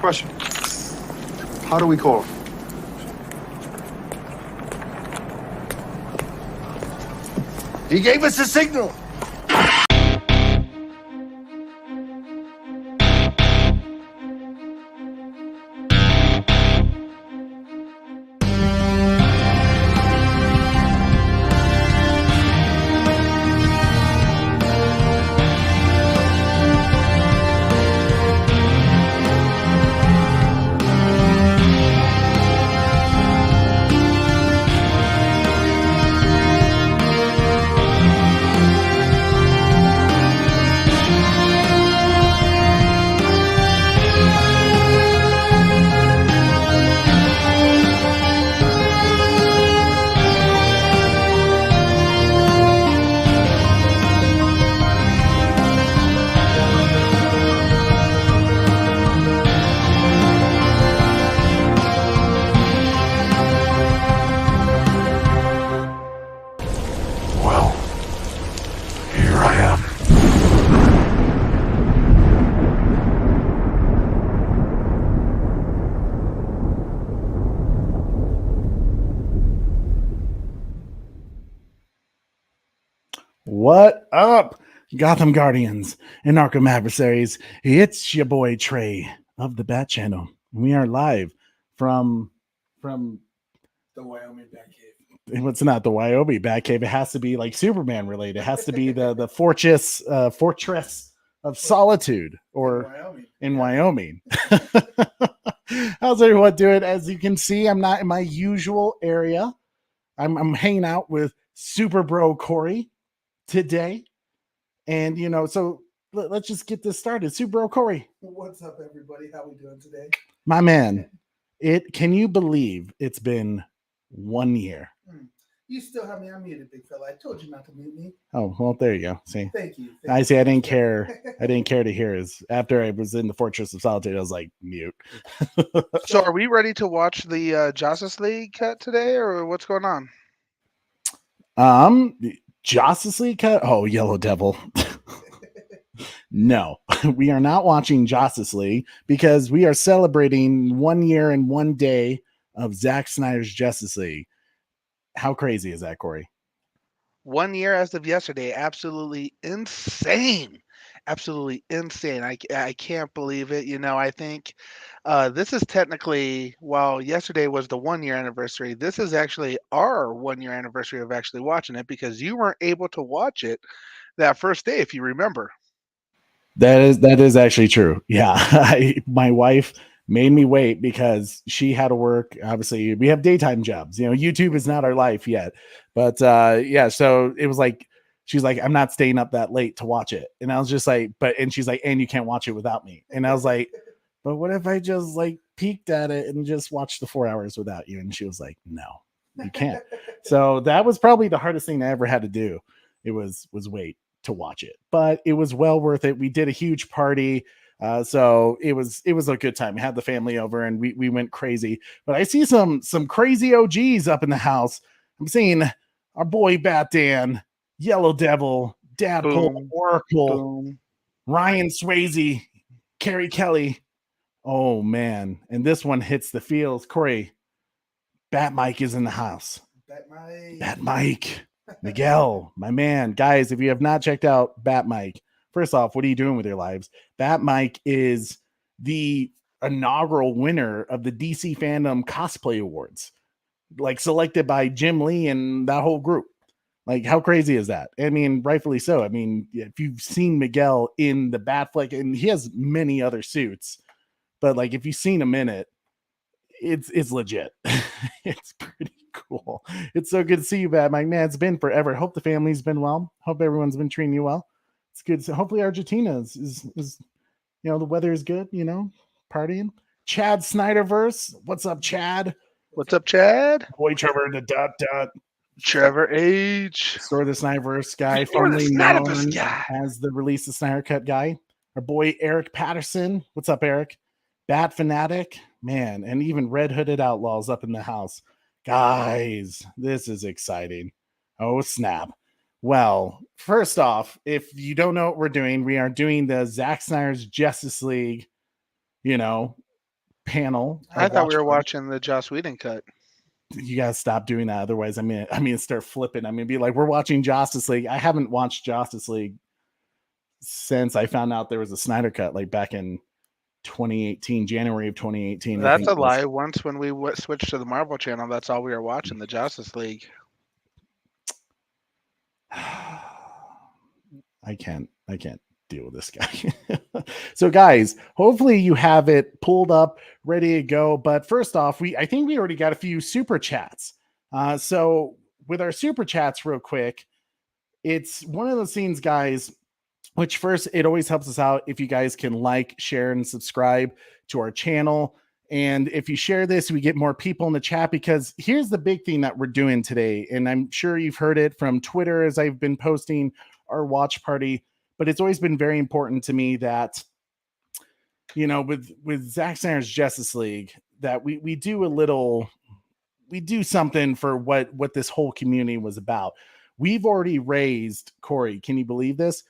Question. How do we call him? He gave us a signal. What up, Gotham Guardians and Arkham Adversaries? It's your boy Trey of the Bat Channel. We are live from the Wyoming Batcave. It's not the Wyoming Batcave. It has to be like Superman related. It has to be the fortress of solitude, or in Wyoming. How's everyone doing? As you can see, I'm not in my usual area. I'm hanging out with Super Bro Corey today, and so let's just get this started. Super Bro Corey, What's up, everybody? How we doing today? my man. Can you believe it's been 1 year? You still have me unmuted, big fella. I told you not to mute me. Oh, well, there you go. See, Thank you. I see. I didn't care. I didn't care to hear his. After I was in the Fortress of Solitude, I was like, mute. So are we ready to watch the Justice League cut today, or what's going on? Justice League cut. Oh, Yellow Devil. No, we are not watching Justice League because we are celebrating 1 year and 1 day of Zack Snyder's Justice League. How crazy is that, Corey? 1 year as of yesterday. Absolutely insane. Absolutely insane. I can't believe it. I think this is technically, while yesterday was the 1 year anniversary, this is actually our 1 year anniversary of actually watching it, because you weren't able to watch it that first day, if you remember. That is actually true. Yeah. My wife made me wait because she had to work. Obviously, we have daytime jobs. YouTube is not our life yet. But yeah, so it was like, she's like, I'm not staying up that late to watch it. And I was just like, and she's like, and you can't watch it without me. And I was like, but what if I just like peeked at it and just watched the 4 hours without you? And she was like, no, you can't. So that was probably the hardest thing I ever had to do. It was wait to watch it, but it was well worth it. We did a huge party. So it was a good time. We had the family over and we went crazy. But I see some crazy OGs up in the house. I'm seeing our boy Bat Dan, Yellow Devil, Dadpool, Oracle, Ryan Swayze, Carrie Kelly. Oh man. And this one hits the feels. Corey, Bat Mike is in the house. Bat Mike. Bat Mike. Miguel, my man. Guys, if you have not checked out Bat Mike, first off, what are you doing with your lives? Bat Mike is the inaugural winner of the DC Fandom Cosplay Awards, like selected by Jim Lee and that whole group. Like, how crazy is that? I mean, rightfully so. I mean, if you've seen Miguel in the Batfleck, and he has many other suits, but like if you've seen him in it, it's legit. It's pretty cool. It's so good to see you, Bat Mike. Man, it's been forever. Hope the family's been well. Hope everyone's been treating you well. It's good. So hopefully Argentina is you know, the weather is good, you know, partying. Chad Snyder'S. What's up, Chad? What's up, Chad? Boy Trevor the dot. Trevor H. Store the Snyderverse guy, Store the formerly Snyderverse known guy. as the release the Snyder Cut guy. Our boy Eric Patterson. What's up, Eric? Bat Fanatic, man, and even Red Hooded Outlaws up in the house. Guys, this is exciting. Oh, snap. Well, first off, if you don't know what we're doing, we are doing the Zack Snyder's Justice League, you know, panel. I thought we were watching the Joss Whedon cut. You guys stop doing that. Otherwise, I mean, start flipping. I mean, be like, we're watching Justice League. I haven't watched Justice League since I found out there was a Snyder Cut, like back in 2018, January of 2018. That's a lie. Once when we switched to the Marvel channel, that's all we were watching, the Justice League. I can't deal with this guy. So guys, hopefully you have it pulled up, ready to go. But first off, I think we already got a few super chats. So with our super chats real quick, it's one of those scenes, guys, which first, it always helps us out if you guys can like, share, and subscribe to our channel. And if you share this, we get more people in the chat, because here's the big thing that we're doing today. And I'm sure you've heard it from Twitter as I've been posting our watch party, but it's always been very important to me that, you know, with Zack Snyder's Justice League, that we do something for what this whole community was about. We've already raised, Corey, can you believe this?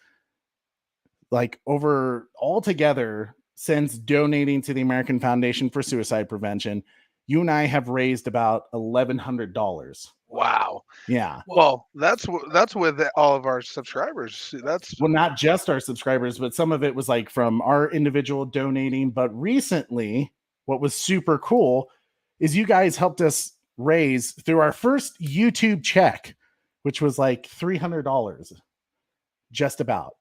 Like over altogether, since donating to the American Foundation for Suicide Prevention, you and I have raised about $1,100. Wow. Yeah. Well, that's with all of our subscribers. Well, not just our subscribers, but some of it was like from our individual donating. But recently, what was super cool is you guys helped us raise through our first YouTube check, which was like $300, just about.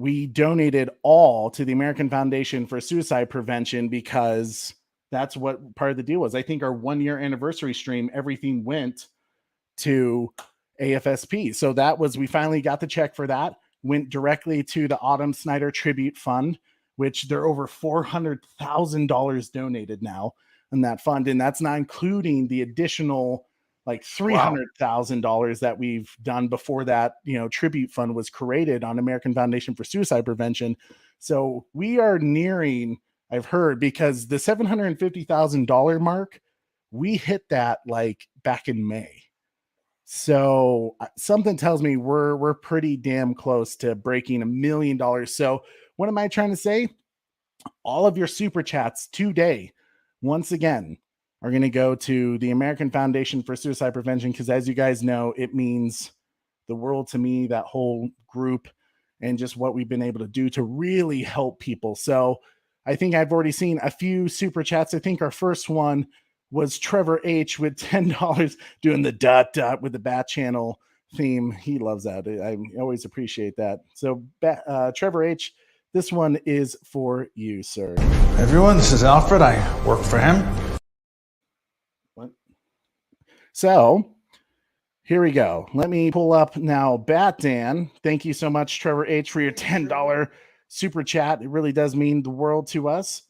We donated all to the American Foundation for Suicide Prevention, because that's what part of the deal was. I think our 1 year anniversary stream, everything went to AFSP. So that was, we finally got the check for that, went directly to the Autumn Snyder Tribute Fund, which they're over $400,000 donated now in that fund. And that's not including the additional like $300,000 that we've done before that, you know, tribute fund was created on American Foundation for Suicide Prevention. So we are nearing, I've heard, because the $750,000 mark, we hit that like back in May. So something tells me we're pretty damn close to breaking $1 million. So what am I trying to say? All of your super chats today, once again, are going to go to the American Foundation for Suicide Prevention, because as you guys know, it means the world to me, that whole group, and just what we've been able to do to really help people. So I think I've already seen a few super chats. I think our first one was Trevor H with $10 doing the dot with the Bat Channel theme. He loves that. I always appreciate that. So Trevor H, this one is for you, sir. Everyone, this is Alfred. I work for him. So here we go. Let me pull up now. Bat Dan, thank you so much, Trevor H, for your $10 super chat. It really does mean the world to us.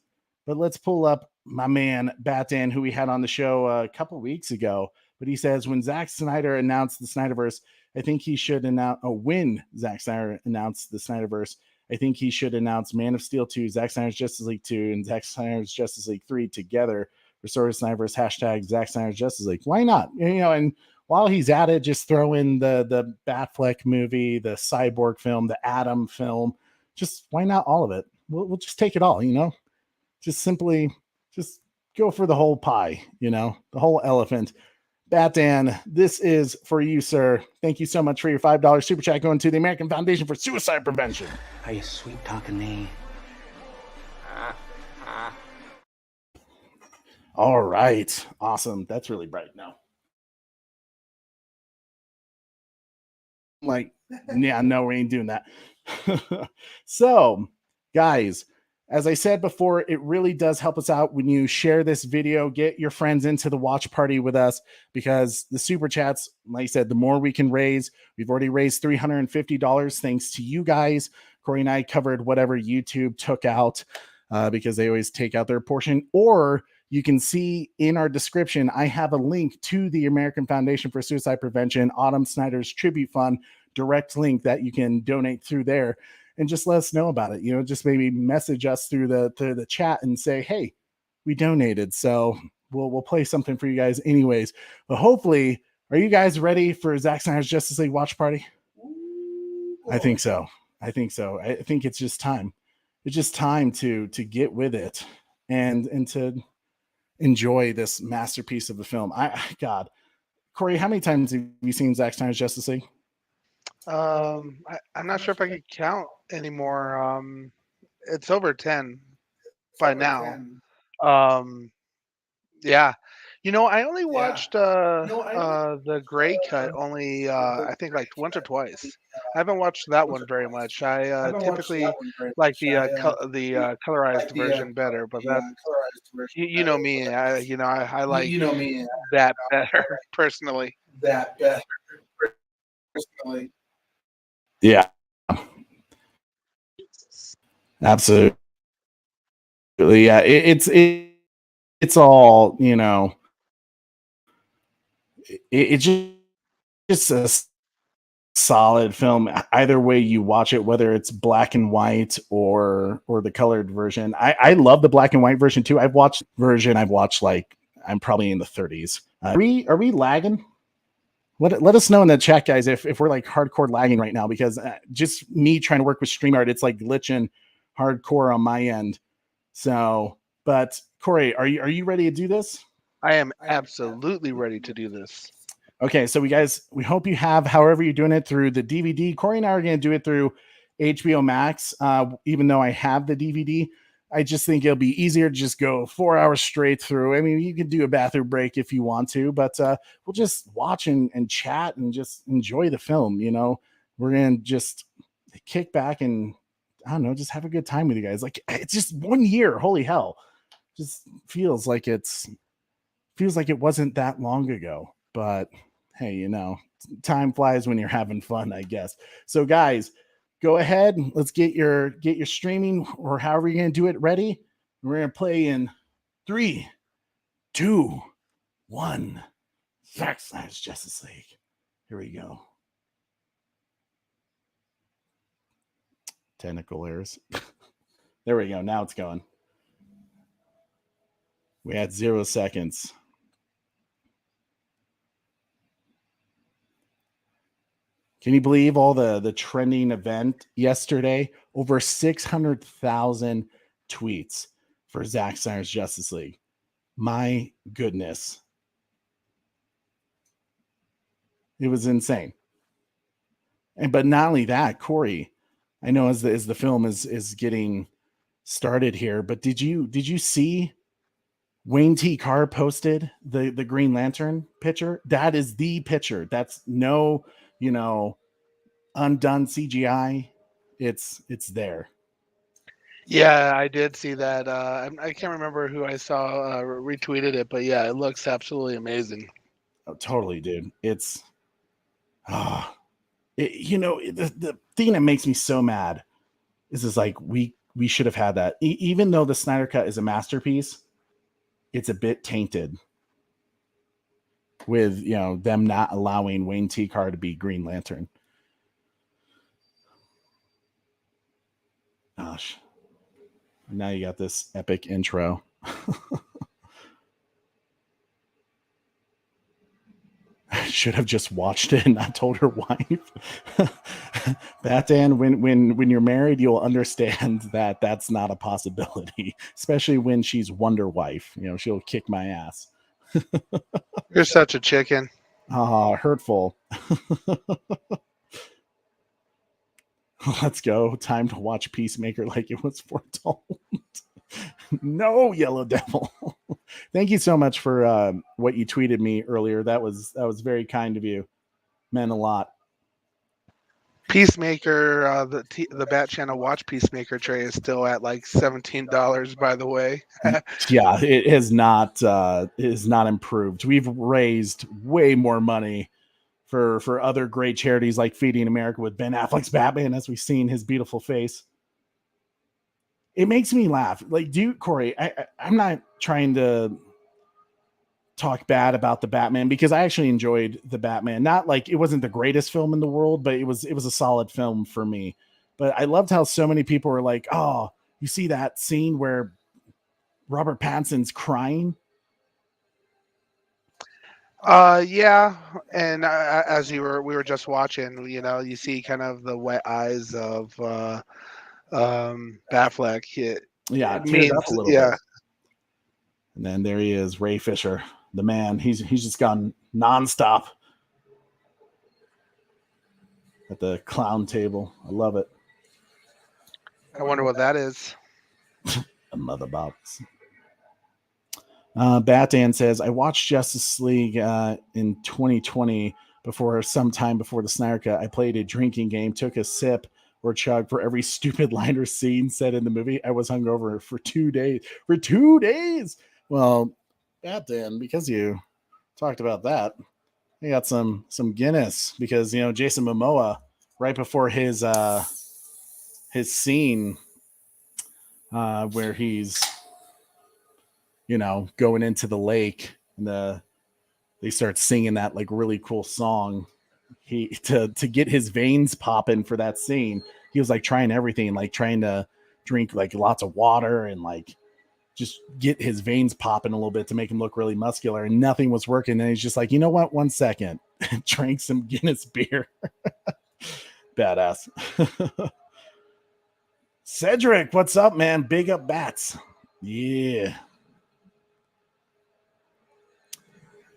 But let's pull up my man, Bat Dan, who we had on the show a couple weeks ago. But he says, when Zack Snyder announced the Snyderverse, I think he should announce, when Zack Snyder announced the Snyderverse, I think he should announce Man of Steel 2, Zack Snyder's Justice League 2, and Zack Snyder's Justice League 3 together. Restore Snyderverse, hashtag Zack Snyder's Justice League. Why not? You know, and while he's at it, just throw in the Batfleck movie, the Cyborg film, the Atom film. Just why not all of it? We'll just take it all, you know? Just simply just go for the whole pie, you know, the whole elephant. Batdan, this is for you, sir. Thank you so much for your $5 super chat going to the American Foundation for Suicide Prevention. Are you sweet talking me? All right. Awesome. That's really bright now. Like, yeah, no, we ain't doing that. So, guys, as I said before, it really does help us out when you share this video, get your friends into the watch party with us, because the super chats, like I said, the more we can raise. We've already raised $350 thanks to you guys. Corey and I covered whatever YouTube took out because they always take out their portion. Or you can see in our description, I have a link to the American Foundation for Suicide Prevention, Autumn Snyder's Tribute Fund, direct link that you can donate through there, and just let us know about it. You know, just maybe message us through the chat and say, hey, we donated. So we'll play something for you guys anyways. But hopefully, are you guys ready for Zack Snyder's Justice League watch party? I think so. I think it's just time. It's just time to get with it and to enjoy this masterpiece of a film. God, Corey, how many times have you seen Zack Snyder's Justice League? I'm not sure if I can count anymore. It's over 10 by now. Yeah. You know, I only watched the gray cut only I think like once or twice. I haven't watched that one very much. I typically like the colorized version better, but that you know me, I like that better personally. Yeah, absolutely. Yeah, it's all, you know, it's just a solid film. Either way you watch it, whether it's black and white or the colored version. I love the black and white version too. I've watched like I'm probably in the 30s. Are we lagging? Let us know in the chat, guys, if we're like hardcore lagging right now, because just me trying to work with StreamYard, it's like glitching hardcore on my end. So, but Corey, are you ready to do this? I am absolutely ready to do this. Okay, so we hope you have, however you're doing it, through the DVD. Corey and I are going to do it through HBO Max. Even though I have the DVD, I just think it'll be easier to just go 4 hours straight through. I mean, you can do a bathroom break if you want to, but we'll just watch and chat and just enjoy the film. You know, we're going to just kick back and, I don't know, just have a good time with you guys. Like, it's just 1 year. Holy hell. Just feels like it wasn't that long ago, but hey, you know, time flies when you're having fun, I guess. So guys, go ahead. Let's get your streaming or however you're going to do it ready. We're going to play in 3, 2, 1. Zack Snyder's Justice League. Here we go. Technical errors. There we go. Now it's going. We had 0 seconds. Can you believe all the trending event yesterday? Over 600,000 tweets for Zack Snyder's Justice League. My goodness. It was insane. But not only that, Corey, I know as the film is getting started here, but did you see Wayne T. Carr posted the Green Lantern picture? That is the picture. That's no, you know, undone CGI. It's there. Yeah, I did see that. I can't remember who I saw retweeted it, but yeah, it looks absolutely amazing. Oh, totally, dude. It's, you know, the thing that makes me so mad is like we should have had that. Even though the Snyder Cut is a masterpiece, it's a bit tainted with, you know, them not allowing Wayne T. Carr to be Green Lantern. Gosh. Now you got this epic intro. I should have just watched it and not told her wife. Batman, when you're married, you'll understand that that's not a possibility, especially when she's Wonder Wife. You know, she'll kick my ass. You're such a chicken. Hurtful. Let's go. Time to watch Peacemaker like it was foretold. No, Yellow Devil. Thank you so much for what you tweeted me earlier. That was very kind of you. Meant a lot. Peacemaker, the Bat Channel Watch Peacemaker tray is still at like $17. By the way, Yeah, it has not improved. We've raised way more money for other great charities like Feeding America with Ben Affleck's Batman, as we've seen his beautiful face. It makes me laugh. Like, Corey, I'm not trying to talk bad about the Batman because I actually enjoyed the Batman. Not like it wasn't the greatest film in the world, but it was a solid film for me. But I loved how so many people were like, "Oh, you see that scene where Robert Pattinson's crying?" Yeah, and as we were just watching, you see kind of the wet eyes of Batfleck. It Teared means, up a little yeah. bit. And then there he is, Ray Fisher, the man. He's just gone nonstop at the clown table. I love it. I wonder what that is. A mother box. Batman says, I watched Justice League in 2020 sometime before the Snyder Cut. I played a drinking game, took a sip or chug for every stupid line or scene said in the movie. I was hungover for 2 days. For 2 days. Well, Batman, because you talked about that, I got some Guinness because Jason Momoa, right before his scene where he's going into the lake and they start singing that like really cool song. He to get his veins popping for that scene, he was like trying everything, like trying to drink like lots of water and like just get his veins popping a little bit to make him look really muscular, and nothing was working. And he's just like, you know what? 1 second, drank some Guinness beer. Badass. Cedric, what's up, man? Big up Bats. Yeah.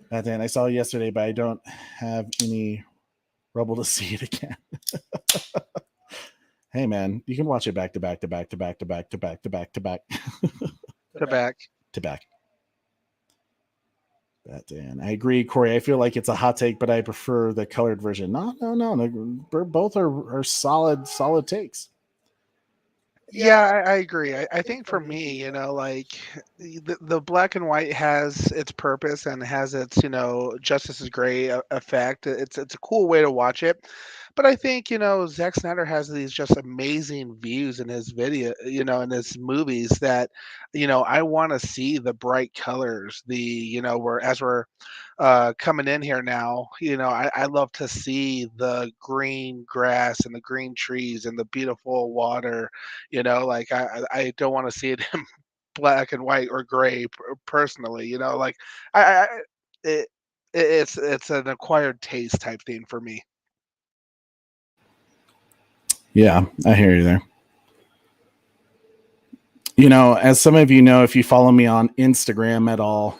Batman, I saw it yesterday, but I don't have any rubble to see it again. Hey, man, you can watch it back to back to back to back to back to back to back to back To back. to back. Batman, I agree, Corey. I feel like it's a hot take, but I prefer the colored version. No. Both are solid takes. Yeah, I agree. I think for me, like the black and white has its purpose and has its, Justice is Gray effect. It's a cool way to watch it. But I think, Zack Snyder has these just amazing views in his video, in his movies that, I want to see the bright colors, we're coming in here now, I love to see the green grass and the green trees and the beautiful water, like I don't want to see it in black and white or gray personally, like I it, it's an acquired taste type thing for me. Yeah, I hear you there. As some of you know, if you follow me on Instagram at all,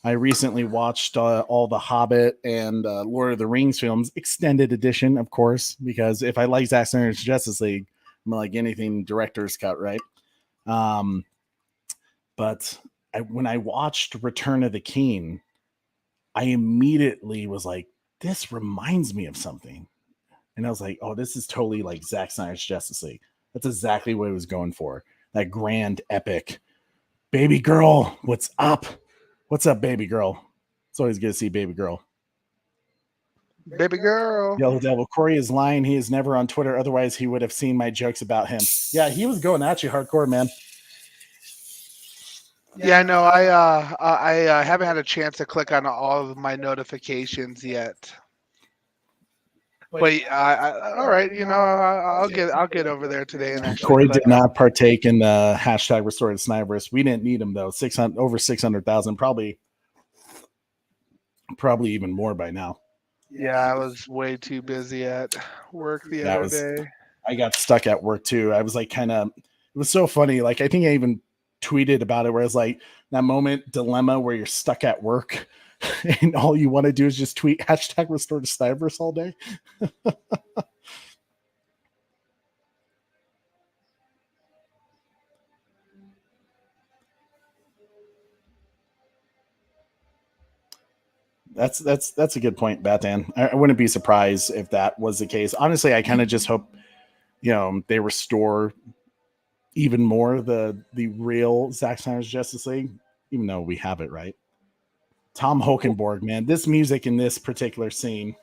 I recently watched all the Hobbit and Lord of the Rings films, extended edition, of course, because if I like Zack Snyder's Justice League, I'm like anything director's cut, right? But when I watched Return of the King, I immediately was like, this reminds me of something. And I was like, oh, this is totally like Zack Snyder's Justice League. That's exactly what I was going for. That grand epic. Baby girl, what's up? What's up, baby girl? It's always good to see baby girl. Baby girl. Yellow Devil. Corey is lying. He is never on Twitter. Otherwise, he would have seen my jokes about him. Yeah, he was going at you hardcore, man. Yeah, no, I haven't had a chance to click on all of my notifications yet. But all right, I'll get over there today and actually. Corey did not partake in the hashtag Restore the Snyder'S. We didn't need him though. Over 600,000, probably even more by now. Yeah, I was way too busy at work the other day. I got stuck at work too. I was like, it was so funny. Like, I think I even tweeted about it where it's like that moment dilemma where you're stuck at work and all you want to do is just tweet hashtag restore to Snyderverse all day. That's a good point, Batan. I wouldn't be surprised if that was the case. Honestly, I kind of just hope, they restore even more the real Zack Snyder's Justice League, even though we have it, right? Tom Holkenborg, man, this music in this particular scene.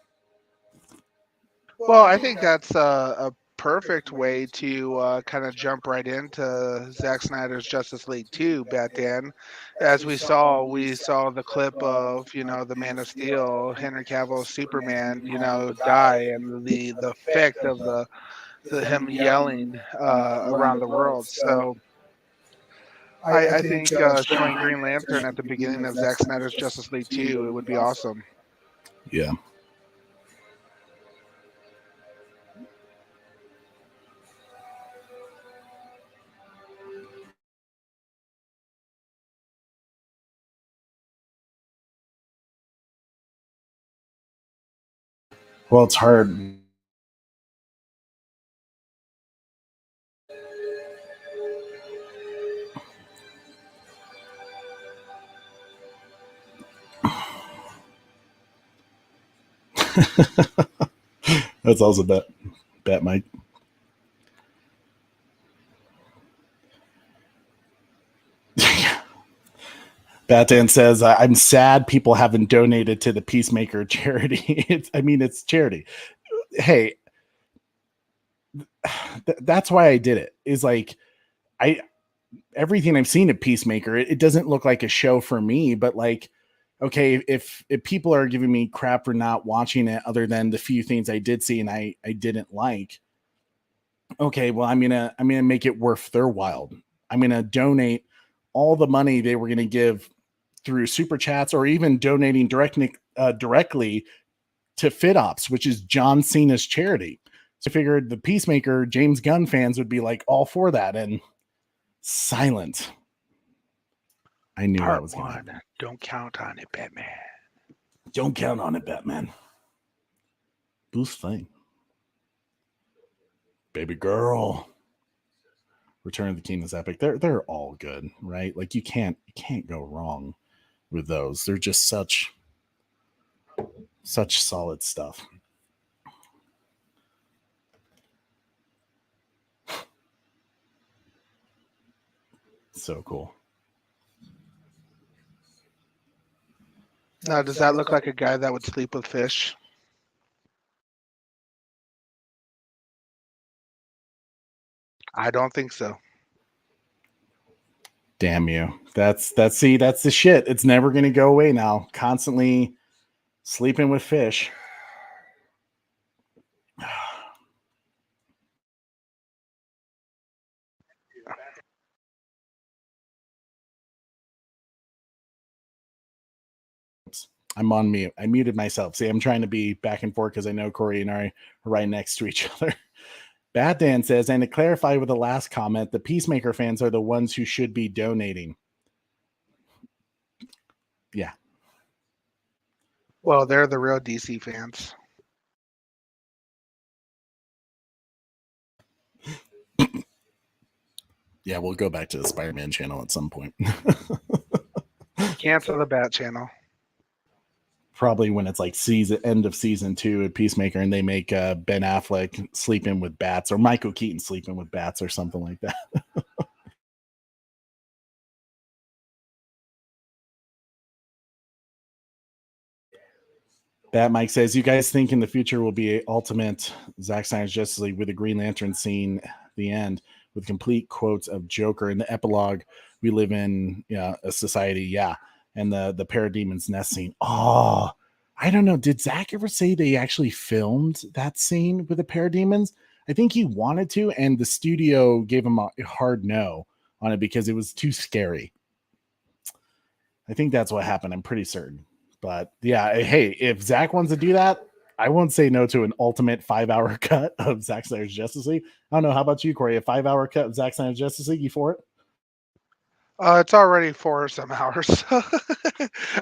Well, I think that's a perfect way to kind of jump right into Zack Snyder's Justice League 2, Batman. As we saw the clip of, the Man of Steel, Henry Cavill's Superman, die, and the effect of the him yelling around the world. So I think showing Green Lantern at the beginning of Zack Snyder's Justice League 2, it would be awesome. Yeah. Well, it's hard. That's also bet Mike. Batan says, I'm sad people haven't donated to the Peacemaker charity. It's charity. Hey, that's why I did it. Is like, everything I've seen of Peacemaker, it doesn't look like a show for me, but like, okay, if people are giving me crap for not watching it, other than the few things I did see and I didn't like, okay, well, I'm gonna make it worth their while. I'm gonna donate all the money they were gonna give through super chats or even donating directly to FitOps, which is John Cena's charity. So I figured the Peacemaker James Gunn fans would be like all for that, and silent. I knew that was going to happen. Don't count on it, Batman. Don't count on it, Batman. Bruce Wayne. Baby girl. Return of the King is epic. They're all good, right? Like you can't go wrong with those. They're just such solid stuff. So cool. Now, does that look like a guy that would sleep with fish? I don't think so. Damn you. That's the shit. It's never going to go away now. Constantly sleeping with fish. I'm on mute. I muted myself. See, I'm trying to be back and forth because I know Corey and I are right next to each other. Bad Dan says, and to clarify with the last comment, the Peacemaker fans are the ones who should be donating. Yeah. Well, they're the real DC fans. Yeah, we'll go back to the Spider-Man channel at some point. Cancel the Bat channel. Probably when it's like end of season 2 at Peacemaker and they make Ben Affleck sleeping with bats or Michael Keaton sleeping with bats or something like that. Bat Mike says, you guys think in the future will be a ultimate Zack Snyder's Justice League with a Green Lantern scene at the end with complete quotes of Joker in the epilogue? We live in a society. Yeah. And the Parademon's Nest scene. Oh, I don't know. Did Zach ever say they actually filmed that scene with the Parademons? I think he wanted to, and the studio gave him a hard no on it because it was too scary. I think that's what happened. I'm pretty certain. But yeah, hey, if Zach wants to do that, I won't say no to an ultimate 5-hour cut of Zack Snyder's Justice League. I don't know. How about you, Corey? A 5-hour cut of Zack Snyder's Justice League? You for it? It's already 4 or some hours. I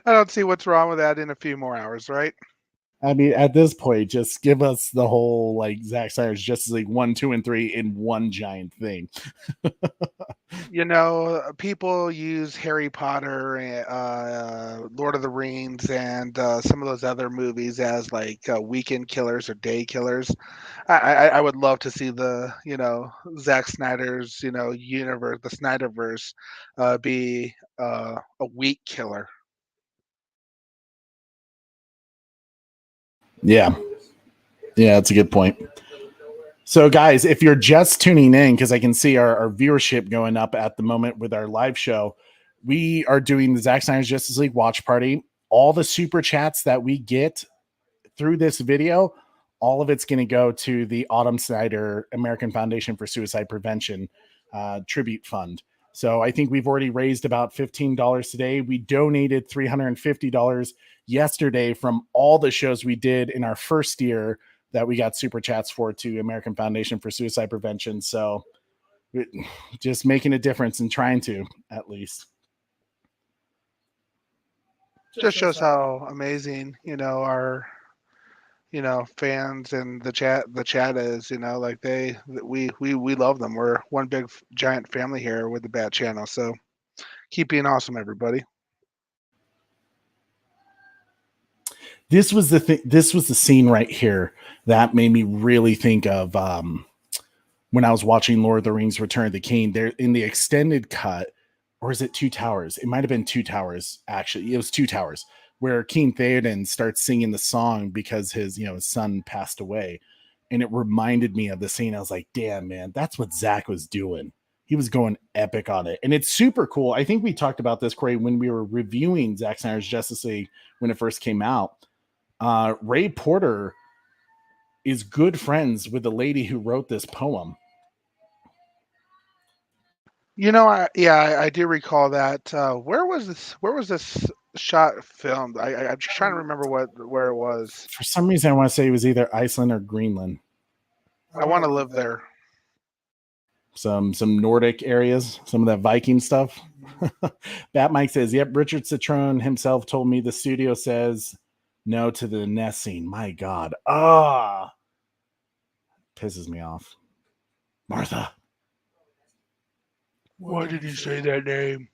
don't see what's wrong with that in a few more hours, right? I mean, at this point, just give us the whole like Zack Snyder's Justice League 1, 2, and 3 in one giant thing. People use Harry Potter, Lord of the Rings, and some of those other movies as like weekend killers or day killers. I would love to see the Zack Snyder's universe, the Snyderverse, be a week killer. Yeah, that's a good point. So, guys, if you're just tuning in, because I can see our viewership going up at the moment with our live show, we are doing the Zack Snyder's Justice League watch party. All the super chats that we get through this video, all of it's going to go to the Autumn Snyder American Foundation for Suicide Prevention tribute fund. So I think we've already raised about $15 today. We donated $350 yesterday from all the shows we did in our first year that we got super chats for to American Foundation for Suicide Prevention. So just making a difference and trying to, at least. Just shows how amazing our fans and the chat is. Like we love them. We're one big giant family here with the Bat Channel. So keep being awesome, everybody. This was the thing. This was the scene right here that made me really think of when I was watching Lord of the Rings: Return of the King. There in the extended cut, or is it Two Towers? It might have been Two Towers. Actually, it was Two Towers, where King Theoden starts singing the song because his son passed away, and it reminded me of the scene. I was like, damn, man, that's what Zach was doing. He was going epic on it, and it's super cool. I think we talked about this, Corey, when we were reviewing Zack Snyder's Justice League when it first came out. Ray Porter is good friends with the lady who wrote this poem. I do recall that. Where was this shot filmed? I'm just trying to remember where it was. For some reason, I want to say it was either Iceland or Greenland. I want to live there. Some Nordic areas, some of that Viking stuff. Bat Mike says, "Yep, Richard Citron himself told me the studio says no to the nest scene." My God, pisses me off. Martha, why did you say that name?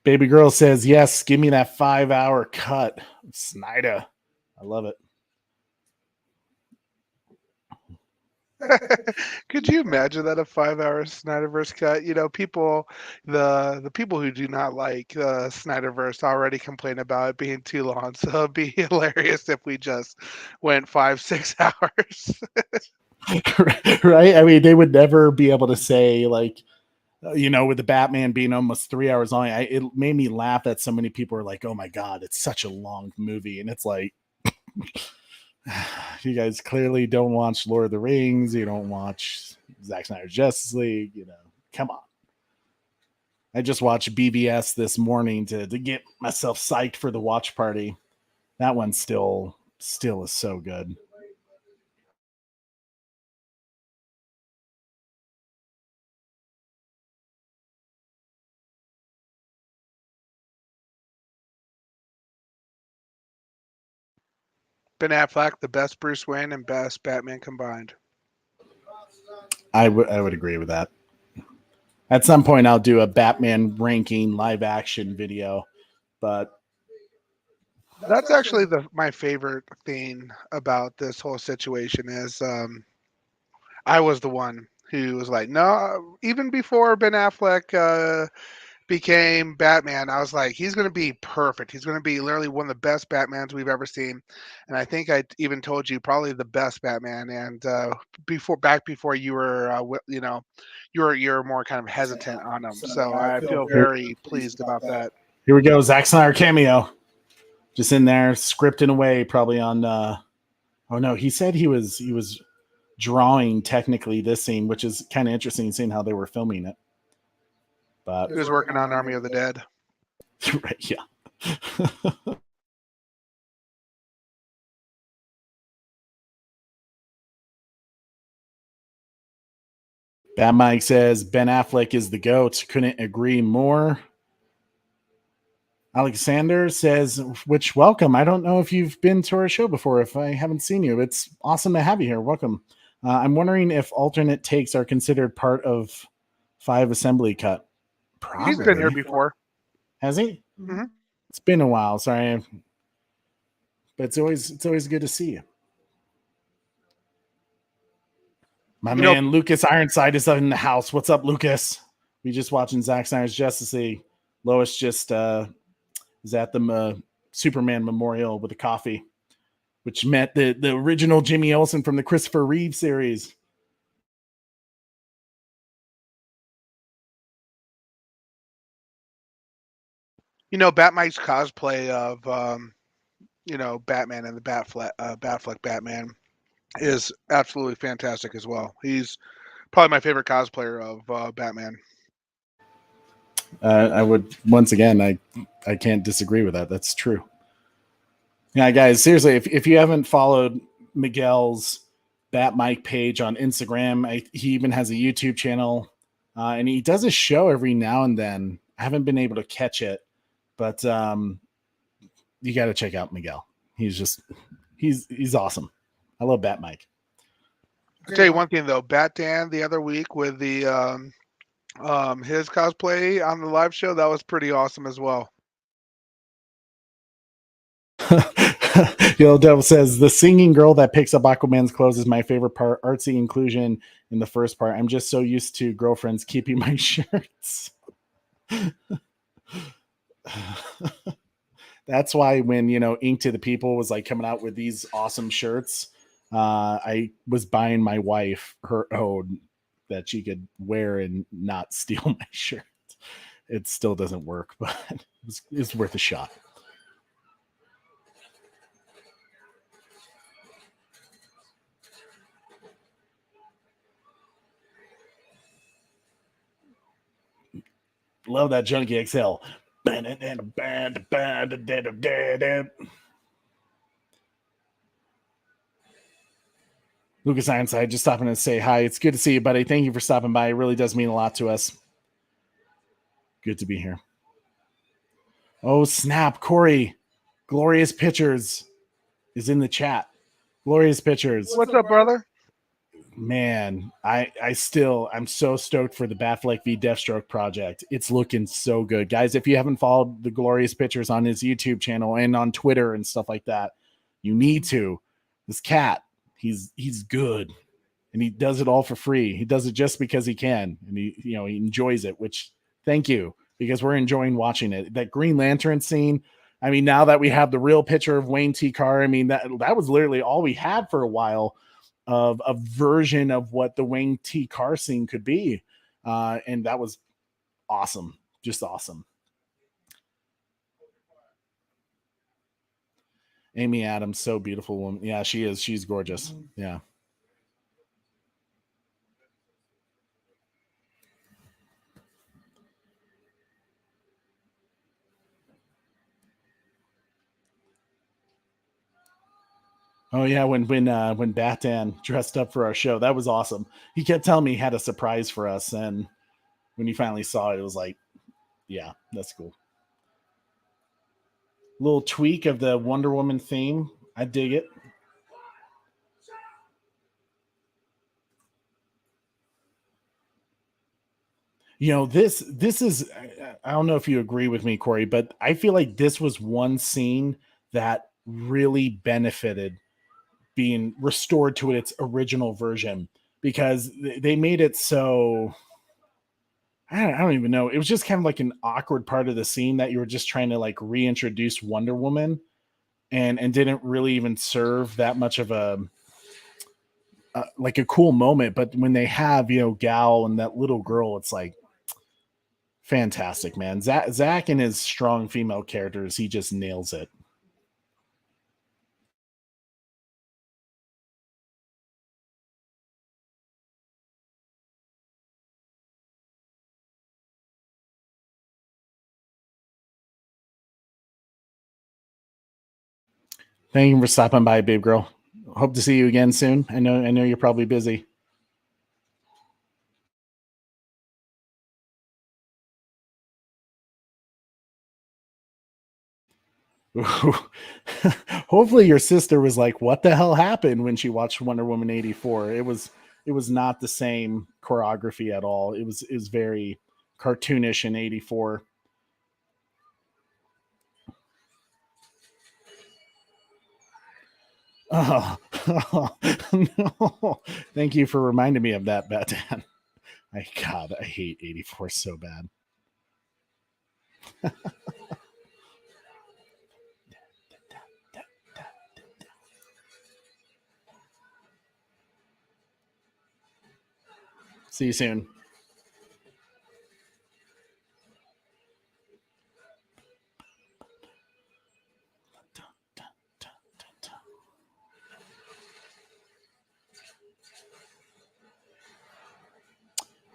Baby girl says, "Yes, give me that 5-hour cut." Snyder, I love it. Could you imagine that, a 5-hour Snyderverse cut? People, the people who do not like Snyderverse already complain about it being too long. So it'd be hilarious if we just went 5-6 hours. Right? I mean, they would never be able to say like, with the Batman being almost 3 hours long. It made me laugh that so many people are like, "Oh my God, it's such a long movie," and it's like. You guys clearly don't watch Lord of the Rings. You don't watch Zack Snyder's Justice League. Come on. I just watched BVS this morning to get myself psyched for the watch party. That one still is so good. Ben Affleck, the best Bruce Wayne and best Batman combined. I would agree with that. At some point, I'll do a Batman ranking live action video, but that's actually my favorite thing about this whole situation is I was the one who was like, no, even before Ben Affleck became Batman, I was like, he's going to be perfect. He's going to be literally one of the best Batmans we've ever seen. And I think I even told you probably the best Batman. And before you were, you're more kind of hesitant on him. So I feel very pleased about that. Here we go. Zack Snyder cameo. Just in there, scripting away, probably on. Oh no, he said he was drawing technically this scene, which is kind of interesting, seeing how they were filming it. But he was working on Army of the Dead. Right? Yeah. Bad Mike says Ben Affleck is the GOAT. Couldn't agree more. Alexander says, which welcome. I don't know if you've been to our show before. If I haven't seen you, it's awesome to have you here. Welcome. I'm wondering if alternate takes are considered part of 5 assembly cut. Probably. He's been here before. Has he? Mm-hmm. It's been a while. Sorry. But it's always good to see you. My man Lucas Ironside is in the house. What's up, Lucas? We just watching Zack Snyder's Justice League. Lois just is at the Superman Memorial with a coffee, which met the original Jimmy Olsen from the Christopher Reeve series. Batman's cosplay of Batman and the Batfleck Batman is absolutely fantastic as well. He's probably my favorite cosplayer of Batman. I would, once again, I can't disagree with that. That's true. Yeah, guys, seriously, if you haven't followed Miguel's Bat Mike page on Instagram, he even has a YouTube channel, and he does a show every now and then. I haven't been able to catch it, but you got to check out Miguel. He's awesome. I love Bat Mike. I'll tell you one thing though, Bat Dan the other week with the his cosplay on the live show, that was pretty awesome as well. Yellow Devil says the singing girl that picks up Aquaman's clothes is my favorite part. Artsy inclusion in the first part. I'm just so used to girlfriends keeping my shirts. That's why when Ink to the People was like coming out with these awesome shirts, I was buying my wife her own that she could wear and not steal my shirt. It still doesn't work, but it's worth a shot. Love that Junkie XL. Lucas Ironside just stopping to say hi. It's good to see you, buddy. Thank you for stopping by. It really does mean a lot to us. Good to be here. Oh, snap. Corey, Glorious Pictures is in the chat. Glorious Pictures. What's up, brother? Man, I'm so stoked for the Batfleck v Deathstroke project. It's looking so good. Guys, if you haven't followed the Glorious Pictures on his YouTube channel and on Twitter and stuff like that, you need to. This cat, he's good. And he does it all for free. He does it just because he can. And he enjoys it, which thank you, because we're enjoying watching it. That Green Lantern scene. I mean, now that we have the real picture of Wayne T. Carr, I mean, that was literally all we had for a while of a version of what the Wayne T. Carr scene could be. And that was awesome. Just awesome. Amy Adams, so beautiful woman. Yeah, she is. She's gorgeous. Yeah. Oh yeah, when Batan dressed up for our show, that was awesome. He kept telling me he had a surprise for us, and when he finally saw it, it was like, yeah, that's cool. Little tweak of the Wonder Woman theme. I dig it. This is, I don't know if you agree with me, Corey, but I feel like this was one scene that really benefited being restored to its original version, because they made it so, I don't even know. It was just kind of like an awkward part of the scene that you were just trying to like reintroduce Wonder Woman and didn't really even serve that much of a like a cool moment. But when they have, Gal and that little girl, it's like fantastic, man. Zach and his strong female characters, he just nails it. Thank you for stopping by, babe girl. Hope to see you again soon. I know you're probably busy. Hopefully your sister was like, what the hell happened when she watched Wonder Woman 84? It was not the same choreography at all. It was very cartoonish in 84. Oh, no. Thank you for reminding me of that, Batman. I hate 84 so bad. See you soon.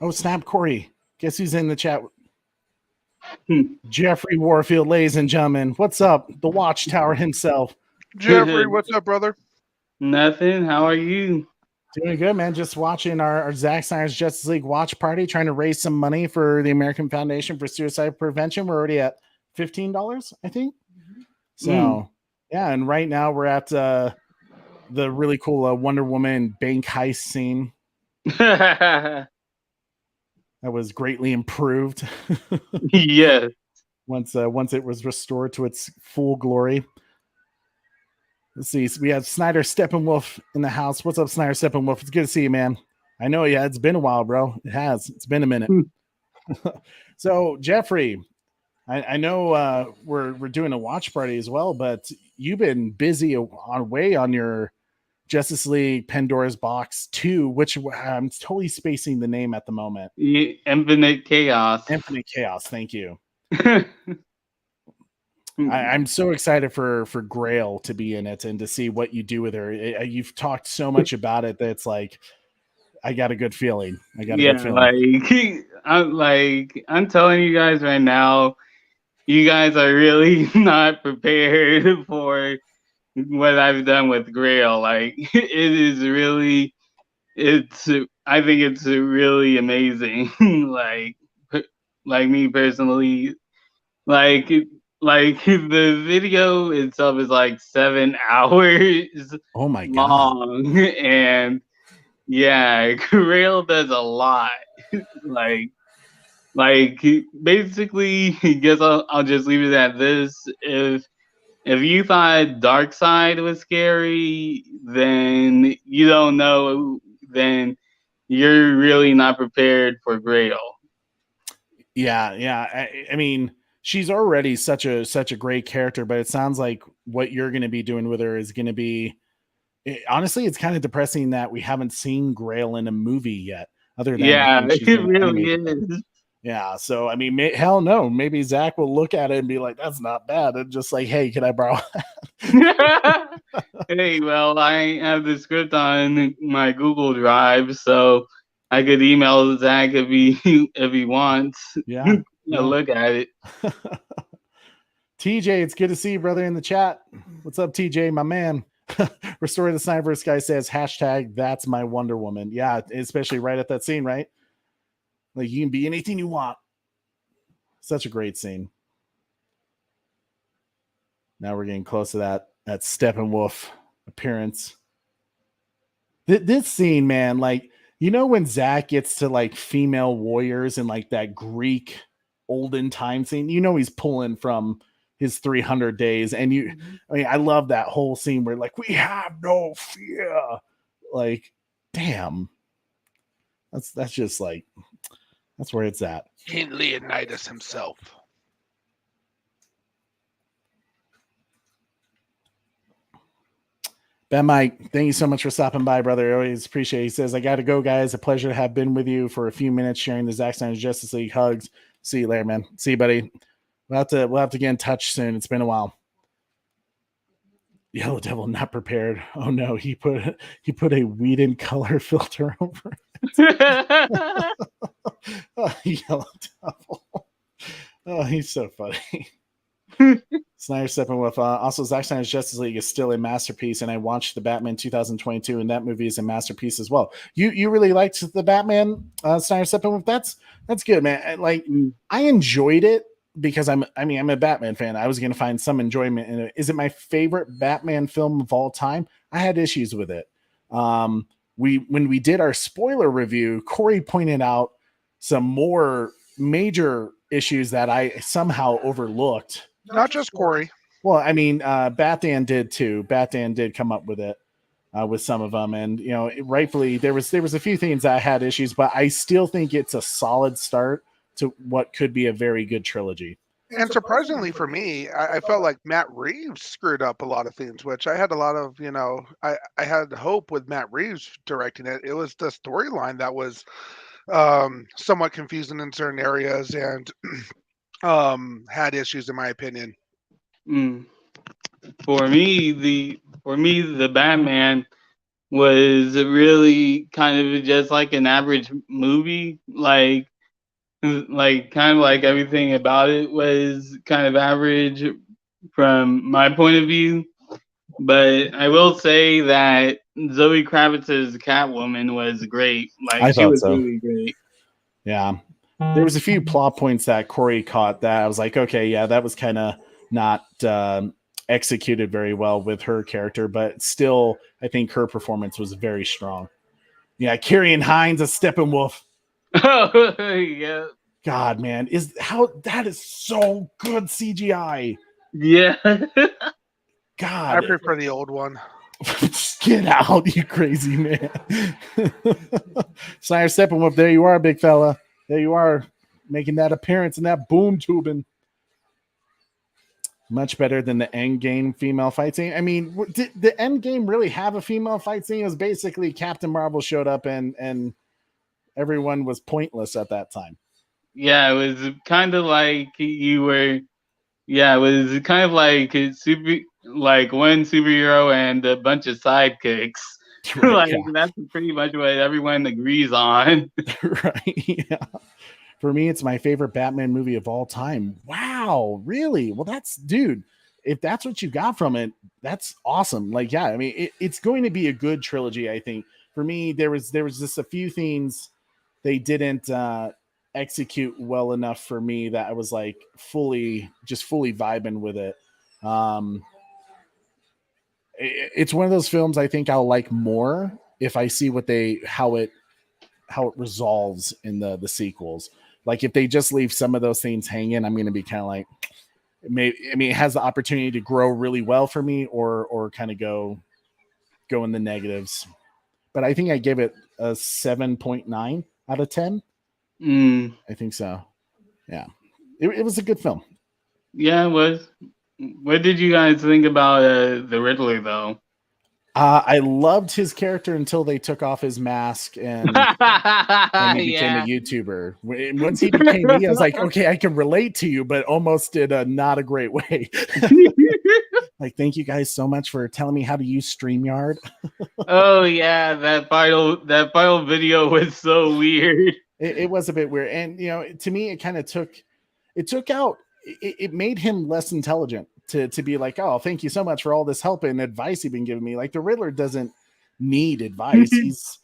Oh, snap, Corey. Guess who's in the chat? Jeffrey Warfield, ladies and gentlemen. What's up? The Watchtower himself. Jeffrey, what's up, brother? Nothing. How are you? Doing good, man. Just watching our Zack Snyder's Justice League watch party, trying to raise some money for the American Foundation for Suicide Prevention. We're already at $15, I think. So, yeah, and right now we're at the really cool Wonder Woman bank heist scene. That was greatly improved. Yes. Once it was restored to its full glory. Let's see. So we have Snyder Steppenwolf in the house. What's up, Snyder Steppenwolf? It's good to see you, man. I know, yeah, it's been a while, bro. It has. It's been a minute. So, Jeffrey, I know we're doing a watch party as well, but you've been busy on your Justice League Pandora's Box 2, which I'm totally spacing the name at the moment. Infinite Chaos. Infinite Chaos. Thank you. I'm so excited for Grail to be in it and to see what you do with her. You've talked so much about it that it's like, I got a good feeling. Good feeling. I'm telling you guys right now, you guys are really not prepared for what I've done with Grail. Like, I think it's really amazing. like me personally, like the video itself is like 7 hours. Oh my god! Long, and yeah, Grail does a lot. like basically, I guess I'll just leave it at this. If you thought Darkseid was scary, then you don't know. Then you're really not prepared for Grail. Yeah. I mean, she's already such a great character, but it sounds like what you're going to be doing with her is going to be. Honestly, it's kind of depressing that we haven't seen Grail in a movie yet. Other than it really is. Yeah, so I mean, hell no. Maybe Zach will look at it and be like, "That's not bad," and just like, "Hey, can I borrow?" Hey, well, I have the script on my Google Drive, so I could email Zach if he wants. Yeah, look at it. TJ, it's good to see you, brother, in the chat. What's up, TJ, my man? Restore the Snyder's guy says hashtag that's my Wonder Woman. Yeah, especially right at that scene, right? Like, you can be anything you want. Such a great scene. Now we're getting close to that Steppenwolf appearance. This scene, man, like, you know when Zach gets to like female warriors and like that Greek olden time scene, you know he's pulling from his 300 days. And I mean, I love that whole scene where like, we have no fear. Like, damn. That's just like, that's where it's at. King Leonidas himself. Ben Mike, thank you so much for stopping by, brother. I always appreciate it. He says, I got to go, guys. A pleasure to have been with you for a few minutes sharing the Zack Snyder's Justice League hugs. See you later, man. See you, buddy. We'll have to get in touch soon. It's been a while. Yellow Devil not prepared. Oh no, he put a Whedon color filter over it. Oh, Yellow Devil. Oh, he's so funny. Snyder Steppenwolf. Also, Zack Snyder's Justice League is still a masterpiece, and I watched the Batman 2022, and that movie is a masterpiece as well. You really liked the Batman, Snyder Steppenwolf? That's good, man. Like, I enjoyed it. because I'm a Batman fan. I was going to find some enjoyment in it. Is it my favorite Batman film of all time? I had issues with it. When we did our spoiler review, Corey pointed out some more major issues that I somehow overlooked. Not just Corey. Well, I mean, Batman did too. Batman did come up with it, with some of them, and rightfully there was a few things that I had issues, but I still think it's a solid start to what could be a very good trilogy. And surprisingly for me, I felt like Matt Reeves screwed up a lot of things, which I had a lot of, I had hope with Matt Reeves directing it. It was the storyline that was somewhat confusing in certain areas and had issues, in my opinion. For me, the Batman was really kind of just like an average movie, like kind of like everything about it was kind of average from my point of view. But I will say that Zoe Kravitz's Catwoman was great. Like, I she thought was so. really great. Yeah. There was a few plot points that Corey caught that I was like, okay, yeah, that was kind of not executed very well with her character, but still, I think her performance was very strong. Yeah, Kyrian Hines as Steppenwolf. Oh, yeah. God, man, that is so good CGI. Yeah. God, I prefer the old one. Just get out, you crazy man. Snyder Steppenwolf, there you are, big fella. There you are, making that appearance in that boom tubing. Much better than the Endgame female fight scene. I mean, did the Endgame really have a female fight scene? It was basically Captain Marvel showed up and everyone was pointless at that time. Yeah, it was kind of like you were. Yeah, it was kind of like one superhero and a bunch of sidekicks. Right, like, yeah. That's pretty much what everyone agrees on. Right. Yeah. For me, it's my favorite Batman movie of all time. Wow, really? Well, dude, if that's what you got from it, that's awesome. Like, yeah, I mean, it's going to be a good trilogy, I think. For me, there was just a few things they didn't execute well enough for me that I was like fully vibing with it. It's one of those films I think I'll like more if I see how it resolves in the sequels. Like if they just leave some of those things hanging, I'm going to be kind of like, it has the opportunity to grow really well for me, or kind of go in the negatives. But I think I give it a 7.9 out of 10. I think so. Yeah, it was a good film. Yeah, it was. What did you guys think about the Riddler, though? I loved his character until they took off his mask and he became a YouTuber. Once he became me, I was like, okay, I can relate to you, but almost in a not a great way. Like, thank you guys so much for telling me how to use StreamYard. Oh yeah, that final video was so weird. It was a bit weird, and to me, it kind of took out. It made him less intelligent to be like, oh, thank you so much for all this help and advice you've been giving me. Like, the Riddler doesn't need advice. He's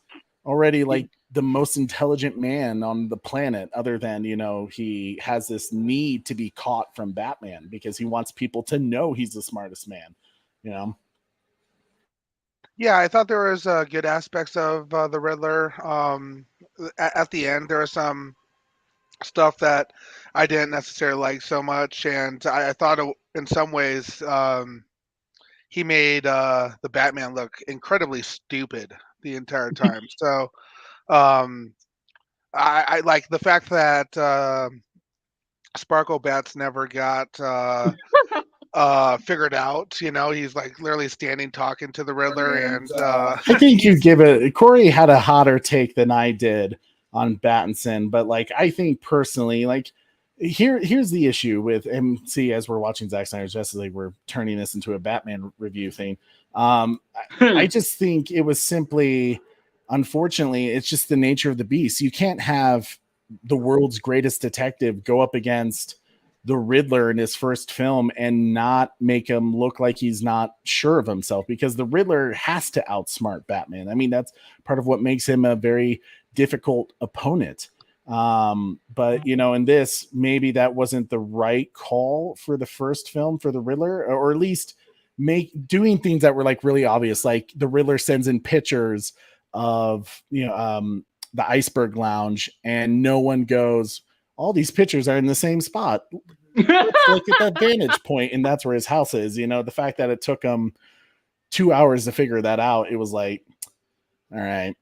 already like the most intelligent man on the planet, other than, he has this need to be caught from Batman because he wants people to know he's the smartest man, Yeah, I thought there was good aspects of the Riddler. At the end, there was some stuff that I didn't necessarily like so much, and I thought in some ways he made the Batman look incredibly stupid the entire time. So I like the fact that Sparkle Bats never got figured out. He's like literally standing talking to the Riddler, and I think you give it. Corey had a hotter take than I did on Battinson, but like, I think personally, like, here's the issue with MC. As we're watching Zack Snyder's Justice League, we're turning this into a Batman review thing. I just think it was simply, unfortunately, it's just the nature of the beast. You can't have the world's greatest detective go up against the Riddler in his first film and not make him look like he's not sure of himself, because the Riddler has to outsmart Batman. I mean, that's part of what makes him a very difficult opponent. But in this, maybe that wasn't the right call for the first film for the Riddler, or at least doing things that were like really obvious, like the Riddler sends in pictures of the Iceberg Lounge, and no one goes, all these pictures are in the same spot. Let's look at that vantage point, and that's where his house is. The fact that it took him 2 hours to figure that out, it was like, all right,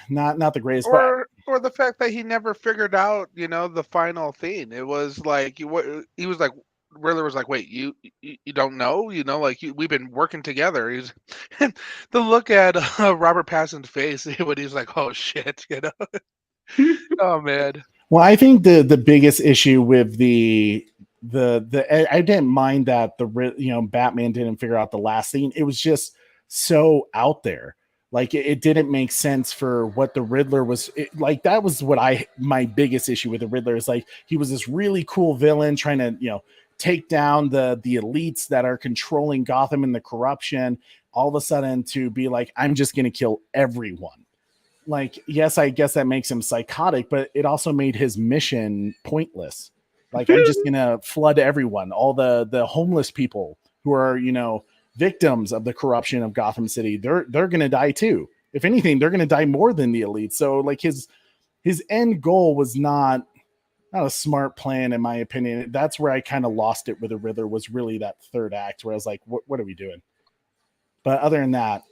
not the greatest. Or the fact that he never figured out, the final thing. It was like he was like, Riddler was like, wait, you don't know, like we've been working together. And the look at Robert Pattinson's face when he's like, oh shit, oh man. Well, I think the biggest issue with the I didn't mind that Batman didn't figure out the last thing. It was just so out there. Like it didn't make sense for what the Riddler was like. That was what my biggest issue with the Riddler is, like, he was this really cool villain trying to, take down the elites that are controlling Gotham and the corruption, all of a sudden to be like, I'm just going to kill everyone. Like, yes, I guess that makes him psychotic, but it also made his mission pointless. Like, I'm just going to flood everyone, all the homeless people who are, victims of the corruption of Gotham City. They're going to die too. If anything, they're going to die more than the elite. So like his end goal was not a smart plan, in my opinion. That's where I kind of lost it with the Riddler, was really that third act where I was like, what are we doing? But other than that,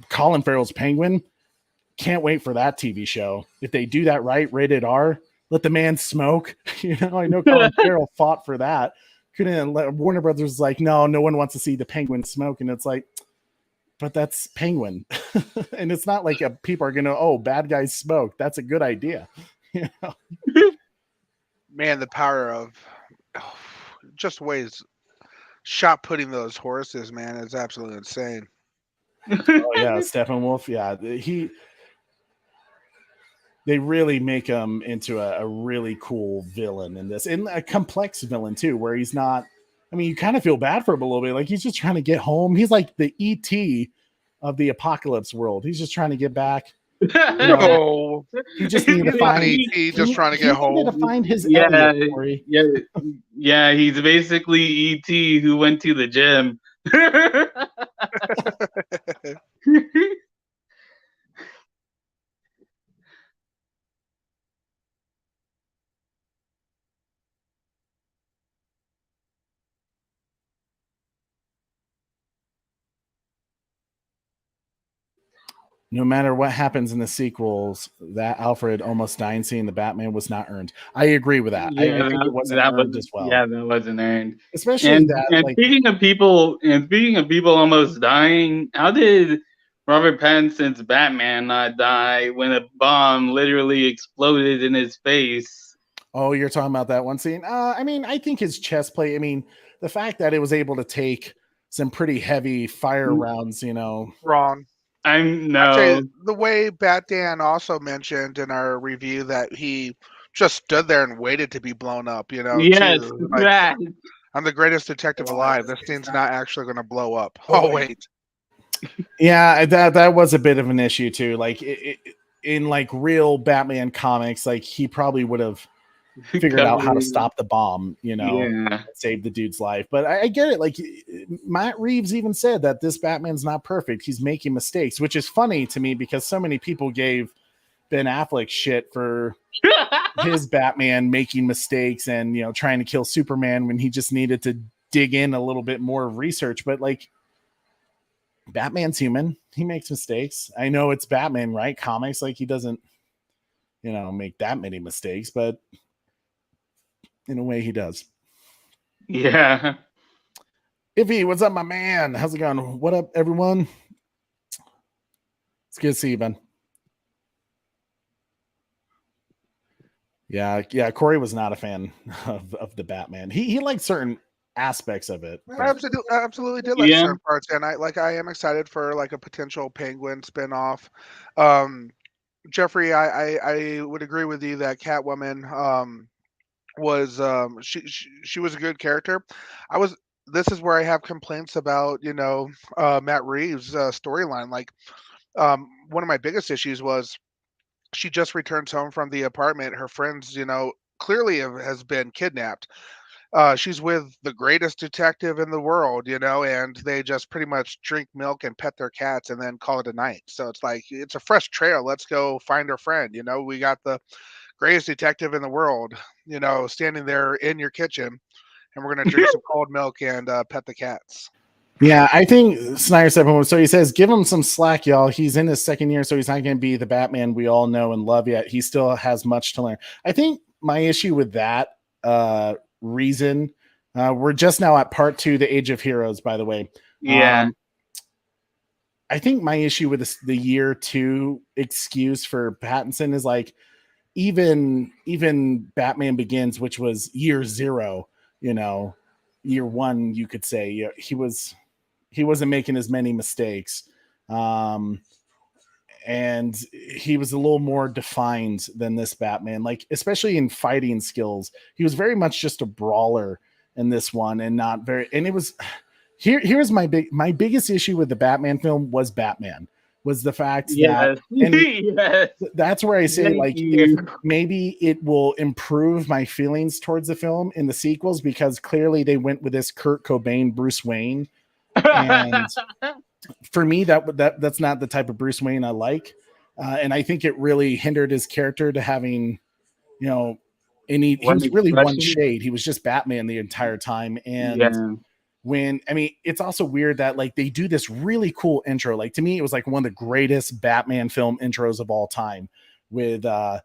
Colin Farrell's Penguin, can't wait for that TV show. If they do that right, rated R, let the man smoke. I know Colin Farrell fought for that. Couldn't let Warner Brothers like, no one wants to see the Penguin smoke. And it's like, but that's Penguin. And it's not like people are going to, bad guys smoke. That's a good idea. Man, the power of just ways shot putting those horses, man, is absolutely insane. Oh yeah, Steppenwolf. Yeah, they really make him into a really cool villain in this, and a complex villain too, where he's not, I mean, you kind of feel bad for him a little bit. Like, he's just trying to get home. He's like the ET of the apocalypse world. He's just trying to get back. No, he just needed to find ET, just trying to get home. To find his yeah. He's basically ET who went to the gym. No matter what happens in the sequels, that Alfred almost dying scene, the Batman, was not earned. I agree with that. Yeah, I think it wasn't earned as well. Yeah, that wasn't earned. Especially speaking of people almost dying, how did Robert Pattinson's Batman not die when a bomb literally exploded in his face? Oh, you're talking about that one scene? I mean, I think his chest plate, I mean, the fact that it was able to take some pretty heavy fire rounds, Wrong. The way Batman also mentioned in our review that he just stood there and waited to be blown up, Yes, like, I'm the greatest detective alive. This thing's not actually going to blow up. Oh, wait. Yeah, that was a bit of an issue too. Like in like real Batman comics, like he probably would have figured out how to stop the bomb, save the dude's life. But I get it. Like, Matt Reeves even said that this Batman's not perfect. He's making mistakes, which is funny to me because so many people gave Ben Affleck shit for his Batman making mistakes and, trying to kill Superman when he just needed to dig in a little bit more research. But like, Batman's human. He makes mistakes. I know it's Batman, right? Comics, like, he doesn't, make that many mistakes, but in a way he does. Yeah. Iffy, what's up, my man? How's it going? What up, everyone? It's good to see you, Ben. Yeah, Corey was not a fan of the Batman. He liked certain aspects of it. I absolutely did like certain parts, and I am excited for like a potential Penguin spinoff. Jeffrey, I would agree with you that Catwoman was she was a good character. This is where I have complaints about Matt Reeves' storyline. Like, one of my biggest issues was she just returns home from the apartment. Her friends, clearly has been kidnapped. She's with the greatest detective in the world, and they just pretty much drink milk and pet their cats and then call it a night. So it's like, it's a fresh trail. Let's go find our friend. We got the greatest detective in the world, standing there in your kitchen, and we're going to drink some cold milk and pet the cats. Yeah, I think Snyder said, so he says, give him some slack, y'all. He's in his second year, so he's not going to be the Batman we all know and love yet. He still has much to learn. I think my issue with that reason, we're just now at part 2, The Age of Heroes, by the way. Yeah. I think my issue with the year 2 excuse for Pattinson is like, even Batman Begins, which was year 0, year 1, you could say, he wasn't making as many mistakes. And he was a little more defined than this Batman, like especially in fighting skills. He was very much just a brawler in this one, and not very. And it was here's my biggest issue with the Batman film was the fact that, and Yes. that's where I say, Thank like, you. if maybe it will improve my feelings towards the film in the sequels, because clearly they went with this Kurt Cobain Bruce Wayne, and for me that's not the type of Bruce Wayne I like, and I think it really hindered his character to having, and he was really one shade. He was just Batman the entire time. And it's also weird that like they do this really cool intro. Like, to me, it was like one of the greatest Batman film intros of all time, with the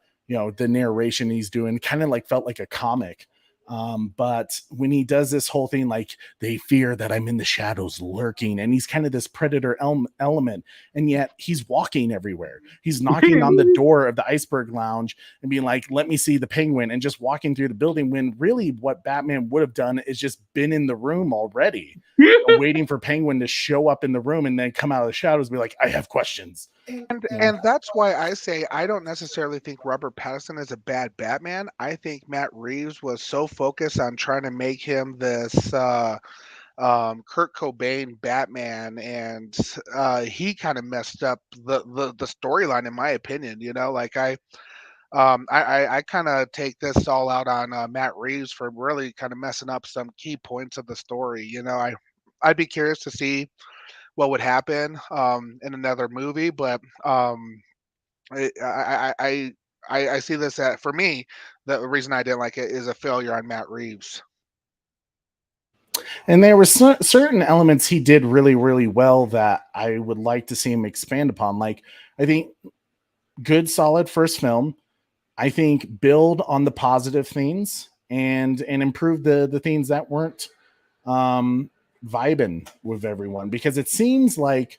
narration he's doing, kind of like felt like a comic. But when he does this whole thing, like, they fear that I'm in the shadows lurking, and he's kind of this predator element, and yet he's walking everywhere. He's knocking on the door of the Iceberg Lounge and being like, let me see the Penguin, and just walking through the building, when really what Batman would have done is just been in the room already, waiting for Penguin to show up in the room and then come out of the shadows and be like, I have questions. And that's why I say I don't necessarily think Robert Pattinson is a bad Batman. I think Matt Reeves was so focused on trying to make him this Kurt Cobain Batman, and he kind of messed up the storyline, in my opinion. Like I kind of take this all out on Matt Reeves for really kind of messing up some key points of the story. I'd be curious to see what would happen in another movie, but I see this at, for me, the reason I didn't like it is a failure on Matt Reeves. And there were certain elements he did really, really well that I would like to see him expand upon. Like, I think good, solid first film. I think build on the positive things and improve the things that weren't vibing with everyone, because it seems like,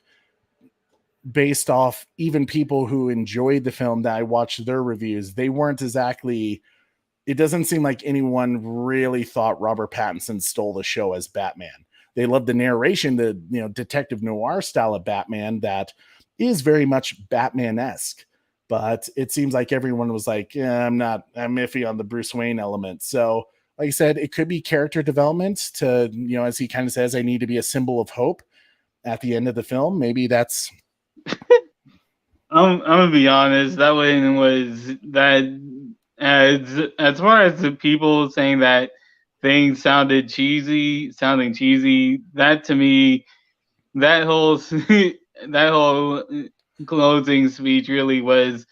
based off even people who enjoyed the film that I watched their reviews, they weren't exactly, it doesn't seem like anyone really thought Robert Pattinson stole the show as Batman. They loved the narration, the detective noir style of Batman that is very much Batman-esque, but it seems like everyone was like, I'm iffy on the Bruce Wayne element. So like I said, it could be character development to, as he kind of says, I need to be a symbol of hope at the end of the film. Maybe that's. I'm gonna be honest. That one was that, as far as the people saying that things sounding cheesy. That, to me, that whole closing speech really was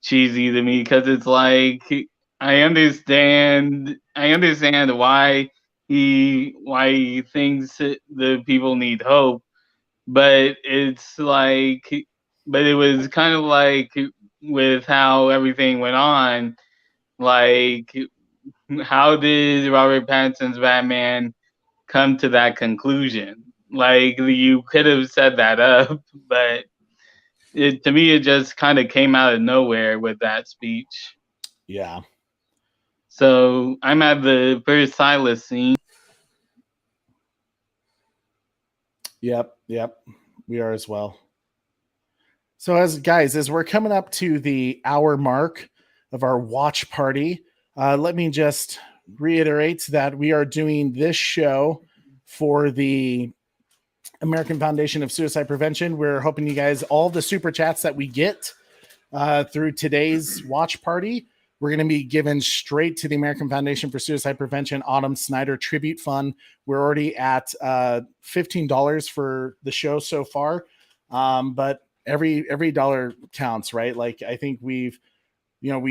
cheesy to me, because it's like, I understand why he thinks the people need hope, but it's like, but it was kind of like, with how everything went on, like, how did Robert Pattinson's Batman come to that conclusion? Like, you could have set that up, but to me, it just kind of came out of nowhere with that speech. Yeah. So I'm at the first Silas scene. Yep. We are as well. So as we're coming up to the hour mark of our watch party, let me just reiterate that we are doing this show for the American Foundation of Suicide Prevention. We're hoping you guys, all the super chats that we get, through today's watch party, we're going to be given straight to the American Foundation for Suicide Prevention Autumn Snyder Tribute Fund. We're already at $15 for the show so far, but every dollar counts, right? Like I think we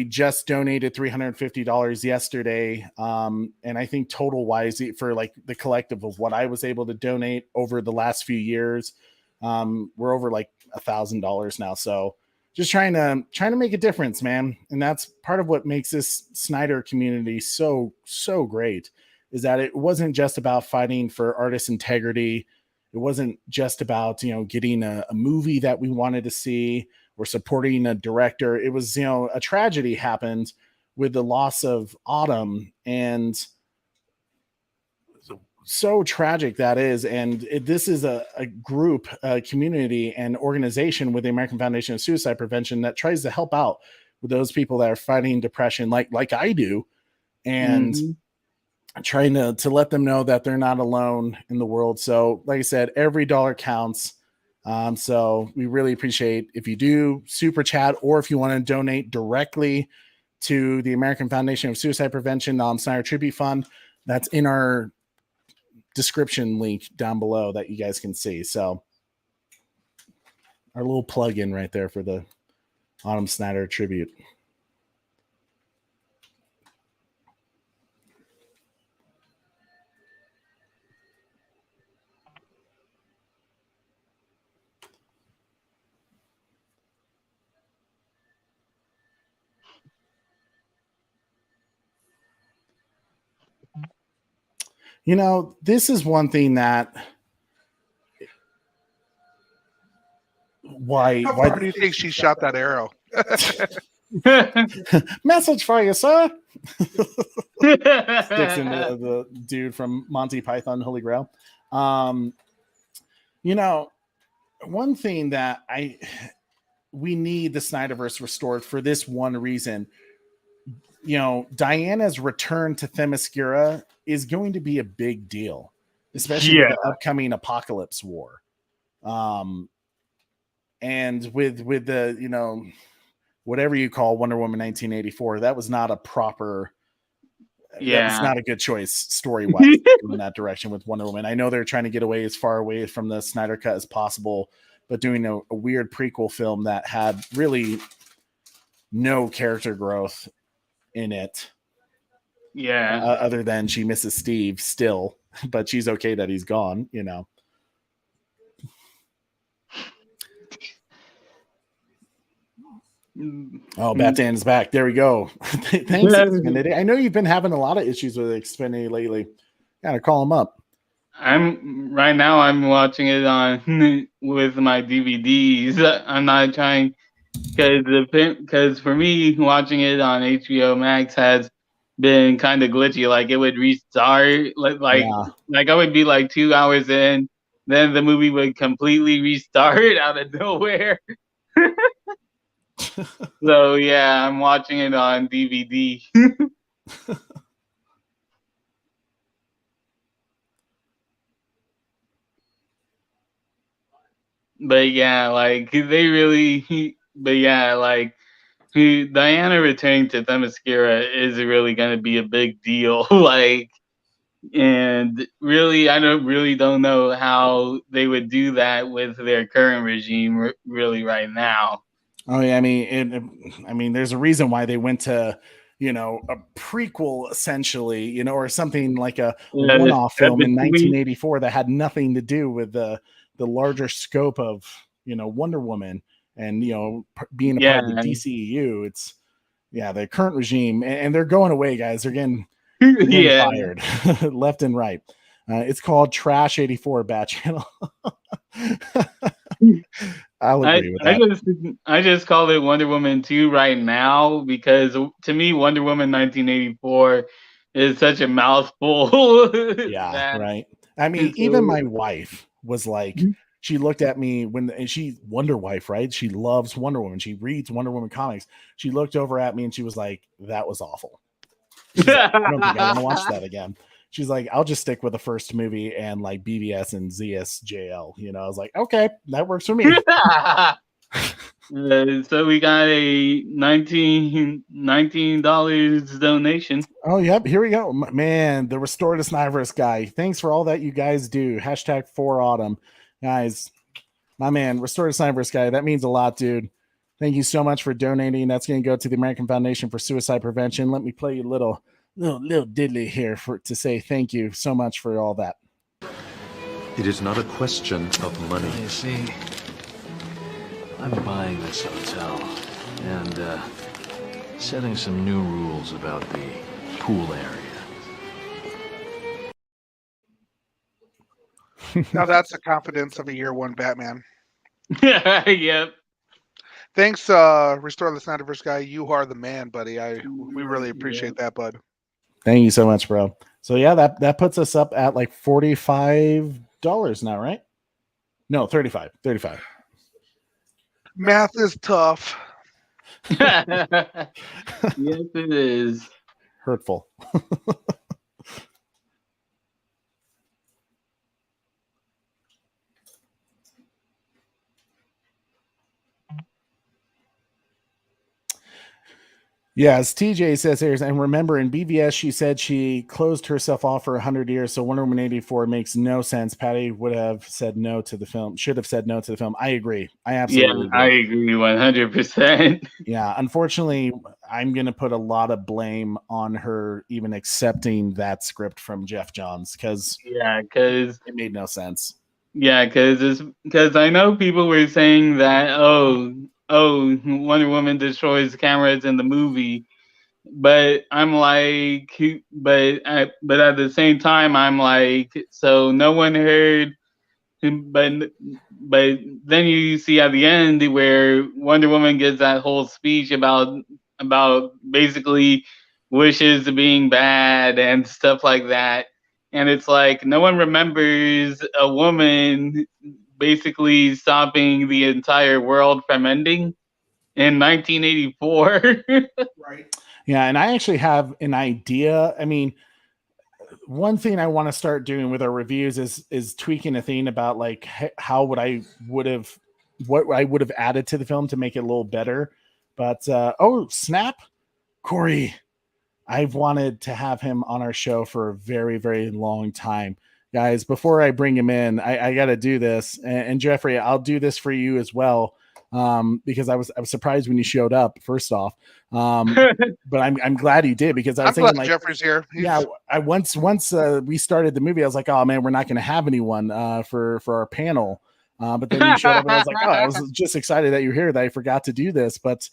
just donated $350 yesterday, and I think total wise for like the collective of what I was able to donate over the last few years, we're over like $1,000 now. So just trying to make a difference, man. And that's part of what makes this Snyder community so great, is that it wasn't just about fighting for artist integrity. It wasn't just about, getting a movie that we wanted to see or supporting a director. It was, a tragedy happened with the loss of Autumn, and so tragic that is. And this is a group, a community and organization with the American Foundation of Suicide Prevention that tries to help out with those people that are fighting depression like I do, and trying to let them know that they're not alone in the world. So like I said, every dollar counts. So we really appreciate if you do super chat, or if you want to donate directly to the American Foundation of Suicide Prevention Snyder Tribute Fund. That's in our description link down below that you guys can see. So our little plug-in right there for the Autumn Snyder tribute. This is one thing that why do you think she shot that arrow? Message for you, sir. Sticks in the dude from Monty Python Holy Grail. One thing that we need the Snyderverse restored for this one reason. Diana's return to Themyscira is going to be a big deal, especially with the upcoming Apocalypse War. And with the, whatever you call Wonder Woman 1984, that was not a proper, that's not a good choice story-wise in that direction with Wonder Woman. I know they're trying to get away as far away from the Snyder Cut as possible, but doing a weird prequel film that had really no character growth in it, other than she misses Steve still, but she's okay that he's gone. Oh, Batman is back. There we go. Thanks, Xfinity. I know you've been having a lot of issues with Xfinity lately. Gotta call him up. I'm watching it on with my DVDs. I'm not trying, because for me, watching it on HBO Max has been kind of glitchy. Like it would restart, like I would be like 2 hours in, then the movie would completely restart out of nowhere. So yeah, I'm watching it on DVD. But yeah, like Diana returning to Themyscira is really going to be a big deal. And really, I don't know how they would do that with their current regime really right now. Oh yeah, I mean, there's a reason why they went to, a prequel essentially, or something like a one-off film in 1984 that had nothing to do with the larger scope of, Wonder Woman and, being a part of the DCEU. It's the current regime, and they're going away, guys. They're getting fired left and right. It's called Trash 84 Bat Channel. I'll agree with that. I just call it Wonder Woman 2 right now, because to me, Wonder Woman 1984 is such a mouthful. Right. I mean, even my wife was like, she looked at me and she's Wonder Wife, right? She loves Wonder Woman. She reads Wonder Woman comics. She looked over at me and she was like, that was awful. Like, I don't think I want to watch that again. She's like, I'll just stick with the first movie and like BVS and ZSJL. I was like, okay, that works for me. So we got a $19 donation. Oh, yep. Here we go. Man, the Restore the Snyder's guy. Thanks for all that you guys do. Hashtag for autumn. Guys, my man, Restore the Snyder's guy. That means a lot, dude. Thank you so much for donating. That's going to go to the American Foundation for Suicide Prevention. Let me play you a little diddly here to say thank you so much for all that. It is not a question of money. You see, I'm buying this hotel and setting some new rules about the pool area. Now that's the confidence of a year one Batman. Yep. Thanks, Restore the Snyderverse guy. You are the man, buddy. We really appreciate that, bud. Thank you so much, bro. So yeah, that puts us up at like $45 now, right? No, 35. Math is tough. Yes, it is. Hurtful. Yes, TJ says here, and remember in BVS, she said she closed herself off for 100 years. So Wonder Woman 84 makes no sense. Patty would have said no to the film, should have said no to the film. I agree. I absolutely agree. I agree 100%. Yeah, unfortunately, I'm going to put a lot of blame on her even accepting that script from Jeff Johns because it made no sense. Yeah, because I know people were saying that, Wonder Woman destroys cameras in the movie, but I'm like, but at the same time, I'm like, so no one heard, but then you see at the end where Wonder Woman gives that whole speech about basically wishes being bad and stuff like that, and it's like no one remembers a woman basically stopping the entire world from ending in 1984. Right. Yeah, and I actually have an idea. I mean, one thing I want to start doing with our reviews is tweaking a thing about like how what I would have added to the film to make it a little better. But snap, Corey, I've wanted to have him on our show for a very, very long time. Guys, before I bring him in, I got to do this. And Jeffrey, I'll do this for you as well, because I was surprised when you showed up, first off. But I'm glad you did, because I was thinking, like, Jeffrey's here. Once we started the movie, I was like, oh, man, we're not going to have anyone for our panel. But then you showed up, and I was like, oh, I was just excited that you're here, that I forgot to do this. But,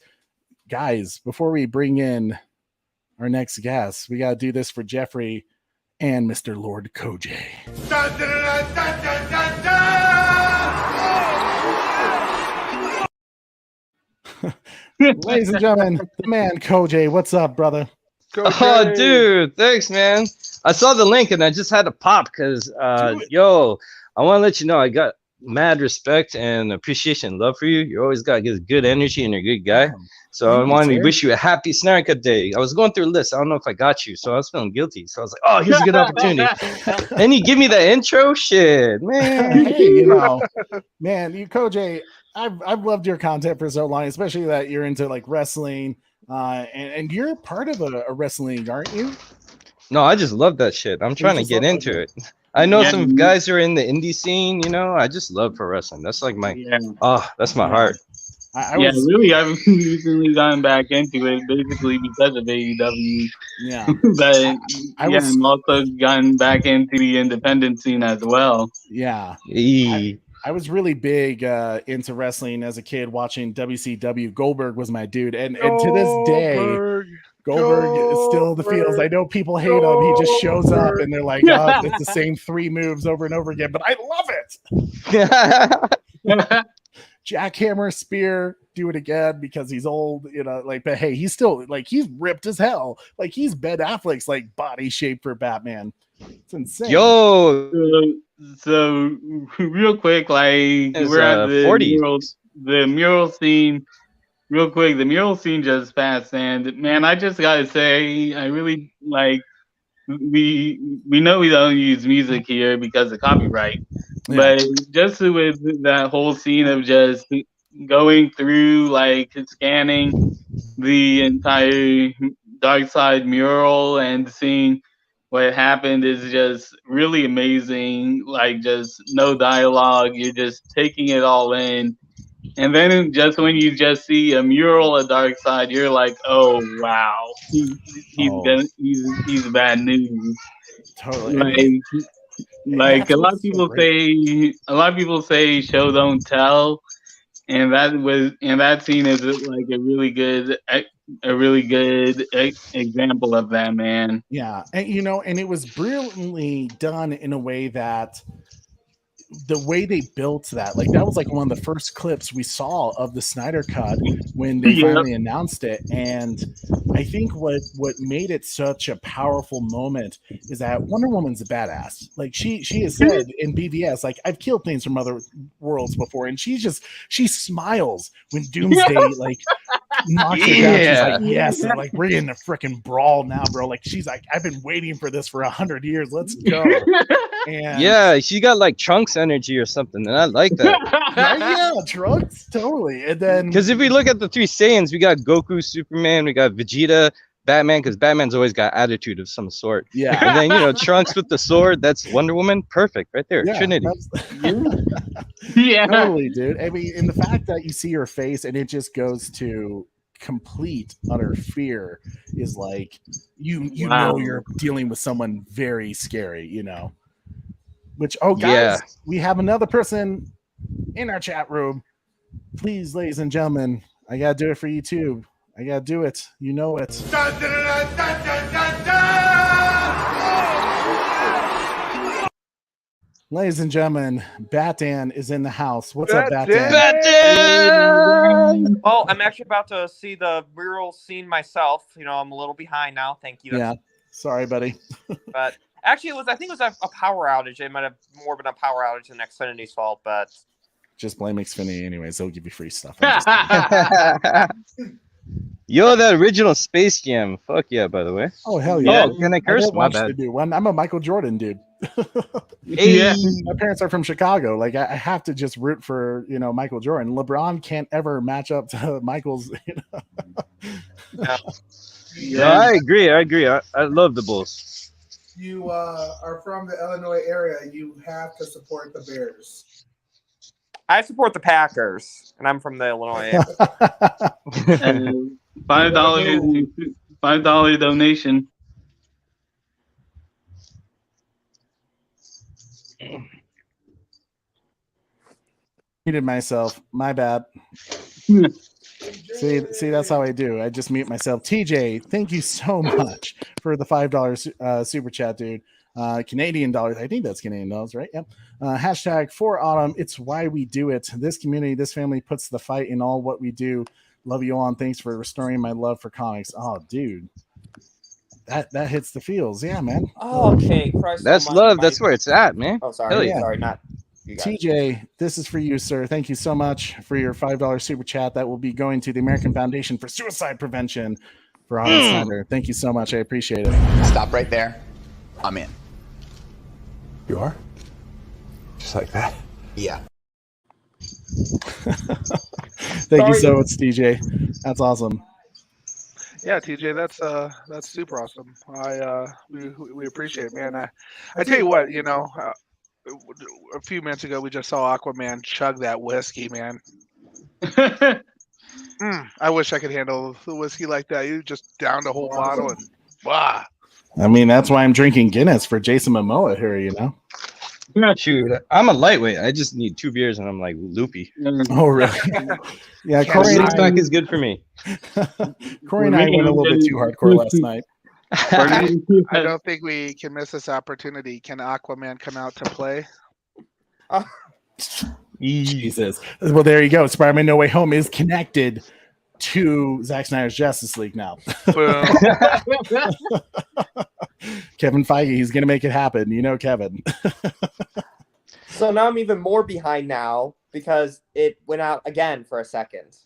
guys, before we bring in our next guest, we got to do this for Jeffrey and Mr. Lord Koj. Ladies and gentlemen, the man Koj. What's up, brother? Oh, dude, thanks, man. I saw the link and I just had to pop because, I want to let you know I got mad respect and appreciation and love for you. You always got good energy and you're a good guy. So I wanted to wish you a happy Snyder Cut Day. I was going through a list. I don't know if I got you, so I was feeling guilty. So I was like, oh, here's a good opportunity. And you give me the intro? Shit, man. Hey, man, you, Koj, I've loved your content for so long, especially that you're into like wrestling, and you're part of a wrestling league, aren't you? No, I just love that shit. I'm trying to get into it. I know some guys are in the indie scene, I just love pro wrestling. That's like my that's my heart. Really, I've recently gotten back into it basically because of AEW. Yeah, but I'm also gotten back into the independent scene as well. Yeah, I was really big into wrestling as a kid, watching WCW. Goldberg was my dude, and to this day, Goldberg is still the feels. I know people hate him. He just shows up and they're like, oh, it's the same 3 moves over and over again, but I love it. Jackhammer, spear, do it again because he's old, but hey, he's still he's ripped as hell. Like he's Ben Affleck's like body shape for Batman. It's insane. Yo, so real quick, we're at the mural scene. Real quick, the mural scene just passed, and man, I just gotta say, I really we know we don't use music here because of copyright, but just with that whole scene of just going through, like, scanning the entire Darkseid mural and seeing what happened is just really amazing. Like, just no dialogue. You're just taking it all in. And then just when you just see a mural of Darkseid, you're like, oh wow, he's bad news. Totally. Like a lot of people say show don't tell, and that scene is like a really good example of that, man. Yeah, and and it was brilliantly done in a way that the way they built that, like that was like one of the first clips we saw of the Snyder Cut when they finally announced it. And I think what made it such a powerful moment is that Wonder Woman's a badass. Like she has said in BVS, like, I've killed things from other worlds before, and she smiles when Doomsday like knocks her down. She's like, yes, and like, we're in a freaking brawl now, bro. Like, she's like, I've been waiting for this for 100 years. Let's go. And yeah, she got like Trunks energy or something, and I like that. yeah, Trunks, totally. And then, because if we look at the three Saiyans, we got Goku, Superman, we got Vegeta, Batman, because Batman's always got attitude of some sort. Yeah. And then Trunks with the sword, that's Wonder Woman. Perfect, right there. Yeah, Trinity. Yeah, totally, dude. I mean, and the fact that you see her face and it just goes to complete utter fear is like you know you're dealing with someone very scary, Which, guys, we have another person in our chat room. Please, ladies and gentlemen, I gotta do it for you too. I gotta do it. You know it. Ladies and gentlemen, Batdan is in the house. What's up, Batdan? Batdan! Oh, I'm actually about to see the mural scene myself. I'm a little behind now. Thank you. Yeah, sorry, buddy. But actually, I think it was a power outage. It might have more been a power outage than Xfinity's fault, but just blame Xfinity anyways. They'll give you free stuff. Yo, that original Space Jam. Fuck yeah, by the way. Oh, hell yeah. Oh, can I curse? My bad. The new one. I'm a Michael Jordan dude. Hey. My parents are from Chicago. Like, I have to just root for, Michael Jordan. LeBron can't ever match up to Michael's, Yeah, I agree. I love the Bulls. You are from the Illinois area. You have to support the Bears. I support the Packers, and I'm from the Illinois area. $5 donation. Muted myself. My bad. See, that's how I do. I just mute myself. TJ, thank you so much for the $5 super chat, dude. Canadian dollars. I think that's Canadian dollars, right? Yep. Hashtag for Autumn. It's why we do it. This community, this family puts the fight in all what we do. Love you all, and thanks for restoring my love for comics. Oh, dude. That hits the feels. Yeah, man. Oh, okay. Christ, that's love. That's where it's at, man. Oh, sorry. Yeah. Sorry, not. TJ, this is for you, sir. Thank you so much for your $5 super chat. That will be going to the American Foundation for Suicide Prevention for Adam Snyder. Thank you so much. I appreciate it. Stop right there. I'm in. You are? Just like that? Yeah. Thank you so much, TJ. That's awesome. Yeah, TJ, that's super awesome. We appreciate it, man. I tell you what, a few minutes ago we just saw Aquaman chug that whiskey, man. I wish I could handle the whiskey like that. You just downed a whole bottle and wow. I mean, that's why I'm drinking Guinness for Jason Momoa here, Shoot, I'm a lightweight. I just need 2 beers and I'm like loopy. Oh, really? Yeah, Corey Six-pack is good for me. Corey and I went a little bit too hardcore last night. I don't think we can miss this opportunity. Can Aquaman come out to play? Jesus. Well, there you go. Spider-Man No Way Home is connected to Zack Snyder's Justice League now. Kevin Feige, he's going to make it happen. Kevin. So now I'm even more behind now because it went out again for a second.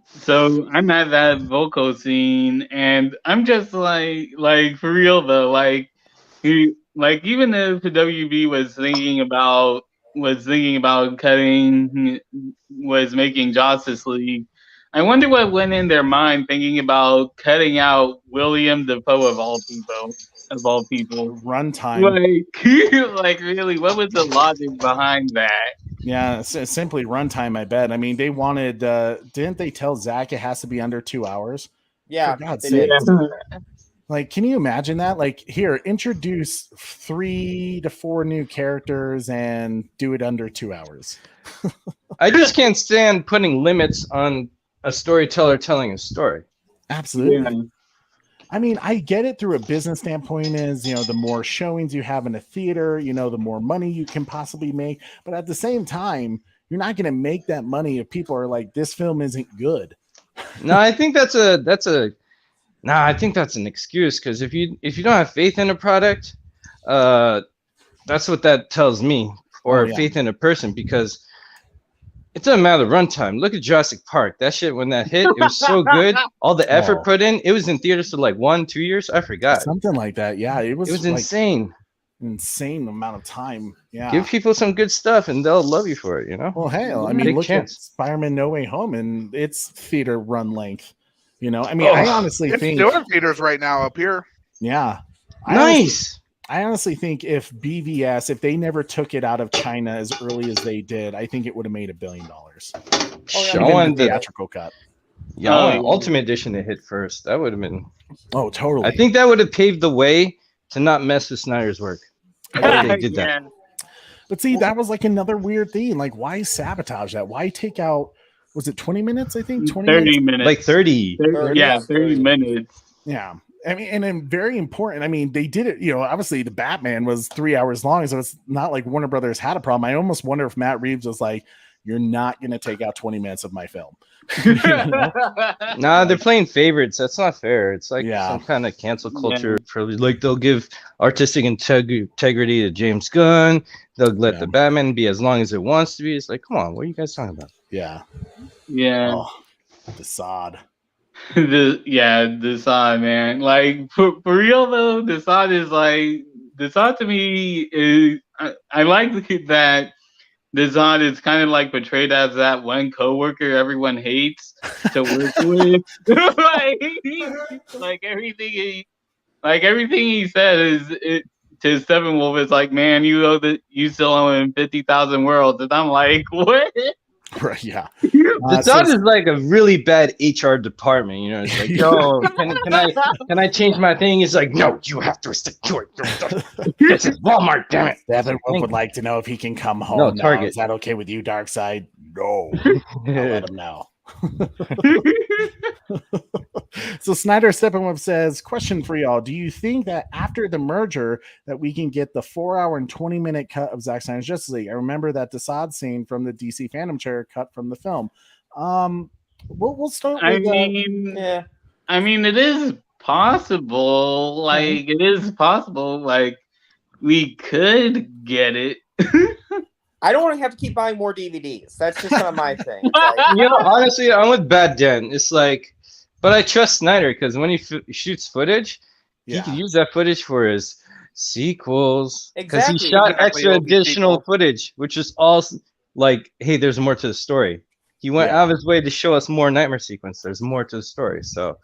So I'm at that vocal scene, and I'm just like for real though, even if the WB was thinking about was thinking about was making Justice League. I wonder what went in their mind thinking about cutting out William Dafoe of all people. Runtime. Like really, what was the logic behind that? Yeah, simply runtime, I bet. I mean, they wanted, didn't they tell Zach it has to be under 2 hours? Yeah. For God's they sake. did. Like, can you imagine that? Like, here, introduce 3 to 4 new characters and do it under 2 hours. I just can't stand putting limits on a storyteller telling a story. Absolutely. Yeah. I mean, I get it through a business standpoint is, the more showings you have in a theater, the more money you can possibly make. But at the same time, you're not going to make that money if people are like, this film isn't good. No, I think that's I think that's an excuse, because if you don't have faith in a product, that's what that tells me, or faith in a person, because it doesn't matter runtime. Look at Jurassic Park. That shit, when that hit, it was so good. All the effort put in. It was in theaters for like 1-2 years. I forgot. Something like that. Yeah, it was like insane. Insane amount of time. Yeah. Give people some good stuff and they'll love you for it, Well, hell, I mean, look at Spider-Man No Way Home and its theater run length. I mean, I honestly think it's still in theaters right now up here. Yeah. I honestly think if BVS, if they never took it out of China as early as they did, I think it would have made $1 billion. I want the theatrical cut. Yeah, I want Ultimate Edition to hit first. That would have been. Oh, totally. I think that would have paved the way to not mess with Snyder's work. They did that. But see, that was like another weird thing. Like, why sabotage that? Why take out? Was it 20 minutes? I think 30 minutes. Like 30. 30 minutes. Yeah. I mean, and then very important. I mean, they did it, obviously the Batman was 3 hours long, so it's not like Warner Brothers had a problem. I almost wonder if Matt Reeves was like, you're not going to take out 20 minutes of my film. Nah, they're playing favorites. That's not fair. It's like some kind of cancel culture for like they'll give artistic integrity to James Gunn. They'll let the Batman be as long as it wants to be. It's like, come on, what are you guys talking about? Yeah. Yeah. Oh, Desaad. Desaad, man. Like for real though, Desaad to me is I like that Desaad is kind of like portrayed as that one coworker everyone hates to work with. like everything he said is to Steppenwolf is like, man, you still own 50,000 worlds, and I'm like, what? Right, yeah. Desaad is like a really bad HR department. It's like, yo, can I change my thing? It's like, no, you have to stick to it. This is Walmart, damn it. Everyone would like to know if he can come home. No, Target. Is that okay with you, Darkseid? No. I'll let him know. So Snyder Steppenwolf says, question for y'all. Do you think that after the merger that we can get the 4 hour and 20-minute cut of Zack Snyder's Justice League? I remember that Desaad scene from the DC Phantom chair cut from the film. We'll start with I mean, it is possible. Like, it is possible. Like, we could get it. I don't want to have to keep buying more DVDs. That's just kind of my thing. Honestly, I'm with Bad Den. It's like, but I trust Snyder because when he shoots footage, he can use that footage for his sequels. Because he shot extra additional footage, which is all like, hey, there's more to the story. He went out of his way to show us more nightmare sequence. There's more to the story. So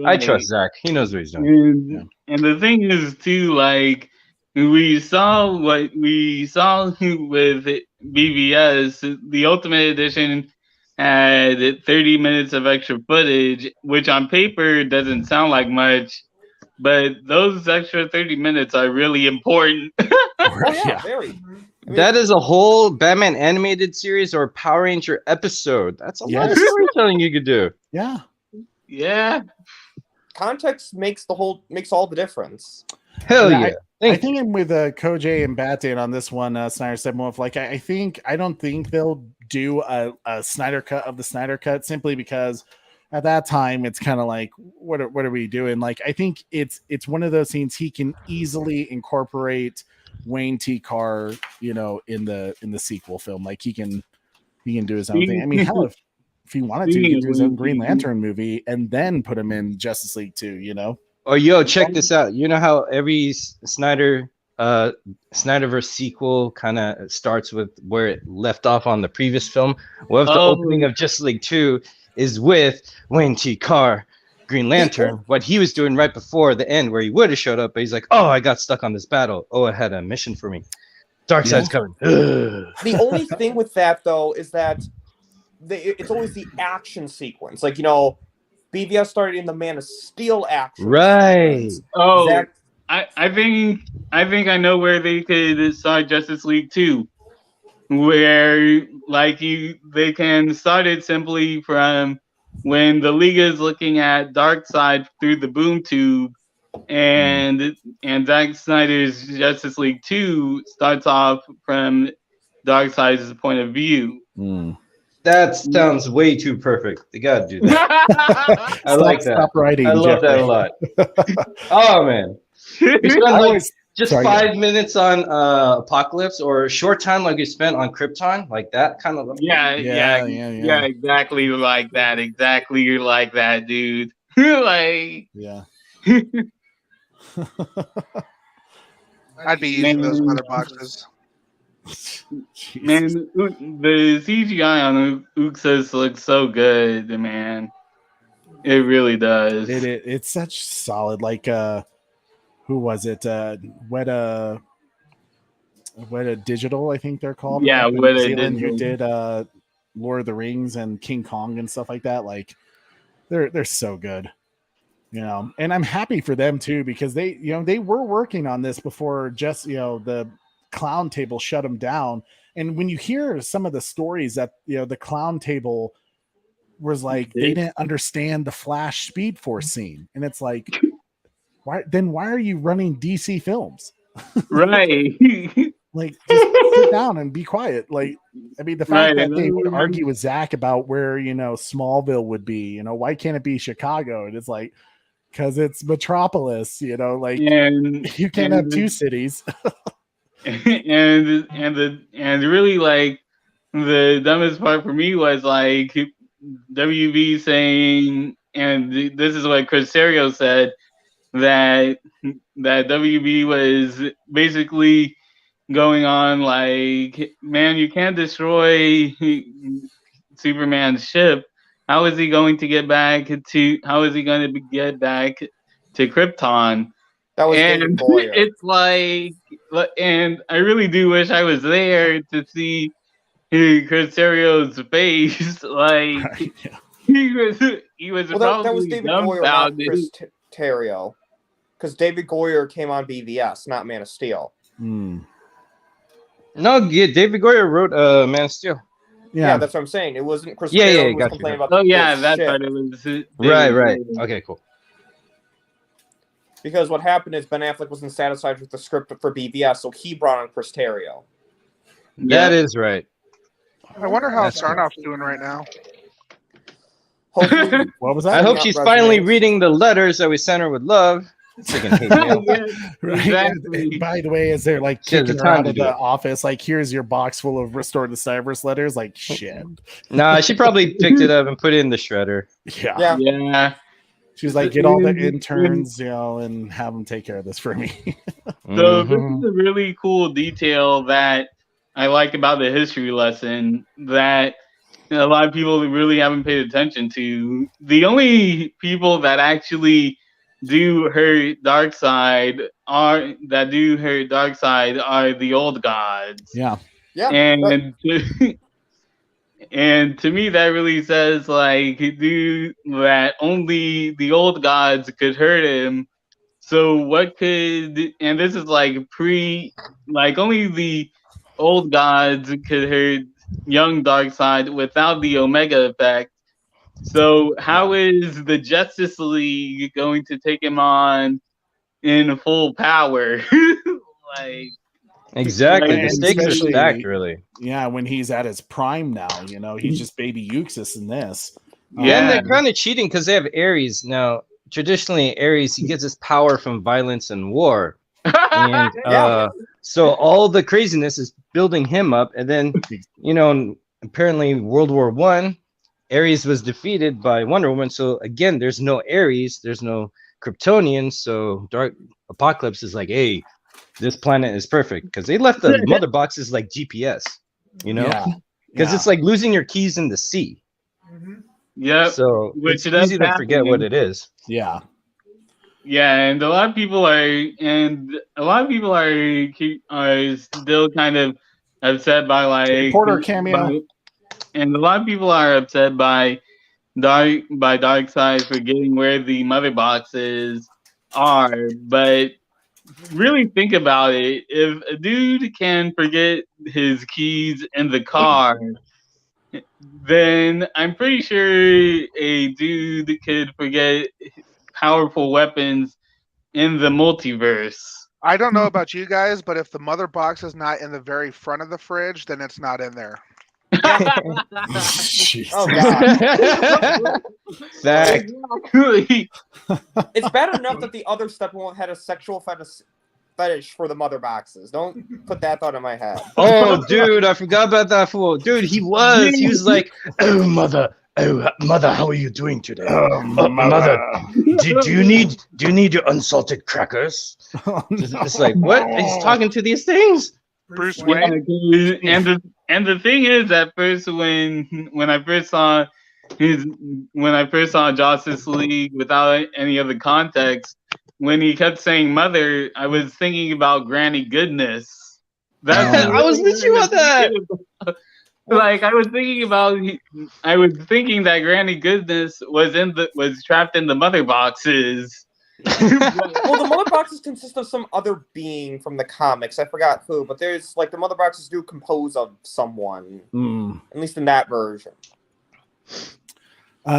I trust Zach. He knows what he's doing. And the thing is, too, like, we saw what we saw with BVS. The Ultimate Edition had 30 minutes of extra footage, which on paper doesn't sound like much, but those extra 30 minutes are really important. Very. That is a whole Batman animated series or Power Ranger episode. That's a lot of storytelling you could do. Yeah. Yeah. Context makes all the difference. Hell yeah. I think I'm with Koj and Batman on this one. Snyder Steppenwolf. Like, I don't think they'll do a Snyder cut of the Snyder cut simply because at that time it's kind of like, what are we doing? Like, I think it's one of those scenes he can easily incorporate Wayne T. Carr, in the sequel film. Like, he can do his own thing. I mean, hell, if he wanted to, he could do his own Green Lantern movie and then put him in Justice League too. Oh, yo, check this out. You know how every Snyder Snyderverse sequel kind of starts with where it left off on the previous film. What if the Oh. opening of Justice League 2 is with Wayne T. Carr, Green Lantern, what he was doing right before the end, where he would have showed up, but he's like, oh, I got stuck on this battle. Oh, it had a mission for me. Darkseid's coming. The only thing with that, though, is that it's always the action sequence. Like, you know, BVS started in the Man of Steel action. Right. Sequence. Oh, Zack, I think I know where they could start Justice League 2, where like they can start it simply from when the League is looking at Darkseid through the boom tube, and Zack Snyder's Justice League 2 starts off from Darkseid's point of view. That sounds way too perfect. They gotta do that. I like that. Stop writing, I love Jeffrey. that a lot. Oh man, we spent like just sorry, 5 minutes on Apocalypse, or a short time like we spent on Krypton, like that kind of. Yeah, exactly like that. Exactly like that, dude. Like, yeah. I'd be using those mother boxes. Man, the CGI on Uxas looks so good, man. It really does. It's such solid. Like, who was it? Weta Digital, I think they're called. Yeah, Weta Digital. Who did Lord of the Rings and King Kong and stuff like that. Like, they're so good. You know, and I'm happy for them too, because they were working on this before just, the Clown Table shut them down. And when you hear some of the stories that, the Clown Table was like, they didn't understand the Flash Speed Force scene. And it's like, why are you running DC films? Right. Like, just sit down and be quiet. Like, I mean, the fact that they would argue with Zach about where, Smallville would be, why can't it be Chicago? And it's like, because it's Metropolis, like, you can't have two cities. and really, like, the dumbest part for me was like WB saying, and this is what Chris Terrio said, that WB was basically going on like, man, you can't destroy Superman's ship. How is he going to get back to Krypton? That was and it's like, and I really do wish I was there to see Chris Terrio's face. Like, he was well, that was probably David Goyer, not dumbfounded. Chris Terrio, because David Goyer came on BVS, not Man of Steel. No, David Goyer wrote Man of Steel. Yeah, that's what I'm saying. It wasn't Chris Yeah, Terrio who was gotcha. complaining about. Oh yeah, this that shit. part it was Right. Okay, cool. Because what happened is Ben Affleck wasn't satisfied with the script for BVS, so he brought on Chris Terrio. That is right. I wonder how Sarnoff's doing right now. Hopefully, what was that? I hope she's finally reading the letters that we sent her with love. Hate mail. Right? Exactly. By the way, as they're like She has kicking the her time out to of do the it. office, like, here's your box full of Restore the Cyberse letters. Like, shit. Nah, she probably picked it up and put it in the shredder. Yeah. Yeah. She's like, get all the interns, and have them take care of this for me. So this is a really cool detail that I like about the history lesson that a lot of people really haven't paid attention to. The only people that actually do hurt Darkseid are the old gods. Yeah. And to me, that really says, like, that only the old gods could hurt him. So what could, and this is like only the old gods could hurt young Darkseid without the Omega effect. So how is the Justice League going to take him on in full power? Like, Exactly. And The stakes are especially- stacked, really. Yeah, when he's at his prime now, he's just baby Euxis in this. And they're kind of cheating because they have Ares. Now, traditionally, Ares, he gets his power from violence and war. And so all the craziness is building him up. And then, apparently World War I, Ares was defeated by Wonder Woman. So again, there's no Ares, there's no Kryptonian. So Dark Apocalypse is like, hey, this planet is perfect because they left the mother boxes like GPS, you know, because it's like losing your keys in the sea. Yeah, so which it's easy to forget what it is. Yeah, and a lot of people are still kind of upset by like Reporter Cameo, and a lot of people are upset by Darkseid forgetting where the mother boxes are, but really think about it. If a dude can forget his keys in the car, then I'm pretty sure a dude could forget powerful weapons in the multiverse. I don't know about you guys, but if the mother box is not in the very front of the fridge, then it's not in there. Oh god. Zach. It's bad enough that the other Steppenwolf had a sexual fetish for the mother boxes. Don't put that thought in my head. Oh, dude, I forgot about that fool. Dude, he was like, oh mother, how are you doing today? Mother, do you need your unsalted crackers? It's like, what? He's talking to these things. Bruce Wayne. And the thing is, at first when I first saw Justice League without any other context, when he kept saying mother, I was thinking about Granny Goodness. I was with you on that. Like I was thinking that Granny Goodness was trapped in the mother boxes. Well, the mother boxes consist of some other being from the comics. I forgot who, but there's like the mother boxes do compose of someone. At least in that version.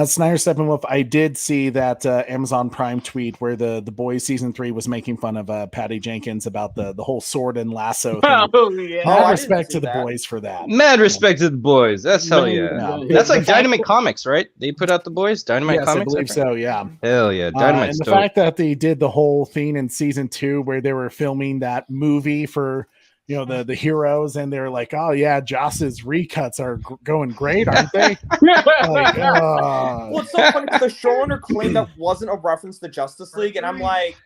Snyder Steppenwolf, I did see that Amazon Prime tweet where the Boys season 3 was making fun of Patty Jenkins about the whole sword and lasso thing. Oh yeah. Mad respect to the Boys for that. Mad respect to the Boys. That's hell yeah. That's like Dynamite Comics, right? They put out the Boys? Dynamite Comics? I believe so, yeah. Hell yeah. Dynamite's and the dope. fact that they did the whole thing in season 2 where they were filming that movie for the heroes, and they're like, oh yeah, Joss's recuts are going great, aren't they? Like, well, it's so funny because the showrunner claimed that wasn't a reference to Justice League, and I'm like,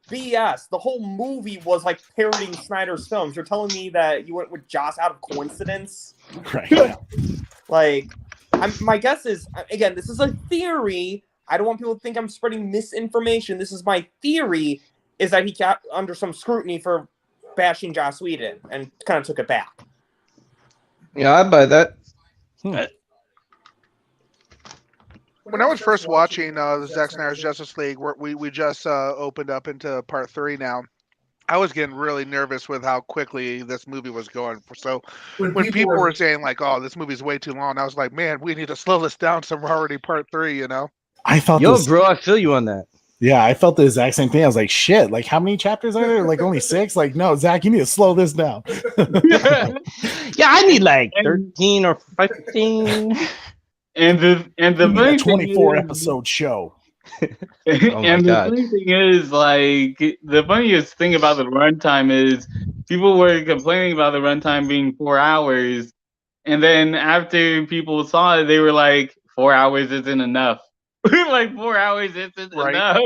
BS. The whole movie was like parodying Snyder's films. You're telling me that you went with Joss out of coincidence? Right. Yeah. Like, my guess is, again, this is a theory. I don't want people to think I'm spreading misinformation. This is my theory, is that he got under some scrutiny for bashing Joss Whedon and kind of took it back. Yeah, I buy that. When I was first watching the Zack Snyder's Justice League, we just opened up into part 3 now. I was getting really nervous with how quickly this movie was going. So when people were saying like, "Oh, this movie's way too long," I was like, "Man, we need to slow this down." So we're already part 3, I thought, bro, I feel you on that. Yeah, I felt the exact same thing. I was like, shit, like how many chapters are there? Like only 6? Like, no, Zach, you need to slow this down. Yeah, I need like 13 or 15. And the funny 24 episode show. And the funny thing is, like, the funniest thing about the runtime is people were complaining about the runtime being 4 hours, and then after people saw it, they were like, 4 hours isn't enough. Like 4 hours isn't enough.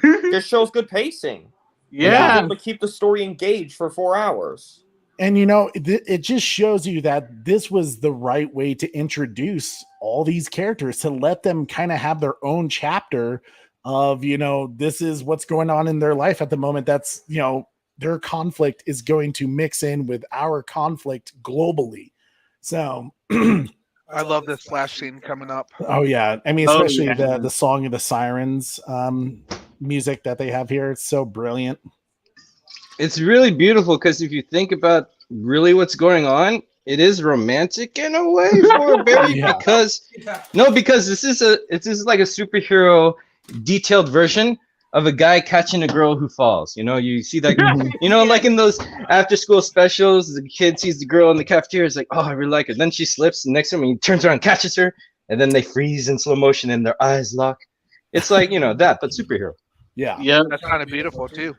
This shows good pacing. Yeah, able to keep the story engaged for 4 hours. And it just shows you that this was the right way to introduce all these characters, to let them kind of have their own chapter of, this is what's going on in their life at the moment. That's, their conflict is going to mix in with our conflict globally. So I love this Flash scene coming up. Oh yeah, I mean, especially the Song of the Sirens music that they have here. It's so brilliant. It's really beautiful because if you think about really what's going on, it is romantic in a way for Barry because this is like a superhero detailed version of a guy catching a girl who falls. You see that, like in those after school specials, the kid sees the girl in the cafeteria, is like, oh, I really like her. Then she slips, and next time he turns around and catches her, and then they freeze in slow motion and their eyes lock. It's like, that, but superhero. Yeah. That's kind of beautiful too.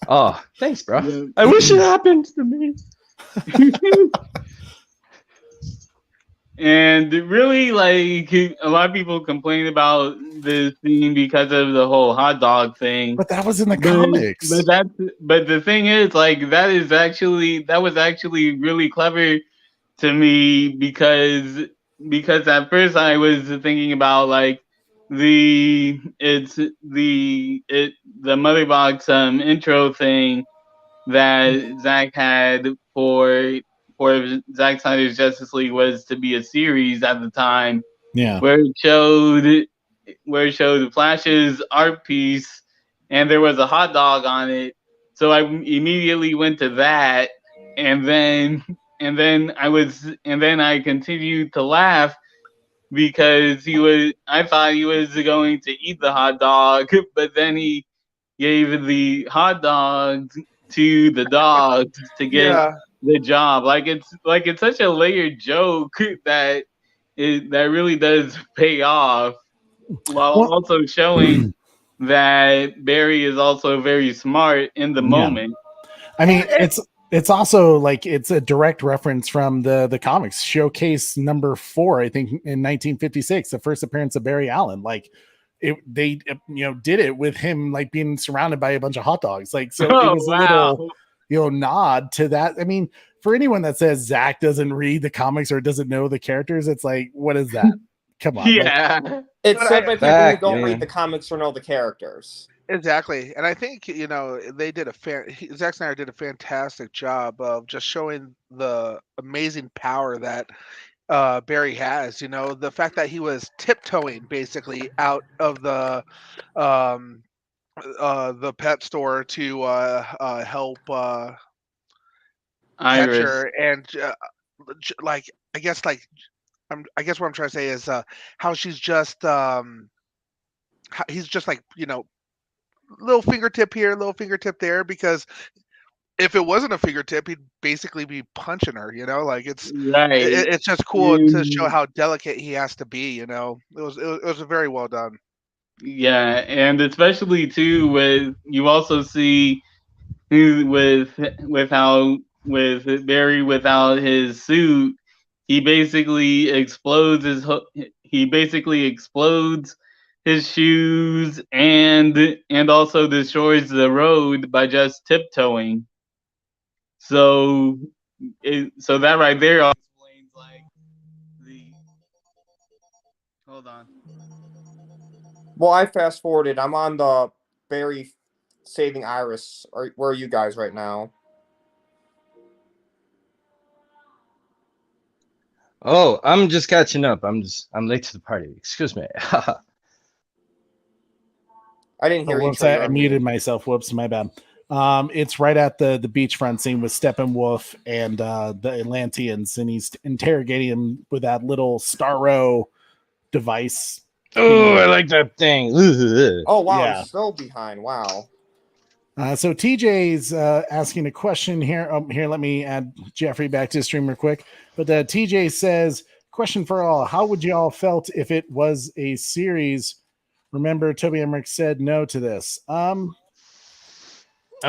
Oh, thanks, bro. Yeah. I wish it happened to me. And really, like, a lot of people complain about this scene because of the whole hot dog thing. But that was in the comics. But the thing is, like, that was actually really clever to me because at first I was thinking about like the mother box intro thing that Zack had for Zack Snyder's Justice League was to be a series at the time. Yeah. Where it showed Flash's art piece and there was a hot dog on it. So I immediately went to that and then I continued to laugh because I thought he was going to eat the hot dog, but then he gave the hot dogs to the dogs to get the job. Like it's such a layered joke that really does pay off, while also showing that Barry is also very smart in the moment. I mean, it's also like it's a direct reference from the comics Showcase number 4, I think, in 1956, the first appearance of Barry Allen. Like they did it with him like being surrounded by a bunch of hot dogs. Like, so it was a little nod to that. I mean, for anyone that says Zack doesn't read the comics or doesn't know the characters, it's like, what is that? Come on. Yeah. It's said by people who don't read the comics or know the characters. Exactly. And I think, they did Zack Snyder did a fantastic job of just showing the amazing power that Barry has. The fact that he was tiptoeing basically out of the pet store to help Catcher, and like I guess what I'm trying to say is how she's just he's just like little fingertip here, little fingertip there, because if it wasn't a fingertip, he'd basically be punching her. Like it's just cool to show how delicate he has to be. It was very well done. Yeah, and especially too with you also see with Barry without his suit, he basically explodes his shoes and also destroys the road by just tiptoeing. So that right there explains like hold on. Well, I fast forwarded. I'm on the Barry saving Iris. Where are you guys right now? Oh, I'm just catching up. I'm late to the party. Excuse me. I didn't hear you. I muted myself. Whoops, my bad. It's right at the beachfront scene with Steppenwolf and the Atlanteans, and he's interrogating him with that little Starro device. Oh, I like that thing. Oh wow, Yeah. I'm still behind. Wow. So TJ's asking a question here. Here, let me add Jeffrey back to the stream real quick. But TJ says, question for all. How would you all felt if it was a series? Remember, Toby Emmerich said no to this. I'm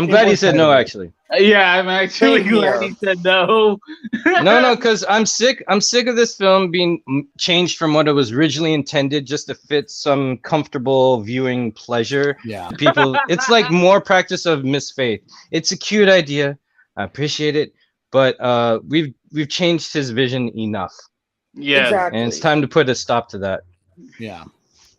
glad he said no, actually. Yeah, I'm actually glad he said no. No, because I'm sick of this film being changed from what it was originally intended just to fit some comfortable viewing pleasure. Yeah. People, it's like more practice of misfaith. It's a cute idea. I appreciate it. But we've changed his vision enough. Yeah. Exactly. And it's time to put a stop to that. Yeah.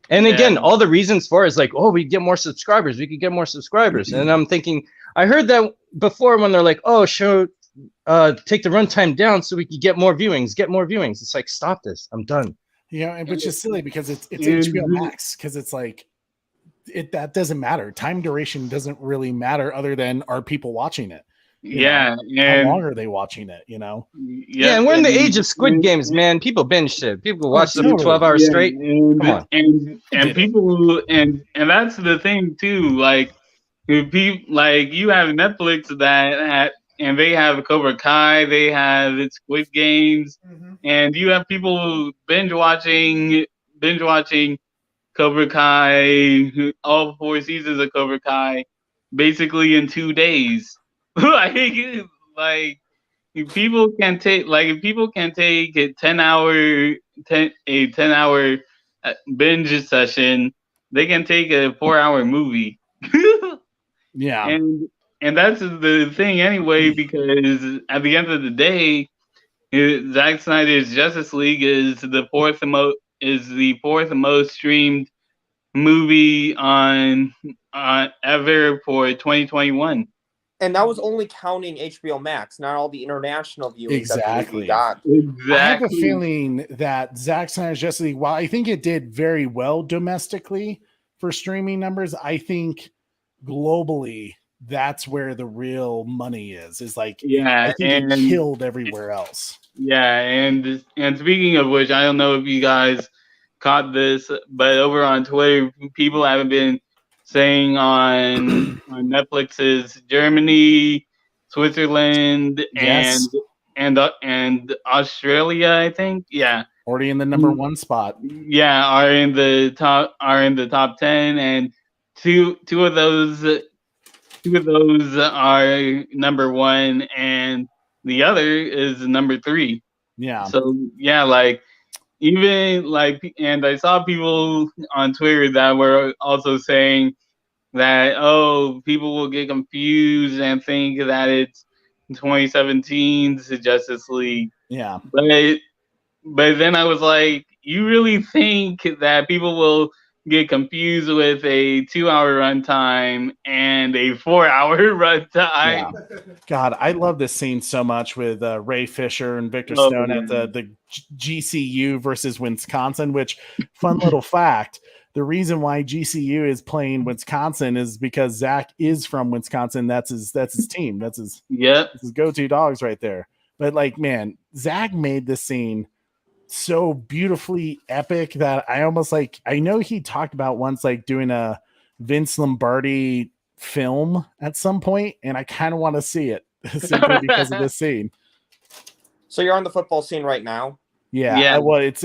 And again, all the reasons for it is like, oh, we get more subscribers. We could get more subscribers. And I'm thinking, I heard that before when they're like, oh, take the runtime down so we could get more viewings. It's like, stop this. I'm done. Which is silly because it's HBO Max, because it's like that doesn't matter. Time duration doesn't really matter other than are people watching it? Yeah. How long are they watching it? Yeah, and we're in the age of Squid Games, man. People binge shit. People watch them for 12 hours straight. Come on. And people and that's the thing too. Like if people like you have Netflix and they have Cobra Kai, they have Squid Games, and you have people binge watching Cobra Kai, all 4 seasons of Cobra Kai, basically in 2 days. like if people can take a 10-hour binge session, they can take a 4-hour movie. Yeah. And that's the thing anyway, because at the end of the day, Zack Snyder's Justice League is the fourth most streamed movie on ever for 2021. And that was only counting HBO Max, not all the international viewings Exactly. that the movie got. I have a feeling that Zack Snyder's Justice League, while I think it did very well domestically for streaming numbers, I think globally that's where the real money is like, I think it killed everywhere else. Yeah, and speaking of which, I don't know if you guys caught this, but over on Twitter, people have been saying on Netflix's Germany, Switzerland, Yes. and Australia, I think. Yeah, already in the number one spot. Yeah, are in the top 10, and two of those are number one, and the other is number 3. Yeah. So yeah, like even like, and I saw people on Twitter that were also saying that, oh, people will get confused and think that it's 2017's Justice League. Yeah. But then I was like, you really think that people will get confused with a 2-hour runtime and a 4-hour runtime? Yeah. God, I love this scene so much with Ray Fisher and Victor Stone at the GCU versus Wisconsin, which, fun little fact, the reason why GCU is playing Wisconsin is because Zach is from Wisconsin. That's his team. That's his go-to dogs right there. But like, man, Zach made this scene so beautifully epic that I almost like, I know he talked about once like doing a Vince Lombardi film at some point, and I kind of want to see it simply because of this scene. So you're on the football scene right now? Yeah. Well, it's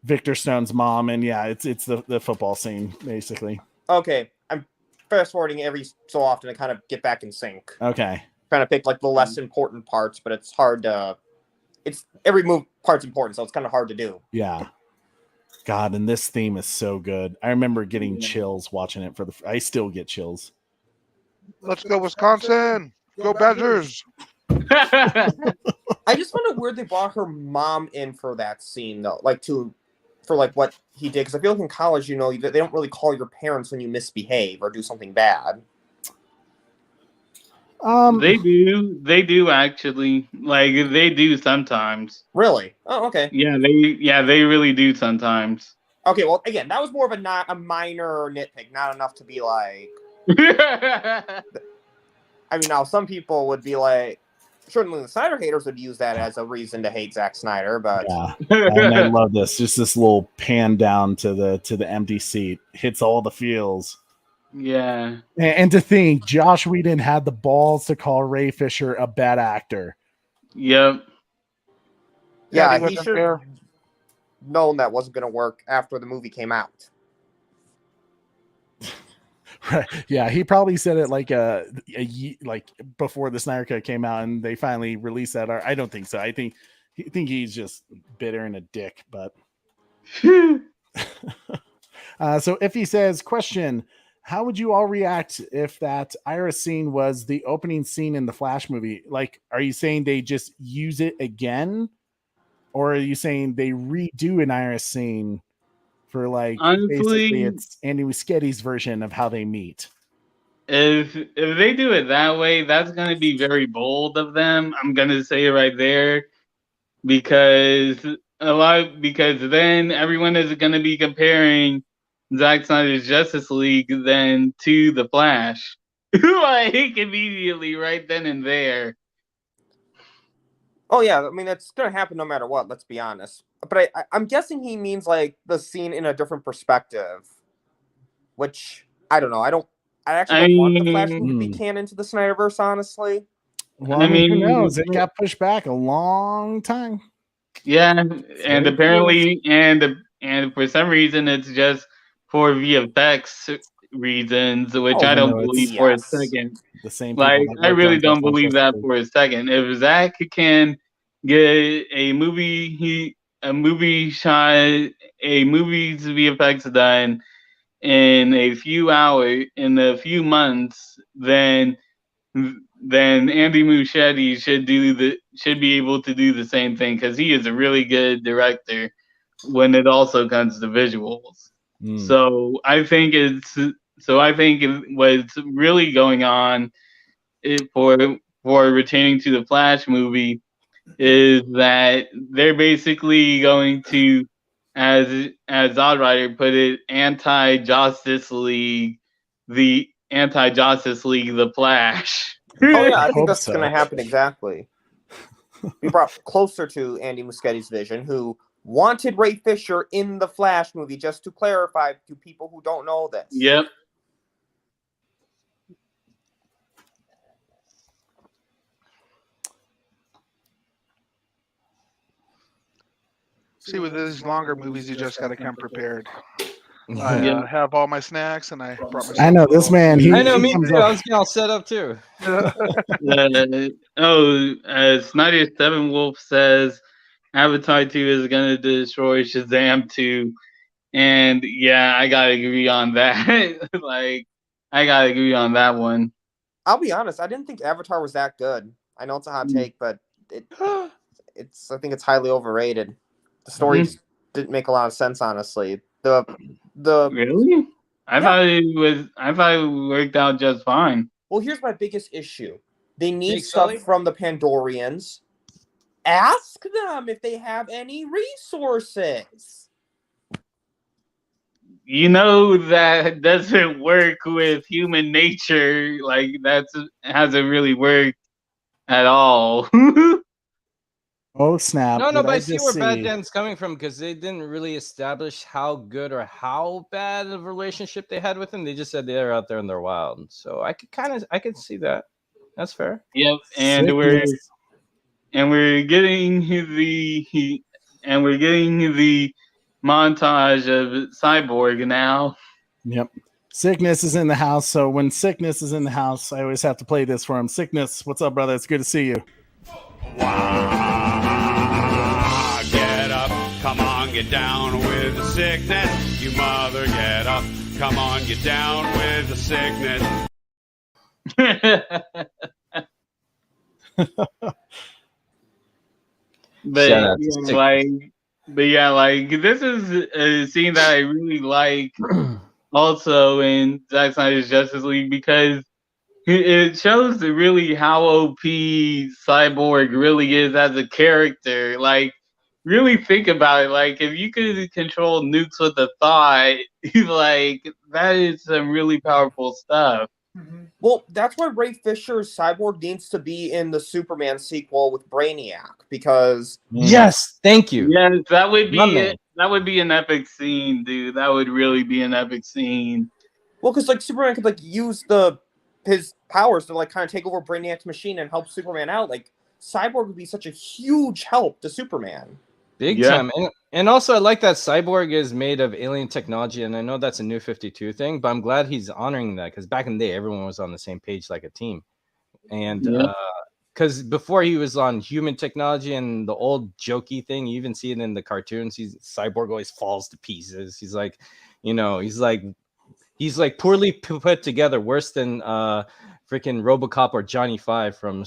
Victor Stone's mom, and yeah, it's the football scene basically. Okay, I'm fast forwarding every so often to kind of get back in sync. Okay. Trying to pick like the less important parts, but it's hard to. It's every move part's important, so it's kind of hard to do. Yeah. God, and this theme is so good. I remember getting chills watching it I still get chills. Let's go Wisconsin. Go Badgers. I just find it weird they brought her mom in for that scene though, for what he did, because I feel like in college, they don't really call your parents when you misbehave or do something bad. They do actually, like they do sometimes. Really? Oh, okay. Yeah, they really do sometimes. Okay, well, again, that was more of a minor nitpick, not enough to be like. I mean, now some people would be like, certainly the Snyder haters would use that as a reason to hate Zack Snyder, but yeah, and I love this. Just this little pan down to the empty seat hits all the feels. Yeah, and to think Josh Whedon had the balls to call Ray Fisher a bad actor. Yep. Yeah, he should have known that wasn't going to work after the movie came out. Right. Yeah, he probably said it like like before the Snyder Cut came out, and they finally released that. I don't think so. I think he's just bitter and a dick. But so if he says, question, how would you all react if that Iris scene was the opening scene in the Flash movie? Like, are you saying they just use it again, or are you saying they redo an Iris scene? For like, honestly, basically, it's Andy Muschietti's version of how they meet. If they do it that way, that's going to be very bold of them. I'm going to say it right there, because then everyone is going to be comparing Zack Snyder's Justice League then to the Flash, like immediately right then and there. Oh yeah, I mean that's going to happen no matter what. Let's be honest. But I'm guessing he means like the scene in a different perspective, which I don't know. I actually don't want the Flash movie to be canon to the Snyderverse, honestly. Well, I mean, who knows? It got pushed back a long time. Yeah, and apparently, and for some reason, it's just for VFX. reasons, which Oh, I no, don't believe for a second. The same people Like, that I worked really on don't Death believe Stroke. that for a second. If Zach can get a movie shot, a movie's VFX done in a few hours, in a few months, then Andy Muschietti should be able to do the same thing, because he is a really good director when it also comes to visuals. So I think what's really going on for retaining to the Flash movie is that they're basically going to, as Zodwriter put it, anti-Justice League the Flash. Oh yeah, I think hope that's so. going to happen exactly. We brought closer to Andy Muschietti's vision, who wanted Ray Fisher in the Flash movie, just to clarify to people who don't know this. Yep. See, with these longer movies, you just got to come prepared. Yeah. I have all my snacks, and I brought my. I know this man. I know, he me comes too. up- I was getting all set up too. Snyder Seven Wolf says Avatar 2 is gonna destroy Shazam 2, and yeah, I gotta agree on that. Like, I gotta agree on that one. I'll be honest, I didn't think Avatar was that good. I know it's a hot take, but I think it's highly overrated. The story just didn't make a lot of sense, honestly. The Really? I thought it worked out just fine. Well, here's my biggest issue. They need Jake stuff Sully? from the Pandorians. Ask them if they have any resources. You know that doesn't work with human nature. Like, that hasn't really worked at all. Oh snap! No, Did but I I see just where see- Bad Dan's coming from, because they didn't really establish how good or how bad of a relationship they had with him. They just said they're out there in their wild. So I could see that. That's fair. Yep, and Sickness. we're getting the montage of Cyborg now. Yep. Sickness is in the house. So when Sickness is in the house, I always have to play this for him. Sickness, what's up, brother? It's good to see you. Get up, come on, get down with the sickness. You mother, get up, come on, get down with the sickness. Shout out to But this is a scene that I really like also in Zack Snyder's Justice League, because it shows really how OP Cyborg really is as a character. Like, really think about it. Like, if you could control nukes with a thought, like, that is some really powerful stuff. Well, that's why Ray Fisher's Cyborg needs to be in the Superman sequel with Brainiac, because Yes, thank you. Yes, that would My be man. it. That would be an epic scene, dude. That would really be an epic scene. well, because like Superman could like use his powers to like kind of take over Brainiac's machine and help Superman out. Like Cyborg would be such a huge help to Superman. Big time. And also, I like that Cyborg is made of alien technology, and I know that's a New 52 thing, but I'm glad he's honoring that, because back in the day, everyone was on the same page like a team. And because before he was on human technology and the old jokey thing, you even see it in the cartoons, Cyborg always falls to pieces. He's like, he's like poorly put together, worse than freaking RoboCop or Johnny Five from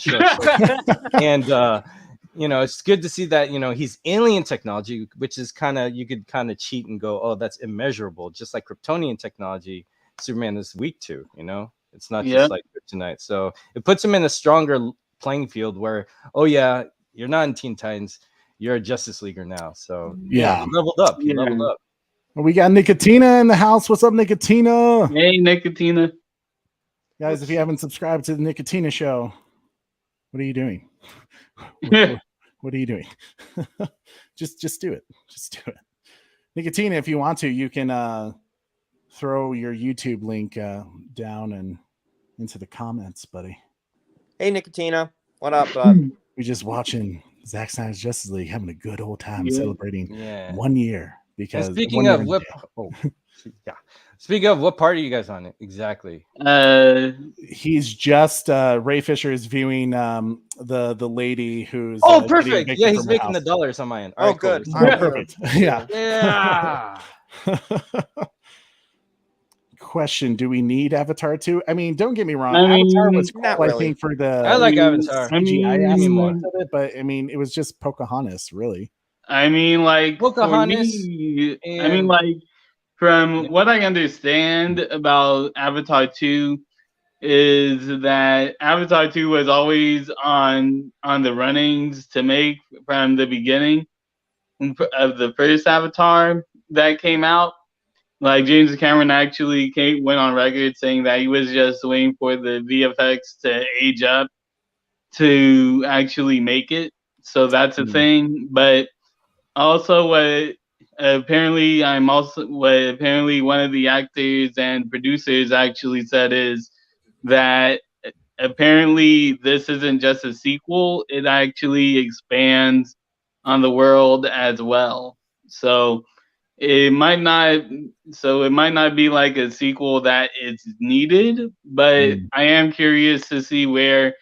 and it's good to see that he's alien technology, which is you could kind of cheat and go, oh, that's immeasurable, just like Kryptonian technology Superman is weak to. It's not just like kryptonite. So it puts him in a stronger playing field where, oh yeah, you're not in Teen Titans, you're a Justice Leaguer now. So Yeah. he leveled up. He leveled up. We got Nicotina in the house. What's up, Nicotina? Hey, Nicotina. Guys, if you haven't subscribed to the Nicotina show, what are you doing? What are you doing? just do it. Just do it. Nicotina, if you want to, you can throw your YouTube link down and into the comments, buddy. Hey, Nicotina. What up, bud? We're just watching Zack Snyder's Justice League, having a good old time celebrating 1 year. Because and speaking of Speaking of, what part are you guys on it exactly? He's just Ray Fisher is viewing the lady who's getting perfect. evicted Yeah, he's from her making the house. dollars on my end. Oh, good. Cool. I'm Perfect. here. Yeah. Yeah. Question: do we need Avatar 2? I mean, don't get me wrong. I Avatar mean, was cool, not I really. think, for the I like Avatar. CGI Give me more. aspect of it, but I mean, it was just Pocahontas, really. I mean, like for Pocahontas me, I mean, and- like from what I understand about Avatar 2 is that Avatar 2 was always on the runnings to make from the beginning of the first Avatar that came out. Like James Cameron actually went on record saying that he was just waiting for the VFX to age up to actually make it. So that's a thing. But also, what apparently one of the actors and producers actually said is that apparently this isn't just a sequel; it actually expands on the world as well. So it might not be like a sequel that is needed, but I am curious to see where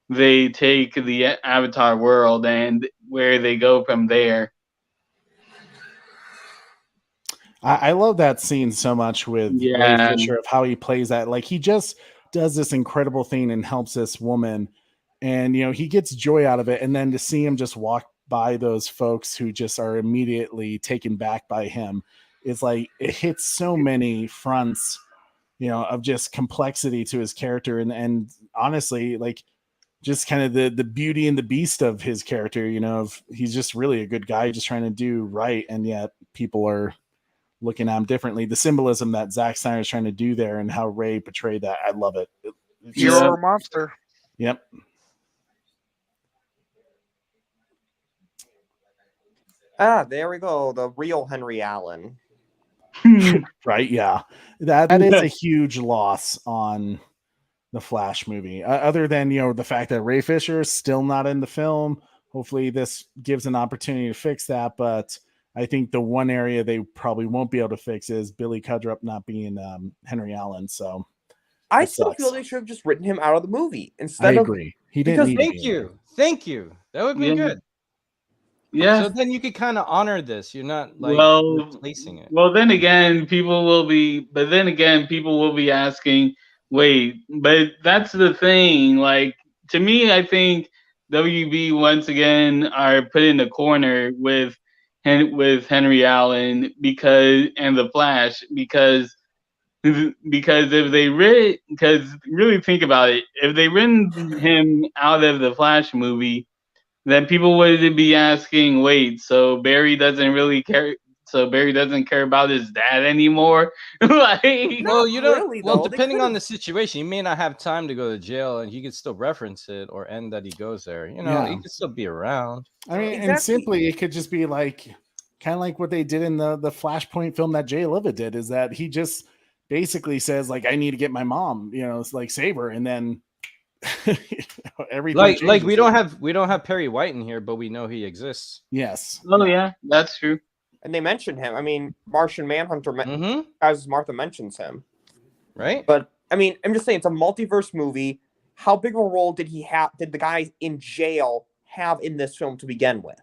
they take the Avatar world and where they go from there. I love that scene so much with Ray Fisher of how he plays that. Like, he just does this incredible thing and helps this woman, and he gets joy out of it. And then to see him just walk by those folks who just are immediately taken back by him, it's like it hits so many fronts, of just complexity to his character, and honestly, like, just kind of the beauty and the beast of his character. Of he's just really a good guy, just trying to do right, and yet people are looking at him differently. The symbolism that Zack Snyder is trying to do there and how Ray portrayed that, I love it. Hero or monster. Yep. There we go. The real Henry Allen. Right. Yeah. That is a huge loss on the Flash movie. Other than, the fact that Ray Fisher is still not in the film. Hopefully this gives an opportunity to fix that. But I think the one area they probably won't be able to fix is Billy Cudrup not being Henry Allen. So I still feel they should have just written him out of the movie instead I of. agree. He didn't. Need Thank you. That would be good. Yeah. So then you could kind of honor this. You're not like replacing it. Well, then again, people will be asking, wait, but that's the thing. Like, to me, I think WB once again are put in the corner with Henry Allen and the Flash because really think about it, if they written him out of the Flash movie, then people would be asking, wait, so Barry doesn't care about his dad anymore? Like, well, you don't. Really, well, though. Depending on the situation, he may not have time to go to jail, and he could still reference it or end that he goes there. He could still be around. I mean, and simply it could just be like kind of like what they did in the Flashpoint film that Jay Levitt did, is that he just basically says, like, I need to get my mom, it's like, save her, and then everything like we don't have Perry White in here, but we know he exists. Yes. Oh yeah, that's true. And they mentioned him. I mean, Martian Manhunter, as Martha mentions him, right? But I mean, I'm just saying, it's a multiverse movie. How big of a role did the guy in jail have in this film to begin with?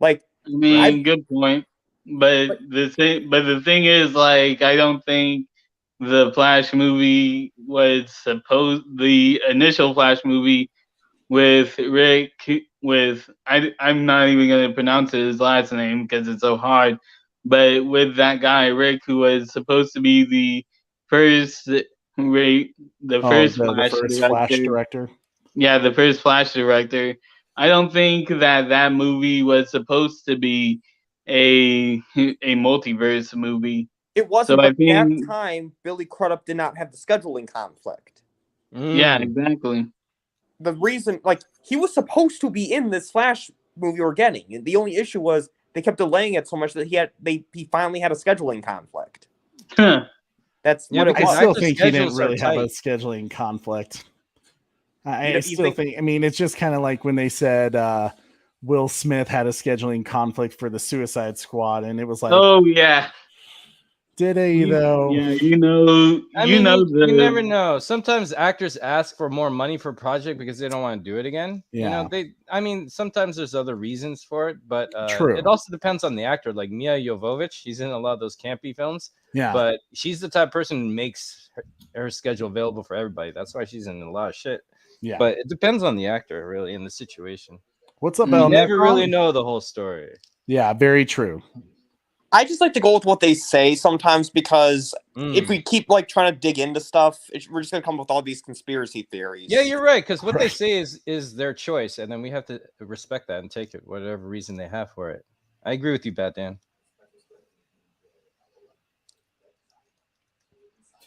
Like, I mean, good point. But the thing is, like, I don't think the Flash movie the initial Flash movie with Rick, I'm not even going to pronounce his last name because it's so hard, but with that guy, Rick, who was supposed to be the first Flash director. Yeah, the first Flash director. I don't think that movie was supposed to be a multiverse movie. It wasn't, but at that time, Billy Crudup did not have the scheduling conflict. Yeah, exactly. The reason, like, he was supposed to be in this Flash movie we're getting, and the only issue was they kept delaying it so much that he finally had a scheduling conflict. That's what it was. I still think he didn't really have a scheduling conflict. I still think, I mean, it's just kind of like when they said Will Smith had a scheduling conflict for the Suicide Squad, and it was like, oh yeah. Did he though? Yeah, you know, You never know. Sometimes actors ask for more money for a project because they don't want to do it again. Yeah. Sometimes there's other reasons for it, but True. it also depends on the actor. Like Mia Jovovich, she's in a lot of those campy films. Yeah. But she's the type of person who makes her schedule available for everybody. That's why she's in a lot of shit. Yeah. But it depends on the actor, really, in the situation. What's up, You Bell? never really know the whole story. Yeah, very true. I just like to go with what they say sometimes because if we keep like trying to dig into stuff, we're just gonna come up with all these conspiracy theories. Yeah, you're right. Because what they say is their choice, and then we have to respect that and take it, whatever reason they have for it. I agree with you, Bat Dan.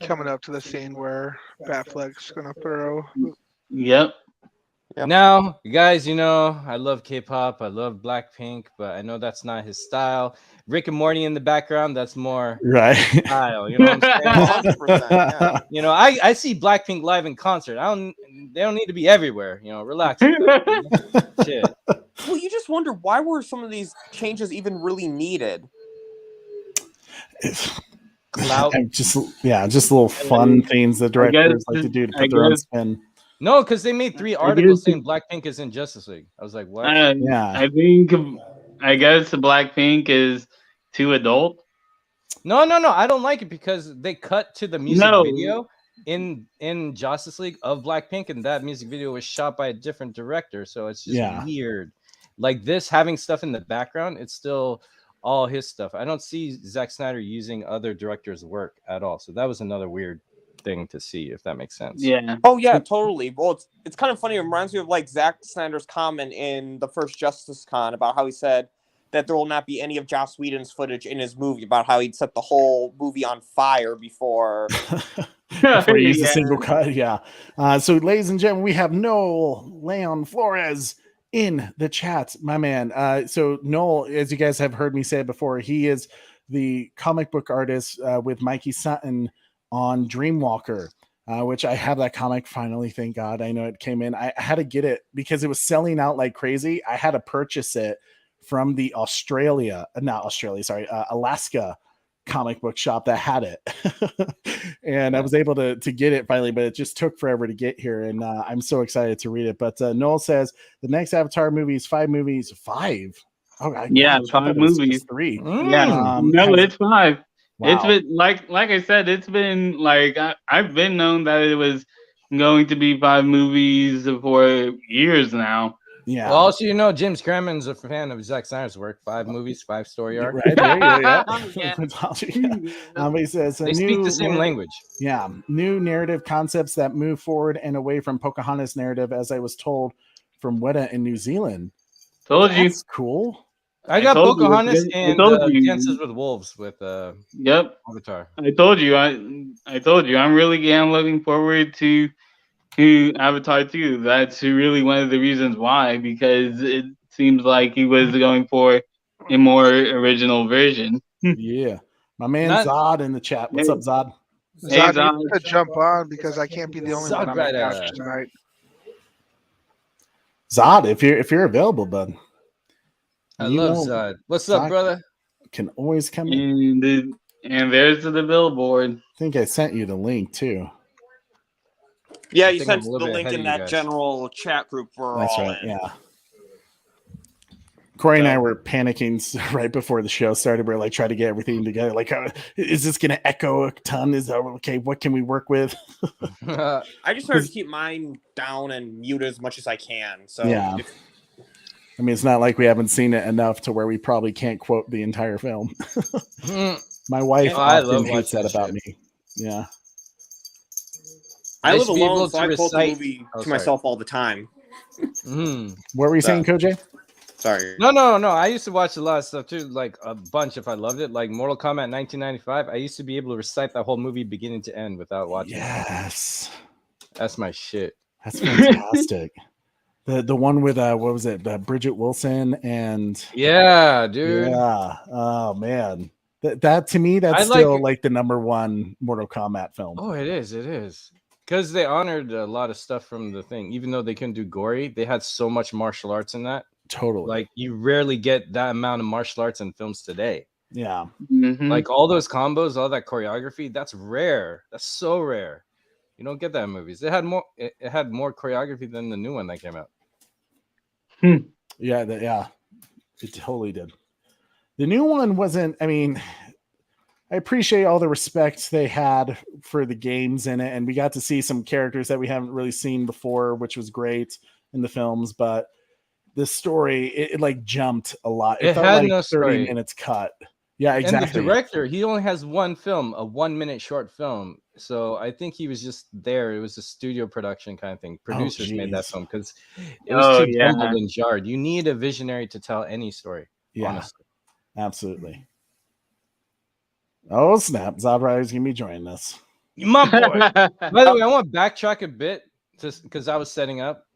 Coming up to the scene where Batfleck's gonna throw. Yep. Now, guys, you know I love K-pop, I love Blackpink, but I know that's not his style. Rick and Morty in the background, that's more right style. You know what I'm saying? 100%, yeah. You know, I see Blackpink live in concert. They don't need to be everywhere. You know, relax. Shit. Well, you just wonder why were some of these changes even really needed? Clout. Just little fun things that directors like to do to put their own spin. No, because they made 3 articles saying Blackpink is in Justice League. I was like, what? I guess Blackpink is too adult. No. I don't like it because they cut to the music video in Justice League of Blackpink, and that music video was shot by a different director. So it's just weird. Like this, having stuff in the background, it's still all his stuff. I don't see Zack Snyder using other directors' work at all. So that was another weird thing to see, if that makes sense. Yeah. Oh yeah, totally. Well, it's kind of funny. It reminds me of like Zack Snyder's comment in the first Justice Con about how he said that there will not be any of Joss Whedon's footage in his movie, about how he'd set the whole movie on fire before before he used a single cut. Yeah. So, ladies and gentlemen, we have Noel Leon Flores in the chat, my man. So Noel, as you guys have heard me say before, he is the comic book artist with Mikey Sutton on Dreamwalker, which I have that comic finally. Thank God. I know it came in. I had to get it because it was selling out like crazy. I had to purchase it from the Alaska comic book shop that had it. And I was able to get it finally, but it just took forever to get here. And I'm so excited to read it. But Noel says the next Avatar movie is 5 movies. 5? Oh, yeah, 5 movies. 3. Yeah, no, it's 5. Wow. It's been like I said, it's been like I've been known that it was going to be 5 movies for years now. Yeah. Well, also, you know, James Cameron's a fan of Zack Snyder's work. 5 movies, 5 story arc. Right there, yeah. He says they speak the same language. Yeah, new narrative concepts that move forward and away from Pocahontas narrative, as I was told from Weta in New Zealand. That's cool. I got Pocahontas and Dances with Wolves with Avatar. I told you. I'm looking forward to Avatar 2. That's really one of the reasons why, because it seems like he was going for a more original version. Yeah. My man Zod in the chat. What's up, Zod? Zod, you could jump on because I can't be the only one on the couch tonight. Zod, if you're available, bud. I love Zod. What's up, brother? Can always come in. And there's the billboard. I think I sent you the link too. Yeah, you sent the link in that general chat group. That's right. In. Yeah. Corey and I were panicking right before the show started. We we're like trying to get everything together. Like, is this going to echo a ton? Is that okay? What can we work with? I just try to keep mine down and mute as much as I can. So yeah. I mean, it's not like we haven't seen it enough to where we probably can't quote the entire film. My wife often hates that about me. Yeah. I live alone, so I quote the movie to myself all the time. What were you saying, Koj? Sorry. No. I used to watch a lot of stuff too, like a bunch if I loved it. Like Mortal Kombat 1995. I used to be able to recite that whole movie beginning to end without watching it. That's my shit. That's fantastic. The one with what was it? Bridget Wilson and yeah, dude. Yeah. Oh man. That to me, that's still like the #1 Mortal Kombat film. Oh, it is. Because they honored a lot of stuff from the thing. Even though they couldn't do gory, they had so much martial arts in that. Totally. Like, you rarely get that amount of martial arts in films today. Yeah. Mhm. Like all those combos, all that choreography, that's rare. That's so rare. You don't get that in movies. It had more. It had more choreography than the new one that came out. Yeah, yeah, it totally did. The new one wasn't. I mean, I appreciate all the respect they had for the games in it, and we got to see some characters that we haven't really seen before, which was great in the films. But the story, it like jumped a lot. It felt had like no 30 story. minutes cut. Yeah, And exactly. the director, he only has one film, a 1 minute short film. So I think he was just there. It was a studio production kind of thing. Producers made that geez. film because it was too yeah. jumbled and jarred. You need a visionary to tell any story. Yeah, honestly. absolutely. Oh snap! Zabrider's gonna be joining us. My boy. By the way, I want to backtrack a bit just because I was setting up.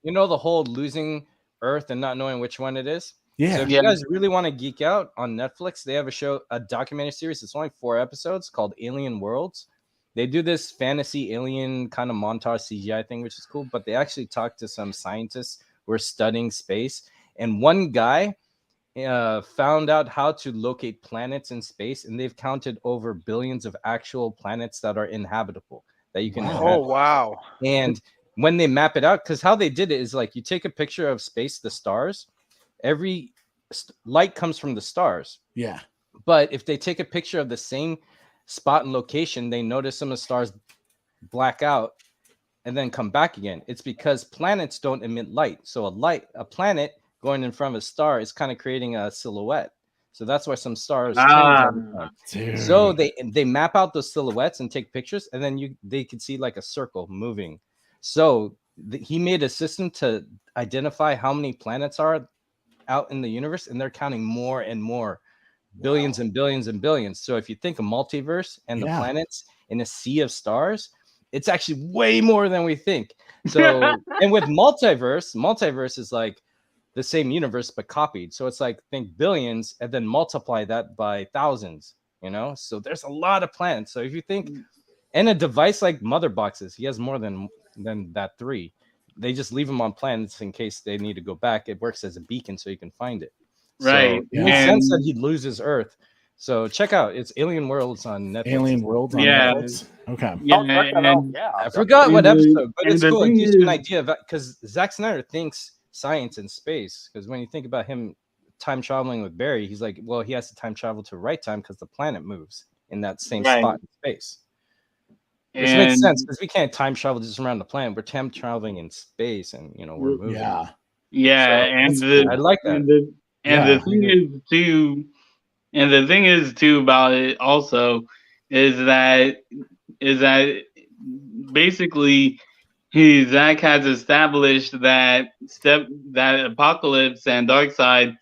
You know, the whole losing Earth and not knowing which one it is. Yeah. So if you guys really want to geek out on Netflix, they have a documentary series. It's only 4 episodes called Alien Worlds. They do this fantasy alien kind of montage CGI thing, which is cool. But they actually talk to some scientists who are studying space, and one guy found out how to locate planets in space, and they've counted over billions of actual planets that are inhabitable that you can inhabit. Oh wow. And when they map it out, because how they did it is like you take a picture of space, the stars, every light comes from the stars. Yeah. But if they take a picture of the same spot and location, they notice some of the stars black out and then come back again. It's because planets don't emit light. So a planet going in front of a star is kind of creating a silhouette. So that's why some stars change over time. Dude. So they map out those silhouettes and take pictures, and then they can see like a circle moving. So he made a system to identify how many planets are out in the universe, and they're counting more and more, billions and billions and billions. So if you think of multiverse and the planets in a sea of stars, it's actually way more than we think. So and with multiverse is like the same universe but copied. So it's like think billions and then multiply that by thousands, you know? So there's a lot of planets. So if you think, and a device like mother boxes, he has more than that 3. They just leave them on planets in case they need to go back. It works as a beacon so you can find it. Right. So it makes sense that he'd lose his Earth. So check out, it's Alien Worlds on Netflix. Alien Worlds on Netflix. Okay. I forgot what episode, but it's cool. It gives you an idea of because Zack Snyder thinks science and space. Because when you think about him time traveling with Barry, he's like, well, he has to time travel to right time because the planet moves in that same spot in space. Which makes sense because we can't time travel just around the planet. We're time traveling in space, and you know we're moving. Yeah, So and I like that. The thing is too about it also is that basically Zack has established that Apocalypse and Darkseid,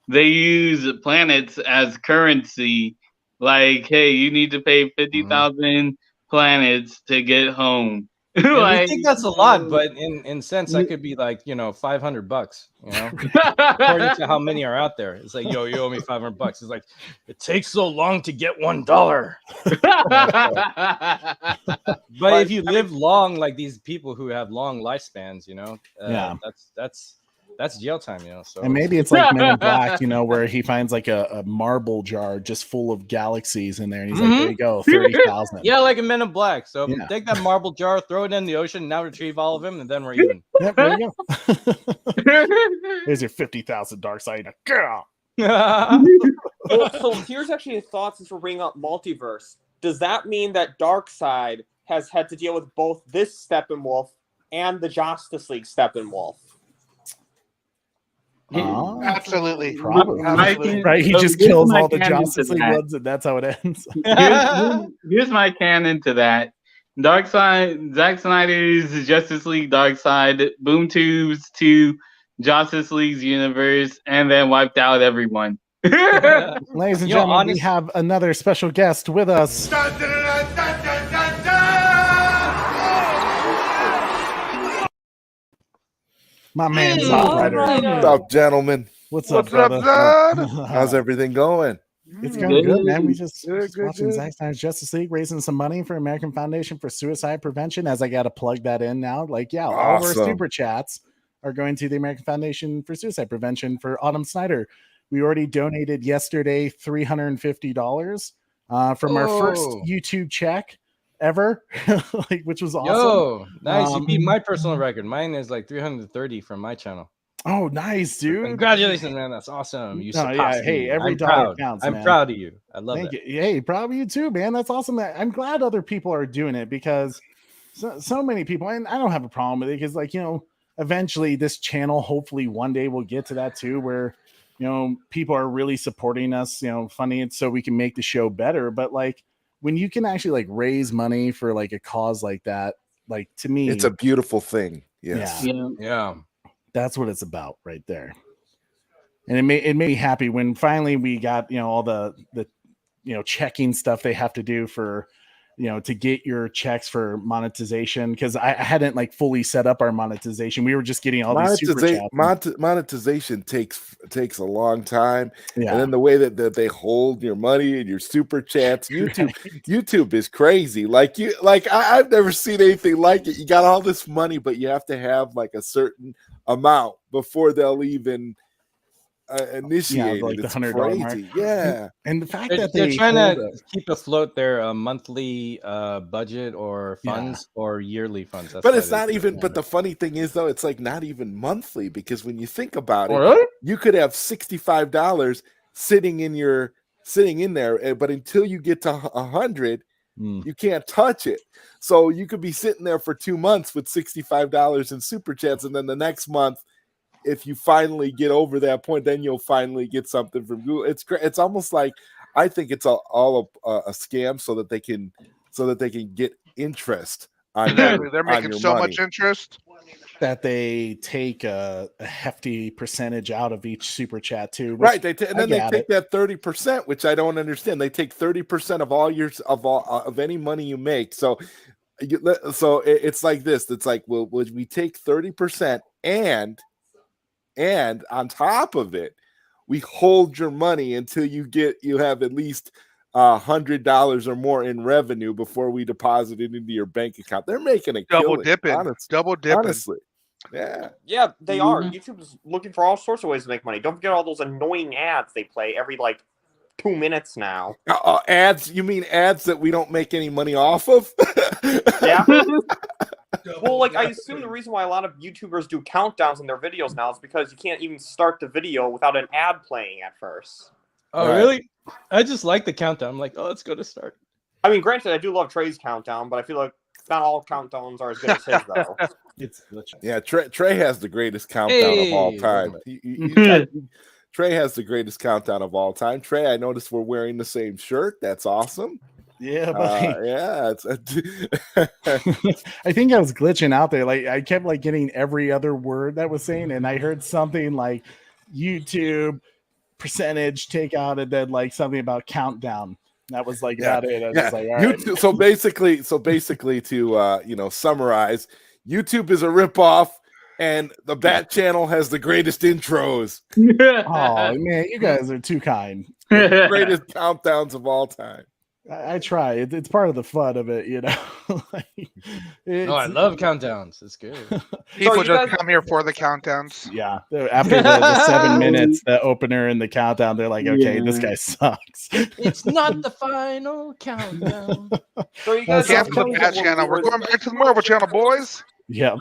they use planets as currency. Like, hey, you need to pay 50,000 planets to get home. I think that's a lot, but in sense, that could be like, you know, $500, you know, according to how many are out there. It's like, yo, you owe me $500. It's like, it takes so long to get $1. But if you live long, like these people who have long lifespans, you know, that's jail time, you know. So and maybe it's like Men in Black, you know, where he finds like a marble jar just full of galaxies in there, and he's like, "There you go, 30,000." Yeah, like a Men in Black. So take that marble jar, throw it in the ocean, now retrieve all of them, and then we're even. Yep, there you go. There's your 50,000 Darkseid. Girl. So here's actually thoughts as we're bringing up multiverse. Does that mean that Darkseid has had to deal with both this Steppenwolf and the Justice League Steppenwolf? Absolutely. Probably. Right? He just kills all the Justice League ones, and that's how it ends. Here's my canon to that. Darkseid, Zack Snyder's Justice League Darkseid, boom tubes to Justice League's universe, and then wiped out everyone. Ladies and gentlemen, we have another special guest with us. My man, What's up, gentlemen? What's up, brother? How's everything going? It's going good, man. We just watching Zack Snyder's Justice League, raising some money for American Foundation for Suicide Prevention. As I got to plug that in now, like, all of our super chats are going to the American Foundation for Suicide Prevention for Autumn Snyder We already donated yesterday $350 from our first YouTube check ever, which was awesome. Yo, nice. You beat my personal record. Mine is like 330 from my channel. Oh, nice, dude. Congratulations, man. That's awesome. You surpassed hey, me. every I'm dollar proud. counts, I'm man. proud of you. I love Thank that. you. Hey, proud of you too, man. That's awesome. I'm glad other people are doing it because so many people, and I don't have a problem with it because, like, eventually this channel, hopefully one day we'll get to that too, where, people are really supporting us, funding it so we can make the show better. But like, when you can actually like raise money for like a cause like that, like, to me, it's a beautiful thing. Yes. Yeah. That's what it's about right there. And it made me happy when finally we got, all the checking stuff they have to do for, to get your checks for monetization. Cause I hadn't like fully set up our monetization. We were just getting all these super chats. Monetization takes a long time. Yeah. And then the way that they hold your money and your super chats, YouTube is crazy. I've never seen anything like it. You got all this money, but you have to have like a certain amount before they'll even initiate like it. It's the $100 crazy. mark. Yeah. And the fact They're that they're trying to keep afloat their monthly budget or funds or yearly funds. That's But it's not even. But the funny thing is, though, it's like not even monthly, because when you think about it, really? you could have $65 sitting in there, but until you get to 100, you can't touch it. So you could be sitting there for 2 months with $65 in super chats, and then the next month, if you finally get over that point, then you'll finally get something from Google. It's almost like, I think it's all a scam so that they can get interest on they're making your so money. much interest that they take a hefty percentage out of each super chat too. Right. They take that 30%, which I don't understand. They take 30% of of any money you make. So it's like this. It's like, well, we take 30% and on top of it, we hold your money until you have at least $100 or more in revenue before we deposit it into your bank account. They're making a double killing, dipping, double dipping. honestly. Yeah, they are. YouTube's looking for all sorts of ways to make money. Don't forget all those annoying ads they play every 2 minutes now. Ads? You mean ads that we don't make any money off of? Yeah. Well, I assume the reason why a lot of YouTubers do countdowns in their videos now is because you can't even start the video without an ad playing at first. Oh, really? I just like the countdown. I'm like, oh, let's go to start. I mean, granted, I do love Trey's countdown, but I feel like not all countdowns are as good as his, though. Yeah, Trey has the greatest countdown of all time. Trey has the greatest countdown of all time. Trey, I noticed we're wearing the same shirt. That's awesome. Yeah, buddy. Yeah. I think I was glitching out there. I kept getting every other word that was saying, and I heard something like YouTube percentage take out, and then something about countdown. That was about it. I was just like, all right. YouTube, so basically to summarize, YouTube is a ripoff, and the Bat Channel has the greatest intros. Oh man, you guys are too kind. The greatest countdowns of all time. I try. It's part of the fun of it, No, I love countdowns. It's good. People just come here for the countdowns. Yeah. After the 7 minutes, the opener and the countdown, they're like, okay, this guy sucks. It's not the final countdown. So you guys have the Bat Channel. We're going back to the Marvel Channel, boys. Yep.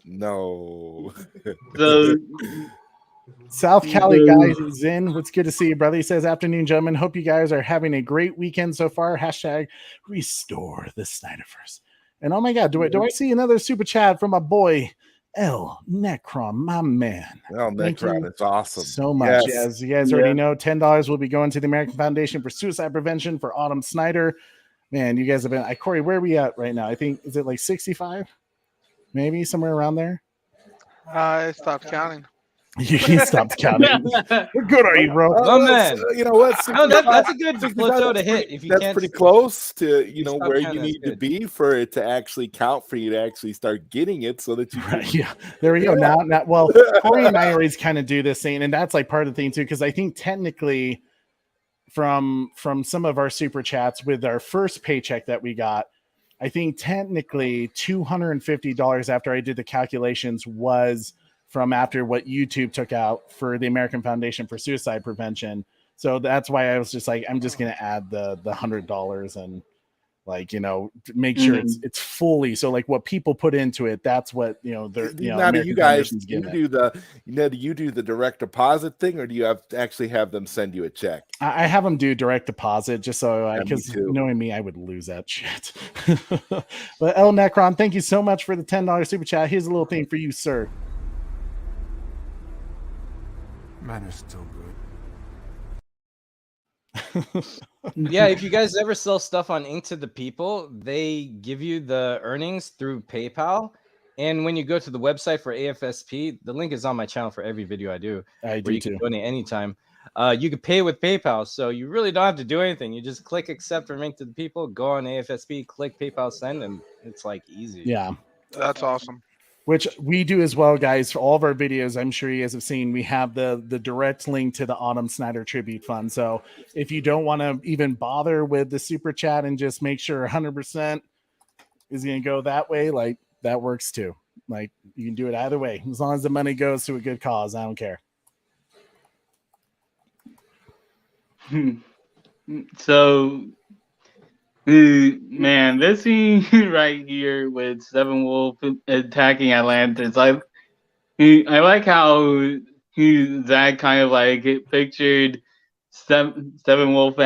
No. South Cali guys is in. What's good to see you, brother. He says, afternoon, gentlemen. Hope you guys are having a great weekend so far. # restore the Snyderverse. And oh my God, do I see another super chat from my boy, El Necron, my man. El Necron, it's awesome. So much. Yes. As you guys already know, $10 will be going to the American Foundation for Suicide Prevention for Autumn Snyder. Man, you guys have been, Corey, where are we at right now? I think, is it 65? Maybe somewhere around there? I stopped counting. You stopped counting. What good are you, bro? Oh man, you know what? That's a good plateau to hit. If you that's can't, pretty close to where you counting, need to be for it to actually count, for you to actually start getting it, so that you can... Yeah, there we go. Now, well, Corey and I always kind of do this thing, and that's part of the thing too, because I think technically, from some of our super chats with our first paycheck that we got, I think technically $250 after I did the calculations was from after what YouTube took out for the American Foundation for Suicide Prevention. So that's why I was just like, I'm just going to add the $100 and like, make sure it's fully. So like what people put into it, that's what, they're, now do you guys, Foundation's do giving you do you do the direct deposit thing, or do you have to actually have them send you a check? I have them do direct deposit just so because me too. knowing me, I would lose that shit. But El Necron, thank you so much for the $10 super chat. Here's a little thing for you, sir. Man is still good. Yeah, if you guys ever sell stuff on Ink to the People, they give you the earnings through PayPal. And when you go to the website for AFSP, the link is on my channel for every video I do. I do where you too. can donate anytime. You can pay with PayPal, so you really don't have to do anything. You just click accept from Ink to the People, go on AFSP, click PayPal send, and it's like easy. Yeah. That's awesome. Which we do as well, guys. For all of our videos, I'm sure you guys have seen, we have the direct link to the Autumn Snyder Tribute Fund. So if you don't want to even bother with the super chat and just make sure 100% is going to go that way, like that works too. Like you can do it either way. As long as the money goes to a good cause, I don't care. So, man, this scene right here with Steppenwolf attacking Atlantis, I like how Zack kind of like pictured Steppenwolf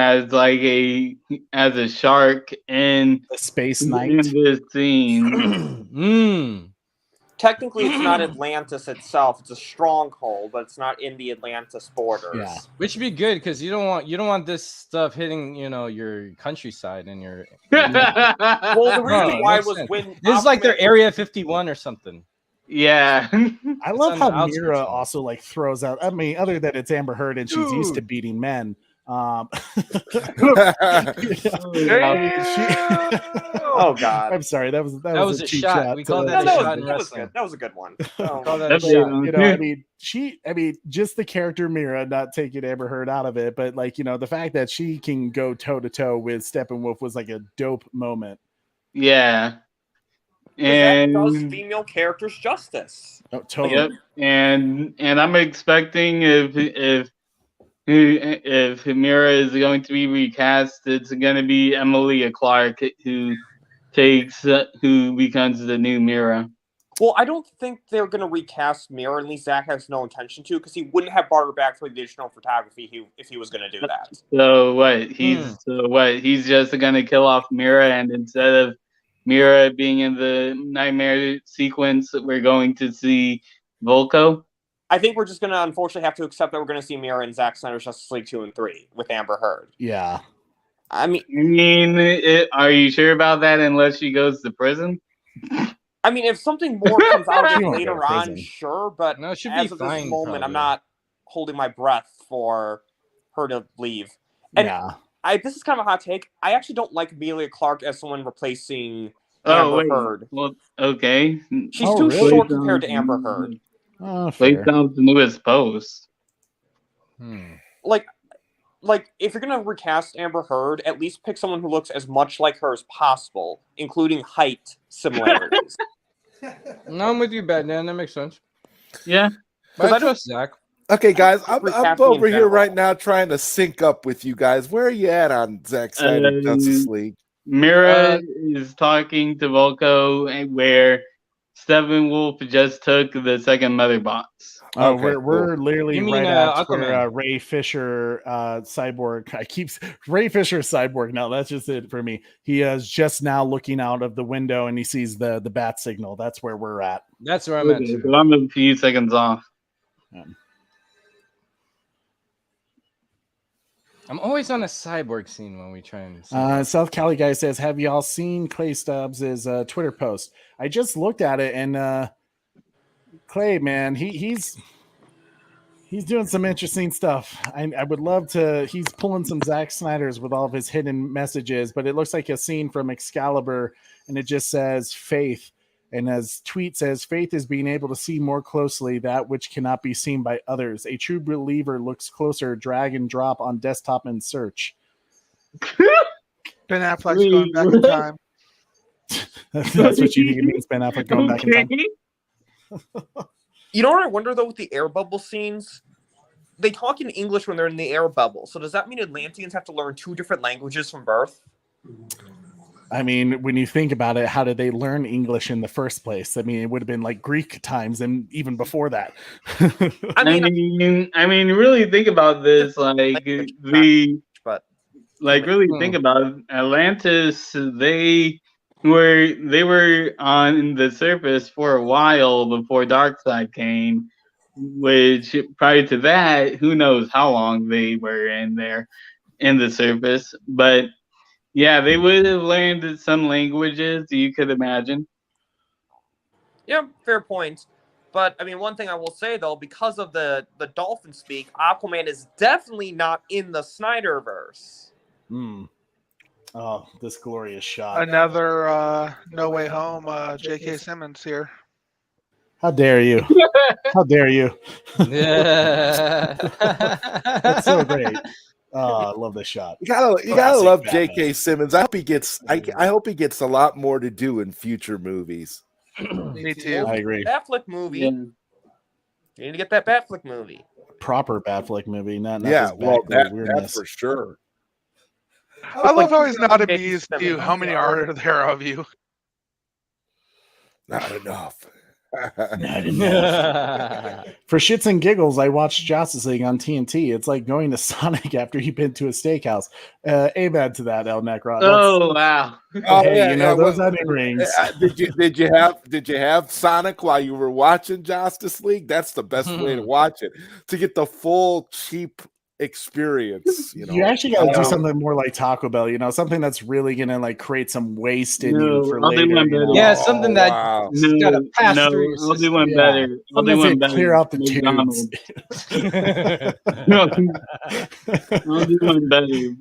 as a shark in a space knight in this scene. Technically, it's not Atlantis itself; it's a stronghold, but it's not in the Atlantis borders. Yeah, which would be good because you don't want this stuff hitting your countryside and your. Well, the reason why was when this is like their Area 51 or something. Yeah, I love how Mira also like throws out. I mean, other than it's Amber Heard and she's used to beating men. Oh God! I'm sorry. That was a cheap shot. shot. We called that a shot in wrestling. That was a good one. I mean, just the character Mira, not taking Amber Heard out of it, but like the fact that she can go toe to toe with Steppenwolf was like a dope moment. Yeah, and that does female characters justice. Oh, totally. Yep. And I'm expecting if Mira is going to be recast, it's going to be Emilia Clarke who becomes the new Mira. Well, I don't think they're going to recast Mira. At least Zack has no intention to, because he wouldn't have brought her back for the additional photography if he was going to do that. So what? He's just going to kill off Mira, and instead of Mira being in the nightmare sequence, we're going to see Volko. I think we're just going to unfortunately have to accept that we're going to see Mira in Zack Snyder's Justice League 2 and 3 with Amber Heard. Yeah. I mean, are you sure about that unless she goes to prison? I mean, if something more comes out of it later on, prison. sure, but No, it should as be of fine, this moment, probably. I'm not holding my breath for her to leave. And this is kind of a hot take. I actually don't like Emilia Clarke as someone replacing Amber Heard. Well, okay. She's too short compared to Amber Heard. Play down the newest post. Like if you're gonna recast Amber Heard, at least pick someone who looks as much like her as possible, including height similarities. No, I'm with you, Batman. That makes sense. Yeah, but I trust Zack. Okay, guys, I'm Recasting over in here general. right now trying to sync up with you guys. Where are you at on Zack Snyder Justice League? Mira is talking to Volko, where Steppenwolf just took the second mother box. Oh, we're literally You mean, right at where Aquaman. Ray Fisher, Cyborg. Ray Fisher, Cyborg. No, that's just it for me. He is just now looking out of the window and he sees the bat signal. That's where we're at. That's where I'm at. So I'm a few seconds off. I'm always on a cyborg scene when we try and. South Cali guy says, "Have y'all seen Clay Stubbs' Twitter post?" I just looked at it, and Clay, man, he's doing some interesting stuff. I would love to. He's pulling some Zack Snyder's with all of his hidden messages, but it looks like a scene from Excalibur, and it just says faith. And as tweet says, faith is being able to see more closely that which cannot be seen by others. A true believer looks closer, drag and drop on desktop and search. Ben Affleck's going back in time. That's what you think it means, Ben Affleck going back in time. You know what I wonder though with the air bubble scenes? They talk in English when they're in the air bubble. So does that mean Atlanteans have to learn 2 different languages from birth? I mean, when you think about it, how did they learn English in the first place? I mean, it would have been like Greek times and even before that. I mean, really think about this. Like really think about it. Atlantis. They were on the surface for a while before Darkseid came. Which prior to that, who knows how long they were in there in the surface, but yeah, they would have learned some languages you could imagine. Yeah, fair point. But I mean, one thing I will say though, because of the dolphin speak, Aquaman is definitely not in the Snyderverse. Oh, this glorious shot! Another No Way Home. J.K. Simmons here. How dare you? How dare you? Yeah, that's so great. Oh, I love this shot. You gotta love J.K. Simmons. I hope he gets. I hope he gets a lot more to do in future movies. Me too. I agree. Batfleck movie. Yeah. You need to get that Batfleck movie. Proper Batfleck movie, not yeah. Well, that's weirdness. for sure. I love how he's not amused too. How many are there of you? Not enough. Not enough. For shits and giggles, I watched Justice League on TNT. It's like going to Sonic after you've been to a steakhouse. Amen to that, El Necron. Oh wow! Oh, hey, yeah, you know those well, onion rings. Did you have Sonic while you were watching Justice League? That's the best way to watch it, to get the full cheap experience. You actually got to do something more like Taco Bell. You know, something that's really gonna like create some waste in you for I'll later. do one better. Yeah, something that gotta pass through your I'll do system. one better. I'll do one better. Clear out the McDonald's. tubes. No, I'll do one better.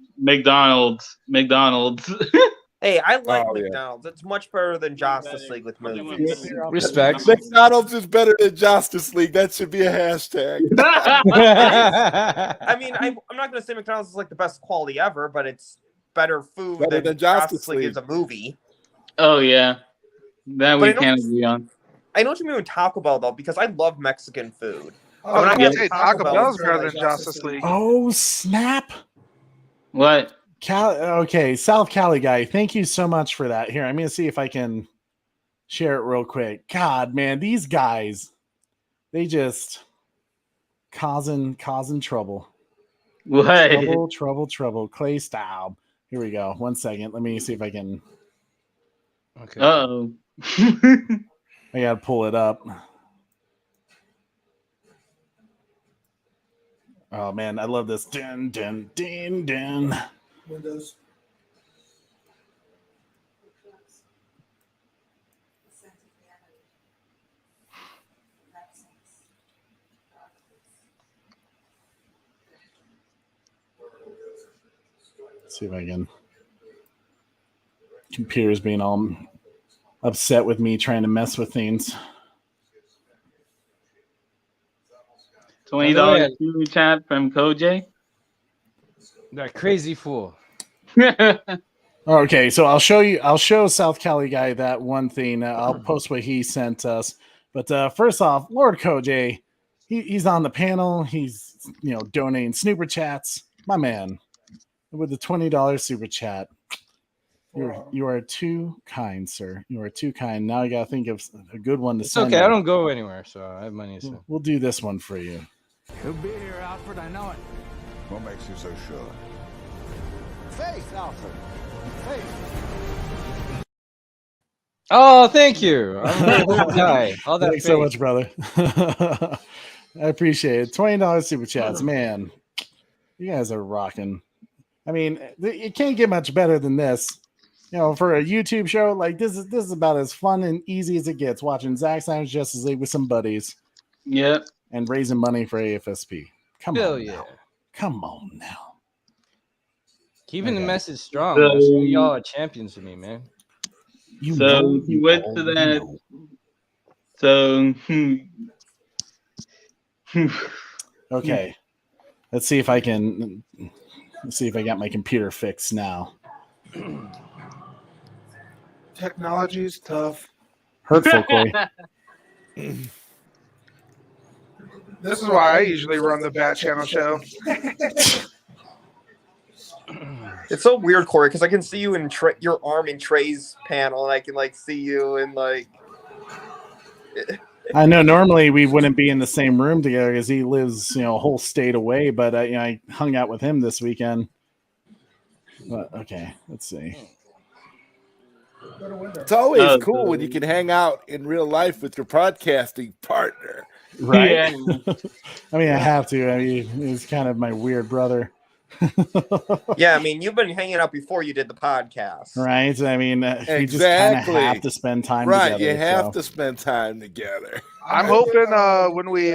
McDonald's. Hey, I like McDonald's. It's much better than Justice League with movies. Respect. McDonald's is better than Justice League. That should be a hashtag. I mean, I'm not going to say McDonald's is like the best quality ever, but it's better food than Justice League is a movie. Oh yeah, that we can't agree on. I know what you mean with Taco Bell though, because I love Mexican food. Oh, I'm going to say Taco Bell is better than Justice League. Oh snap! What? Okay, South Cali guy. Thank you so much for that. Here, I'm gonna see if I can share it real quick. God, man, these guys, they just causing trouble. What? Trouble. Clay style. Here we go. 1 second. Let me see if I can. Okay. Uh-oh. I gotta pull it up. Oh man, I love this. Dun dun dun dun. Windows. Let's see if I can. Computer's being all upset with me trying to mess with things. $20 super chat from Koj. That crazy fool. Okay, so I'll show South Cali guy that one thing. I'll post what he sent us. But first off, Lord Koj, he's on the panel. He's donating super chats. My man, with the $20 super chat. You are too kind, sir. You are too kind. Now I gotta think of a good one to send. Okay, I don't go anywhere, so I have money to send. We'll do this one for you. He'll be here, Alfred. I know it. What makes you so sure? Faith, Alfred. Faith. Oh, thank you. I'm a guy. All that Thanks so much, brother. I appreciate it. $20 super chats, man. You guys are rocking. I mean, it can't get much better than this. For a YouTube show, like this is about as fun and easy as it gets. Watching Zack Snyder's Justice League with some buddies. Yep. And raising money for AFSP. Come Hell on yeah. now. Come on now. Keeping the message strong. That's why y'all are champions to me, man. He went to that. Okay. Let's see if I got my computer fixed now. Technology's tough. Hurtful, Corey. This is why I usually run the Bat Channel show. It's so weird, Corey, because I can see you in your arm in Trey's panel, and I can like see you in like. I know normally we wouldn't be in the same room together because he lives, a whole state away. But I hung out with him this weekend. But, okay, let's see. It's always cool when you can hang out in real life with your podcasting partner. Right? Yeah. I mean, I have to. I mean, he's kind of my weird brother. Yeah, I mean, you've been hanging out before you did the podcast. Right? I mean, we just Exactly. kind of have to spend time Right, together. you have to spend time together. I'm hoping when we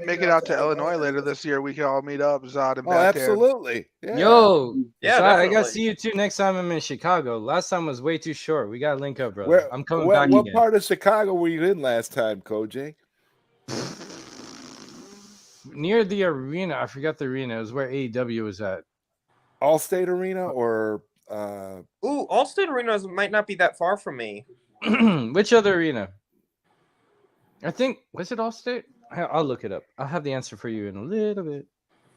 make it out to Illinois later this year, we can all meet up, Zod and Oh, Batman. absolutely. Yeah. Yo, Yeah, Zod, I definitely. gotta see you too next time I'm in Chicago. Last time was way too short. We gotta link up, brother. I'm coming back What again. part of Chicago were you in last time, Koj? Near the arena. I forgot the arena. It was where AEW was at. Allstate Arena or Ooh, Allstate Arena might not be that far from me. Which other arena? I think was it Allstate? I'll look it up. I'll have the answer for you in a little bit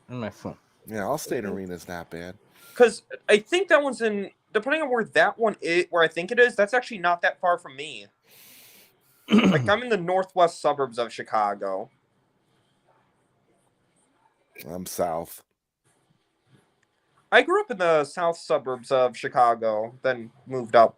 on my phone. Yeah, Allstate Arena's not bad. Because I think that one's in, depending on where that one is, where I think it is, that's actually not that far from me. Like, I'm in the northwest suburbs of Chicago. I'm south. I grew up in the south suburbs of Chicago, then moved up.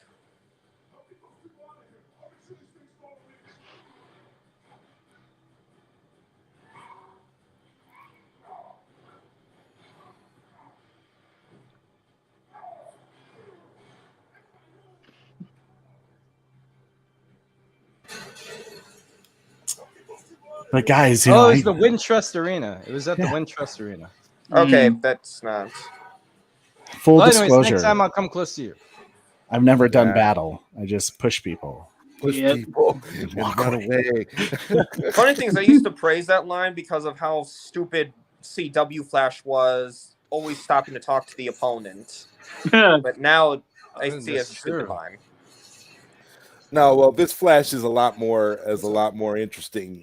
But guys, Oh, it's the Wintrust Arena. It was at the Wintrust Arena. Okay, that's not. Full Well, anyways, disclosure. next time I'll come close to you. I've never done Yeah. battle. I just push people. Push Yep. people and run away. Funny thing is, I used to praise that line because of how stupid CW Flash was, always stopping to talk to the opponent. But now I see it as a stupid line. No, well, this Flash is a lot more interesting.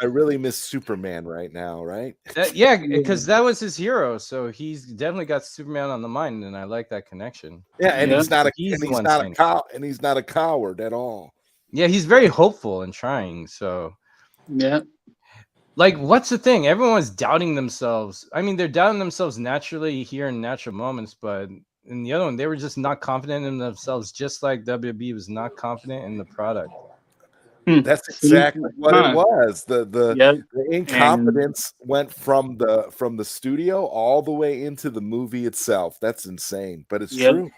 I really miss Superman right now, right? Yeah, because that was his hero, so he's definitely got Superman on the mind, and I like that connection. Yeah, and he's not the one he's not a coward at all. Yeah, he's very hopeful and trying. So, yeah. Like, what's the thing? Everyone's doubting themselves. I mean, they're doubting themselves naturally here in natural moments, but in the other one, they were just not confident in themselves, just like WB was not confident in the product. That's exactly what it was. The incompetence went from the studio all the way into the movie itself. That's insane, but it's true.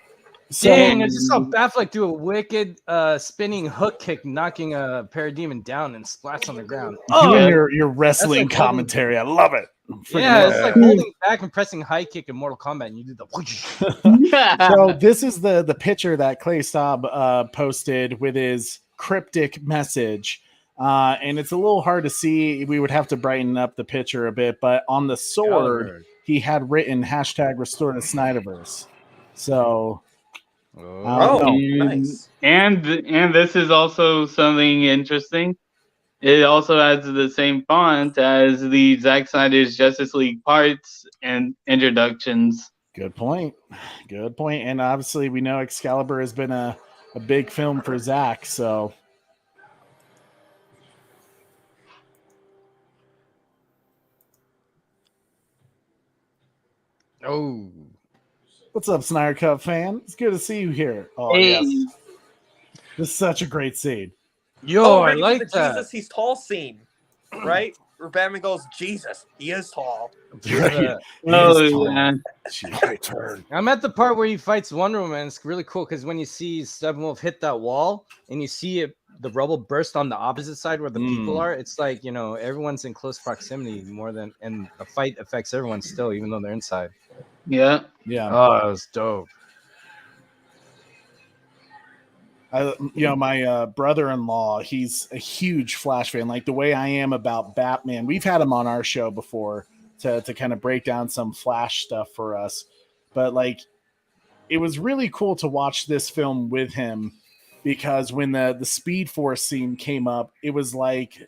Dang, I just saw Batfleck do a wicked spinning hook kick, knocking a Parademon down and splash on the ground. You and your wrestling like commentary. I love it. Yeah, it's like holding back and pressing high kick in Mortal Kombat, and you do the whoosh. So this is the picture that Clay Staub posted with his cryptic message. And it's a little hard to see. We would have to brighten up the picture a bit, but on the sword, he had written #Restore the Snyderverse. So nice. And this is also something interesting. It also has the same font as the Zack Snyder's Justice League parts and introductions. Good point. Good point. And obviously, we know Excalibur has been a big film for Zack. So, oh, what's up, Snyder Cut fan? It's good to see you here. Oh, Hey. yes. This is such a great scene. Yo, I ready for like the that. Jesus, he's tall scene, right? Where Batman goes, Jesus, he is tall. Yeah. My turn. I'm at the part where he fights Wonder Woman. It's really cool because when you see Steppenwolf hit that wall and you see the rubble burst on the opposite side where the people are, it's like, everyone's in close proximity and the fight affects everyone still, even though they're inside. Yeah. Yeah. Oh, that was dope. My brother-in-law, he's a huge Flash fan, like the way I am about Batman. We've had him on our show before to kind of break down some Flash stuff for us. But like, it was really cool to watch this film with him because when the Speed Force scene came up, it was like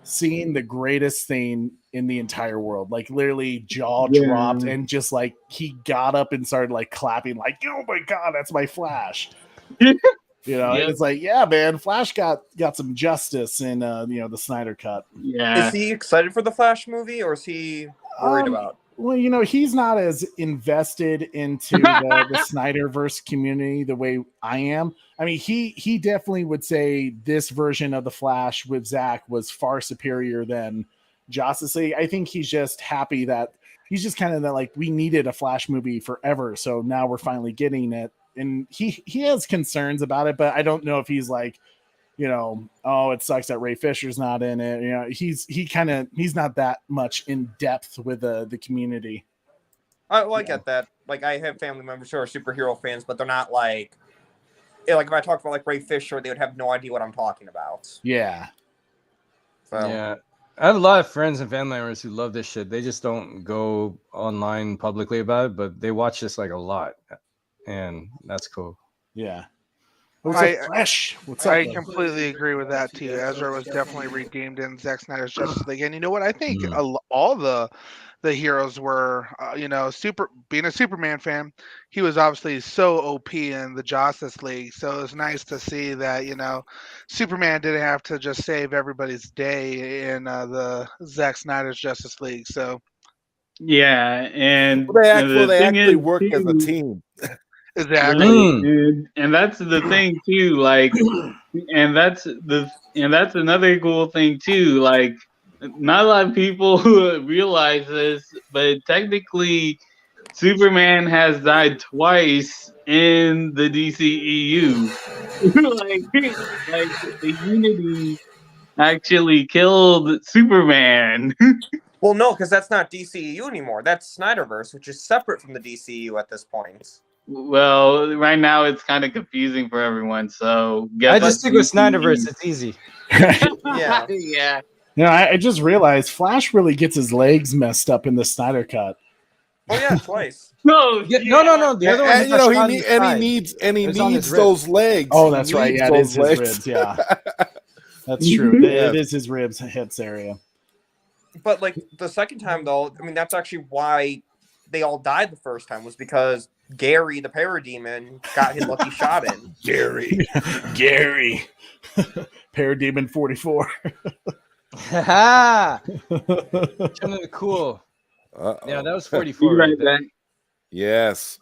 seeing the greatest thing in the entire world. Like literally jaw Yeah. dropped and just like he got up and started like clapping like, oh my God, that's my Flash. You know, and it's like, yeah, man, Flash got some justice in the Snyder Cut. Yeah. Is he excited for the Flash movie, or is he worried about? Well, he's not as invested into the Snyderverse community the way I am. I mean, he definitely would say this version of the Flash with Zack was far superior than Justice League. I think he's just happy that he's just kind of that, like, we needed a Flash movie forever, so now we're finally getting it. And he has concerns about it, but I don't know if he's like, oh, it sucks that Ray Fisher's not in it. He's not that much in depth with the community. I get that. Like, I have family members who are superhero fans, but they're not like if I talk about like Ray Fisher, they would have no idea what I'm talking about. Yeah. So. Yeah. I have a lot of friends and family members who love this shit. They just don't go online publicly about it, but they watch this like a lot. And that's cool. Yeah. I completely agree with that too. Ezra was definitely redeemed in Zack Snyder's Justice League, and you know what? I think all the heroes were, being a Superman fan, he was obviously so OP in the Justice League. So it's nice to see that Superman didn't have to just save everybody's day in the Zack Snyder's Justice League. So yeah, and they actually work as a team. Exactly, dude. And that's the thing too. Like, and that's another cool thing too. Like, not a lot of people realize this, but technically, Superman has died twice in the DCEU. like the Unity actually killed Superman. Well, no, because that's not DCEU anymore. That's Snyderverse, which is separate from the DCEU at this point. Well, right now it's kind of confusing for everyone, so I just stick with Snyderverse. It's easy. Yeah. Yeah. I just realized Flash really gets his legs messed up in the Snyder Cut. Oh yeah, twice. No. The other one, he needs those legs. Oh, that's right. Yeah, it is his ribs. Yeah, that's true. It is his ribs, hips area. But like the second time, though, I mean, that's actually why they all died the first time, was because Gary, the Parademon, got his lucky shot in. Gary, Parademon 44. Ha! Kind of cool. Yeah, that was 44. Right there. Yes.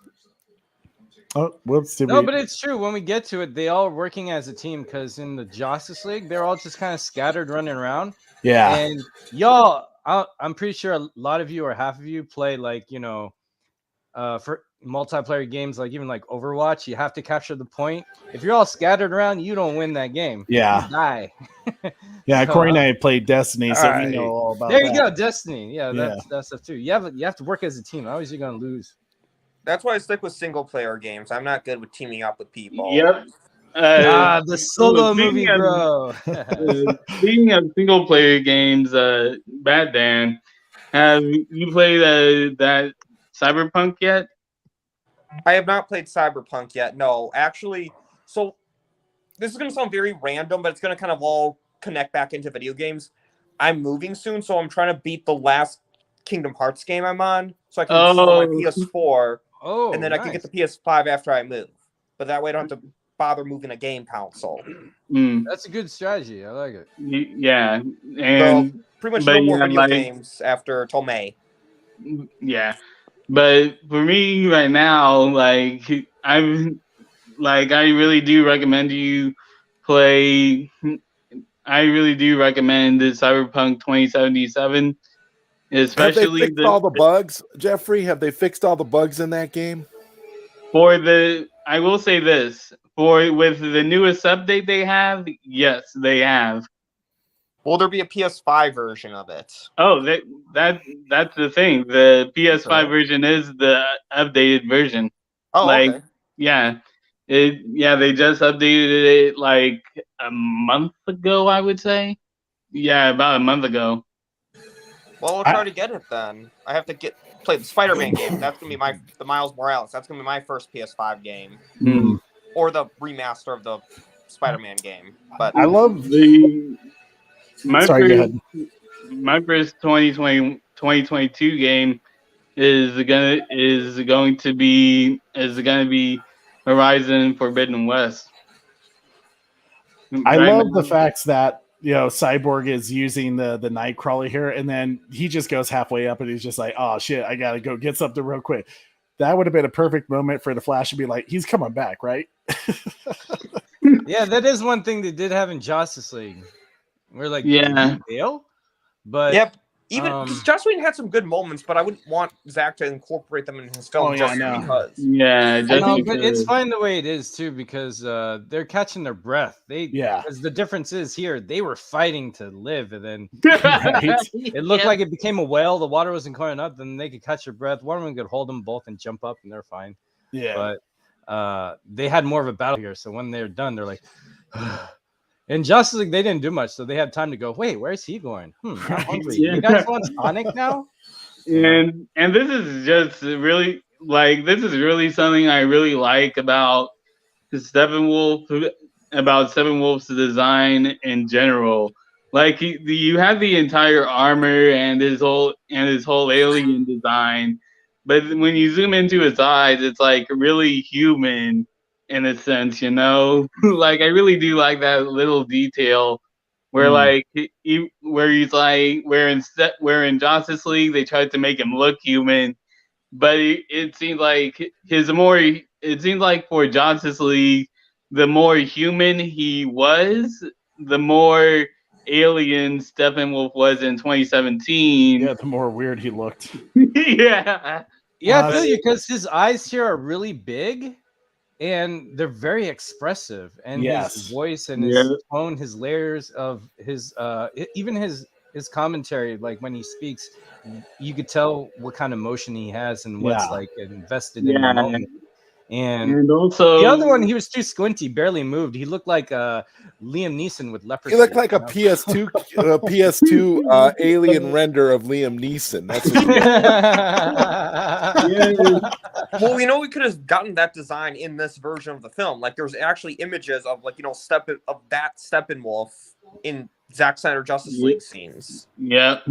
Oh, whoops! But it's true. When we get to it, they all working as a team, because in the Justice League, they're all just kind of scattered, running around. Yeah. And y'all, I'm pretty sure a lot of you or half of you play like for multiplayer games, like even like Overwatch. You have to capture the point. If you're all scattered around, you don't win that game. Yeah. You die. Yeah, Corey and I played Destiny, so we know all about there that. you go, Destiny. Yeah, that's stuff too. You have to work as a team. Otherwise, you're gonna lose. That's why I stick with single player games. I'm not good with teaming up with people. Yep. The solo movie, bro. Speaking of single player games, Bad Dan, have you played that Cyberpunk yet? I have not played Cyberpunk yet. No, actually. So this is going to sound very random, but it's going to kind of all connect back into video games. I'm moving soon, so I'm trying to beat the last Kingdom Hearts game I'm on, so I can install my PS4, and then I can get the PS5 after I move. But that way I don't have to bother moving a game console. That's a good strategy. I like it. Yeah, and so pretty much no more video games till May. Yeah, but for me right now, I really do recommend you play. I really do recommend the Cyberpunk 2077, especially have they fixed all the bugs, Jeffrey. Have they fixed all the bugs in that game? I will say this: with the newest update they have, yes, they have. Will there be a PS5 version of it? Oh, that's the thing. The PS5 version is the updated version. Oh, okay. Yeah. They just updated it like a month ago, I would say. Yeah, about a month ago. Well, I'll try to get it then. I have to play the Spider-Man game. That's gonna be the Miles Morales. That's gonna be my first PS5 game, or the remaster of the Spider-Man game. But I love Sorry, go ahead. My first 2022 game is going to be Horizon Forbidden West. I Right love now. the fact that Cyborg is using the Nightcrawler here, and then he just goes halfway up, and he's just like, "Oh shit, I gotta go get something real quick." That would have been a perfect moment for the Flash to be like, "He's coming back, right?" Yeah, that is one thing they did have in Justice League. We're like, Yeah. did he fail? But yep. Even because Joss Whedon had some good moments, but I wouldn't want Zack to incorporate them in his film just because. Yeah, I know, but it's fine the way it is too, because they're catching their breath. Because the difference is here they were fighting to live, and then it looked like it became a whale. The water wasn't coming up, then they could catch their breath. One of them could hold them both and jump up, and they're fine. Yeah, but they had more of a battle here, so when they're done, they're like. In Justice League, they didn't do much, so they had time to go, wait, where's he going? I'm hungry. Yeah. You guys want Sonic now? And this is just really something I really like about Steppenwolf's design in general. Like you have the entire armor and his whole alien design, but when you zoom into his eyes, it's like really human. In a sense, like I really do like that little detail where where in Justice League they tried to make him look human, but it seems like for Justice League, the more human he was, the more alien Steppenwolf was in 2017. Yeah, the more weird he looked. Yeah, I feel you, because his eyes here are really big. And they're very expressive, and his voice and his tone, his layers of his, even his commentary, like when he speaks, you could tell what kind of emotion he has and what's like invested in the moment. And also the other one, he was too squinty, barely moved. He looked like Liam Neeson with leprosy. He looked like a PS2 alien render of Liam Neeson. That's what Well, we could have gotten that design in this version of the film. Like, there's actually images of that Steppenwolf in Zack Snyder Justice League scenes. Yeah.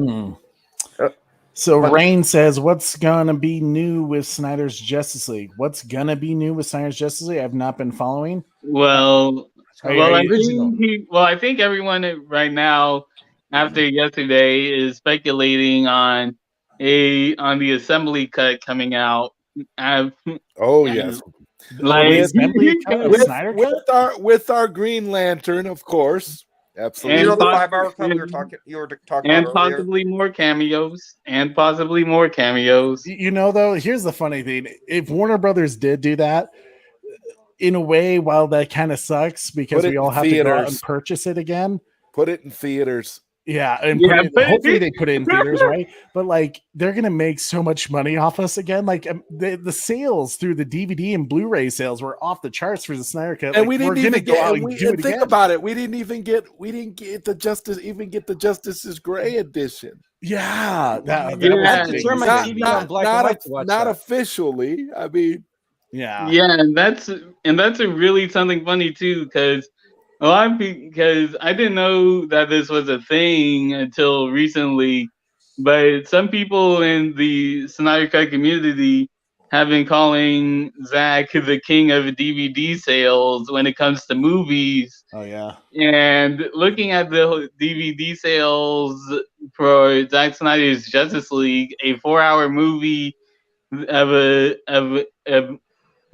So Rain says, "What's gonna be new with Snyder's Justice League? What's gonna be new with Snyder's Justice League? I've not been following." I think everyone right now, after yesterday, is speculating on the assembly cut coming out. Yes, with our Green Lantern, of course. Absolutely. And the 5-hour cut you were talking and about earlier. possibly more cameos. Though, here's the funny thing: if Warner Brothers did do that, in a way, while that kind of sucks because we all have to go out and purchase it again, put it in theaters. Yeah, and hopefully they put it in theaters, right? But like, they're gonna make so much money off us again. Like, the sales through the DVD and Blu-ray sales were off the charts for the Snyder Cut, and we didn't even get. Think about it, we didn't get the Justice's Gray edition. Yeah, not officially. I mean, and that's a really something funny too, because I didn't know that this was a thing until recently, but some people in the Snyder Cut community have been calling Zack the king of DVD sales when it comes to movies. Oh yeah. And looking at the DVD sales for Zack Snyder's Justice League, a 4-hour movie of a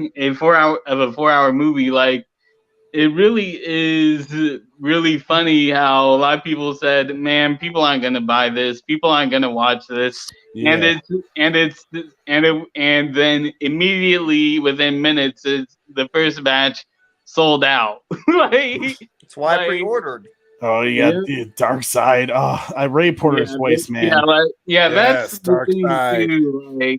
4-hour movie, like, it really is really funny how a lot of people said, "Man, people aren't going to buy this. People aren't going to watch this." Yeah. And then immediately within minutes, the first batch sold out. That's why I pre-ordered. Oh, you got the Darkseid. Oh, Ray Porter's voice, man. That's Darkseid.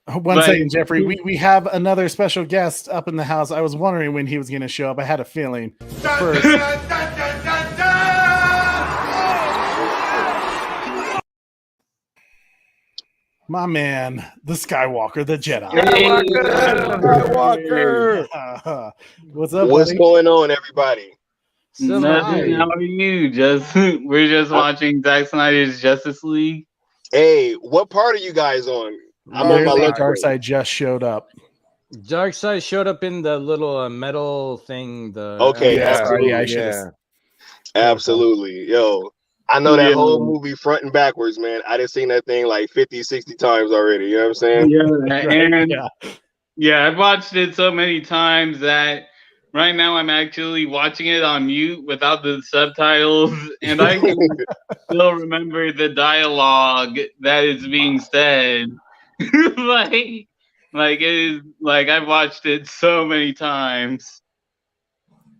One second, Jeffrey. We have another special guest up in the house. I was wondering when he was going to show up. I had a feeling. First. My man, the Skywalker, the Jedi. Skywalker. What's up, What's buddy? going on, everybody? Nothing. How are you? We're just watching Zack Snyder's Justice League. Hey, what part are you guys on? I'm on my lunch break. Darkseid just showed up. Darkseid showed up in the little metal thing. Okay, absolutely. Yo, I know that whole movie front and backwards, man. I done seen that thing like 50, 60 times already. You know what I'm saying? Yeah, I've watched it so many times that right now I'm actually watching it on mute without the subtitles, and I can still remember the dialogue that is being said. like it is like I've watched it so many times.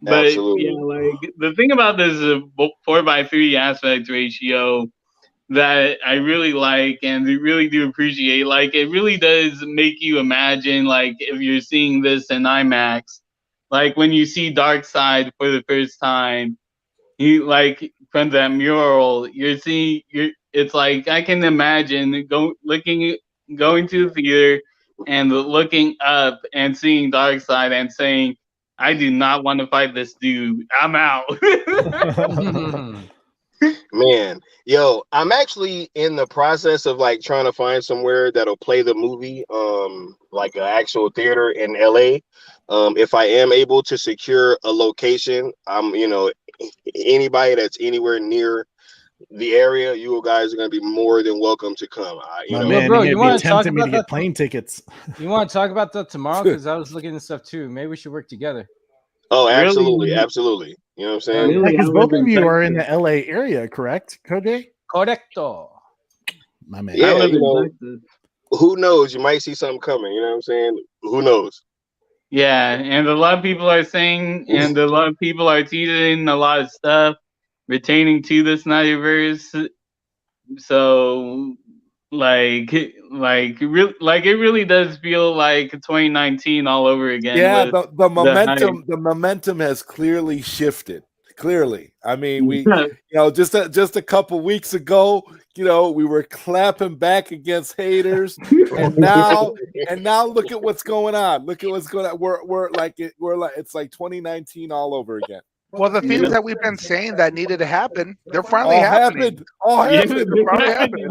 But Absolutely. yeah, like the thing about this 4:3 aspect ratio that I really like and really do appreciate, like it really does make you imagine, like if you're seeing this in IMAX, like when you see Darkseid for the first time, you like from that mural, it's like I can imagine going to the theater and looking up and seeing Darkseid and saying, I do not want to fight this dude. I'm out. Man, yo, I'm actually in the process of like trying to find somewhere that'll play the movie, like an actual theater in LA. If I am able to secure a location, anybody that's anywhere near the area, you guys are gonna be more than welcome to come. Bro, you want to talk me to about get plane tickets? You want to talk about that tomorrow? Because I was looking at stuff too. Maybe we should work together. Oh, absolutely, absolutely. You know what I'm saying? Because both of you are in the LA area, correct, Code? Correcto. My man. Yeah, who knows? You might see something coming. You know what I'm saying? Who knows? Yeah, and a lot of people are saying, and a lot of people are teasing a lot of stuff retaining to the Snyderverse. So, it really does feel like 2019 all over again. Yeah, the momentum has clearly shifted. Clearly, I mean, we, just a couple weeks ago, we were clapping back against haters, and now look at what's going on. Look at what's going on. We're like it's like 2019 all over again. Well, the things that we've been saying that needed to happen, they're finally happening. All happened. They're finally happening.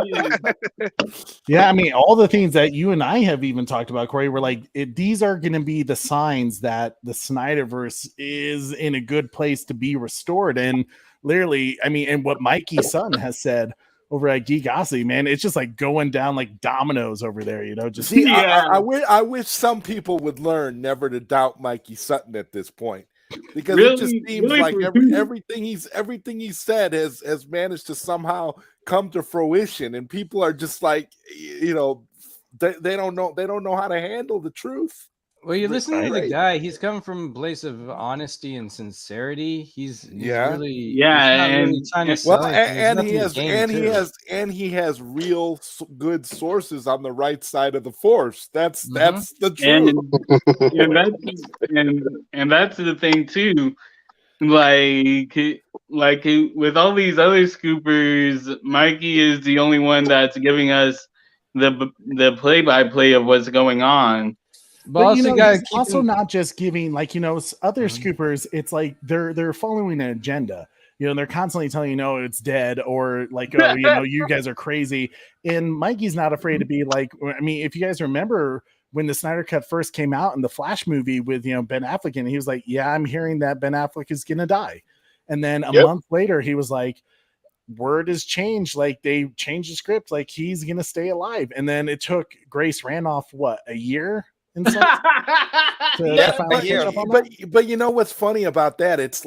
Yeah, I mean, all the things that you and I have even talked about, Corey, were like, these are going to be the signs that the Snyderverse is in a good place to be restored. And literally, I mean, and what Mikey's son has said over at Geekosity, man, it's just like going down like dominoes over there, just See, I wish some people would learn never to doubt Mikey Sutton at this point. Because it just seems like everything he said has managed to somehow come to fruition, and people are just like, they don't know how to handle the truth. Well, you're listening to the guy. He's coming from a place of honesty and sincerity. He's really trying to sell and he has real good sources on the right side of the force. That's the truth. And that's the thing too. Like with all these other scoopers, Mikey is the only one that's giving us the play-by-play of what's going on. But he's also not just giving, other scoopers, it's like they're following an agenda. They're constantly telling you, it's dead, or like, you guys are crazy. And Mikey's not afraid to be like, I mean, if you guys remember when the Snyder Cut first came out in the Flash movie with, Ben Affleck, and he was like, yeah, I'm hearing that Ben Affleck is going to die. And then a month later, he was like, word has changed. Like, they changed the script. Like, he's going to stay alive. And then it took Grace Randolph, a year? But you know what's funny about that? It's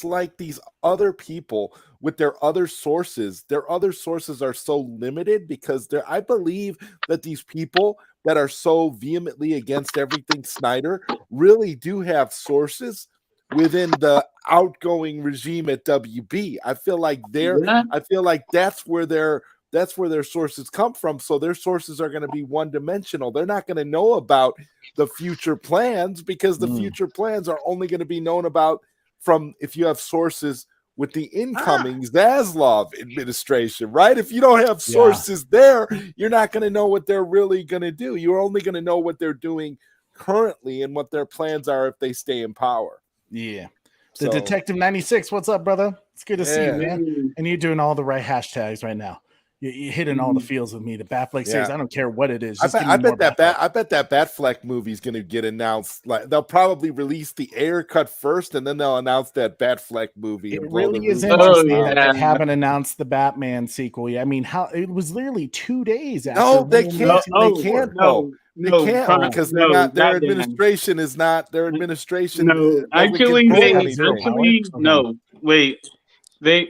like these other people with their other sources are so limited because I believe that these people that are so vehemently against everything Snyder really do have sources within the outgoing regime at WB. I feel like that's where their sources come from. So their sources are going to be one-dimensional. They're not going to know about the future plans because the future plans are only going to be known about from if you have sources with the incoming Zaslav administration, right? If you don't have sources there, you're not going to know what they're really going to do. You're only going to know what they're doing currently and what their plans are if they stay in power. Yeah. The Detective 96. What's up, brother? It's good to see you, Yeah. man. And you're doing all the right hashtags right now. You're hitting all the feels with me. The Batfleck series. I don't care what it is. Just I bet that Batfleck movie is going to get announced. Like they'll probably release the air cut first, and then they'll announce that Batfleck movie. It really is interesting that they haven't announced the Batman sequel yet. I mean, how it was literally 2 days after. No, they can't. They can't. No, they can't because they're not. Their administration is not. Their administration. No, actually, no. Wait,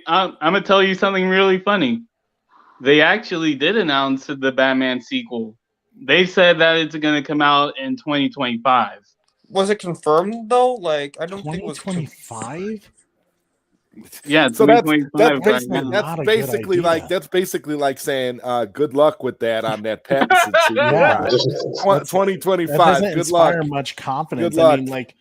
I'm gonna tell you something really funny. They actually did announce the Batman sequel. They said that it's going to come out in 2025. Was it confirmed though? Like, I don't think it was 2025. Yeah, so that's basically like saying good luck with that on that Pattinson sequel. Yeah, 2025. Good luck. Much confidence. Good luck. I mean, like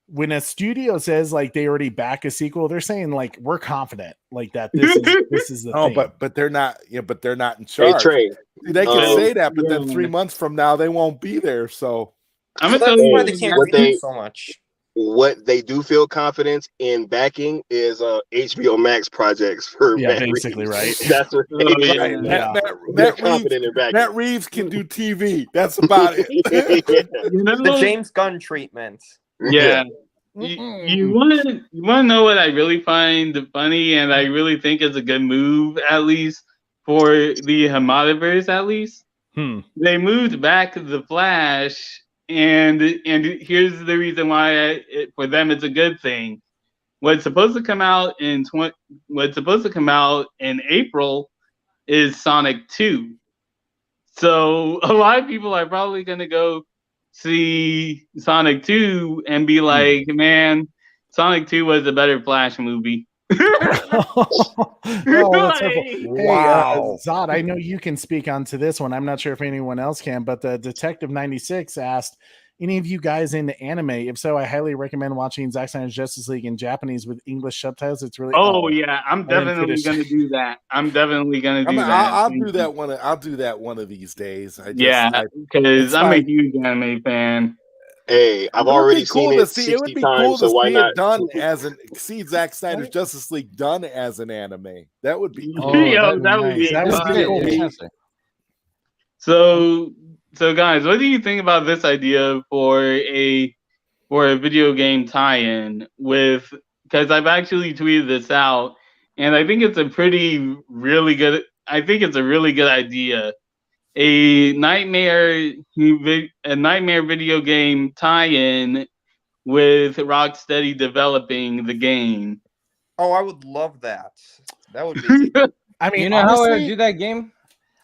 when a studio says like they already back a sequel, they're saying like we're confident like that. This is the thing. but they're not. Yeah, but they're not in charge. They can say that, but then 3 months from now they won't be there. So I'm gonna tell you why they can't read so much. What they do feel confidence in backing is HBO Max projects for Matt basically Reeves. right. That's what Matt Reeves can do TV. That's about it. The James Gunn treatment. Yeah. You want to know what I really find funny and I really think is a good move, at least for the Hamadaverse, at least? They moved back the Flash, and here's the reason why for them it's a good thing. What's supposed to come out in April is Sonic 2. So a lot of people are probably going to go see Sonic 2 and be like, man, Sonic 2 was a better Flash movie. Wow. Zod, I know you can speak onto this one. I'm not sure if anyone else can, but the Detective 96 asked, any of you guys into anime? If so, I highly recommend watching Zack Snyder's Justice League in Japanese with English subtitles. It's really yeah, I'm definitely going to do that. I'll do that one. I'll do that one of these days. Because I'm a huge anime fan. Hey, I've already seen it 60 times, so why not? See Zack Snyder's Justice League done as an anime. That would be cool. That would be cool. So guys, what do you think about this idea for a video game tie-in with? Because I've actually tweeted this out, and I think it's a really good idea. A nightmare video game tie-in with Rocksteady developing the game. Oh, I would love that. That would be. I mean, you know how I would do that game?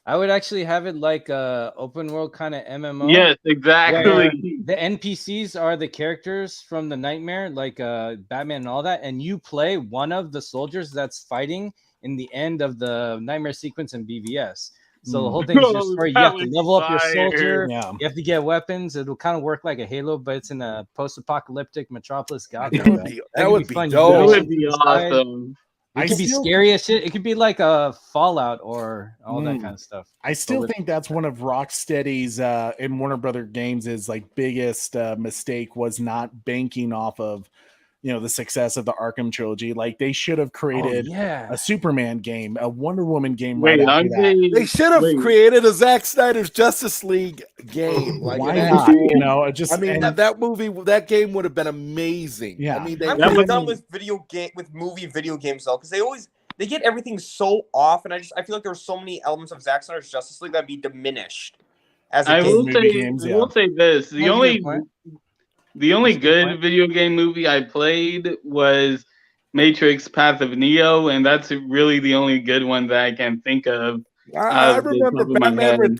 I would actually have it like a open world kind of MMO. Yes, exactly. The NPCs are the characters from the Nightmare, like Batman and all that, and you play one of the soldiers that's fighting in the end of the Nightmare sequence in BVS. So the whole thing is your story. You have to level up your soldier. Yeah. You have to get weapons. It'll kind of work like a Halo, but it's in a post-apocalyptic Metropolis. That would be dope. That would be awesome. It could be scary as shit. It could be like a Fallout or all that kind of stuff. I still think that's one of Rocksteady's and Warner Brother Games' like biggest mistake was not banking off of the success of the Arkham trilogy. Like they should have created a Superman game, a Wonder Woman game. They should have created a Zack Snyder's Justice League game. Like why not? That movie, that game would have been amazing. Yeah, I mean, I'm done with movie video games though, because they get everything so off, and I feel like there's so many elements of Zack Snyder's Justice League that'd be diminished. I will say this: the only good video game movie I played was Matrix Path of Neo, and that's really the only good one that I can think of. I remember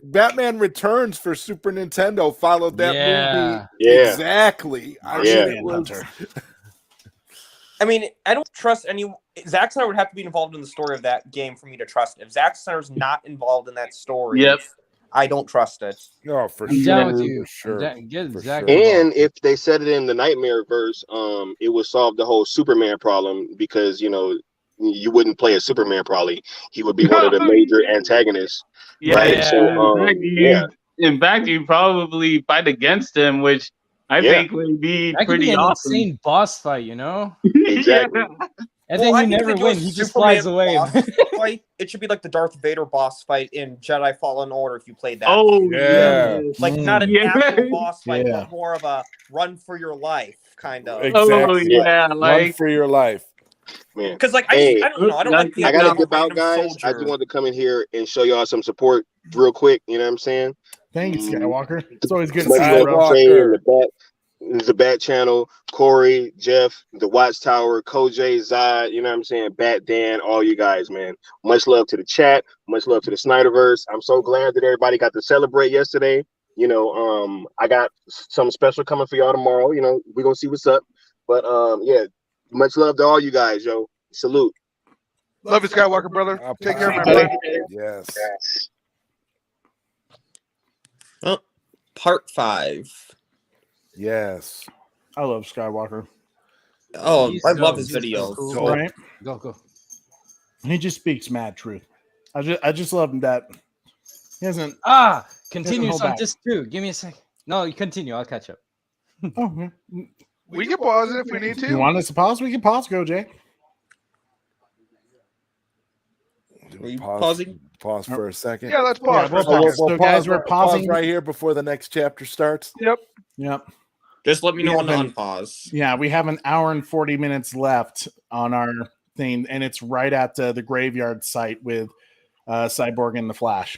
Batman Returns for Super Nintendo followed that movie. Yeah. Exactly. I mean, I don't trust any. Zack Snyder would have to be involved in the story of that game for me to trust it. If Zack Snyder's not involved in that story, I don't trust it. Oh, for I'm sure. down with you. For sure. And if they said it in the Nightmare verse, it would solve the whole Superman problem because you wouldn't play a Superman probably. He would be one of the major antagonists. Yeah. Right? So, in fact, you probably fight against him, which I think would be That could pretty be an awesome. insane boss fight, you know? Exactly. And Well, then I you think never if they do a win. He just Superman flies away. boss fight, it should be like the Darth Vader boss fight in Jedi Fallen Order if you played that. Oh, Yeah. Like not an Yeah. actual boss fight, Yeah. but more of a run for your life kind of. Exactly. Oh, yeah, Run like for your life. Man. Because like Hey, I don't know, I don't like the I idea gotta of a dip out, random guys. I soldier. just wanted to come in here and show y'all some support real quick. You know what I'm saying? Thanks, Skywalker. It's always good to Much see you, love bro. to Trey and the Bat Channel, Corey, Jeff, the Watchtower, Koj, Zod, you know what I'm saying? Bat Dan, all you guys, man. Much love to the chat. Much love to the Snyderverse. I'm so glad that everybody got to celebrate yesterday. You know, I got something special coming for y'all tomorrow. You know, we're gonna see what's up. But yeah, much love to all you guys, yo. Salute. Love you, Skywalker, brother. Take care, man. buddy. Bye. Yes. Well, part 5. Yes. I love Skywalker. Oh, He's I so- love his he's so videos. cool. Right? Go. He just speaks mad truth. I just love that he hasn't. Continues hold on back. disc 2. Give me a sec. No, you continue. I'll catch up. Oh, yeah. We can pause it if we need to. You want us to pause? We can pause. Go, Jay. Are you Pause, pausing? pause for a second. Yeah, let's pause. Yeah, we'll for a pause. second. So, guys, we're pause pausing right here before the next chapter starts. Yep. Yep. Just let me know We when to have been- unpause. Yeah, we have an hour and 40 minutes left on our thing, and it's right at the graveyard site with Cyborg and the Flash.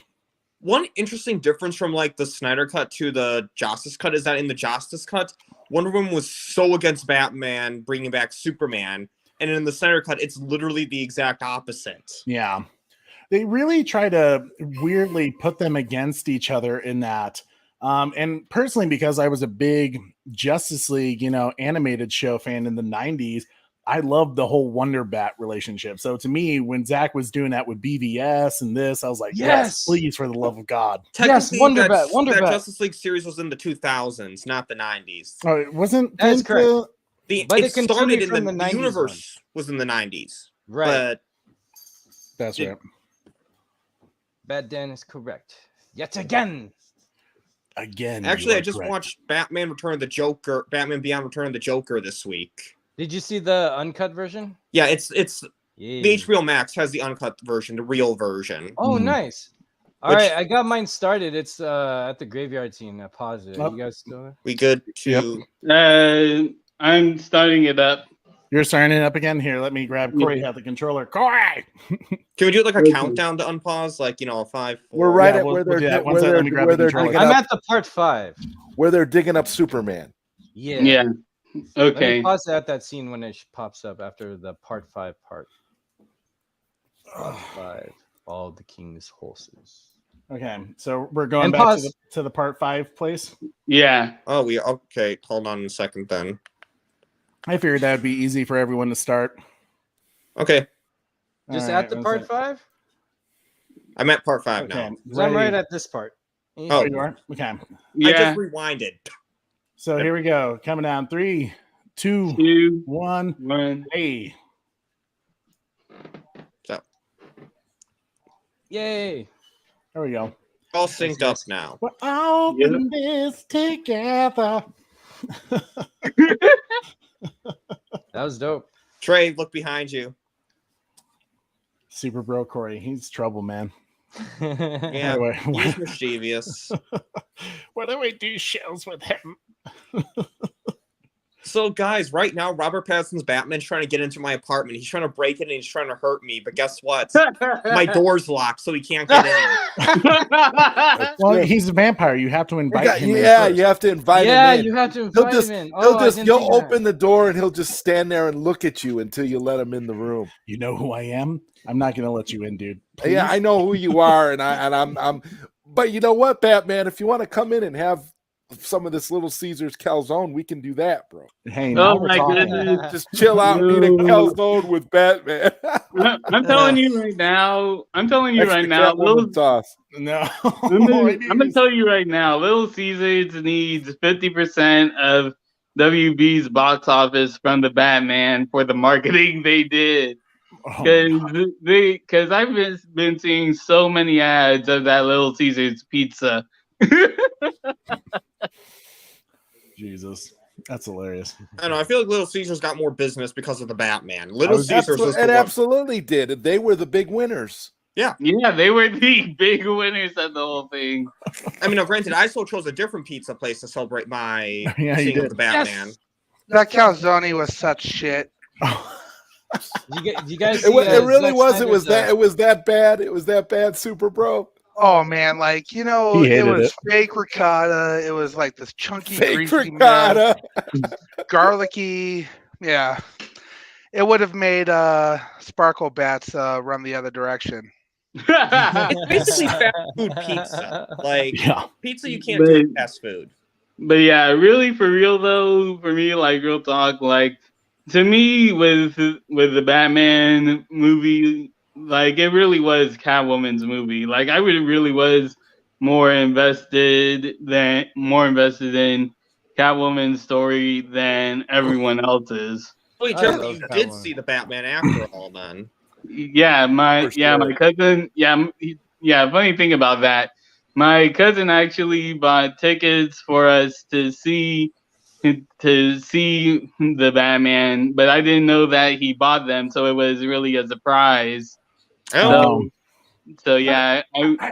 One interesting difference from like the Snyder Cut to the Justice Cut is that in the Justice Cut, Wonder Woman was so against Batman bringing back Superman, and in the Snyder Cut, it's literally the exact opposite. Yeah. They really try to weirdly put them against each other in that. And personally, because I was a big Justice League, animated show fan in the 90s, I loved the whole Wonder Bat relationship. So to me, when Zach was doing that with BVS and this, I was like, yes, please, for the love of God. Technically, Wonder that Bat. Justice League series was in the 2000s, not the 90s. Oh, it wasn't. That's correct. But it it started continued in from the the 90s universe was in the 90s. Right. But That's right. Bad Dan is correct. Yet again. Actually, I just watched Batman Beyond Return of the Joker this week. Did you see the uncut version? Yeah, it's Yeah. the HBO Max has the uncut version, the real version. Oh, nice. All right, I got mine started. It's at the graveyard scene. I paused it. Oh. You guys still there? We good to I'm starting it up. You're starting it up again? Here, let me grab Corey out the controller. Corey! Can we do like a countdown to unpause? Like, 5, 4. We're right Yeah, at we'll- where we'll do they're that. One sec, let me grab the controller. digging I'm up, at the part 5. where they're digging up Superman. Yeah. Yeah. Let Okay. me pause at that scene when it pops up after the part 5 part. Part 5. All the king's horses. Okay, so we're going And back pause. to the part 5 place. Yeah. Oh, okay. Hold on a second then. I figured that would be easy for everyone to start. Okay. Just All at the right, part one 5? I'm at part 5 Okay, now. 'Cause I'm right at this part. Oh. you are? Okay. I Yeah. just rewinded. So here we go. Coming down. 3, 2, 2, 1. 1. Hey. So Yay. There we go. all synced up now. We're all in this together. That was dope. Trey, look behind you. Super bro Corey. He's trouble, man. Yeah, Why do I- he's mischievous. Why do I do shows with him? So, guys, right now, Robert Pattinson's Batman's trying to get into my apartment. He's trying to break it and he's trying to hurt me. But guess what? My door's locked, so he can't get in. Well, he's a vampire. You have to invite him. Yeah, in you have to invite Yeah, him in. you have to He'll invite just, him in. Oh, I didn't you'll think of that. open the door and he'll just stand there and look at you until you let him in the room. You know who I am? I'm not going to let you in, dude. Yeah, I know who you are, and I'm. But you know what, Batman? If you want to come in and have some of this Little Caesars calzone, we can do that, bro. Hey, now we're my talking. goodness. Just chill out and eat a No. calzone with Batman. I'm telling you right now. Extra Little, Catwoman sauce. No. I'm gonna tell you right now. Little Caesars needs 50% of WB's box office from the Batman for the marketing they did. Because I've been seeing so many ads of that Little Caesars pizza. Jesus, that's hilarious. I don't know. I feel like Little Caesars got more business because of the Batman. Little Caesars was it absolutely did. They were the big winners. Yeah. Yeah, they were the big winners of the whole thing. I mean, granted, I still chose a different pizza place to celebrate my Yeah, you seeing of did. the Batman. Yes. That calzone was such shit. You guys? It really Zack was. Snyder's, It was that bad. It was that bad, Super Bro. Oh man, like He it hated was it. fake ricotta. It was like this chunky, Fake greasy ricotta. mess, garlicky. Yeah, it would have made Sparkle Bats run the other direction. It's basically fast food pizza. Like pizza, you can't do fast food. But yeah, really for real though, for me, like real talk, like to me with the Batman movie, like it really was Catwoman's movie. Like I really was more invested in Catwoman's story than everyone else's. Well, you did see the Batman after all, then. Yeah, my cousin. Yeah. Funny thing about that, my cousin actually bought tickets for us to see the Batman, but I didn't know that he bought them, so it was really a surprise. So yeah,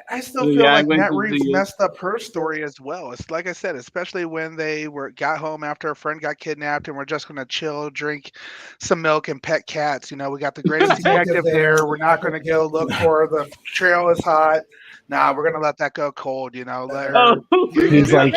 I still feel like Matt Reeves messed up her story as well. It's like I said, especially when they got home after a friend got kidnapped and we're just gonna chill, drink some milk, and pet cats. We got the greatest detective there. We're not gonna go look for the trail is hot. Nah, we're gonna let that go cold. Let her. He's like,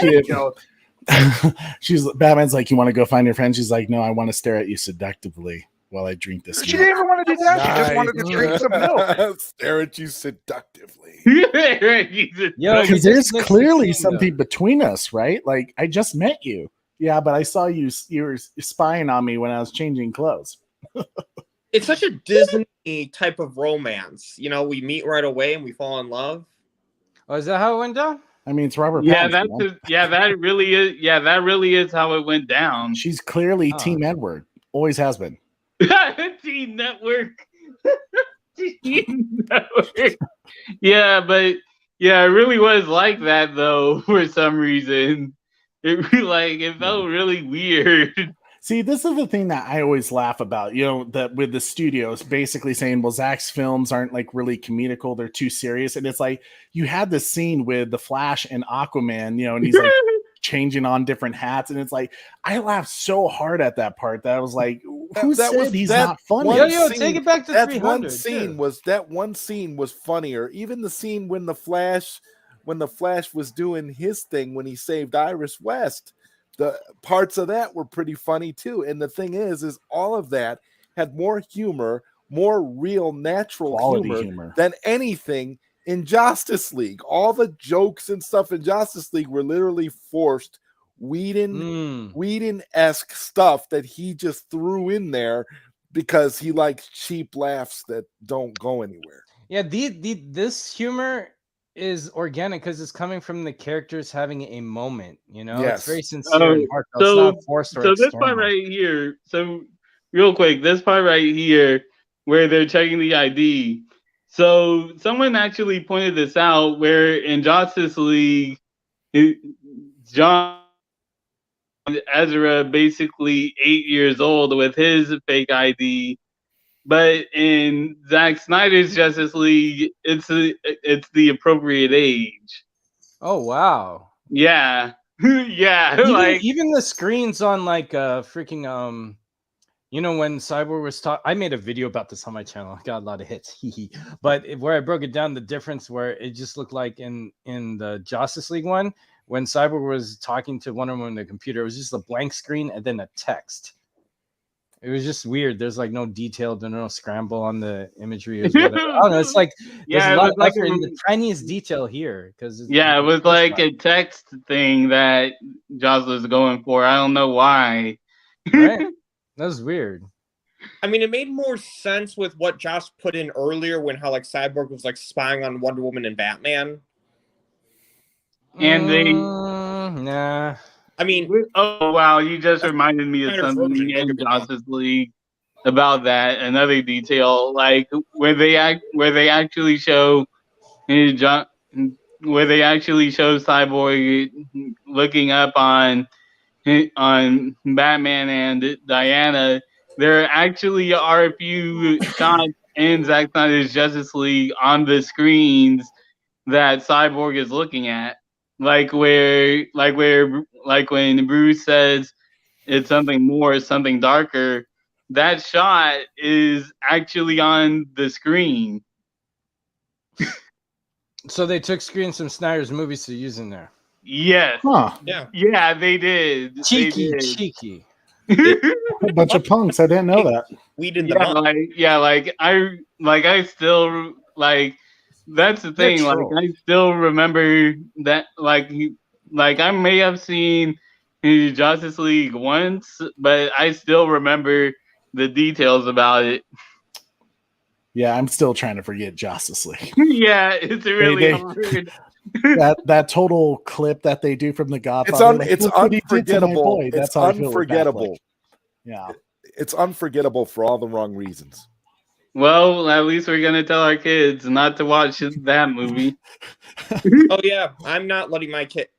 Batman's like, you want to go find your friend? She's like, no, I want to stare at you seductively while I drink this. She didn't even want to do that. She just wanted to drink some milk. Stare at you seductively. Because there's clearly something between us, right? Like, I just met you. Yeah, but I saw you were spying on me when I was changing clothes. It's such a Disney type of romance. We meet right away and we fall in love. Oh, is that how it went down? I mean, it's Robert Yeah, Pattinson. that really is. Yeah, that really is how it went down. She's clearly Team Edward. Always has been. Team Network. Team Network. Yeah, but yeah, it really was like that though. For some reason, it felt really weird. See, this is the thing that I always laugh about, that with the studios basically saying, well, Zack's films aren't like really comedical. They're too serious. And it's like, you had this scene with the Flash and Aquaman, and he's like changing on different hats. And it's like, I laughed so hard at that part that I was like, who said he's not funny? Take it back to that 300. One scene was funnier. Even the scene when the Flash was doing his thing, when he saved Iris West, the parts of that were pretty funny too. And the thing is all of that had more humor, more real, natural humor than anything in Justice League. All the jokes and stuff in Justice League were literally forced Whedon-esque stuff that he just threw in there because he likes cheap laughs that don't go anywhere. Yeah, this humor is organic because it's coming from the characters having a moment. Yes. It's very sincere and heartfelt. It's not forced or so external. This part right here. So real quick, this part right here where they're checking the ID. So someone actually pointed this out where in Justice League, John Ezra basically 8 years old with his fake ID. But in Zack Snyder's Justice League, it's the appropriate age. Oh wow! Yeah, yeah. Even the screens on freaking when Cyborg was talking. I made a video about this on my channel. I got a lot of hits, but where I broke it down, the difference where it just looked like in the Justice League one when Cyborg was talking to Wonder Woman on the computer, it was just a blank screen and then a text. It was just weird. There's no detail, there's no scramble on the imagery. Or whatever. I don't know. It's like there's a lot like in the tiniest detail here because it was like a text thing that Joss was going for. I don't know why. Right? That was weird. I mean, it made more sense with what Josh put in earlier when how Cyborg was spying on Wonder Woman and Batman. And they nah. I mean, oh wow! You just reminded me of something in Justice League about that. Another detail, where they actually show Cyborg looking up on on Batman and Diana, there actually are a few shots in Zack Snyder's Justice League on the screens that Cyborg is looking at, like when Bruce says it's something more, something darker. That shot is actually on the screen. So they took screens from Snyder's movies to use in there. Yes. Huh. Yeah, they did. Cheeky. A bunch of punks. I didn't know that. We did the I still like. That's the thing. Like I still remember that. Like I may have seen Justice League once, but I still remember the details about it. Yeah, I'm still trying to forget Justice League. Yeah, it's really hard. that total clip that they do from the Godfather. It's unforgettable. That's how I feel with Batfleck. Yeah, it's unforgettable for all the wrong reasons. Well, at least we're gonna tell our kids not to watch that movie. Oh yeah, I'm not letting my kid.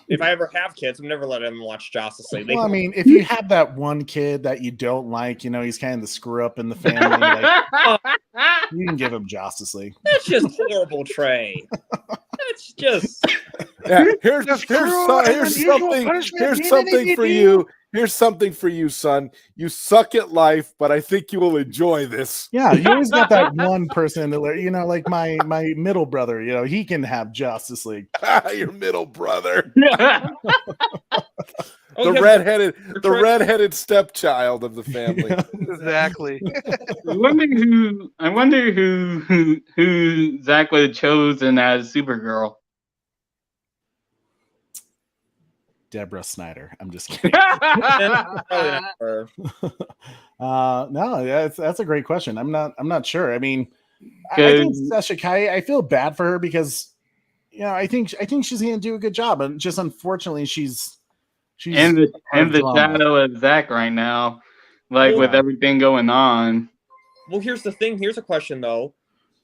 If I ever have kids, I'm never letting them watch Justice League. Well, I mean, if you have that one kid that you don't like, he's kind of the screw up in the family. Like, you can give him Justice League. That's just horrible, Trey. That's just. Yeah, here's something for you. Here's something for you, son. You suck at life, but I think you will enjoy this. Yeah, you always got that one person that, like my middle brother. He can have Justice League. Your middle brother. The redheaded stepchild of the family. Exactly. I wonder who Zach would have chosen as Supergirl. Deborah Snyder. I'm just kidding. No, that's a great question. I'm not sure. I mean, I think Sasha Kai, I feel bad for her because I think she's gonna do a good job, and just unfortunately she's in the shadow of Zach right now, with everything going on. Well, here's the thing. Here's a question though.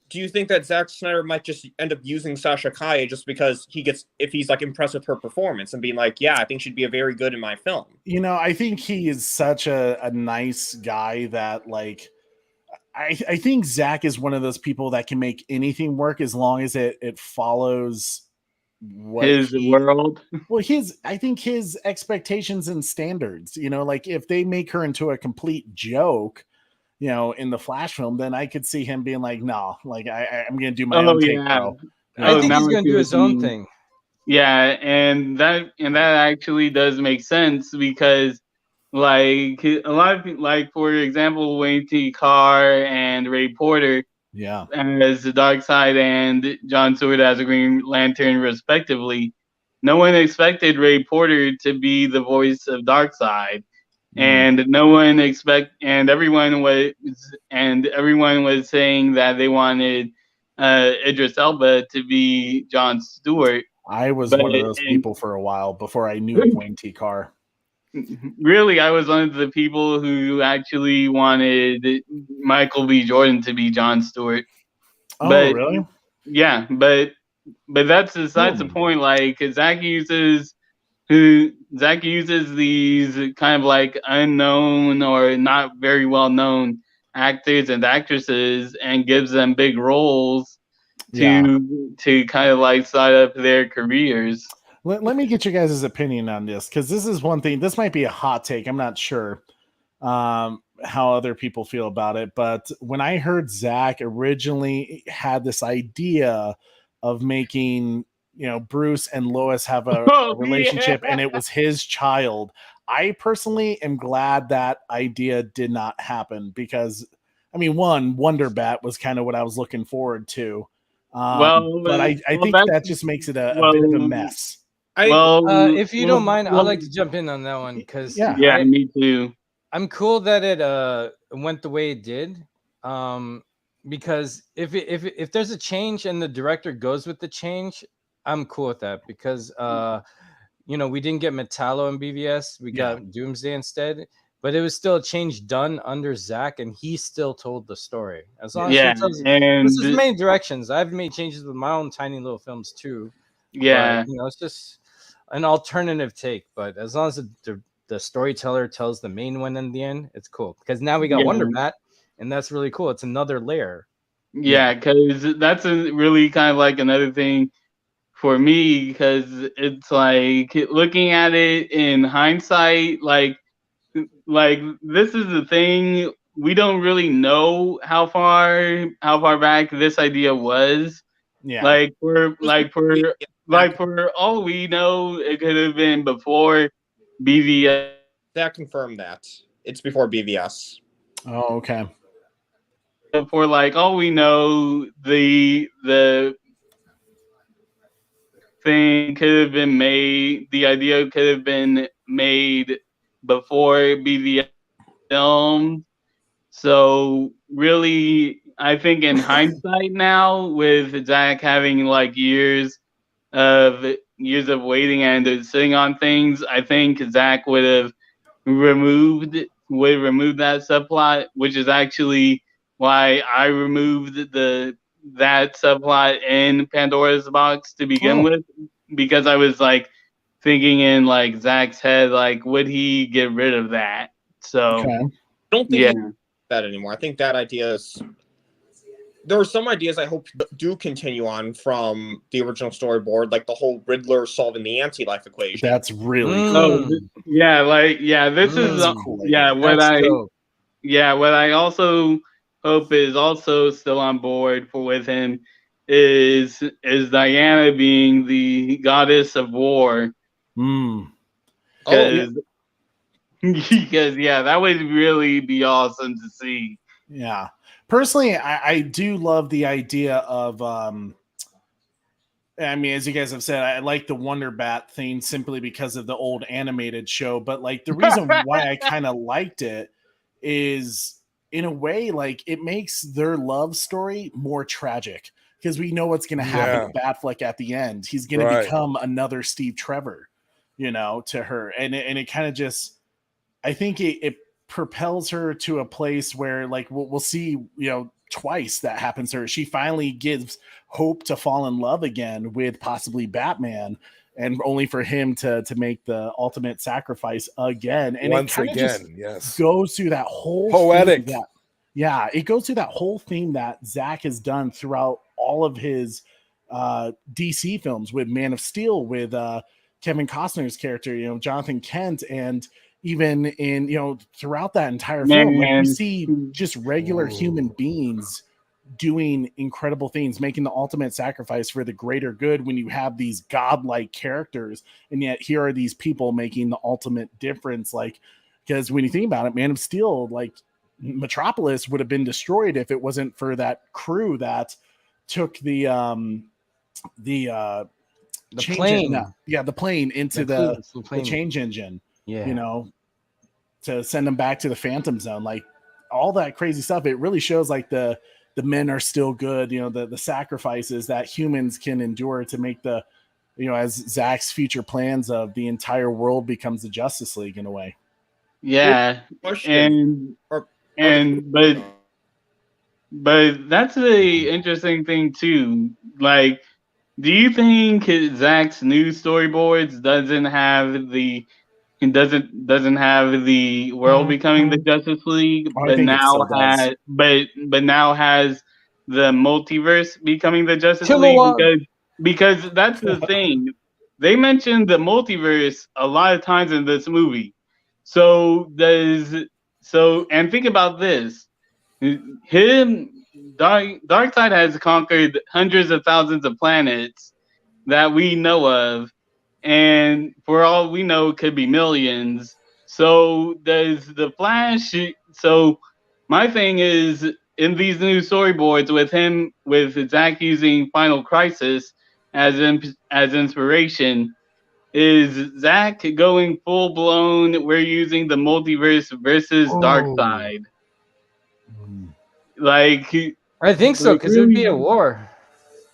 Do you think that Zack Snyder might just end up using Sasha Calle just because if he's impressed with her performance and being like, yeah, I think she'd be very good in my film? I think he is such a nice guy that I think Zach is one of those people that can make anything work as long as it follows his world. Well, I think his expectations and standards, if they make her into a complete joke, in the Flash film, then I could see him being like, no, I'm going to do my own thing, bro. I think he's going to do his own thing. Yeah, and that actually does make sense because, a lot of people, for example, Wayne T. Carr and Ray Porter, as the Darkseid and John Stewart as a Green Lantern, respectively. No one expected Ray Porter to be the voice of Darkseid. And everyone was saying that they wanted Idris Elba to be Jon Stewart. I was one of those people for a while before I knew of Wayne T. Carr. Really, I was one of the people who actually wanted Michael B. Jordan to be Jon Stewart. Oh, really? Yeah, but that's besides the point. Zach uses these kind of unknown or not very well known actors and actresses and gives them big roles to kind of side up their careers. Let me get your guys' opinion on this, because this is one thing. This might be a hot take. I'm not sure how other people feel about it. But when I heard Zach originally had this idea of making Bruce and Lois have a relationship and it was his child, I personally am glad that idea did not happen because, Wonder Bat was kind of what I was looking forward to. But I think that just makes it a bit of a mess. If you don't mind, I'd like to jump in on that one because me too. I'm cool that it went the way it did. Because if there's a change and the director goes with the change, I'm cool with that because we didn't get Metallo and BVS, we got Doomsday instead, but it was still a change done under Zach, and he still told the story. As long as this is many directions. I've made changes with my own tiny little films too. Yeah, but, it's just an alternative take. But as long as the the storyteller tells the main one in the end, it's cool because now we got Wonder Bat, and that's really cool. It's another layer. Yeah, because that's a really kind of like another thing for me, because it's like looking at it in hindsight, like this is the thing, we don't really know how far back this idea was. Yeah. Like for all we know, it could have been before BVS. That confirmed that it's before BVS. Oh, okay. For like all we know, the thing could have been made. The idea could have been made before BVS filmed. So really, I think in hindsight now, with Zack having like years of waiting and sitting on things, I think Zack would have removed that subplot, which is actually why I removed that subplot in Pandora's Box to begin with, because I was like thinking in like Zack's head, like would he get rid of that? So I don't think that anymore. I think that idea is. There are some ideas I hope do continue on from the original storyboard, like the whole Riddler solving the anti-life equation. That's really cool. This is cool. What I also hope is also still on board with him is Diana being the goddess of war. Because that would really be awesome to see. Yeah. Personally, I do love the idea of, I mean, as you guys have said, I like the Wonder Bat thing simply because of the old animated show. But like the reason why I kind of liked it is, in a way, like it makes their love story more tragic because we know what's going to happen to Batfleck at the end. He's going to become another Steve Trevor, to her. And it kind of just, I think it propels her to a place where like we'll see twice that happens to her. She finally gives hope to fall in love again with possibly Batman, and only for him to make the ultimate sacrifice again. And once it again, goes through that whole poetic. It goes through that whole theme that Zack has done throughout all of his DC films, with Man of Steel, with Kevin Costner's character, Jonathan Kent, and even in throughout that entire film, like you see just regular human beings doing incredible things, making the ultimate sacrifice for the greater good, when you have these godlike characters, and yet here are these people making the ultimate difference. Like, because when you think about it, Man of Steel, like Metropolis would have been destroyed if it wasn't for that crew that took the plane into the change engine, to send them back to the Phantom Zone. Like all that crazy stuff, it really shows like the men are still good, the sacrifices that humans can endure to make the, as Zack's future plans of the entire world becomes the Justice League in a way. Yeah. But that's the interesting thing too. Like, do you think Zack's new storyboards doesn't have the world becoming the Justice League, but now has the multiverse becoming the Justice League? Because that's the thing. They mentioned the multiverse a lot of times in this movie. And think about this. Darkseid has conquered hundreds of thousands of planets that we know of, and for all we know, it could be millions. So does the Flash? So my thing is, in these new storyboards with Zack using Final Crisis as inspiration, is Zack going full blown? We're using the multiverse versus Darkseid. Like, I think so, because it would be a war.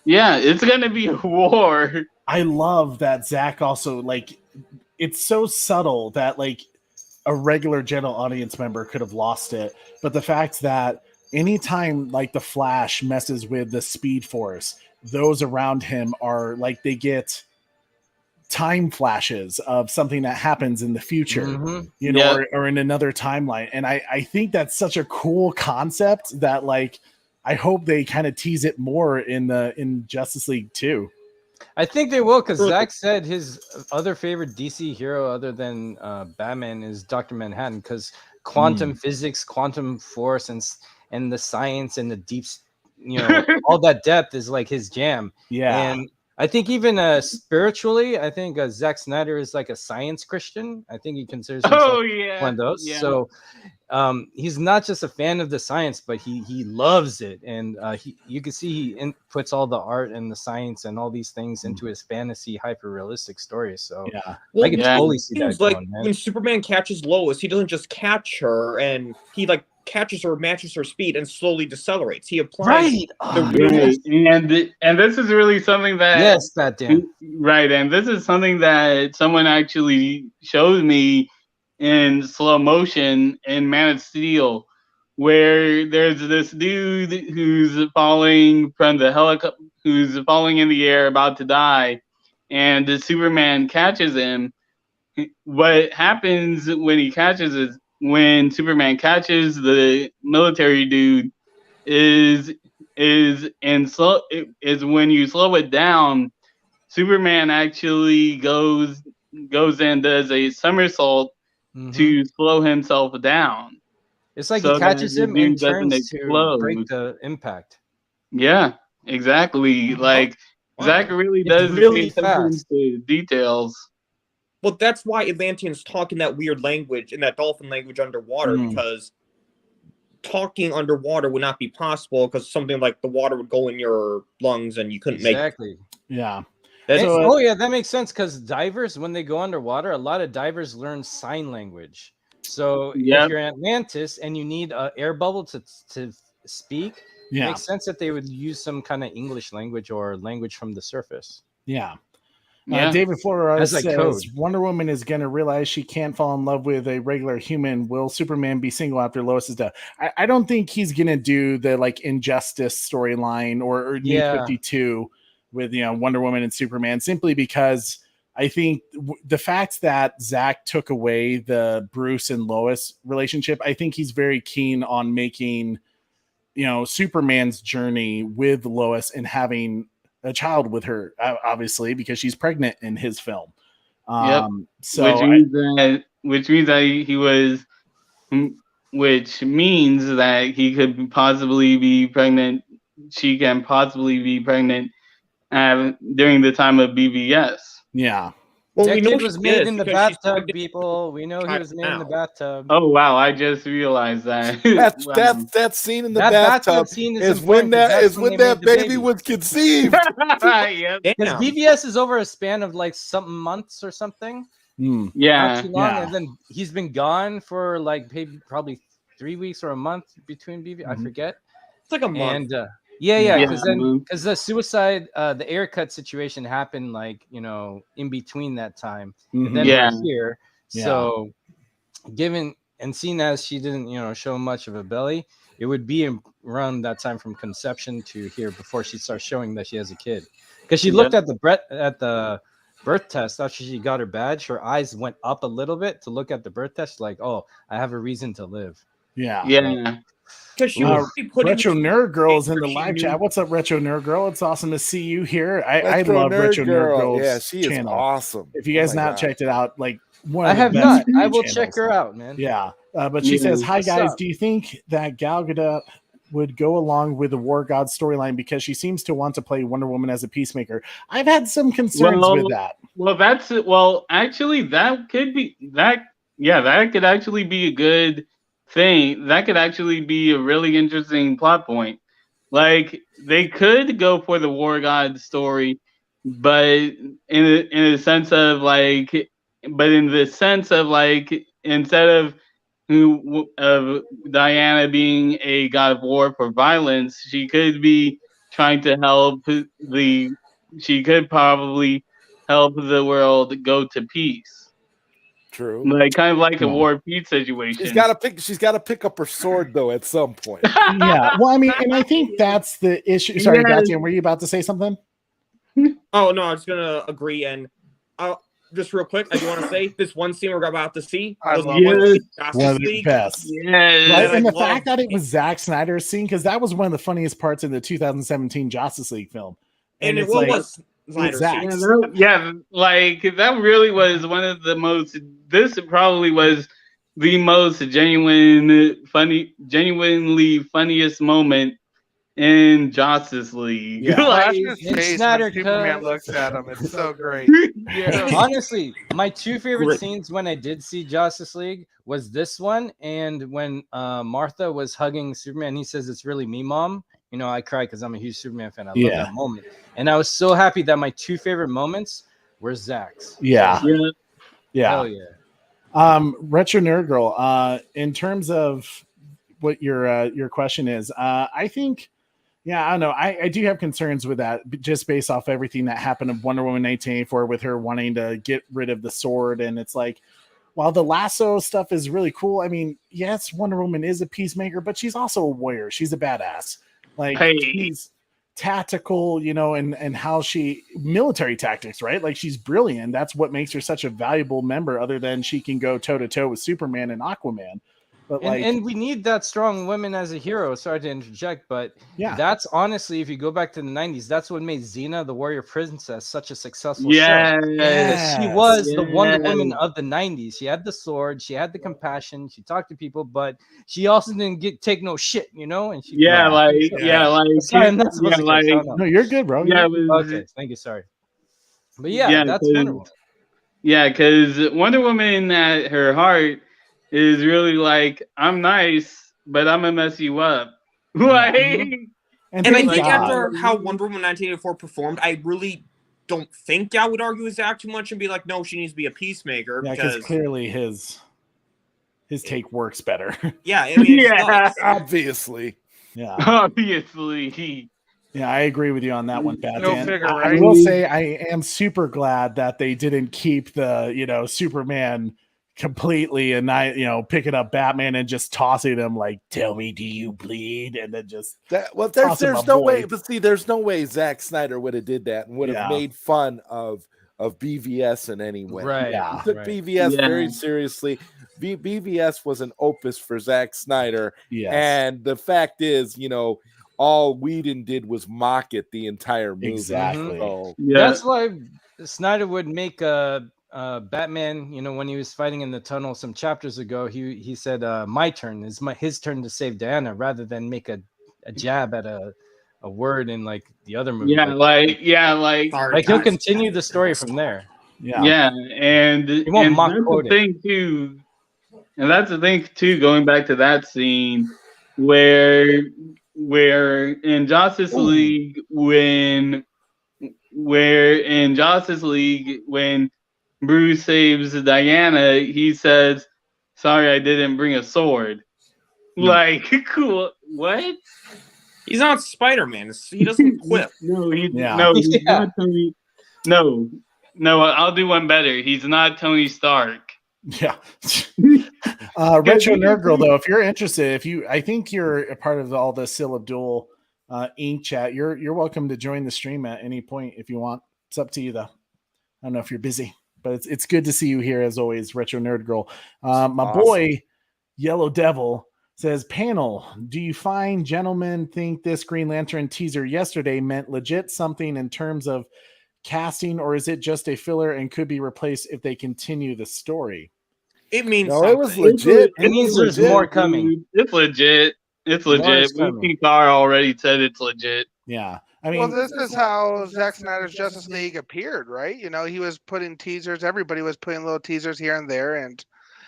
Yeah, it's gonna be a war. I love that Zack also, like, it's so subtle that like a regular general audience member could have lost it, but the fact that anytime like the Flash messes with the Speed Force, those around him are like, they get time flashes of something that happens in the future, you know, Yeah. or in another timeline. And I think that's such a cool concept that, like, I hope they kind of tease it more in Justice League 2. I think they will, because Zach said his other favorite DC hero other than Batman is Dr. Manhattan, because quantum physics, quantum force, and the science and the deep, you know, all that depth is like his jam. Yeah. And I think even spiritually, I think Zack Snyder is like a science Christian. I think he considers himself one of those. Yeah. So he's not just a fan of the science, but he loves it. And you can see he puts all the art and the science and all these things into his fantasy hyper realistic stories. So yeah, I can totally see that like going, man. when Superman catches Lois, he doesn't just catch her and he like catches her, matches her speed, and slowly decelerates. He applies and this is really something that right, and this is something that someone actually showed me in slow motion in Man of Steel, where there's this dude who's falling from the helicopter, who's falling in the air, about to die, and the Superman catches him. What happens when Superman catches the military dude is when you slow it down, Superman actually goes and does a somersault to slow himself down. It's like so he catches that him the and dude doesn't turns to explode. break the impact. Yeah, exactly. Like Zach really It's does really pay attention fast. to details. Well, that's why Atlanteans talk in that weird language, in that dolphin language underwater, because talking underwater would not be possible, because something like the water would go in your lungs and you couldn't Exactly. Yeah. Yeah, that makes sense, because divers, when they go underwater, a lot of divers learn sign language. So if you're in Atlantis and you need an air bubble to speak, it makes sense that they would use some kind of English language or language from the surface. Yeah. David Flores As like says code. Wonder Woman is going to realize she can't fall in love with a regular human. Will Superman be single after Lois's death? I don't think he's going to do the like Injustice storyline or New 52 with, you know, Wonder Woman and Superman, simply because I think the fact that Zach took away the Bruce and Lois relationship, I think he's very keen on making, you know, Superman's journey with Lois and having a child with her, obviously, because she's pregnant in his film. So which means that he could possibly be pregnant. She can possibly be pregnant during the time of BVS. Yeah. Well, that we know kid she was made is in the because she's bathtub, pregnant. people. We know he was made in the bathtub. Oh wow! I just realized that. That scene in the That bathtub bathtub scene is when important 'cause that's when they that made the baby was conceived. Because BVS is over a span of like something months or something. Yeah, Not too long, and then he's been gone for like probably 3 weeks or a month between BVS. I forget. It's like a month. And because the suicide, the air cut situation happened like, you know, in between that time, and then we're here. So given and seeing as she didn't, you know, show much of a belly, it would be around that time from conception to here before she starts showing that she has a kid. Because she looked at the birth test after she got her badge, her eyes went up a little bit to look at the birth test, like, oh, I have a reason to live. Yeah. Because she Retro Nerd Girl's in the live chat. What's up, Retro Nerd Girl? It's awesome to see you here. I love Retro Nerd Girl's Yeah, she channel. is awesome. If you guys not checked it out, like I have not. I will check her out, man. Yeah, but she says, "Hi guys, do you think that Gal Gadot would go along with the War God storyline because she seems to want to play Wonder Woman as a peacemaker?" I've had some concerns with that. Actually, that could be that. Yeah, that could actually be a good thing. That could actually be a really interesting plot point. Like they could go for the War God story, but in the sense of like, instead of Diana being a god of war for violence, she could be trying to help she could probably help the world go to peace. True. Like kind of like a war peace situation. She's got to pick up her sword though at some point. Yeah. Well, I mean, and I think that's the issue. Sorry, Bastian, were you about to say something? Oh no, I was gonna agree. And Just real quick, I do want to say this one scene we're about to see I was love one it. Justice One of the League. best. Yes. Right? And I the fact that it was Zack Snyder's scene, because that was one of the funniest parts in the 2017 Justice League film. And it it's like, was Snyder's Zack's. scene. Yeah, like that really was one of the most. This probably was the most genuinely funniest moment in Justice League. Yeah. Like, Watch his In face Snyder when Superman Cut. looks at him. It's so great. yeah. Honestly, my two favorite Great. scenes when I did see Justice League was this one and when Martha was hugging Superman. He says, "It's really me, Mom." You know, I cry because I'm a huge Superman fan. I love Yeah. that moment. And I was so happy that my two favorite moments were Zack's. Yeah. Yeah. Hell yeah. Retro Nerd Girl, in terms of what your question is, I think, yeah, I don't know. I do have concerns with that just based off everything that happened in Wonder Woman 1984 with her wanting to get rid of the sword. And it's like, while the lasso stuff is really cool, I mean, yes, Wonder Woman is a peacemaker, but she's also a warrior. She's a badass. Like, she's tactical, you know, and how she military tactics, right? Like, she's brilliant. That's what makes her such a valuable member, other than she can go toe to toe with Superman and Aquaman. But And we need that strong woman as a hero. Sorry to interject, but yeah, that's honestly, if you go back to the 90s, that's what made Xena, the warrior princess, such a successful show. Yes. She was the Wonder Woman of the 90s. She had the sword, she had the compassion, she talked to people, but she also didn't take no shit, you know? And she Yeah, like, sorry, I'm not supposed to like, curse, no, no, you're good, bro. Yeah, okay, thank you, sorry. But yeah, that's Wonder Woman. Yeah, because Wonder Woman at her heart is really like, I'm nice, but I'm gonna mess you up. Like, And I think after how Wonder Woman 1984 performed, I really don't think I would argue with Zack too much and be like, no, she needs to be a peacemaker. Yeah, because clearly his take works better. Yeah, I mean, obviously. Yeah, obviously. Yeah, I agree with you on that one, Pat. Go And figure, I right? will say I am super glad that they didn't keep the, you know, Superman completely and picking up Batman and just tossing him like, "Tell me, do you bleed?" and then just there's no way. But see, there's no way Zack Snyder would have did that and would have made fun of BVS in any way. Right. He took BVS very seriously. BVS was an opus for Zack Snyder. Yes. And the fact is, you know, all Whedon did was mock it the entire movie. Exactly. So, That's why Snyder would make Batman, you know, when he was fighting in the tunnel some chapters ago, he said, my turn is his turn to save Diana, rather than make a jab at a word in like the other movie. Like he'll continue the story from there. And that's the thing too. And that's the thing too, going back to that scene where in Justice League when Bruce saves Diana, he says, "Sorry, I didn't bring a sword." Like, cool. What? He's not Spider-Man. He doesn't quip. He's not Tony. No, I'll do one better. He's not Tony Stark. Yeah. Retro Nerd Girl, though, if you're interested, I think you're a part of all the Sil Abdul Inc. chat. You're welcome to join the stream at any point if you want. It's up to you, though. I don't know if you're busy, but it's good to see you here as always, Retro Nerd Girl. My boy Yellow Devil says, panel, do you find gentlemen think this Green Lantern teaser yesterday meant legit something in terms of casting, or is it just a filler and could be replaced if they continue the story? It means it was legit. It means there's more coming. It's legit. It's legit. Carr already said it's legit. Yeah. I mean, well, this is how Zack Snyder's Justice League appeared, right? You know, he was putting teasers. Everybody was putting little teasers here and there, and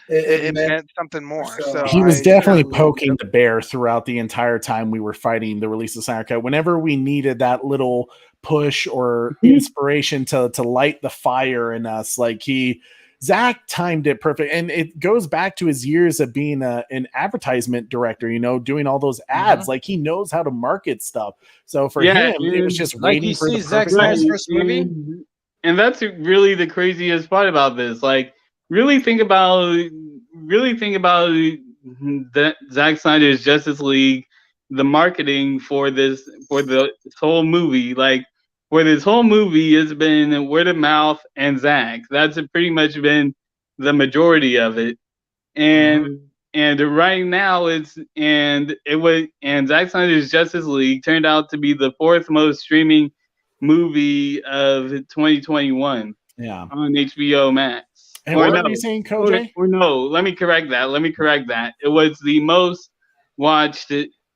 it meant something more. So he was definitely poking the bear throughout the entire time we were fighting the release of Snyder Cut. Whenever we needed that little push or inspiration to light the fire in us, like Zach timed it perfect. And it goes back to his years of being an advertisement director, you know, doing all those ads. Like, he knows how to market stuff. So for him, it was just waiting for the Zack Snyder's first movie. And that's really the craziest part about this. Like, really think about that Zack Snyder's Justice League, the marketing for the whole movie. Like, for this whole movie, it's been word of mouth and Zack. That's pretty much been the majority of it. And right now and Zack Snyder's Justice League turned out to be the 4th most streaming movie of 2021. Yeah. On HBO Max. And what were you saying, Koj? Or no, let me correct that. It was the most watched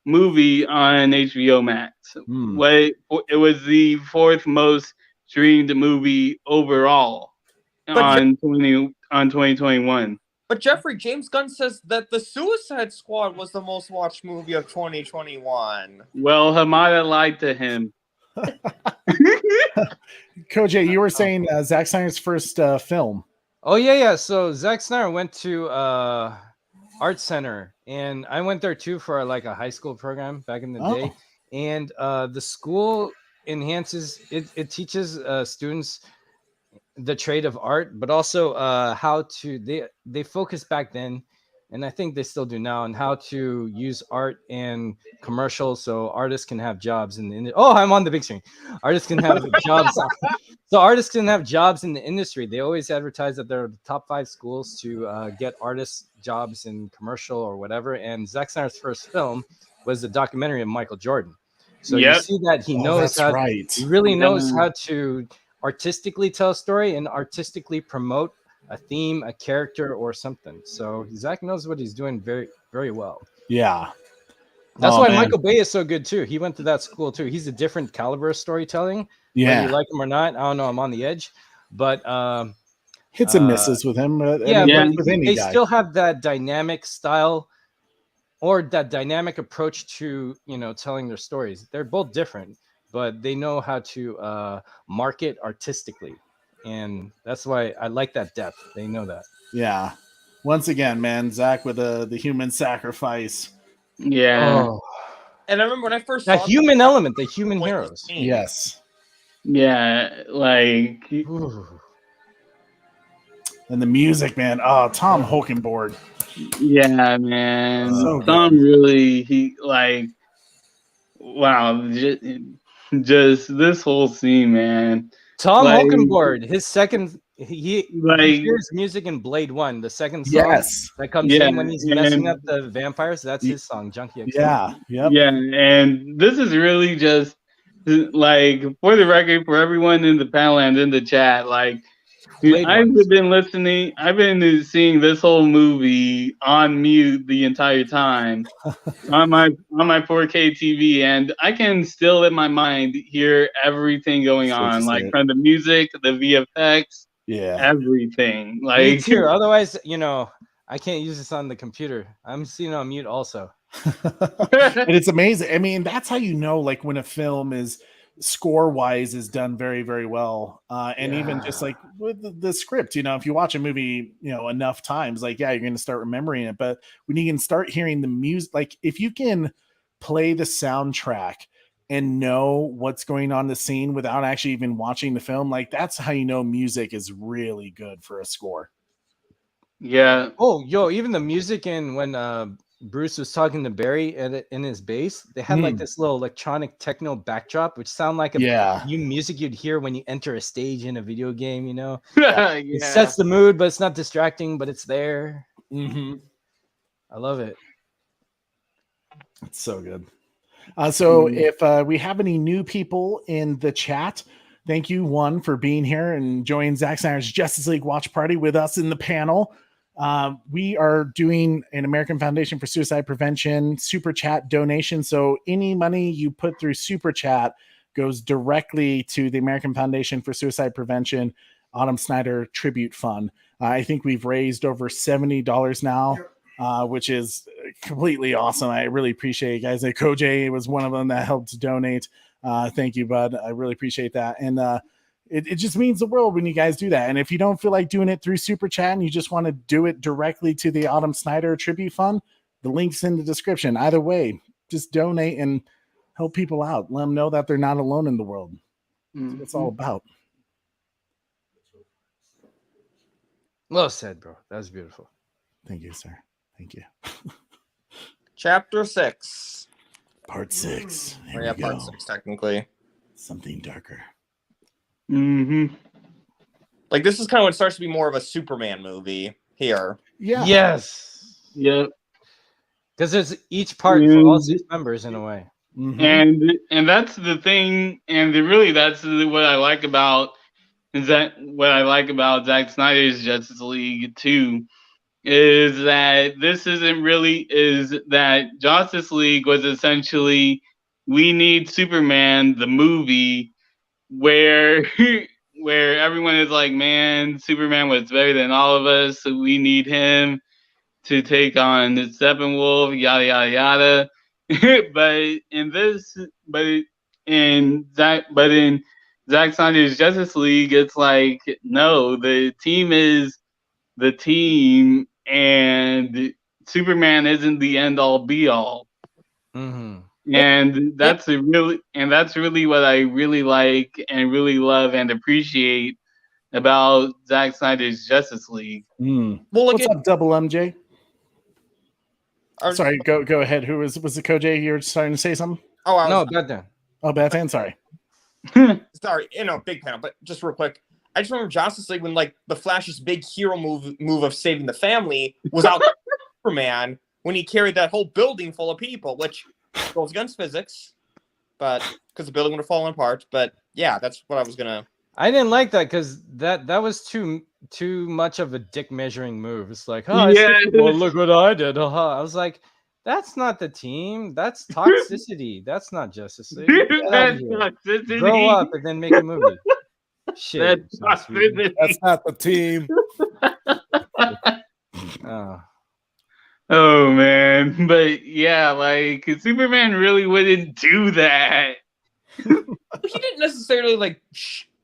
movie on HBO Max. It was the 4th most streamed movie overall on 2021. But Jeffrey, James Gunn says that The Suicide Squad was the most watched movie of 2021. Well, Hamada lied to him. Koj, you were saying Zack Snyder's first film. Oh yeah. So Zack Snyder went to Art Center, and I went there too for like a high school program back in the day. And the school enhances it teaches students the trade of art, but also how to they focus back then, and I think they still do now, on how to use art and commercials so artists can have jobs in the I'm on the big screen. Artists can have jobs. So artists can have jobs in the industry. They always advertise that they're the top 5 schools to get artists jobs in commercial or whatever. And Zack Snyder's first film was a documentary of Michael Jordan. So you see that he knows he really knows how to artistically tell a story and artistically promote a theme, a character, or something. So Zack knows what he's doing very, very well. Yeah. That's why Michael Bay is so good too. He went to that school too. He's a different caliber of storytelling. Yeah. Whether you like him or not, I don't know. I'm on the edge, but hits and misses with him. But they still have that dynamic style or that dynamic approach to telling their stories. They're both different, but they know how to market artistically, and that's why I like that depth. They know that. Yeah. Once again, man, Zack with the human sacrifice. Yeah. Oh. And I remember when I first that saw human element, the human heroes. Yes. Yeah, like. And the music, man. Oh, Tom Holkenborg. Yeah, man. So Tom really, wow, just this whole scene, man. Tom Holkenborg, his second, he hears music in Blade 1, the second song that comes in when he's messing up the vampires. That's his song, Junkie XL. Yeah, yeah, and this is really just for the record, for everyone in the panel and in the chat, I've been seeing this whole movie on mute the entire time on my 4K TV, and I can still in my mind hear everything going on, from the music, the VFX, everything. Me too. Otherwise, I can't use this on the computer. I'm seeing it on mute also. And it's amazing. I mean, that's how when a film is score wise is done very, very well. And even just with the script, if you watch a movie, enough times, you're going to start remembering it. But when you can start hearing the music, if you can play the soundtrack and know what's going on in the scene without actually even watching the film, that's how music is really good for a score. Yeah. Oh, even the music in when Bruce was talking to Barry in his bass, they had this little electronic techno backdrop, which sound like music you'd hear when you enter a stage in a video game. It sets the mood, but it's not distracting, but it's there. I love it. It's so good. So if we have any new people in the chat, thank you, one, for being here and joining Zack Snyder's Justice League watch party with us in the panel. We are doing an American Foundation for Suicide Prevention Super Chat donation. So any money you put through Super Chat goes directly to the American Foundation for Suicide Prevention Autumn Snyder Tribute Fund. I think we've raised over $70 now, which is completely awesome. I really appreciate it, guys. Koj was one of them that helped donate. Thank you, bud. I really appreciate that. And it just means the world when you guys do that. And if you don't feel like doing it through Super Chat and you just want to do it directly to the Autumn Snyder Tribute Fund, the link's in the description. Either way, just donate and help people out. Let them know that they're not alone in the world. That's what it's all about. Well said, bro. That was beautiful. Thank you, sir. Thank you. Chapter 6. Part 6. Part 6, technically. Something darker. Mm-hmm. Like this is kind of when it starts to be more of a Superman movie here. Yeah. Yes. Yep. Because there's each part for all 6 members in a way. And that's the thing, and really that's what I like about Zack Snyder's Justice League 2 is that Justice League was essentially we need Superman the movie where where everyone is like, man, Superman was better than all of us, so we need him to take on the Steppenwolf, yada yada yada. but in Zack Snyder's Justice League, it's like no, the team is the team, and Superman isn't the end all be all. And that's really what I really like and really love and appreciate about Zack Snyder's Justice League. Well, what's up, Double MJ? Sorry, go ahead. Who was it? Koj? You were starting to say something? Oh, no, Batman. Oh, Batman. Sorry. Sorry, big panel, but just real quick. I just remember Justice League when like the Flash's big hero move of saving the family was out Superman when he carried that whole building full of people, which goes against physics, but because the building would have fallen apart. But yeah, that's what I was gonna. I didn't like that because that was too much of a dick measuring move. It's like, oh, well, look what I did. I was like, that's not the team. That's toxicity. That's not Justice League. That's toxicity. Grow up and then make a movie. Shit. That's not the team. Oh man, but yeah, like Superman really wouldn't do that. He didn't necessarily like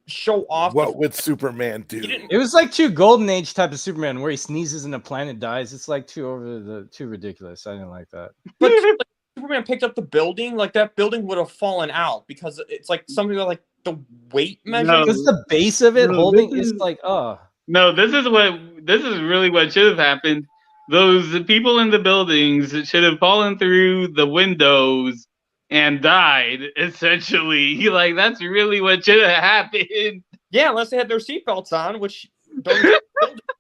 show off. What would Superman do? It was like too Golden Age type of Superman where he sneezes and the planet dies. It's like too ridiculous. I didn't like that. But like, Superman picked up the building, like that building would have fallen out because it's like something like the weight measure. Because the base of it holding is like, oh. No, this is really what should have happened. Those people in the buildings should have fallen through the windows and died, essentially. Like, that's really what should have happened. Yeah, unless they had their seatbelts on, which don't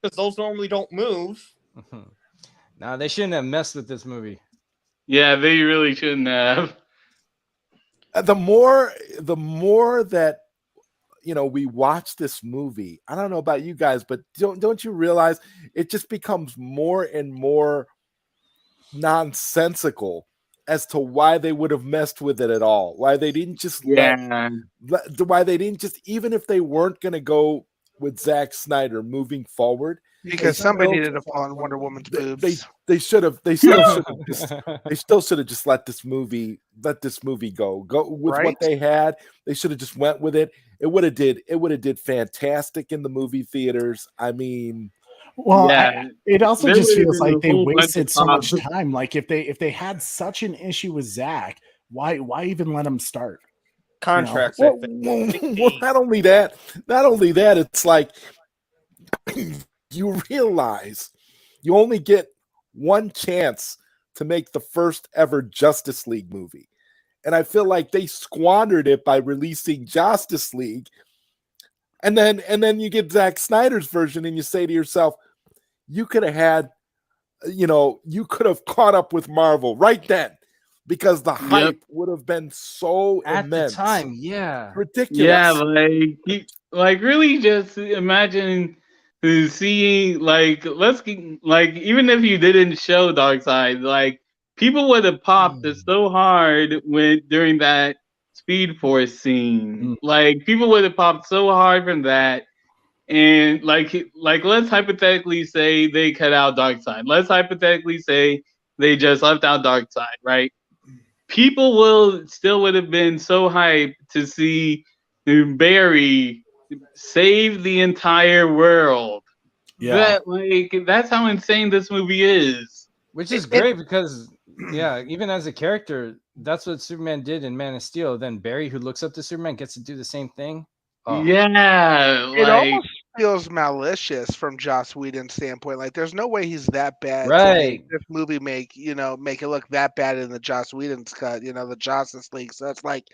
because those normally don't move. Nah, they shouldn't have messed with this movie. Yeah, they really shouldn't have. The more that we watch this movie, I don't know about you guys, but don't you realize it just becomes more and more nonsensical as to why they would have messed with it at all. Why they didn't just why they didn't just, even if they weren't going to go with Zack Snyder moving forward, because somebody needed to fall on Wonder Woman's boobs. They still should have just let this movie go with what they had. They should have just went with it. It would have did fantastic in the movie theaters. I mean, well, yeah. It also just feels like they wasted so much time. Like if they had such an issue with Zack, why even let him start? Contracts. Well, not only that, it's like you realize you only get one chance to make the first ever Justice League movie. And I feel like they squandered it by releasing Justice League. And then you get Zack Snyder's version and you say to yourself, you could have had, you could have caught up with Marvel right then, because the hype would have been so at immense. The time, yeah. Ridiculous. Yeah, like really just imagine seeing even if you didn't show Darkseid, like people would have popped it so hard during that Speed Force scene. Like people would have popped so hard from that. And like let's hypothetically say they cut out Darkseid. Let's hypothetically say they just left out Darkseid, right? People would have been so hyped to see Barry save the entire world. Yeah, that's how insane this movie is. Which is great because even as a character, that's what Superman did in Man of Steel. Then Barry, who looks up to Superman, gets to do the same thing. Oh. Yeah, it almost feels malicious from Joss Whedon's standpoint. Like, there's no way he's that bad. Right? To make this movie make it look that bad in the Joss Whedon's cut. The Justice League. So it's like,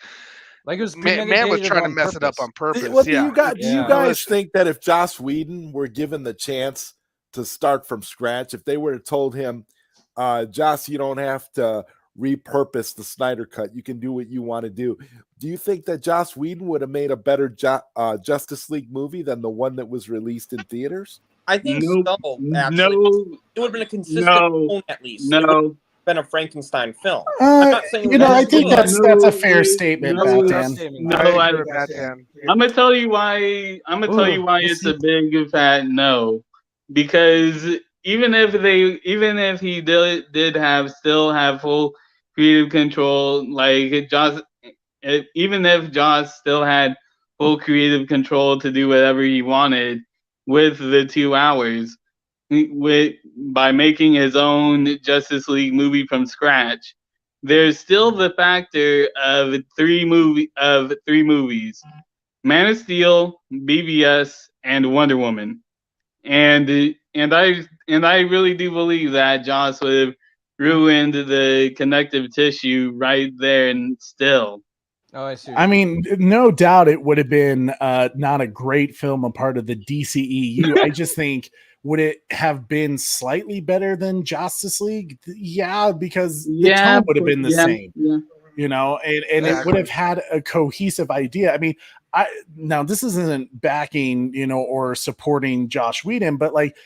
Like it was man was trying to on mess it up purpose. on purpose. Well, do yeah. you guys Listen, think that if Joss Whedon were given the chance to start from scratch, if they were told him, Joss, you don't have to repurpose the Snyder Cut, you can do what you want to do you think that Joss Whedon would have made a better Justice League movie than the one that was released in theaters? I think Nope. so. Actually, it would have been a consistent tone at least. It would have been a Frankenstein film. I'm not saying it was I think that's a fair statement, Batman. I'm gonna tell you why. It's a big fat no, because even if he did still have full creative control, like Joss, even if Joss still had full creative control to do whatever he wanted with the 2 hours, by making his own Justice League movie from scratch, there's still the factor of three movies: Man of Steel, BVS, and Wonder Woman. And I really do believe that Joss would have ruined the connective tissue right there and still. Oh, I see. I mean, no doubt it would have been not a great film, a part of the DCEU. I just think, would it have been slightly better than Justice League? Yeah, because the tone would have been the same. Yeah. You know, and it would have had a cohesive idea. I mean, now this isn't backing, or supporting Joss Whedon, but like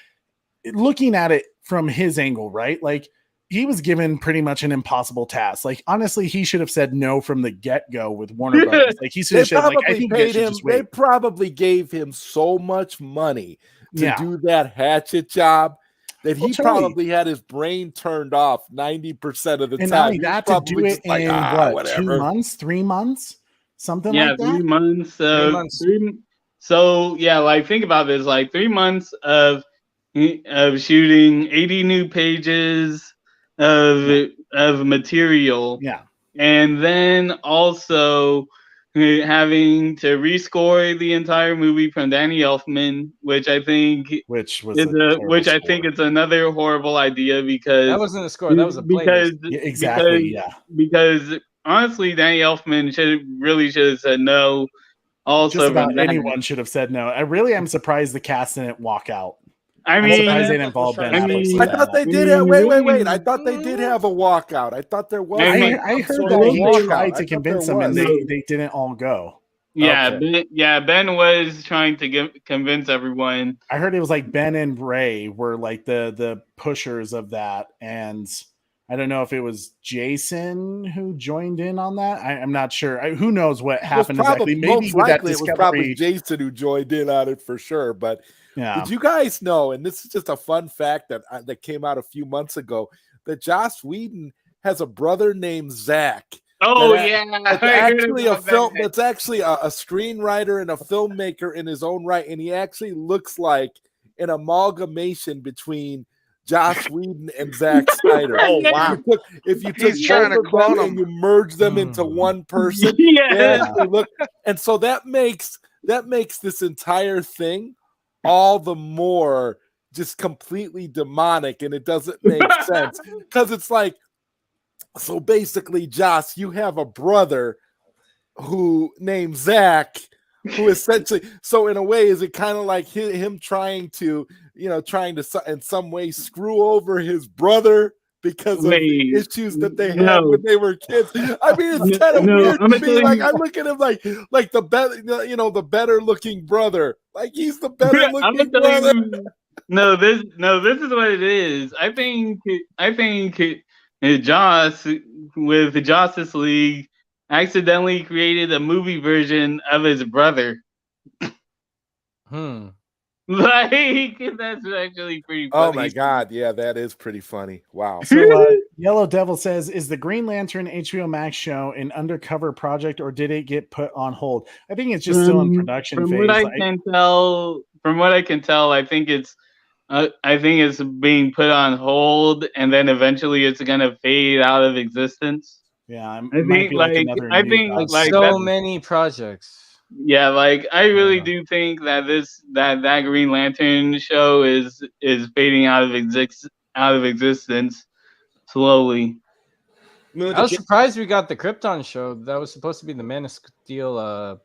looking at it from his angle, right? Like he was given pretty much an impossible task. Like honestly, he should have said no from the get-go with Warner Brothers. Like he should have said, like, I think they probably gave him so much money to do that hatchet job that he probably had his brain turned off 90% of the and time. And that to do it in what, 2 months, 3 months, something like that. 3 months. 3 months. So yeah, like think about this: like 3 months of shooting 80 new pages of material. Yeah, and then also having to rescore the entire movie from Danny Elfman, which I think it's another horrible idea, because that wasn't a score, that was a playlist. Because honestly, Danny Elfman should have said no. Also, just about anyone should have said no. I'm surprised the cast didn't walk out. I'm surprised they didn't involve Ben Affleck. I thought they did have. Wait! I thought they did have a walkout. I thought there was. I heard that he tried to convince them, and they didn't all go. Yeah, okay. Ben was trying to convince everyone. I heard it was like Ben and Ray were like the pushers of that, and I don't know if it was Jason who joined in on that. I'm not sure. Who knows what happened exactly? Maybe with that discovery, it was probably Jason who joined in on it for sure, but. Yeah. Did you guys know, and this is just a fun fact that came out a few months ago, that Joss Whedon has a brother named Zach. Oh, yeah. That's actually a screenwriter and a filmmaker in his own right, and he actually looks like an amalgamation between Joss Whedon and Zack Snyder. Oh, wow. If you took both of them and you merge them into one person, and so that makes this entire thing all the more just completely demonic, and it doesn't make sense because it's like, so basically, Joss, you have a brother who named Zach, who essentially, so in a way, is it kind of like him trying to in some way screw over his brother because of issues that they had when they were kids? I mean, it's kind of weird to me. Like I look at him like the better, the better looking brother. Like he's the better looking brother. This is what it is. I think Joss with the Justice League accidentally created a movie version of his brother. Like, that's actually pretty funny. Oh my god, yeah, that is pretty funny. Wow. So Yellow Devil says, is the Green Lantern HBO Max show an undercover project, or did it get put on hold? I think it's just still in production phase. From what I can tell, I think it's being put on hold, and then eventually it's gonna fade out of existence. Yeah, I think so many projects. Yeah, like I really do think that that Green Lantern show is fading out of existence slowly. I was surprised we got the Krypton show. That was supposed to be the Man of Steel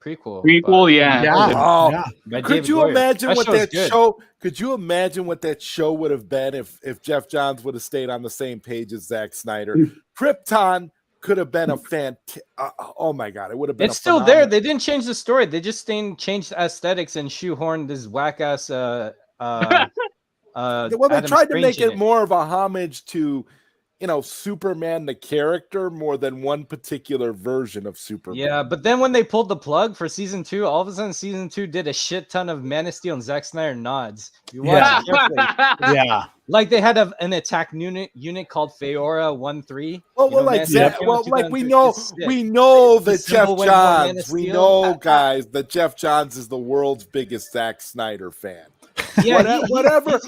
prequel. Prequel, yeah. Oh, By could David you Goyer. imagine what show's that good. show? Could you imagine what that show would have been if Jeff Johns would have stayed on the same page as Zack Snyder? Krypton could have been a oh my god, it would have been. It's still there. They didn't change the story. They just changed aesthetics and shoehorned this whack ass. Well, they Adam tried to Strange make in it more of a homage to, Superman the character more than one particular version of Superman. Yeah, but then when they pulled the plug for season 2, all of a sudden season 2 did a shit ton of Man of Steel and Zack Snyder nods. You watch it carefully. Yeah. Like they had an attack unit called Feora 1-3. We know that Jeff Johns. We know, guys, that Jeff Johns is the world's biggest Zack Snyder fan. Yeah, whatever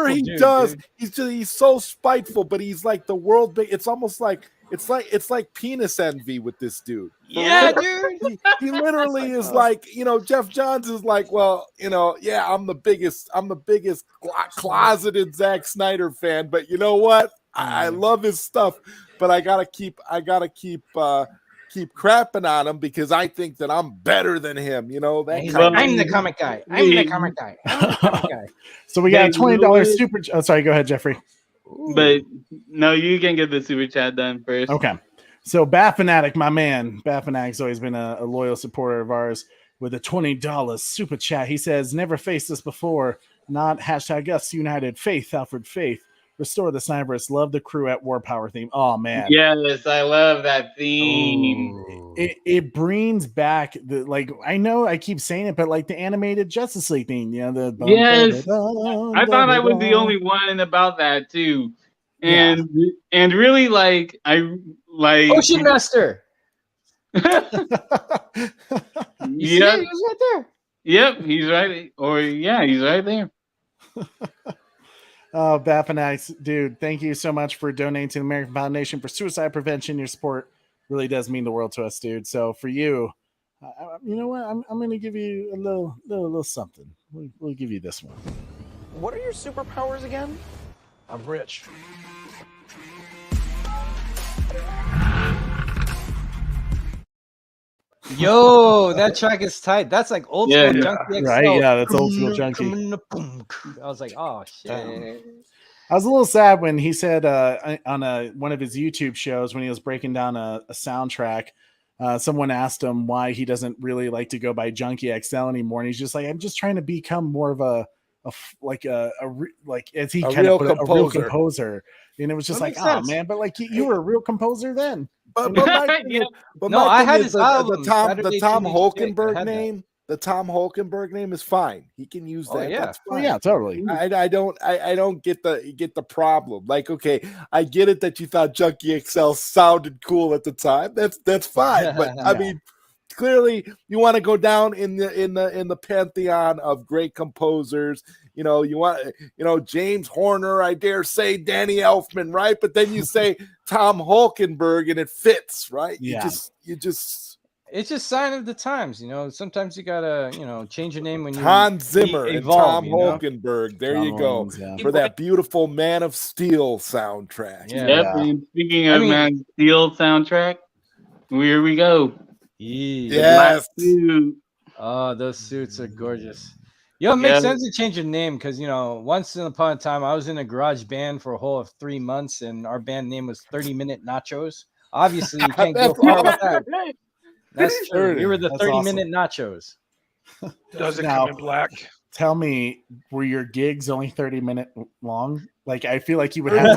he does, he's so spiteful, but he's like the world big. It's almost like it's like penis envy with this dude. Yeah, dude. He literally is like, Jeff Johns is like, well, I'm the biggest closeted Zack Snyder fan, but you know what? I love his stuff, but I gotta keep crapping on him because I think that I'm better than him. I'm the comic guy. I'm the comic guy. So we got a $20 super. Oh, sorry. Go ahead, Jeffrey. But no, you can get the super chat done first. Okay. So Bat Fanatic, my man, Bat Fanatic's always been a loyal supporter of ours with a $20 super chat. He says, "Never faced this before. Not hashtag us united. Faith, Alfred, faith. Restore the Snyder's. Love the crew at War Power theme." Oh man, yes, I love that theme. It brings back the I know I keep saying it, but like the animated Justice League theme, Yes, I thought I was the only one about that too, and really Ocean Master. Yeah, he's right there. Yep, he's right. He's right there. Oh, Bat Fanatics, dude, thank you so much for donating to the American Foundation for Suicide Prevention. Your support really does mean the world to us, dude. So for you, you know what? I'm going to give you a little something. We'll give you this one. What are your superpowers again? I'm rich. Yo, that track is tight. That's like old school Junkie XL. Right? Yeah, that's old school Junkie. I was like, oh shit. I was a little sad when he said on one of his YouTube shows when he was breaking down a soundtrack, someone asked him why he doesn't really like to go by Junkie XL anymore, and he's just like, I'm just trying to become more of a real composer. And it was just like, oh man, but like you were a real composer then. But I had his album. The Tom Hulkenberg name. The Tom Hulkenberg name is fine. He can use that. That's fine. Yeah, totally. I don't get the problem. Like, okay, I get it that you thought Junkie XL sounded cool at the time. That's fine. But I mean, clearly you want to go down in the pantheon of great composers. You want James Horner, I dare say Danny Elfman, right? But then you say Tom Hulkenberg and it fits, right? Yeah. You just it's just sign of the times, Sometimes you gotta, change your name when you Hans Zimmer evolve, and Tom Hulkenberg. There you go for that beautiful Man of Steel soundtrack. Yeah. Yep. And speaking of Man of Steel soundtrack, here we go. Yes. Oh, those suits are gorgeous. It makes sense to change your name because once upon a time I was in a garage band for a whole of 3 months, and our band name was 30-Minute Nachos. Obviously, you can't go far with that. That's true. We were the 30-minute nachos. Does it come in black? Tell me, were your gigs only 30-minute long? Like, I feel like you would have to.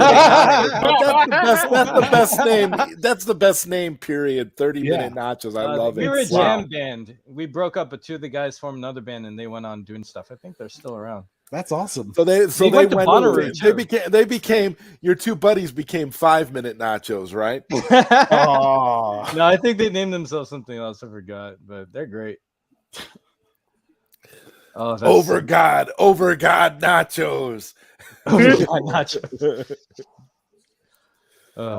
That's the best name. That's the best name, period. 30-minute nachos. I love it. We were a jam band. We broke up, but 2 of the guys formed another band, and they went on doing stuff. I think they're still around. That's awesome. So they became your 2 buddies became 5-minute nachos, right? Oh. No, I think they named themselves something else. I forgot, but they're great. Oh, over God nachos. Nachos.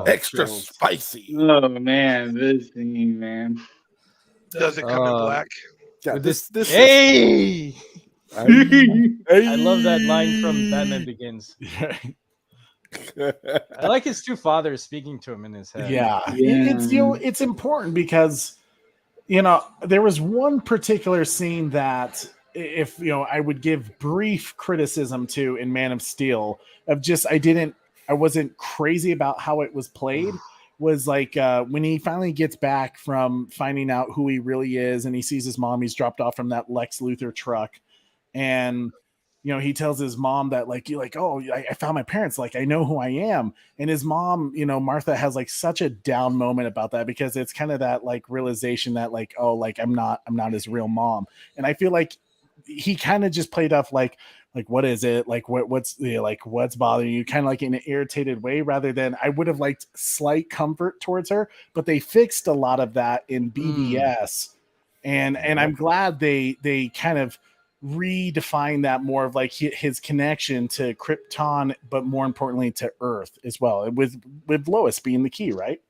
Extra spicy. Oh man, this thing, man. Does it come in black? Yeah, this hey. I love that line from Batman Begins. I like his two fathers speaking to him in his head. Yeah. It's it's important because there was one particular scene that if I would give brief criticism to in Man of Steel of just I wasn't crazy about how it was played. Was like when he finally gets back from finding out who he really is and he sees his mom, he's dropped off from that Lex Luthor truck, and he tells his mom that I found my parents, like I know who I am. And his mom, Martha, has like such a down moment about that because it's kind of that like realization that I'm not his real mom. And I feel like he kind of just played off like what is it, like what's bothering you, kind of like in an irritated way, rather than I would have liked slight comfort towards her. But they fixed a lot of that in BVS, and I'm glad they kind of redefine that more of like his connection to Krypton, but more importantly to Earth as well, with Lois being the key, right?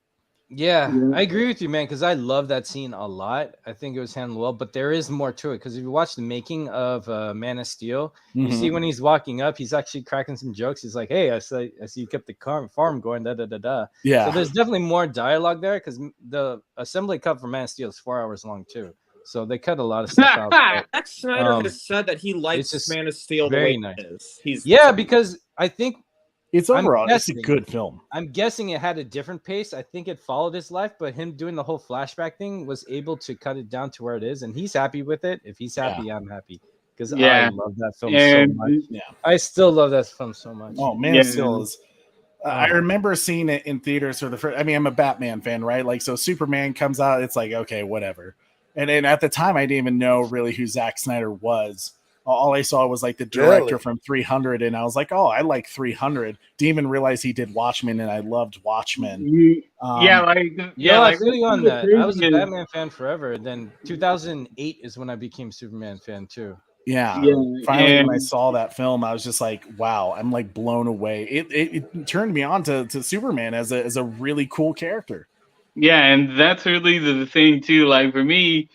Yeah, I agree with you, man, because I love that scene a lot. I think it was handled well, but there is more to it because if you watch the making of Man of Steel, you see when he's walking up, he's actually cracking some jokes. He's like, "Hey, I see you kept the farm going, da da da da." Yeah. So there's definitely more dialogue there because the assembly cut for Man of Steel is 4 hours long too. So they cut a lot of stuff out. Zack Snyder has said that he likes Man of Steel the way it is. Because I think it's overall it's a good film. I'm guessing it had a different pace. I think it followed his life, but him doing the whole flashback thing was able to cut it down to where it is, and he's happy with it. If he's happy, I'm happy because I love that film so much. Yeah, I still love that film so much. Oh, Man of Steel is. I remember seeing it in theaters for the first. I mean, I'm a Batman fan, right? Like, so Superman comes out, it's like okay, whatever. And at the time, I didn't even know really who Zack Snyder was. All I saw was like the director from 300, and I was like, "Oh, I like 300." Didn't even realize he did Watchmen, and I loved Watchmen. I feel you on that. I was a Batman fan forever. And then 2008 is when I became Superman fan too. Yeah. Finally, when I saw that film, I was just like, "Wow!" I'm like blown away. It turned me on to Superman as a really cool character. Yeah, and that's really the thing too. Like for me,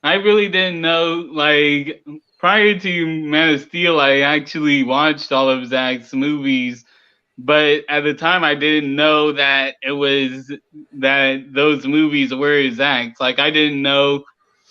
I really didn't know like. Prior to Man of Steel, I actually watched all of Zack's movies, but at the time I didn't know that those movies were Zack's. Like I didn't know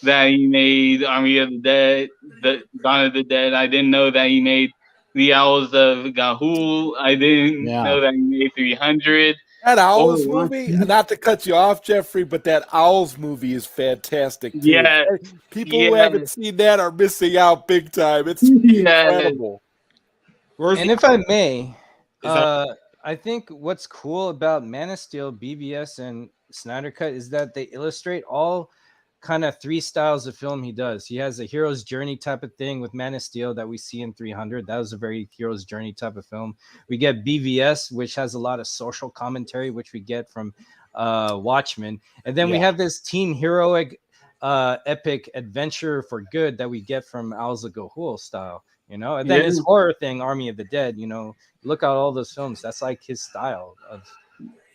that he made Army of the Dead, Dawn of the Dead. I didn't know that he made The Owls of Ga'Hoole. I didn't know that he made 300. That Owls movie, not to cut you off, Jeffrey, but that Owls movie is fantastic too. Yeah. People who haven't seen that are missing out big time. It's incredible. And if I may, I think what's cool about Man of Steel, BVS, and Snyder Cut is that they illustrate all kind of three styles of film he does. He has a hero's journey type of thing with Man of Steel that we see in 300. That was a very hero's journey type of film. We get BVS, which has a lot of social commentary, which we get from Watchmen. And then we have this teen heroic epic adventure for good that we get from Owls of Ga'Hoole style, And then his horror thing, Army of the Dead, look at all those films. That's like his style of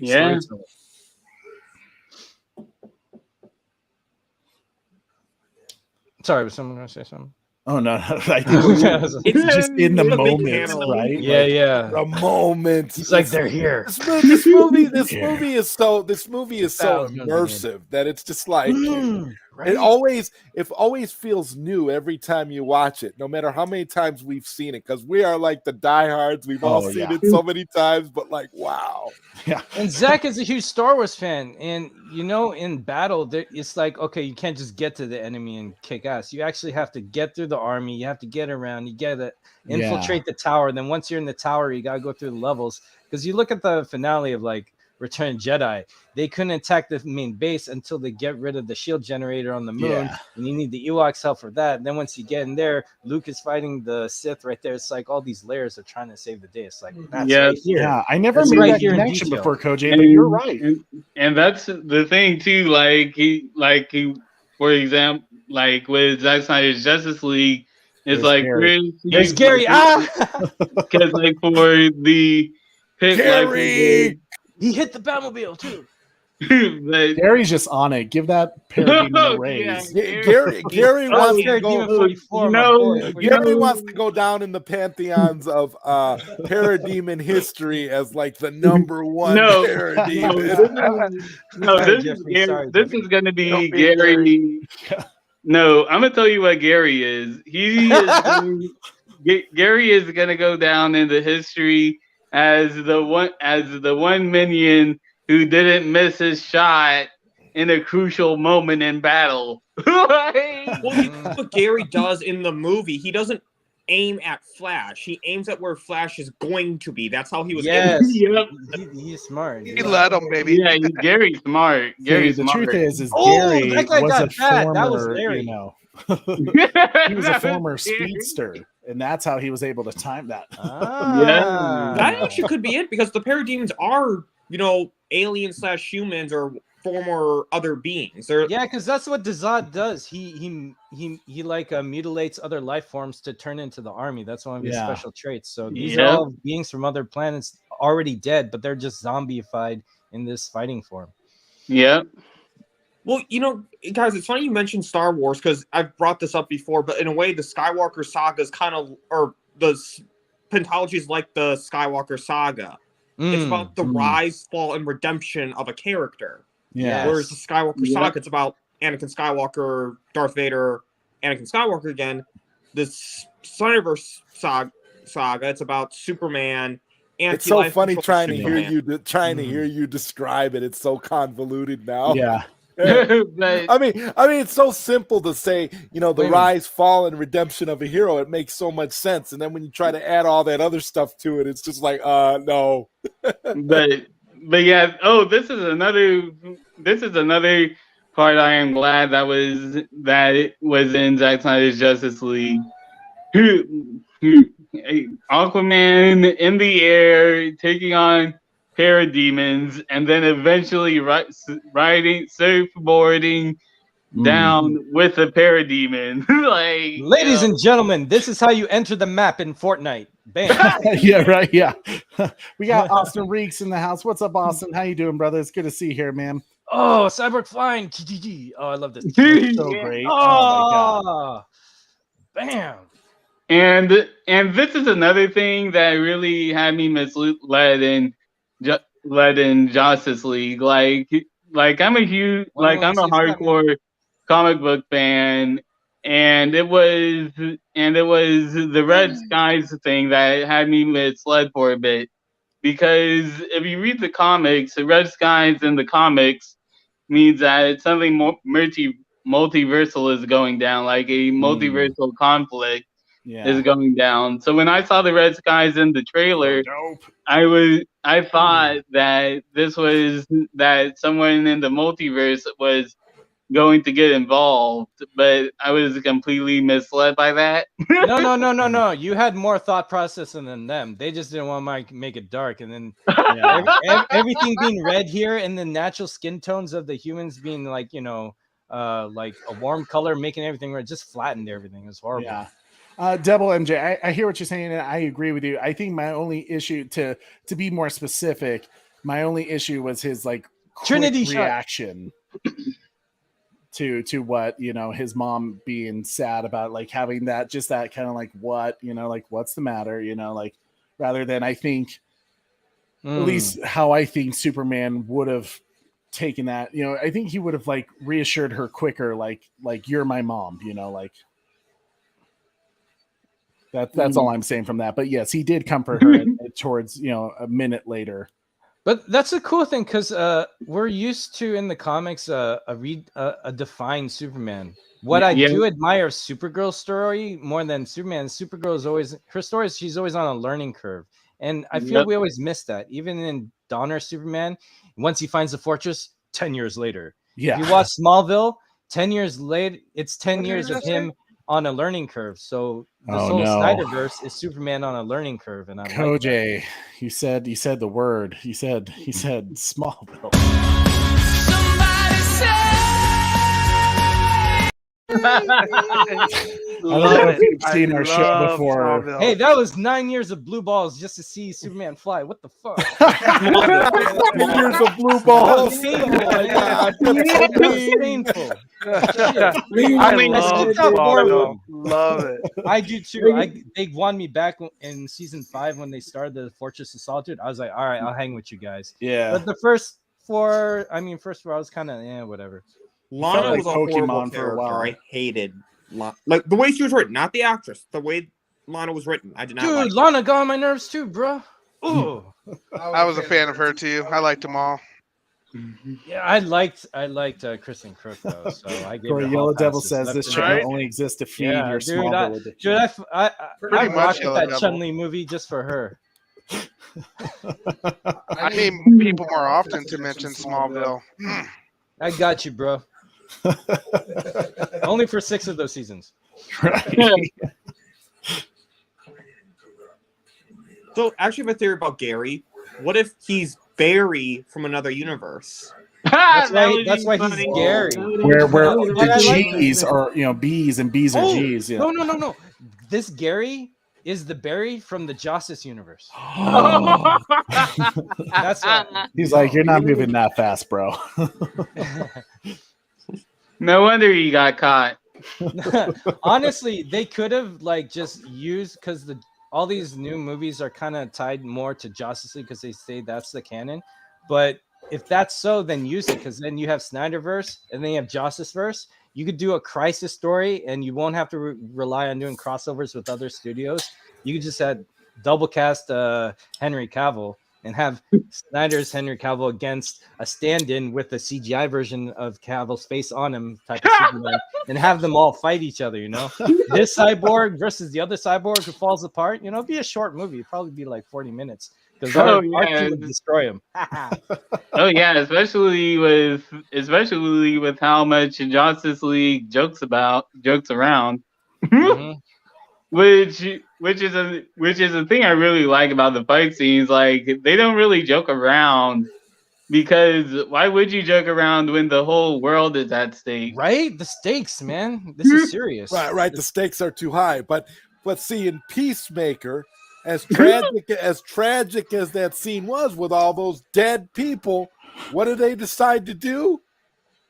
storytelling. Sorry, was someone going to say something? Oh no! I think it's just in the moment, right? Yeah. The moment. He's like, they're here. This movie is so immersive that it's just like it always feels new every time you watch it, no matter how many times we've seen it, because we are like the diehards. We've all seen it so many times, but like, wow. Yeah. And Zach is a huge Star Wars fan, and in battle, it's like, okay, you can't just get to the enemy and kick ass. You actually have to get through the army. You have to get around. You got to infiltrate the tower. Then once you're in the tower, you got to go through the levels. Because you look at the finale of like Return of Jedi, they couldn't attack the main base until they get rid of the shield generator on the moon, and you need the Ewoks' help for that. And then once you get in there, Luke is fighting the Sith right there. It's like all these layers are trying to save the day. It's like that's right here. Yeah, I never made that connection before, Koji, but you're right. And that's the thing too. Like he, for example, like with Zack Snyder's Justice League, it's like there's Gary. Because like for the pick, Gary. He hit the Batmobile too. But Gary's just on it. Give that parademon a raise. Gary wants to go. Gary know- wants to go down in the pantheons of parademon history as like the number one No, parademon. this is going to be Gary. No, I'm gonna tell you what Gary is. Gary is gonna go down into history as the one minion who didn't miss his shot in a crucial moment in battle. Well, that's what Gary does in the movie. He doesn't aim at Flash. He aims at where Flash is going to be. That's how he was. Yes, Yep. he's smart. He let him, baby. Yeah, Gary's smart. Gary's the smart. truth is Oh, Gary that guy was got a that. former, That was Larry. you know, he was a former speedster, and that's how he was able to time that. That actually could be it, because the parademons are, aliens / humans or former other beings. Yeah, because that's what Deathstroke does. He like mutilates other life forms to turn into the army. That's one of his special traits. So these are all beings from other planets already dead, but they're just zombified in this fighting form. Yep. Well, guys, it's funny you mentioned Star Wars, because I've brought this up before, but in a way, the Skywalker saga is kind of, or the pentology is like the Skywalker saga. It's about the rise, fall, and redemption of a character. Yeah. Whereas the Skywalker saga, it's about Anakin Skywalker, Darth Vader, Anakin Skywalker again. The Snyder's saga, it's about Superman. It's so funny trying to hear you describe it. It's so convoluted now. Yeah. I mean, it's so simple to say, the rise, fall, and redemption of a hero. It makes so much sense, and then when you try to add all that other stuff to it, it's just like, no. But yeah. Oh, this is another part. I am glad that it was in Zack Snyder's Justice League. Aquaman in the air taking on parademons, and then eventually riding surfboarding down with a parademon. Ladies and gentlemen, this is how you enter the map in Fortnite. Bam. Yeah, right. Yeah. We got Austin Reeks in the house. What's up, Austin? How you doing, brother? It's good to see you here, man. Oh, Cyborg flying. Oh, I love this. It's so great. Oh my God. Bam. And this is another thing that really had me misled in Justice League. Like I'm a hardcore comic book fan, and it was the Red Skies thing that had me misled for a bit. Because if you read the comics, the Red Skies in the comics means that something multiversal is going down, like a multiversal conflict is going down. So when I saw the Red Skies in the trailer, I thought that this was that someone in the multiverse was going to get involved, but I was completely misled by that. No. You had more thought process than them. They just didn't want to make it dark, and then everything being red here, and the natural skin tones of the humans being like like a warm color, making everything red, just flattened everything. It was horrible. Yeah. Double MJ, I hear what you're saying, and I agree with you. I think my only issue, to be more specific, my only issue was his Trinity reaction to what his mom being sad about, having that kind of what what's the matter, rather than I think at least how I think Superman would have taken that. I think he would have reassured her quicker, like you're my mom, That's all I'm saying from that. But yes, he did comfort her towards a minute later. But that's a cool thing, because we're used to in the comics a defined Superman. What I do admire Supergirl's story more than Superman. Supergirl is always her story. She's always on a learning curve, and I feel we always miss that. Even in Donner Superman, once he finds the fortress, 10 years later. Yeah. If you watch Smallville, 10 years later, it's 10 years of him on a learning curve. So this whole Snyderverse is Superman on a learning curve. And I'm Koj, you said the word. He said Smallville. don't know if you've seen our show love before. Smallville. Hey, that was 9 years of blue balls just to see Superman fly. What the fuck? 9 years of blue balls. Painful, Oh my man. God, that's so It was mean. painful. I love Smallville. Love it. I do too. They won me back in season 5 when they started the Fortress of Solitude. I was like, all right, I'll hang with you guys. Yeah. But the first 4, I was kind of whatever. Lana like was a horrible Pokemon for a while. character. I hated like the way she was written, not the actress. The way Lana was written, I did not like. Dude, Lana got on my nerves too, bro. Ooh. I was a fan of her too. I liked them all. Yeah, I liked Kristen Crook though. So I gave Corey her Yellow hall Devil passes. says That's this right. channel only exists to feed your dude, Smallville addiction. Dude, I Pretty much watched Yellow that Devil. Chun-Li movie just for her. I need people more often to mention Smallville. I got you, bro. Only for 6 of those seasons. Right. So actually, I have a theory about Gary. What if he's Barry from another universe? That's why he's Gary. Where But I the like G's are B's and B's are G's. Yeah. No. This Gary is the Barry from the Justice universe. That's why. He's like, you're not moving that fast, bro. No wonder he got caught. Honestly, they could have just used because all these new movies are kind of tied more to Justice League because they say that's the canon. But if that's so, then use it because then you have Snyderverse and then you have Justiceverse. You could do a crisis story and you won't have to rely on doing crossovers with other studios. You could just have double cast Henry Cavill and have Snyder's Henry Cavill against a stand-in with a CGI version of Cavill's face on him type of Superman, and have them all fight each other, This cyborg versus the other cyborg who falls apart, it'd be a short movie. It'd probably be like 40 minutes because our team would destroy him. Oh yeah, especially with how much Justice League jokes around. Mm-hmm. Which is a thing I really like about the fight scenes. Like they don't really joke around because why would you joke around when the whole world is at stake? Right? The stakes, man. This is serious. Right. The stakes are too high. But see, in Peacemaker, as tragic as that scene was with all those dead people, what did they decide to do?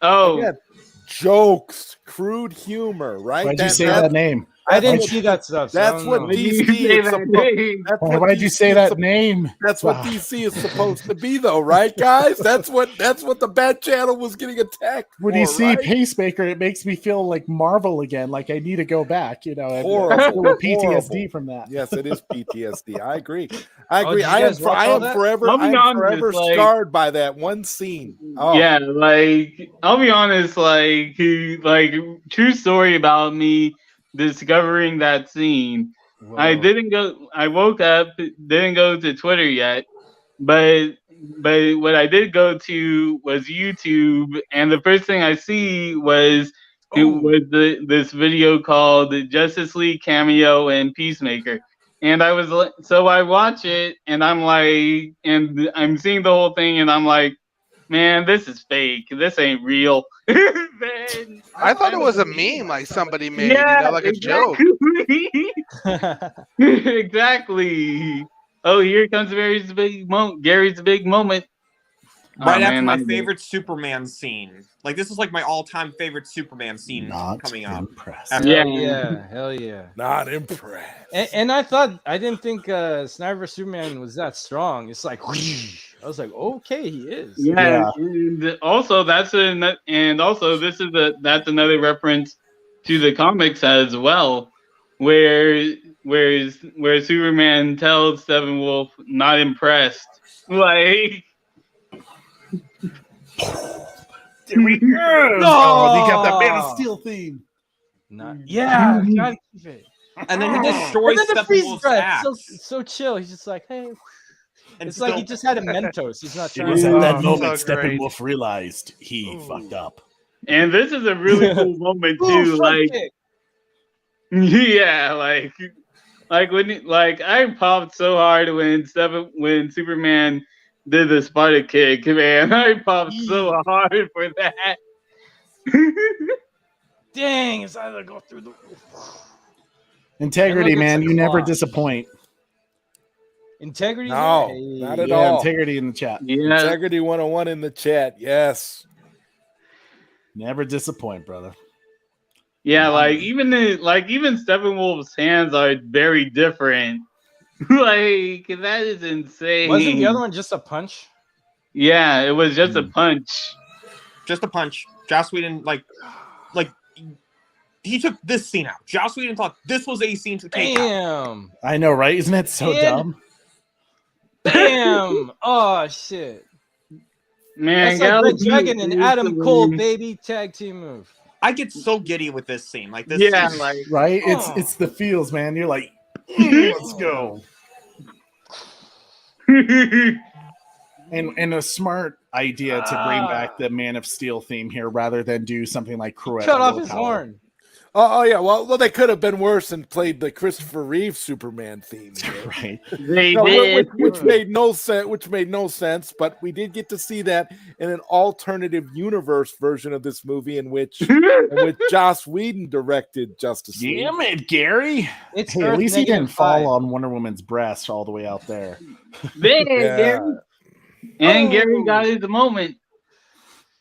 Oh, again, jokes, crude humor, right? Why'd you say that name? I didn't see that stuff. So that's what DC is supposed. Why'd you say that name? That's what DC is supposed to be, though, right, guys? That's what the Bat Channel was getting attacked. When you see Pacemaker, it makes me feel like Marvel again. Like I need to go back. And Horrible. PTSD from that. Yes, it is PTSD. I agree. I am forever Like, scarred by that one scene. Oh. Yeah, like I'll be honest, like true story about me discovering that scene. Whoa. I woke up, didn't go to Twitter yet, but what I did go to was YouTube, and the first thing I see was this video called Justice League Cameo and Peacemaker. And I watch it and I'm like, and I'm seeing the whole thing and I'm like, man, this is fake. This ain't real. I thought it was a meme like somebody made, like a joke. Exactly. Oh, here comes Gary's big moment. Right after my favorite Superman scene. Like this is like my all-time favorite Superman scene coming up. Hell yeah. Not impressed. And I didn't think Snyder vs. Superman was that strong. It's like I was like, okay, he is. Yeah. And also that's another reference to the comics as well, where Superman tells Steppenwolf not impressed. Like There we go. Oh, they got that Man of Steel theme. Yeah, gotta keep it. And then he destroys Steppenwolf's axe. So chill. He's just like, hey. And it's like he just had a Mentos. He's not It trying was to. at that moment Steppenwolf realized he fucked up. And this is a really cool moment too. Like I popped so hard when Superman did the Sparta kick, man. I popped so hard for that. Dang, it's either go through the Integrity, And look, it's man. a You never claw. disappoint. Integrity? No, Hey. not at Yeah, all. integrity in the chat. Yeah. Integrity 101 in the chat. Yes. Never disappoint, brother. Yeah, like even Steppenwolf's hands are very different. Like that is insane. Wasn't the other one just a punch? Yeah, it was just a punch. Just a punch. Joss Whedon, like he took this scene out. Joss Whedon thought this was a scene to take out. Damn. I know, right? Isn't it so And- dumb? Damn. Oh shit. Man, That's like Gal Red Dragon Gadot and Adam used to Cole, win. baby, tag team move. I get so giddy with this scene. Like this. Yeah, scene. like Right? Oh. It's the feels, man. You're like, let's go. And a smart idea to bring back the Man of Steel theme here rather than do something like Cruella. Cut off his horn. Oh yeah. Well, they could have been worse and played the Christopher Reeve Superman theme. Here. Right. They No, did. which made no sense. Which made no sense. But we did get to see that in an alternative universe version of this movie, in which Joss Whedon directed Justice League. Damn it, Gary. It's Hey, at Earth least he didn't -5. fall on Wonder Woman's breast all the way out there. Man, Yeah. Gary. And Gary got his moment.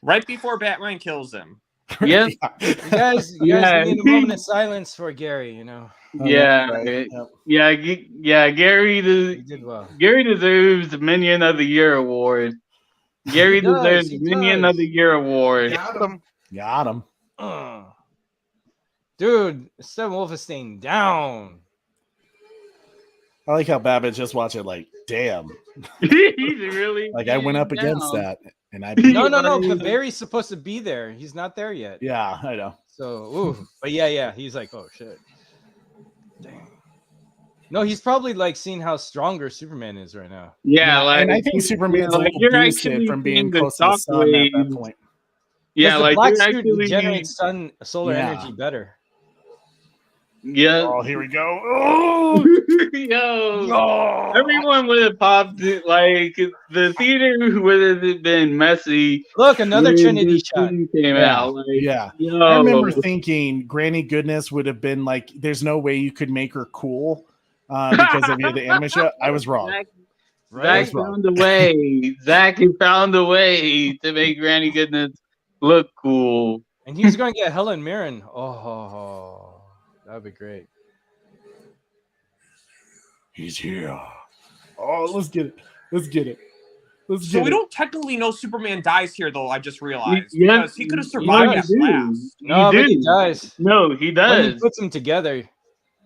Right before Batman kills him. Yep. You guys Yeah. need a moment of silence for Gary, you know. Yeah. Right. Yeah. Gary. He did well. Gary deserves the Minion of the Year award. Gary He does, deserves he the Minion does. of the Year award. Got him. Dude, Steppenwolf is staying down. I like how Babbage just watched it like, damn. He's really Like I went up against down. that and I No, but Barry's supposed to be there. He's not there yet. Yeah, I know. So, ooh. But yeah, he's like, oh shit. Dang. No, he's probably like seeing how stronger Superman is right now. Yeah, like and I think Superman's like, a you're little boosted actually from being seeing the close to the sun at that shockwaves. point. Yeah, the like black you're suit actually generates solar Yeah. energy better. Yeah. Oh, here we go. Oh, Yo, everyone would have popped it. Like the theater would have been messy. Look, another when Trinity this shot. scene came Yeah, out. Like, yeah. yo. I remember thinking Granny Goodness would have been like, there's no way you could make her cool because of the anime show. I was wrong. Zach found a way. Zach found a way to make Granny Goodness look cool. And he's going to get Helen Mirren. Oh, that would be great. He's here. Oh, let's get it. Let's get it. Let's get So we it. don't technically know Superman dies here, though. I just realized Yeah. because he could have survived Yeah, that blast. No, but he do. does. No, he When does. he puts them together,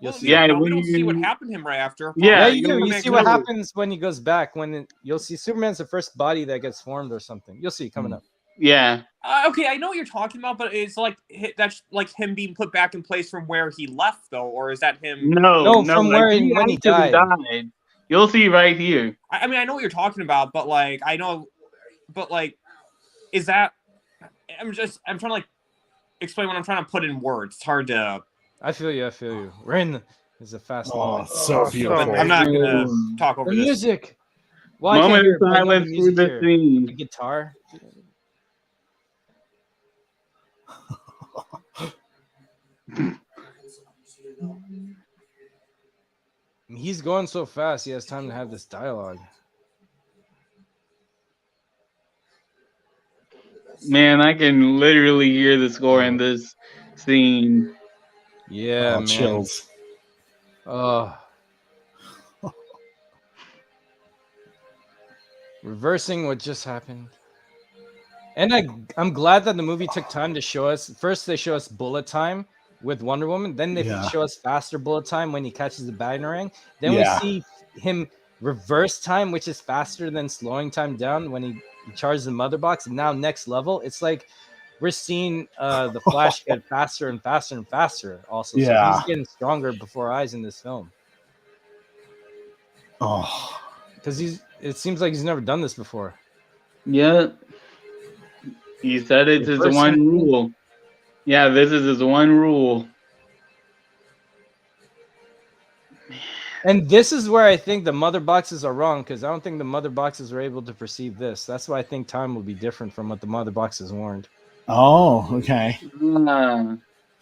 you'll see. Yeah, no, we when don't see what you- happened to him right after. Yeah, you do. Superman You see could what have- happens when he goes back. You'll see Superman's the first body that gets formed or something. You'll see coming up. Yeah. Okay, I know what you're talking about, but it's like that's like him being put back in place from where he left, though, or is that him? No, from like, where when he actually died. You'll see right here. I mean, I know what you're talking about, but like, I know, but like, is that? I'm trying to like explain what I'm trying to put in words. It's hard to. I feel you. We're in. It's a fast moment. so beautiful. I'm not gonna talk over The this. music. Why Moment can't of hear the silence for music the here? scene. The guitar. He's going so fast. He has time to have this dialogue. Man, I can literally hear the score in this scene. Yeah, man. Chills. Oh. Reversing what just happened. And I'm glad that the movie took time to show us. First, they show us bullet time with Wonder Woman. Then they show us faster bullet time when he catches the batarang. Then we see him reverse time, which is faster than slowing time down when he charges the mother box. And now next level, it's like we're seeing the Flash get faster and faster and faster. Also, so he's getting stronger before our eyes in this film. Oh, because it seems like he's never done this before. Yeah. He said it's his one rule. Yeah, this is his one rule. And this is where I think the mother boxes are wrong, because I don't think the mother boxes were able to perceive this. That's why I think time will be different from what the mother boxes warned. Oh, okay.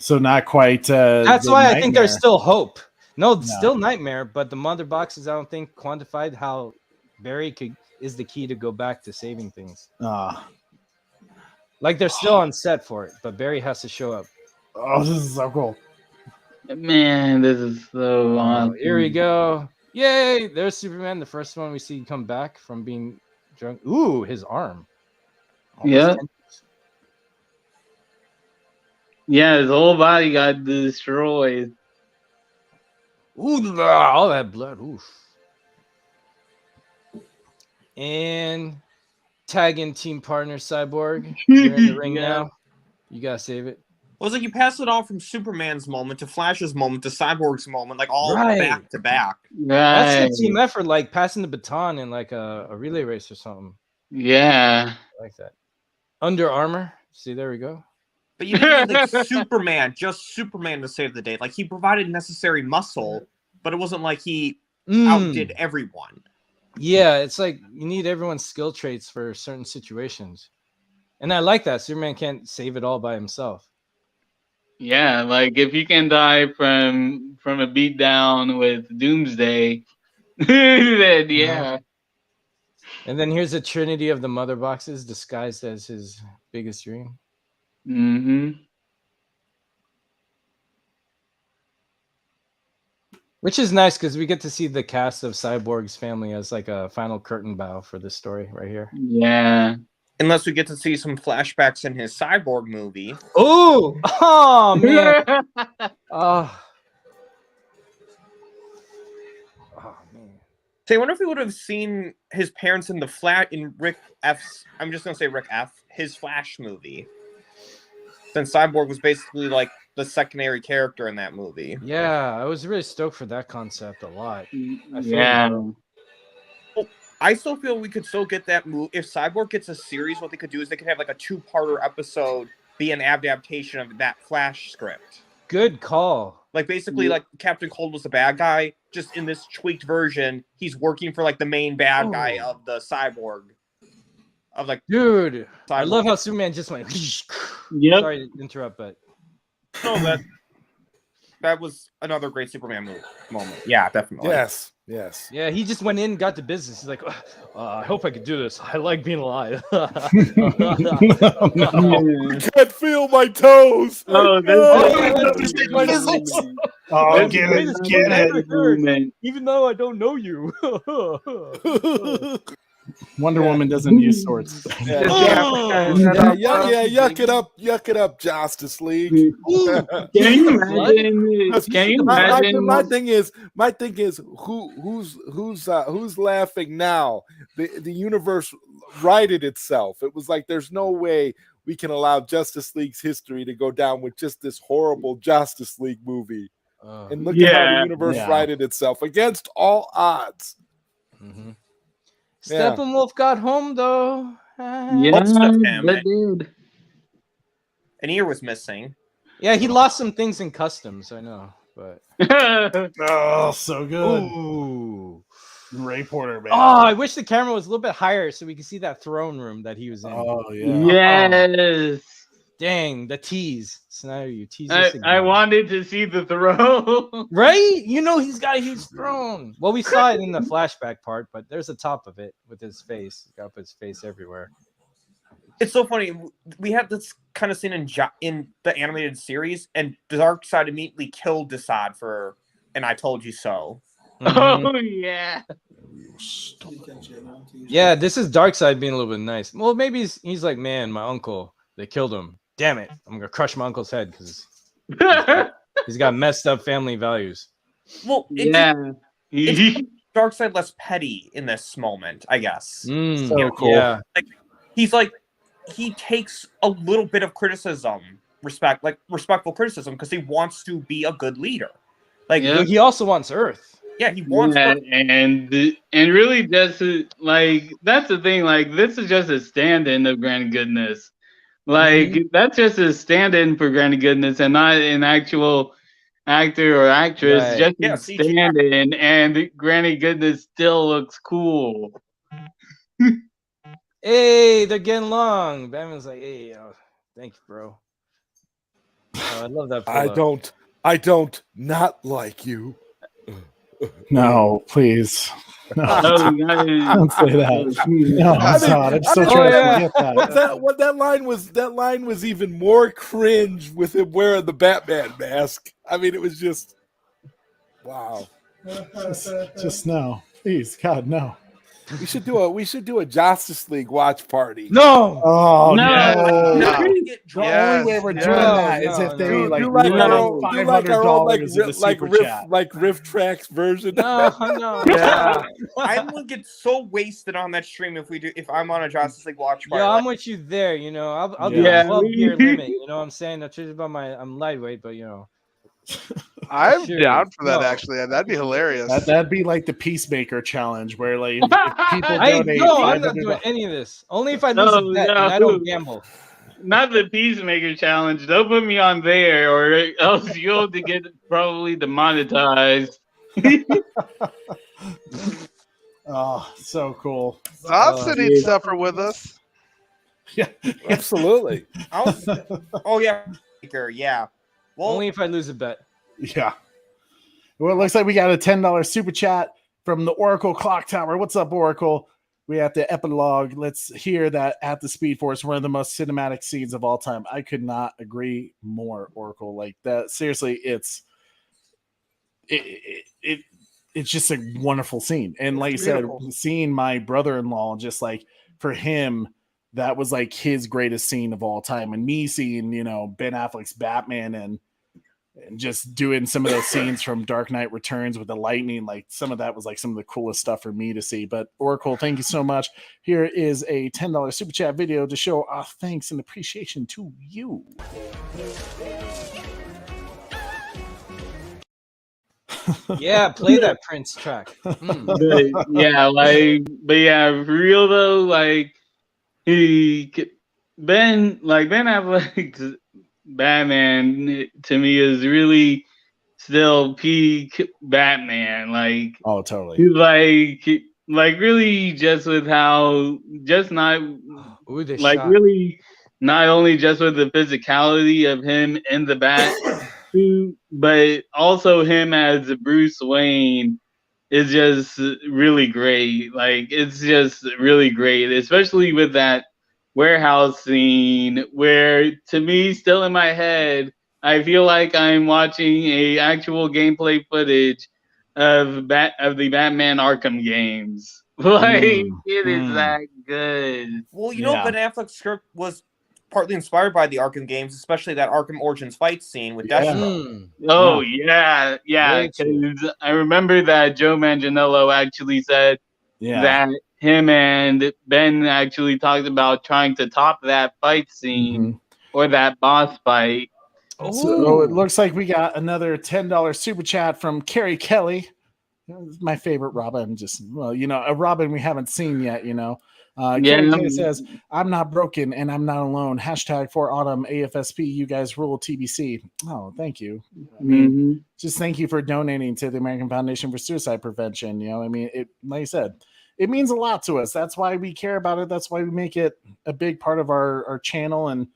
So not quite. That's the why I think there's Nightmare. still hope. No, No. still Nightmare, but the mother boxes I don't think quantified how Barry is the key to go back to saving things. Like they're still on set for it, but Barry has to show up. Oh, this is so cool. Man, this is so awesome. Here we go. Yay! There's Superman, the first one we see come back from being drunk. Ooh, his arm. All those Yeah. tendons. Yeah, his whole body got destroyed. Ooh, all that blood. Oof. And tag in team partner Cyborg. You're in the ring Yeah. now. You gotta save it. Well, it's like you pass it all from Superman's moment to Flash's moment to Cyborg's moment, like all Right. back to back. That's the team effort, like passing the baton in like a relay race or something. Yeah. I like that. Under Armour. See, there we go. But you didn't need like just Superman to save the day. Like he provided necessary muscle, but it wasn't like he outdid everyone. Yeah, it's like you need everyone's skill traits for certain situations. And I like that. Superman can't save it all by himself. Yeah, like if you can die from a beatdown with Doomsday, then yeah. And then here's a trinity of the mother boxes disguised as his biggest dream. Mm-hmm. Which is nice because we get to see the cast of Cyborg's family as like a final curtain bow for this story right here. Yeah. Unless we get to see some flashbacks in his Cyborg movie. Oh man. Oh man. So I wonder if we would have seen his parents in the flat in Rick F's. I'm just gonna say Rick F. His Flash movie. Since Cyborg was basically like the secondary character in that movie. Yeah, I was really stoked for that concept a lot. I still feel we could still get that movie. If Cyborg gets a series, what they could do is they could have like a 2-parter episode be an adaptation of that Flash script. Good call. Like basically like Captain Cold was the bad guy, just in this tweaked version, he's working for like the main bad guy of the Cyborg. Of like Dude, I Cyborg. love how Superman just went. Yep. Sorry to interrupt, but No, that was another great Superman moment. Yeah, definitely. Yes. Yeah, he just went in, got to business. He's like, I hope I could do this. I like being alive. I can't feel my toes. Oh, Get it. Even though I don't know you. Wonder Woman doesn't use swords. Yuck it up, Justice League. Can you imagine? My thing is, who's laughing now? The universe righted itself. It was like there's no way we can allow Justice League's history to go down with just this horrible Justice League movie. And look at how the universe righted itself against all odds. Steppenwolf got home though. Most of him. That dude. An ear was missing. Yeah, he lost some things in customs, I know, but Oh, so good. ooh. Ray Porter, man. Oh, I wish the camera was a little bit higher so we could see that throne room that he was in. Oh, yeah. Yes. Dang, the tease. Snyder, you tease us again. I wanted to see the throne. Right? You know he's got a huge throne. Well, we saw it in the flashback part, but there's a top of it with his face. He's got to put his face everywhere. It's so funny. We had this kind of scene in the animated series, and Darkseid immediately killed Desaad for "And I Told You So." Oh yeah. Yeah, this is Darkseid being a little bit nice. Well, maybe he's like, man, my uncle, they killed him. Damn it, I'm gonna crush my uncle's head because he's got messed up family values. Well, it's Darkseid less petty in this moment, I guess. So cool. Yeah. Like he takes a little bit of criticism, respectful criticism, because he wants to be a good leader. Like he also wants Earth. Yeah, he wants Earth. and really just like that's the thing. Like this is just a stand-in of Grand Goodness. Like that's just a stand-in for Granny Goodness and not an actual actor or actress. Right. Just a stand-in, and Granny Goodness still looks cool. Hey, they're getting along. Batman's like, hey, thank you, bro. I love that. I don't not like you. No, please. No, Oh, don't say that. No, I mean, Todd, I'm still trying to forget that. What that line was even more cringe with him wearing the Batman mask. I mean, it was just wow. Just no, please, God, no. We should do a Justice League watch party. No. Oh No. no. The only way we're doing that is if they do like our own $500 like riff tracks version. No. Yeah. I will get so wasted on that stream if I'm on a Justice League watch party. Yeah, I'm with you there. You know, I'll do Yeah. a 12 gear limit. You know what I'm saying? That's just about I'm lightweight, but you know. I'm Sure. down for that. No. Actually, that'd be hilarious. That'd be like the Peacemaker challenge, where like if people donate. I'm not doing any of this. Only if I lose a bet and I don't gamble. Not the Peacemaker challenge. Don't put me on there, or else you'll get probably demonetized. Oh, so cool. Dobson needs to suffer with us. Yeah, absolutely. Oh yeah, yeah. Well, only if I lose a bet. Yeah. Well, it looks like we got a $10 super chat from the Oracle Clock Tower. What's up, Oracle? We have the epilogue. Let's hear that at the Speed Force, one of the most cinematic scenes of all time. I could not agree more, Oracle. Like that. Seriously, it's just a wonderful scene. And like you said, seeing my brother-in-law, just like for him, that was like his greatest scene of all time. And me seeing, you know, Ben Affleck's Batman and just doing some of those scenes from Dark Knight Returns with the lightning, like some of that was like some of the coolest stuff for me to see. But Oracle, thank you so much. Here is a $10 super chat video to show our thanks and appreciation to you. Yeah, play that Prince track. But yeah, for real though, like Ben Affleck's Batman to me is really still peak Batman. Like, oh, totally. Like really just with how just not shot. really not only just with the physicality of him in the bat suit, but also him as Bruce Wayne is just really great. Like, it's just really great, especially with that warehouse scene where, to me, still in my head, I feel like I'm watching a actual gameplay footage of the Batman Arkham games. Like, it is that good. Well, you know, Ben Affleck's script was partly inspired by the Arkham games, especially that Arkham Origins fight scene with Deathstroke. Oh, yeah. Because I remember that Joe Manganiello actually said that him and Ben actually talked about trying to top that fight scene or that boss fight. So it looks like we got another $10 super chat from Carrie Kelly. My favorite Robin, a Robin we haven't seen yet, you know. Carrie Kelly says, I'm not broken and I'm not alone. # for autumn AFSP. You guys rule TBC. Oh, thank you. I mean, just thank you for donating to the American Foundation for Suicide Prevention. You know, I mean, it, like I said, it means a lot to us. That's why we care about it. That's why we make it a big part of our channel, and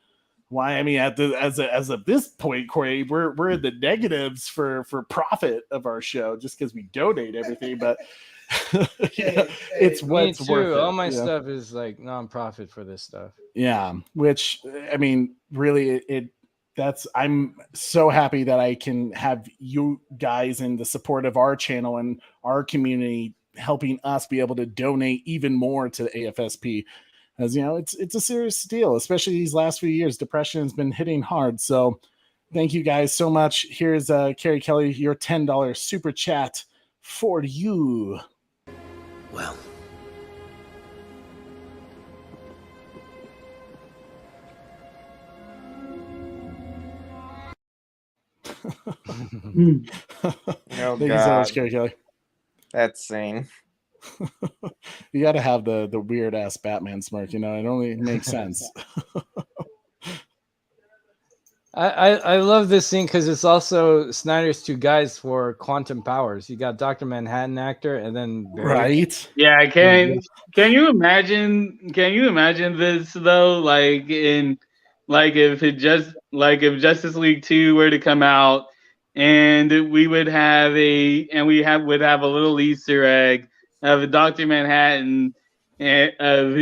why, I mean, as of this point, Corey, we're in the negatives for profit of our show just because we donate everything, but it's what's worth it. All my stuff is like non-profit for this stuff. Yeah, which, I mean, really, I'm so happy that I can have you guys in the support of our channel and our community helping us be able to donate even more to the AFSP. As you know, it's a serious deal, especially these last few years. Depression has been hitting hard. So thank you guys so much. Here's Carrie Kelly, your $10 super chat for you. Well, Thank you so much, Carrie Kelly. That scene. You got to have the weird ass Batman smirk, you know. It only makes sense. I love this scene because it's also Snyder's two guys for quantum powers. You got Dr. Manhattan actor, and then right. Yeah, can you imagine this though? Like in if Justice League 2 were to come out, and we would have would have a little Easter egg of Dr. Manhattan, of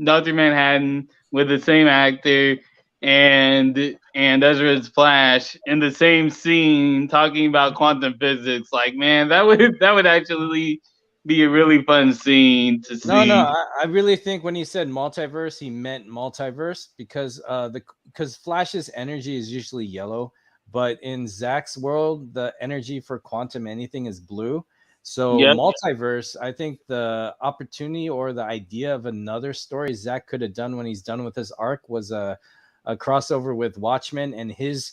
Dr. Manhattan with the same actor and Ezra's Flash in the same scene talking about quantum physics. Like, man, that would actually be a really fun scene to see. No, I really think when he said multiverse, he meant multiverse because because Flash's energy is usually yellow, but in Zack's world, the energy for quantum anything is blue. So multiverse, I think the opportunity or the idea of another story Zack could have done when he's done with his arc was a crossover with Watchmen and his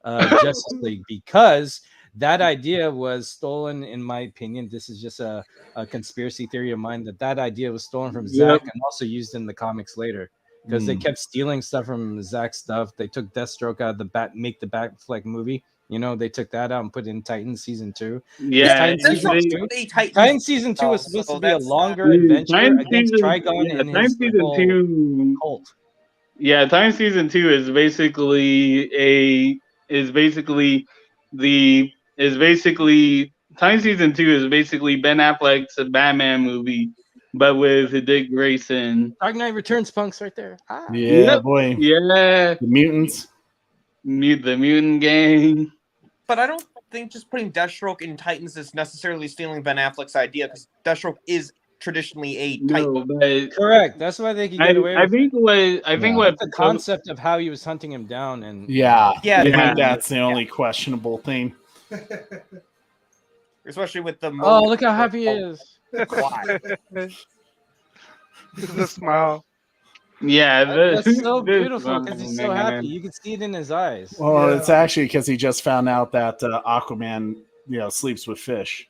Justice League, because that idea was stolen, in my opinion. This is just a conspiracy theory of mine, that idea was stolen from Zack and also used in the comics later, because they kept stealing stuff from Zack's stuff. They took Deathstroke out of the Batfleck movie. You know, they took that out and put in Titans season 2. Yeah, Titans season 2 was supposed to be a longer adventure against Trigon and his whole cult. Yeah, Time Season 2 is basically Time Season 2 is basically Ben Affleck's Batman movie, but with Dick Grayson. Dark Knight Returns punks right there. Yeah, boy. Yeah. The mutants. The mutant gang. But I don't think just putting Deathstroke in Titans is necessarily stealing Ben Affleck's idea, because Deathstroke is traditionally a Titan. But correct. That's why they could get away with it. I think what the concept of how he was hunting him down, and I think that's the only questionable thing. Especially with the look how happy he is. The smile. Yeah, that's so beautiful because he's so happy. You can see it in his eyes. Well, it's actually because he just found out that Aquaman, sleeps with fish.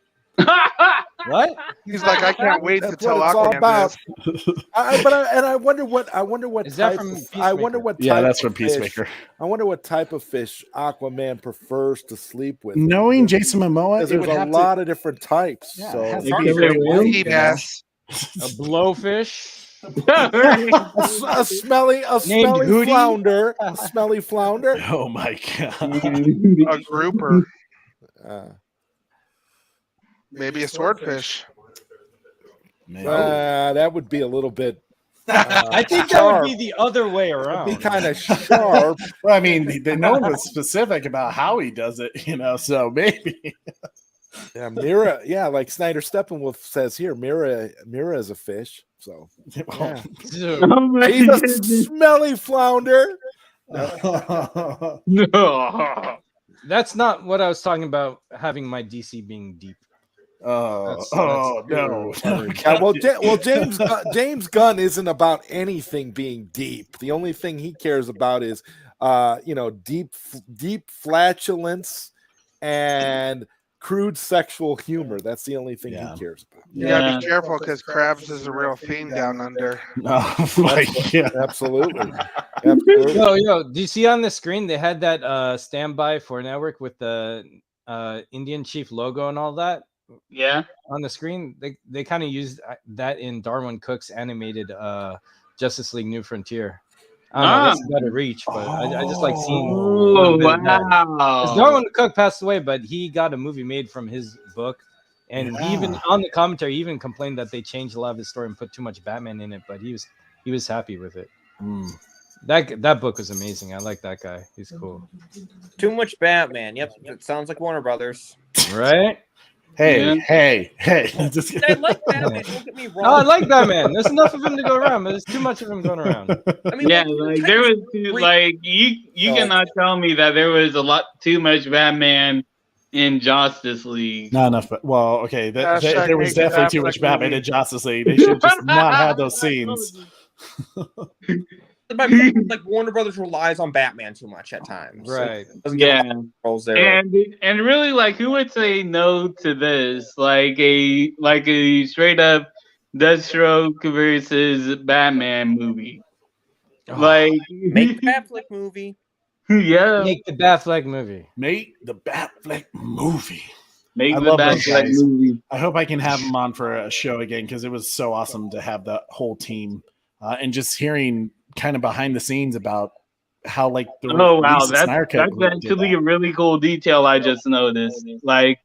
What? He's like, I can't wait to tell Aquaman this. I wonder what is type that from of, I wonder what type that's from of fish- Peacemaker. I wonder what type of fish Aquaman prefers to sleep with. Knowing Jason Momoa, There's a lot of different types. Yeah, so it has maybe Sea bass. A blowfish. a smelly Hootie? flounder. A smelly flounder. Oh my god. A grouper. Maybe a swordfish. That would be a little bit. I think that would be the other way around. Be kind of sharp. Well, I mean, no one was specific about how he does it, so maybe. Yeah, Mira. Yeah, like Snyder Steppenwolf says here, Mira is a fish. So yeah. He's a smelly flounder. No. That's not what I was talking about. Having my DC being deep. No. Yeah, well, James Gunn isn't about anything being deep. The only thing he cares about is, deep flatulence and crude sexual humor. That's the only thing he cares about. You gotta be careful because Krabs is a real fiend down under. Oh my god! Absolutely. Yo, do you see on the screen they had that standby for network with the Indian Chief logo and all that? Yeah. On the screen, they kind of used that in Darwin Cook's animated Justice League New Frontier. I don't know, that's a better reach, but I just like seeing. Oh, wow. Darwin Cook passed away, but he got a movie made from his book. And he even on the commentary, he even complained that they changed a lot of his story and put too much Batman in it, but he was happy with it. That book was amazing. I like that guy. He's cool. Too much Batman. Yep, it sounds like Warner Brothers. Right? Hey. I like Batman. Don't get me wrong. No, I like Batman. There's enough of him to go around, but there's too much of him going around. I mean, Yeah, like there was you cannot tell me that there was a lot too much Batman in Justice League. Not enough. Well, okay, there was definitely too much Batman in Justice League. They should just not have those scenes. Like Warner Brothers relies on Batman too much at times. Right. Yeah. And really, like, who would say no to this? Like a straight up Deathstroke versus Batman movie. Like, make the Batfleck movie. Yeah. Make the Batfleck movie. Make the Batfleck movie. Make I the love those Batfleck guys. movie. I hope I can have them on for a show again because it was so awesome to have the whole team and just hearing kind of behind the scenes about how like the Oh wow, recent Snyder Cut that's group did actually that. a really cool detail I just noticed. Like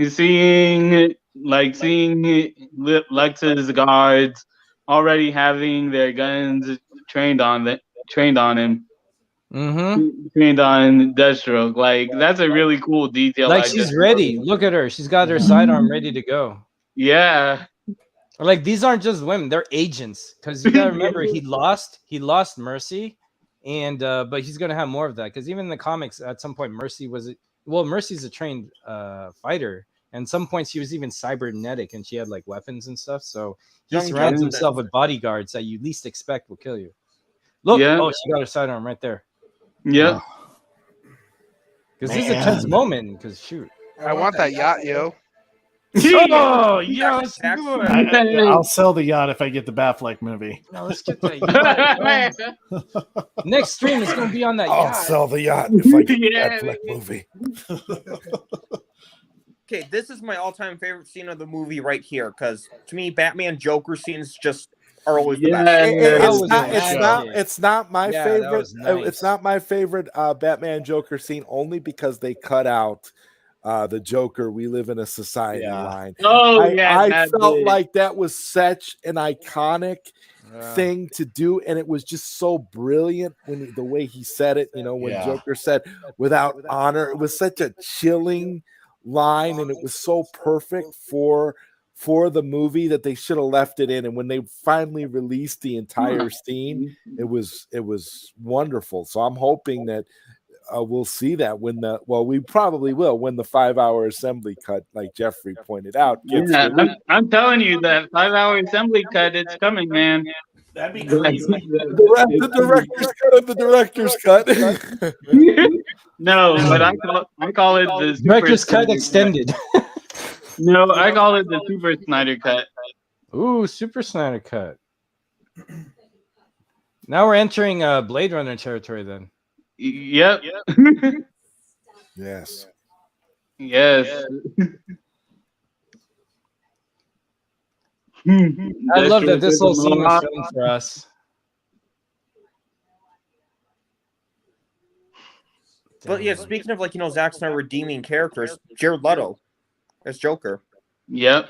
seeing Lex's guards already having their guns trained on him. Mm-hmm. Trained on Deathstroke. Like that's a really cool detail. Like I she's just ready. noticed. Look at her. She's got her sidearm ready to go. Yeah. Like these aren't just women; they're agents. Because you gotta remember, he lost Mercy, and but he's gonna have more of that. Because even in the comics, at some point, Mercy's a trained fighter, and at some points she was even cybernetic, and she had like weapons and stuff. So he Young surrounds Johnson. himself with bodyguards that you least expect will kill you. Look, Yeah. oh, she got her sidearm right there. Yep. Because this is a tense Man. moment. Because shoot. I want that yacht, yo. Oh, yes, Tax- good. I'll sell the yacht if I get the Batfleck movie. Now let's get that yacht. Next stream is going to be on that I'll yacht. sell the yacht if I get Yeah. that Fleck movie. Okay, this is my all-time favorite scene of the movie right here, because to me, Batman Joker scenes just are always the best. It's not my Yeah, that favorite. was nice. It's not my favorite Batman Joker scene, only because they cut out the Joker "We Live in a Society" line. Oh I yeah. felt like that was such an iconic thing to do, and it was just so brilliant when the way he said it. You know, when Joker said "without honor," it was such a chilling line, and it was so perfect for the movie that they should have left it in. And when they finally released the entire scene, it was wonderful. So I'm hoping that we'll see that when we probably will when the 5-hour assembly cut, like Jeffrey pointed out, gets released. I'm telling you that 5-hour assembly cut, it's coming, man. That'd be crazy. The director's cut of the director's cut. No, but I call it the Director's Super cut Snyder extended. No, I call it the Super Snyder Cut. Ooh, Super Snyder Cut. Now we're entering Blade Runner territory then. Yep. Yes. Yes. I love that this whole scene was filmed for us. But yeah, speaking of Zack Snyder redeeming characters, Jared Leto as Joker. Yep.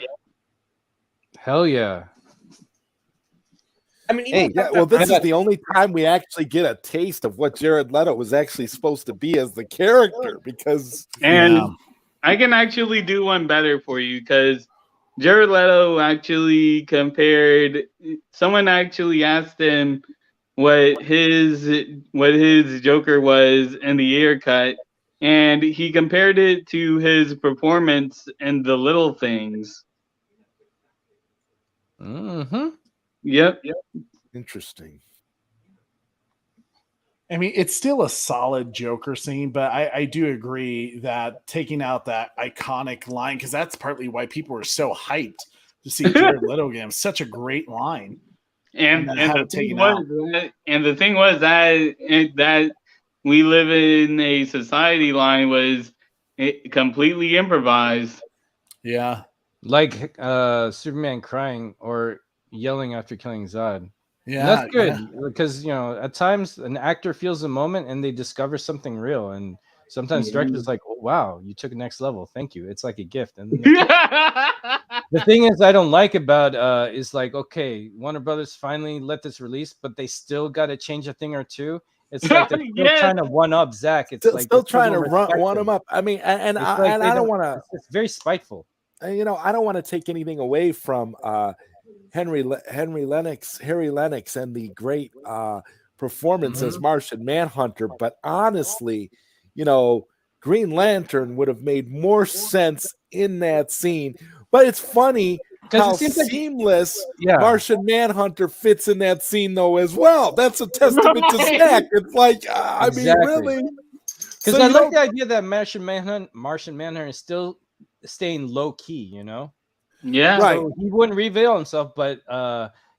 Hell yeah. I mean, this is the only time we actually get a taste of what Jared Leto was actually supposed to be as the character, because I can actually do one better for you, because Jared Leto actually compared. Someone actually asked him what his Joker was in the year cut, and he compared it to his performance in The Little Things. Mm-hmm. Yep. Interesting. I mean, it's still a solid Joker scene, but I do agree that taking out that iconic line, because that's partly why people were so hyped to see Jared Leto again. Such a great line. And the thing was that "We Live in a Society" line was completely improvised. Yeah. Like Superman crying or yelling after killing Zod. Yeah, and that's good because at times an actor feels a moment and they discover something real, and sometimes directors like, oh, wow, you took it next level, thank you. It's like a gift. And the thing is I don't like about is like, okay, Warner Brothers finally let this release, but they still got to change a thing or two. It's like they're still trying to one up Zach. It's still trying to one him up. I mean, and I don't want to. It's very spiteful. I don't want to take anything away from Harry Lennox and the great performance as Martian Manhunter, but honestly, Green Lantern would have made more sense in that scene. But it's funny how seamless Martian Manhunter fits in that scene, though, as well. That's a testament to Zack. It's like, I mean, really? Because I like the idea that Martian Manhunter is still staying low key, Yeah, right. So he wouldn't reveal himself, but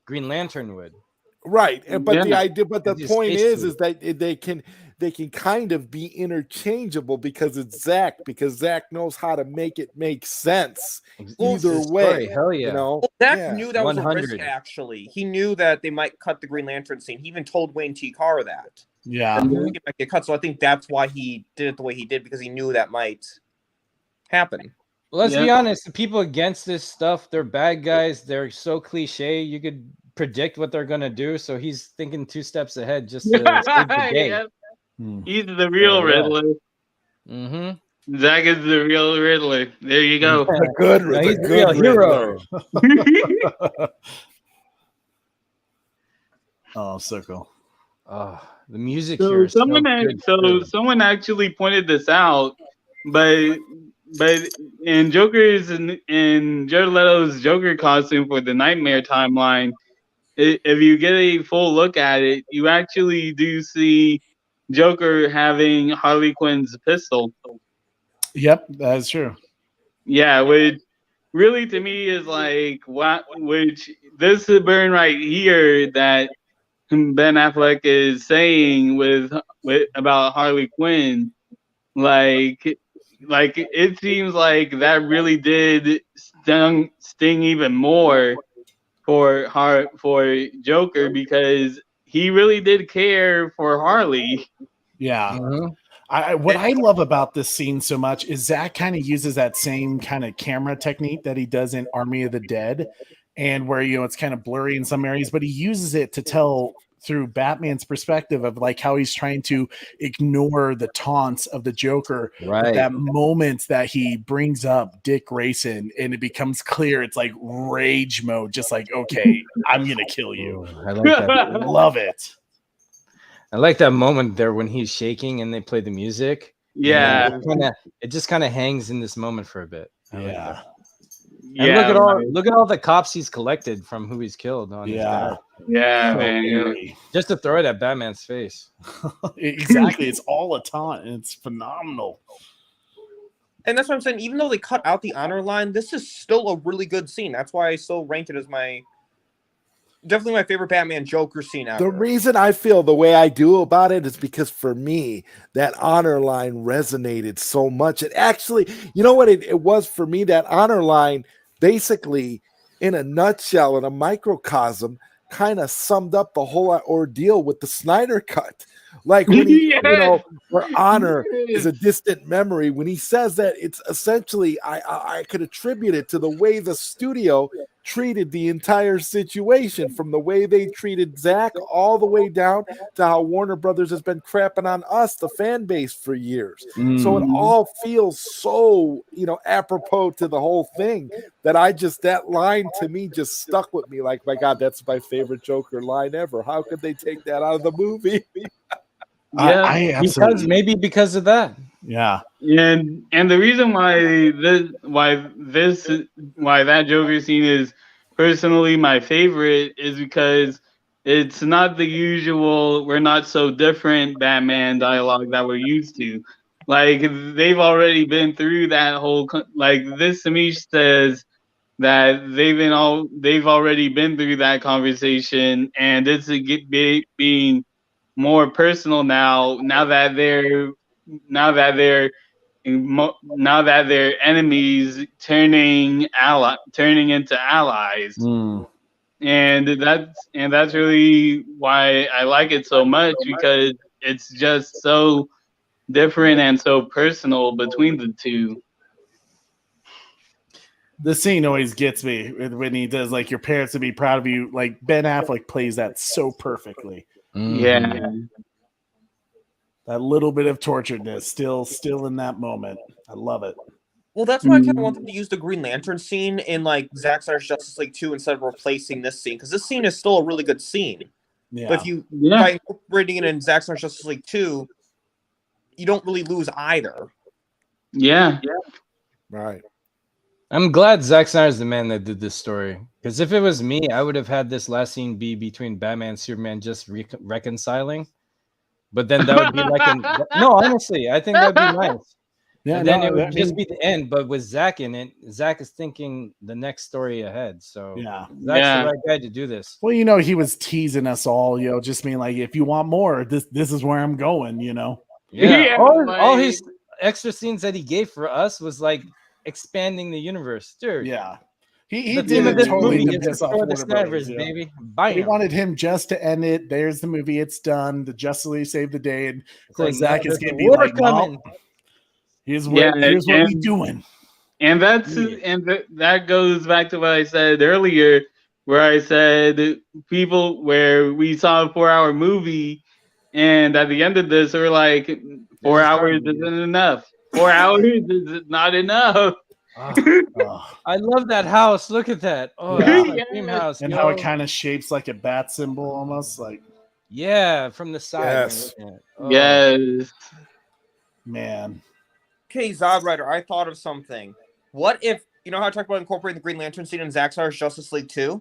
Green Lantern would. Right, but the idea, but the point is that they can kind of be interchangeable because it's Zack, because Zack knows how to make it make sense either way. Hell yeah. You know, Zack knew that was a 100. risk. Actually, he knew that they might cut the Green Lantern scene. He even told Wayne T. Carr that. Yeah, That the movie might get cut. So I think that's why he did it the way he did, because he knew that might happen. Let's be honest. The people against this stuff, they're bad guys. They're so cliche. You could predict what they're gonna do. So he's thinking 2 steps ahead just to save the day. Yeah. He's the real Riddler. Mm-hmm. Zack is the real Riddler. There you go. The good, Yeah, the he's the good real Riddler. Oh, so cool. The music So here is someone actually pointed this out, but in Joker's in Jared Leto's Joker costume for the Nightmare timeline, if you get a full look at it, you actually do see Joker having Harley Quinn's pistol. Yep, that's true. Yeah, which really to me is like which this is burn right here that Ben Affleck is saying with about Harley Quinn, like it seems like that really did sting even more for Joker, because he really did care for Harley. Yeah. What I love about this scene so much is Zack kind of uses that same kind of camera technique that he does in Army of the Dead, and where, you know, it's kind of blurry in some areas, but he uses it to tell through Batman's perspective of like how he's trying to ignore the taunts of the Joker. Right. That moment that he brings up Dick Grayson and it becomes clear, it's like rage mode, just like, okay, I'm going to kill you. I like that. Love it. I like that moment there when he's shaking and they play the music. Yeah. It just kind of hangs in this moment for a bit. I like Yeah. that. And look at all the cops he's collected from who he's killed on his back. Yeah, So man. eerie. Just to throw it at Batman's face. Exactly. It's all a taunt and it's phenomenal. And that's what I'm saying. Even though they cut out the honor line, this is still a really good scene. That's why I still rank it as definitely my favorite Batman Joker scene ever. The reason I feel the way I do about it is because for me, that honor line resonated so much. It actually, you know what it was for me? That honor line, basically, in a nutshell, in a microcosm, kind of summed up the whole ordeal with the Snyder Cut. Like when he, you know, where honor is a distant memory. When he says that, it's essentially, I could attribute it to the way the studio treated the entire situation, from the way they treated Zack all the way down to how Warner Brothers has been crapping on us, the fan base, for years. So it all feels so, you know, apropos to the whole thing that that line to me just stuck with me. Like, my God, that's my favorite Joker line ever. How could they take that out of the movie? Yeah, I absolutely. because of that. Yeah. And the reason why that Joker scene is personally my favorite is because it's not the usual "we're not so different" Batman dialogue that we're used to. Like, they've already been through that whole, like, this to me says that they've already been through that conversation, and it's being more personal now that they're enemies turning into allies. And that's really why I like it so much, because it's just so different and so personal between the two. The scene always gets me when he does, like, your parents would be proud of you. Like, Ben Affleck plays that so perfectly. Yeah. That little bit of torturedness still in that moment. I love it. Well, that's why I kind of wanted to use the Green Lantern scene in, like, Zack Snyder's Justice League 2 instead of replacing this scene, because this scene is still a really good scene. Yeah. But by incorporating it in Zack Snyder's Justice League 2, you don't really lose either. Yeah. Right. I'm glad Zack Snyder's the man that did this story. Because if it was me, I would have had this last scene be between Batman and Superman just reconciling. But then that would be like no, honestly, I think that'd be nice. Yeah, and then no, it would I just mean- be the end. But with Zach in it, Zach is thinking the next story ahead. So Yeah. Zach's the right guy to do this. Well, he was teasing us all, just being like, if you want more, this is where I'm going, Yeah, all his extra scenes that he gave for us was like expanding the universe, dude. Yeah. He the did theme of it this totally movie to is piss off destroy the Warner Brothers, Snyder's, baby. They Bam. wanted him just to end it. There's the movie. It's done. The Justice League saved the day. And of course, like, Zach no, is there's going to a be war like, coming. well, here's what we doing. And that goes back to what I said earlier, where I said people where we saw a 4-hour movie, and at the end of this, we're like, 4 hours isn't enough. 4 hours is not enough. I love that house. Look at that. Oh, Yeah. that's my dream house. And yo. how it kind of shapes like a bat symbol almost. Like, yeah, from the side. Yes. Oh. Yes. Man. Okay, Zodwriter, I thought of something. What if, you know how I talked about incorporating the Green Lantern scene in Zack Snyder's Justice League 2?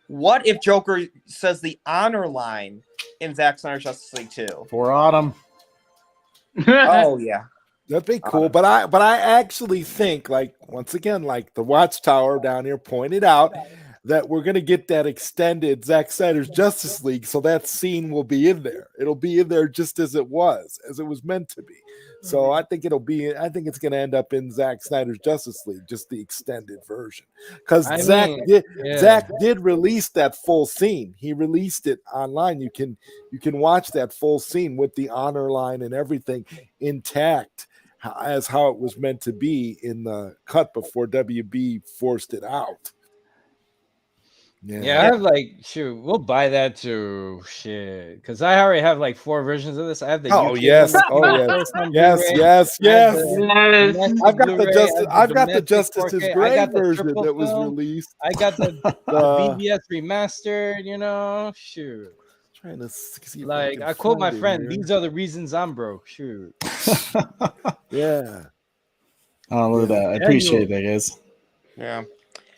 What if Joker says the honor line in Zack Snyder's Justice League 2? For Autumn. Oh, yeah. That'd be cool, but I actually think, like, once again, like the Watchtower down here pointed out, that we're gonna get that extended Zack Snyder's Justice League, so that scene will be in there. It'll be in there just as it was meant to be. So I think it's gonna end up in Zack Snyder's Justice League, just the extended version, because Zack did release that full scene. He released it online. You can watch that full scene with the honor line and everything intact, as how it was meant to be in the cut before WB forced it out. Yeah, I have we'll buy that too. Shit, because I already have like 4 versions of this. I have the Oh UK yes, one, yes. I've got the domestic Justice's 4K. I Gray got the version triple that was film. released. I got the BBS remastered. Shoot. Trying to see like I quote my friend, "These are the reasons I'm broke." Shoot. Yeah. Oh, look at that. I appreciate that, guys. Yeah.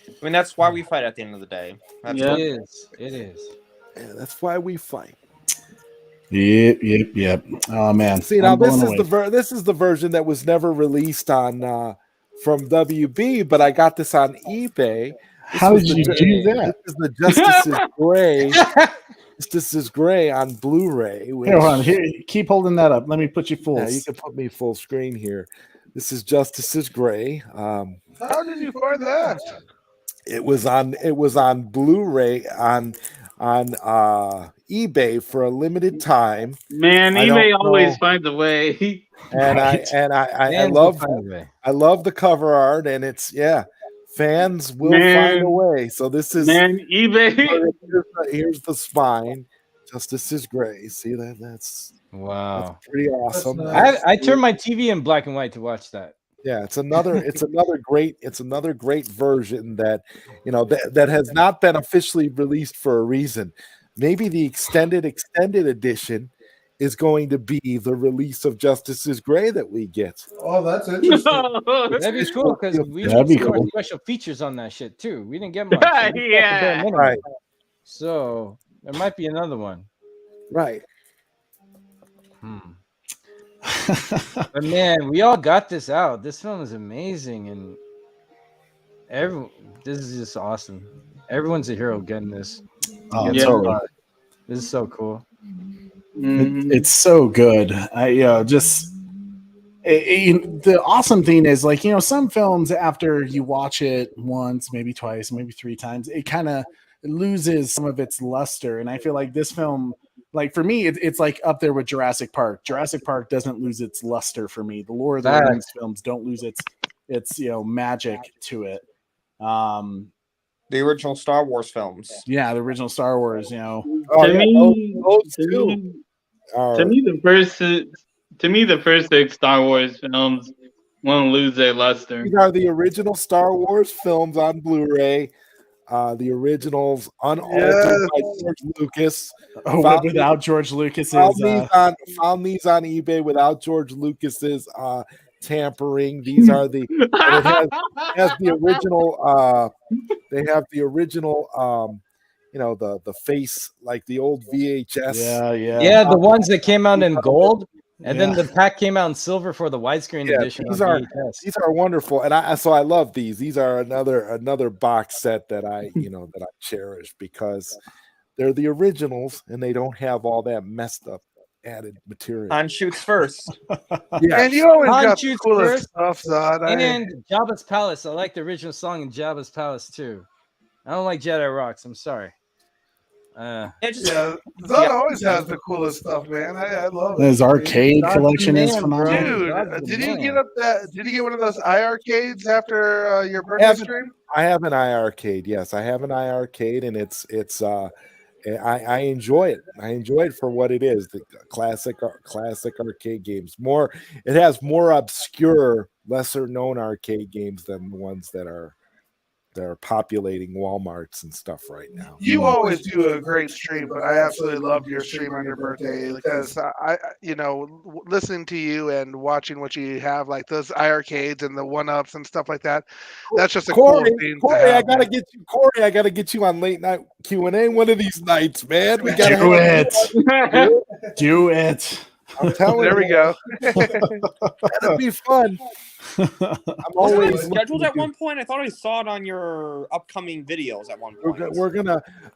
I mean, that's why we fight at the end of the day. That's It what- is. It is. Yeah, that's why we fight. Yep. Oh man. See, now I'm this blown is away. this is the version that was never released on from WB, but I got this on eBay. How did you do that? This is the Justice's Gray. Justice's Gray on Blu-ray. Here, hold on. Here, keep holding that up. Let me put you full. Yeah, you can put me full screen here. This is Justice's Gray. How did you find that? It was on Blu-ray on eBay for a limited time. Man, I eBay don't always know. finds a way. And I love the cover art, and it's fans will find a way. So this is eBay. Here's the spine. Justice's Gray. See that? That's wow. That's pretty awesome. I turned my TV in black and white to watch that. Yeah, it's another great version that that has not been officially released for a reason. Maybe the extended edition is going to be the release of Justice's Gray that we get. Oh, that's interesting. That'd be cool because we That'd need be some cool. special features on that shit too. We didn't get much. So we got the bare minimum. Right. So there might be another one. Right. But man, we all got this out. This film is amazing, and this is just awesome. Everyone's a hero getting this. Oh, Getting totally. This is so cool. It's so good. The awesome thing is, like, some films, after you watch it once, maybe twice, maybe 3 times, it kind of loses some of its luster. And I feel like this film, like, for me, it's like up there with Jurassic Park. Jurassic Park doesn't lose its luster for me. The Lord of the Rings films don't lose its magic to it. The original Star Wars films. Yeah, the original Star Wars. To me, the first 6 Star Wars films won't lose their luster. These are the original Star Wars films on Blu-ray. The originals unaltered by George Lucas. Without George Lucas's found these on eBay without George Lucas's tampering. These are the it has the original. They have the original. The face, like the old VHS. Yeah, the ones that came out in gold. And then the pack came out in silver for the widescreen edition. These on are VHS. these are wonderful, and I love these. These are another box set that I that I cherish because they're the originals and they don't have all that messed up added material. Han shoots first. And you always Han got the shoots coolest first, stuff, Zod. And Jabba's Palace. I like the original song in Jabba's Palace too. I don't like Jedi Rocks. I'm sorry. Zod always has the coolest stuff, man. I love it. His arcade God's collection is man, phenomenal. Dude, God's the did you man. get up that? Did you get one of those iArcades after your birthday stream? I have an iArcade. Yes, I have an iArcade, and it's I enjoy it. I enjoy it for what it is. The classic arcade games. It has more obscure, lesser known arcade games than the ones that are populating Walmarts and stuff right now. You always do a great stream, but I absolutely loved your stream on your birthday because I listening to you and watching what you have, like those iArcades and the 1-ups and stuff like that. That's just a cool thing. Corey, I gotta get you. Corey, I gotta get you on late night Q&A one of these nights, man. We gotta do it. Do it. I'm telling there you. we go. That'd be fun. I'm Wasn't always it scheduled at one point? I thought I saw it on your upcoming videos at one point.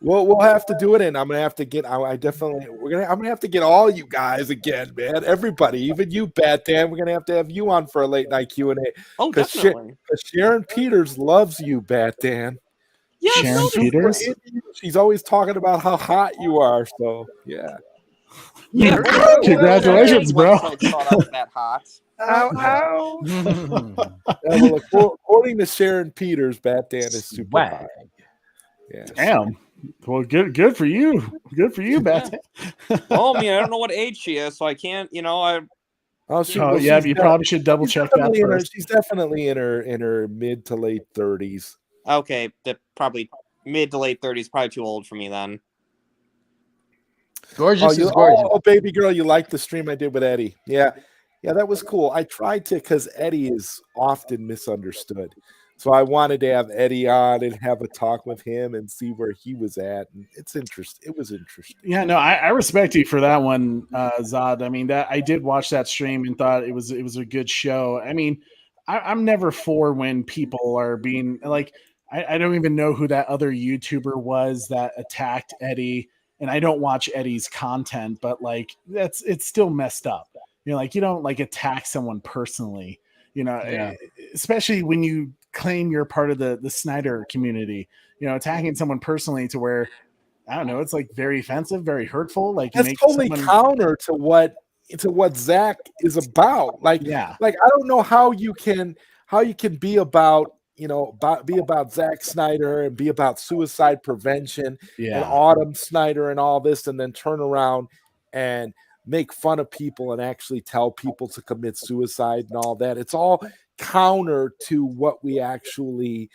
We'll have to do it, and I'm gonna have to get. I'm gonna have to get all you guys again, man. Everybody, even you, Bat Dan. We're gonna have you on for a late night Q&A. Oh, definitely. Because Sharon Peters loves you, Bat Dan. Yeah, Sharon Peters. She's always talking about how hot you are. So yeah. Yeah, Congratulations, bro. Thought I was that hot. Ow, According to Sharon Peters, Bat Dan is super hot. Yes. Damn. Well, good for you. Good for you, Bat Dan. Well, I mean, I don't know what age she is, so I can't. You probably should double check that first. She's definitely in her mid to late 30s. Okay, probably mid to late 30s. Probably too old for me then. Gorgeous is gorgeous. Oh, baby girl, you liked the stream I did with Eddie. Yeah, that was cool. I tried to, because Eddie is often misunderstood. So I wanted to have Eddie on and have a talk with him and see where he was at. And it was interesting. Yeah, no, I respect you for that one, Zod. I mean, that I did watch that stream and thought it was a good show. I mean, I'm never for when people are being like, I don't even know who that other YouTuber was that attacked Eddie. And I don't watch Eddie's content, but like it's still messed up. You know, like you don't like attack someone personally, especially when you claim you're part of the Snyder community, attacking someone personally to where, I don't know, it's like very offensive, very hurtful. Like that's totally counter to what Zack is about. Like I don't know how you can be about, be about Zack Snyder and be about suicide prevention and Autumn Snyder and all this, and then turn around and make fun of people and actually tell people to commit suicide and all that. It's all counter to what we're actually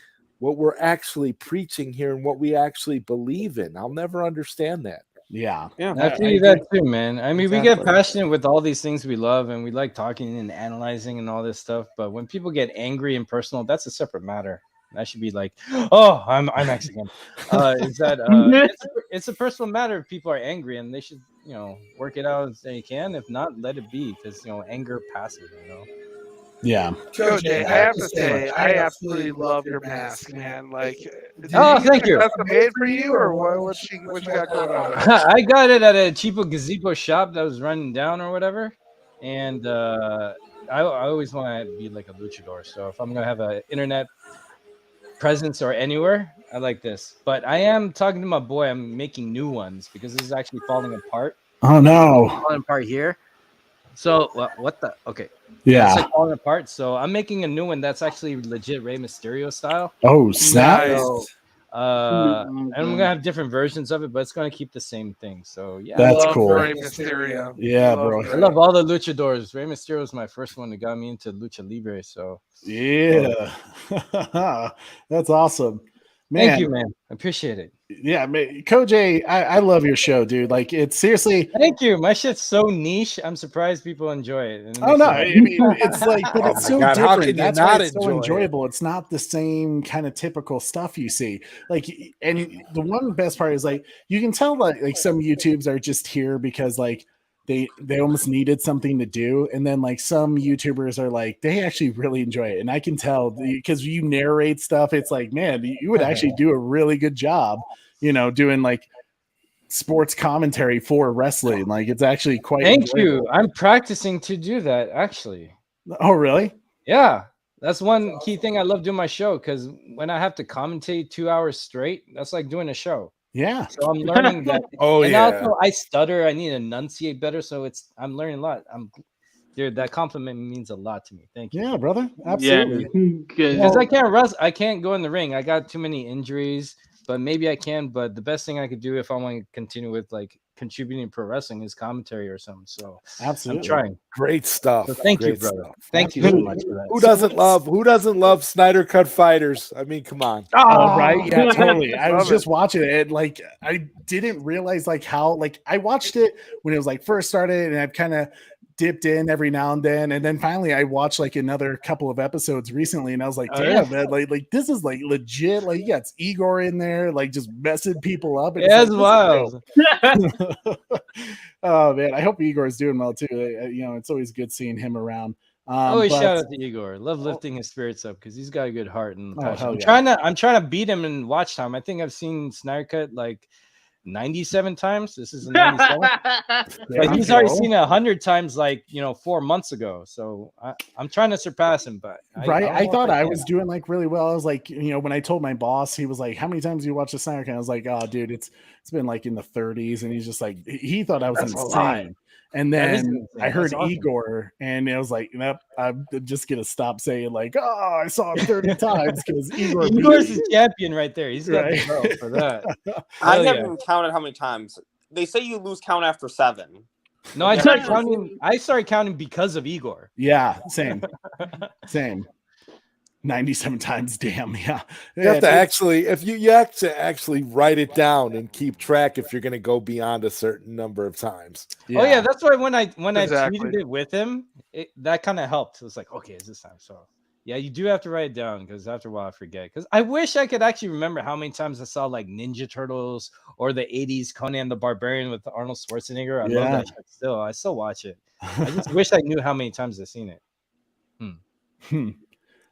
preaching here and what we actually believe in. I'll never understand that. Yeah. I feel that too, man. I mean, we get passionate with all these things we love, and we like talking and analyzing and all this stuff. But when people get angry and personal, that's a separate matter. That should be like, oh, I'm Mexican. It's a personal matter if people are angry, and they should, work it out as they can. If not, let it be, because anger passes. Yeah. Coach, I have to say, I absolutely love your mask, man. Like, thank you. Custom made for you, or what you got going on? I got it at a cheapo gazebo shop that was running down or whatever, and I always want to be like a luchador. So if I'm gonna have an internet presence or anywhere, I like this. But I am talking to my boy. I'm making new ones because this is actually falling apart. Oh no! Falling apart here. So what the? Okay. Yeah. It's falling apart. So I'm making a new one that's actually legit Rey Mysterio style. Oh snap! So, and I'm gonna have different versions of it, but it's gonna keep the same thing. So yeah, that's cool. Rey Mysterio. Yeah, bro. I love all the luchadors. Rey Mysterio was my first one that got me into lucha libre. So yeah, that's awesome. Man. Thank you, man. I appreciate it. Yeah, man. Koj, I love your show, dude. Like, it's seriously. Thank you. My shit's so niche. I'm surprised people enjoy it. Oh no, I mean, it's like, but it's so God, different. That's why it's so enjoy enjoyable. It's not the same kind of typical stuff you see. Like, and the one best part is like you can tell like some YouTubes are just here because like they almost needed something to do, and then like some YouTubers are like they actually really enjoy it, and I can tell because you narrate stuff. It's like, man, you would actually do a really good job, doing like sports commentary for wrestling. Like it's actually quite. Thank enjoyable. you. I'm practicing to do that actually. Oh, really? Yeah. That's one key thing I love doing my show, because when I have to commentate 2 hours straight, that's like doing a show. Yeah. So I'm learning that. Oh, and yeah. also I stutter. I need to enunciate better. So I'm learning a lot. Dude, that compliment means a lot to me. Thank you. Yeah, brother. Absolutely. Because I can't rest. I can't go in the ring. I got too many injuries, but maybe I can. But the best thing I could do if I want to continue with like contributing pro wrestling is commentary or something. So absolutely, I'm trying. Great stuff. So thank Great you, brother. stuff. Thank you so much for that. Who doesn't love Snyder Cut fighters? I mean, come on. Oh, right. Yeah, totally. I was just watching it. Like, I didn't realize like how, like, I watched it when it was like first started, and I've kind of dipped in every now and then finally I watched like another couple of episodes recently, and I was like, damn, man, like this is like legit. Like, you got Igor in there, like just messing people up. And It's like, wild. Oh man, I hope Igor's doing well too. It's always good seeing him around. Always shout out to Igor. Love lifting his spirits up because he's got a good heart and passion. Yeah. I'm trying to beat him in watch time. I think I've seen Snyder Cut like 97 times. This is a 97. But he's already seen it 100 times, like 4 months ago. So I'm trying to surpass him. But I thought I was doing like really well. I was like, when I told my boss, he was like, "How many times do you watch the Snyder Cut?" I was like, "Oh, dude, it's been like in the 30s," and he's just like, he thought I was insane. And then I heard Igor, and it was like, nope, I'm just gonna stop saying like, "Oh, I saw it 30 times," because Igor's the champion right there. He's got the belt for that. I haven't counted how many times. They say you lose count after 7. No, I started counting. I started counting because of Igor. Yeah, same. 97 times, damn. Yeah, you have to actually, if you have to actually write it down and keep track if you're going to go beyond a certain number of times. Oh yeah, that's why when I tweeted it with him, that kind of helped. It was like, okay, it's this time. So yeah, you do have to write it down, because after a while I forget. Because I wish I could actually remember how many times I saw like Ninja Turtles or the 80s Conan the Barbarian with Arnold Schwarzenegger. I love that shit still. I still watch it. I just wish I knew how many times I've seen it.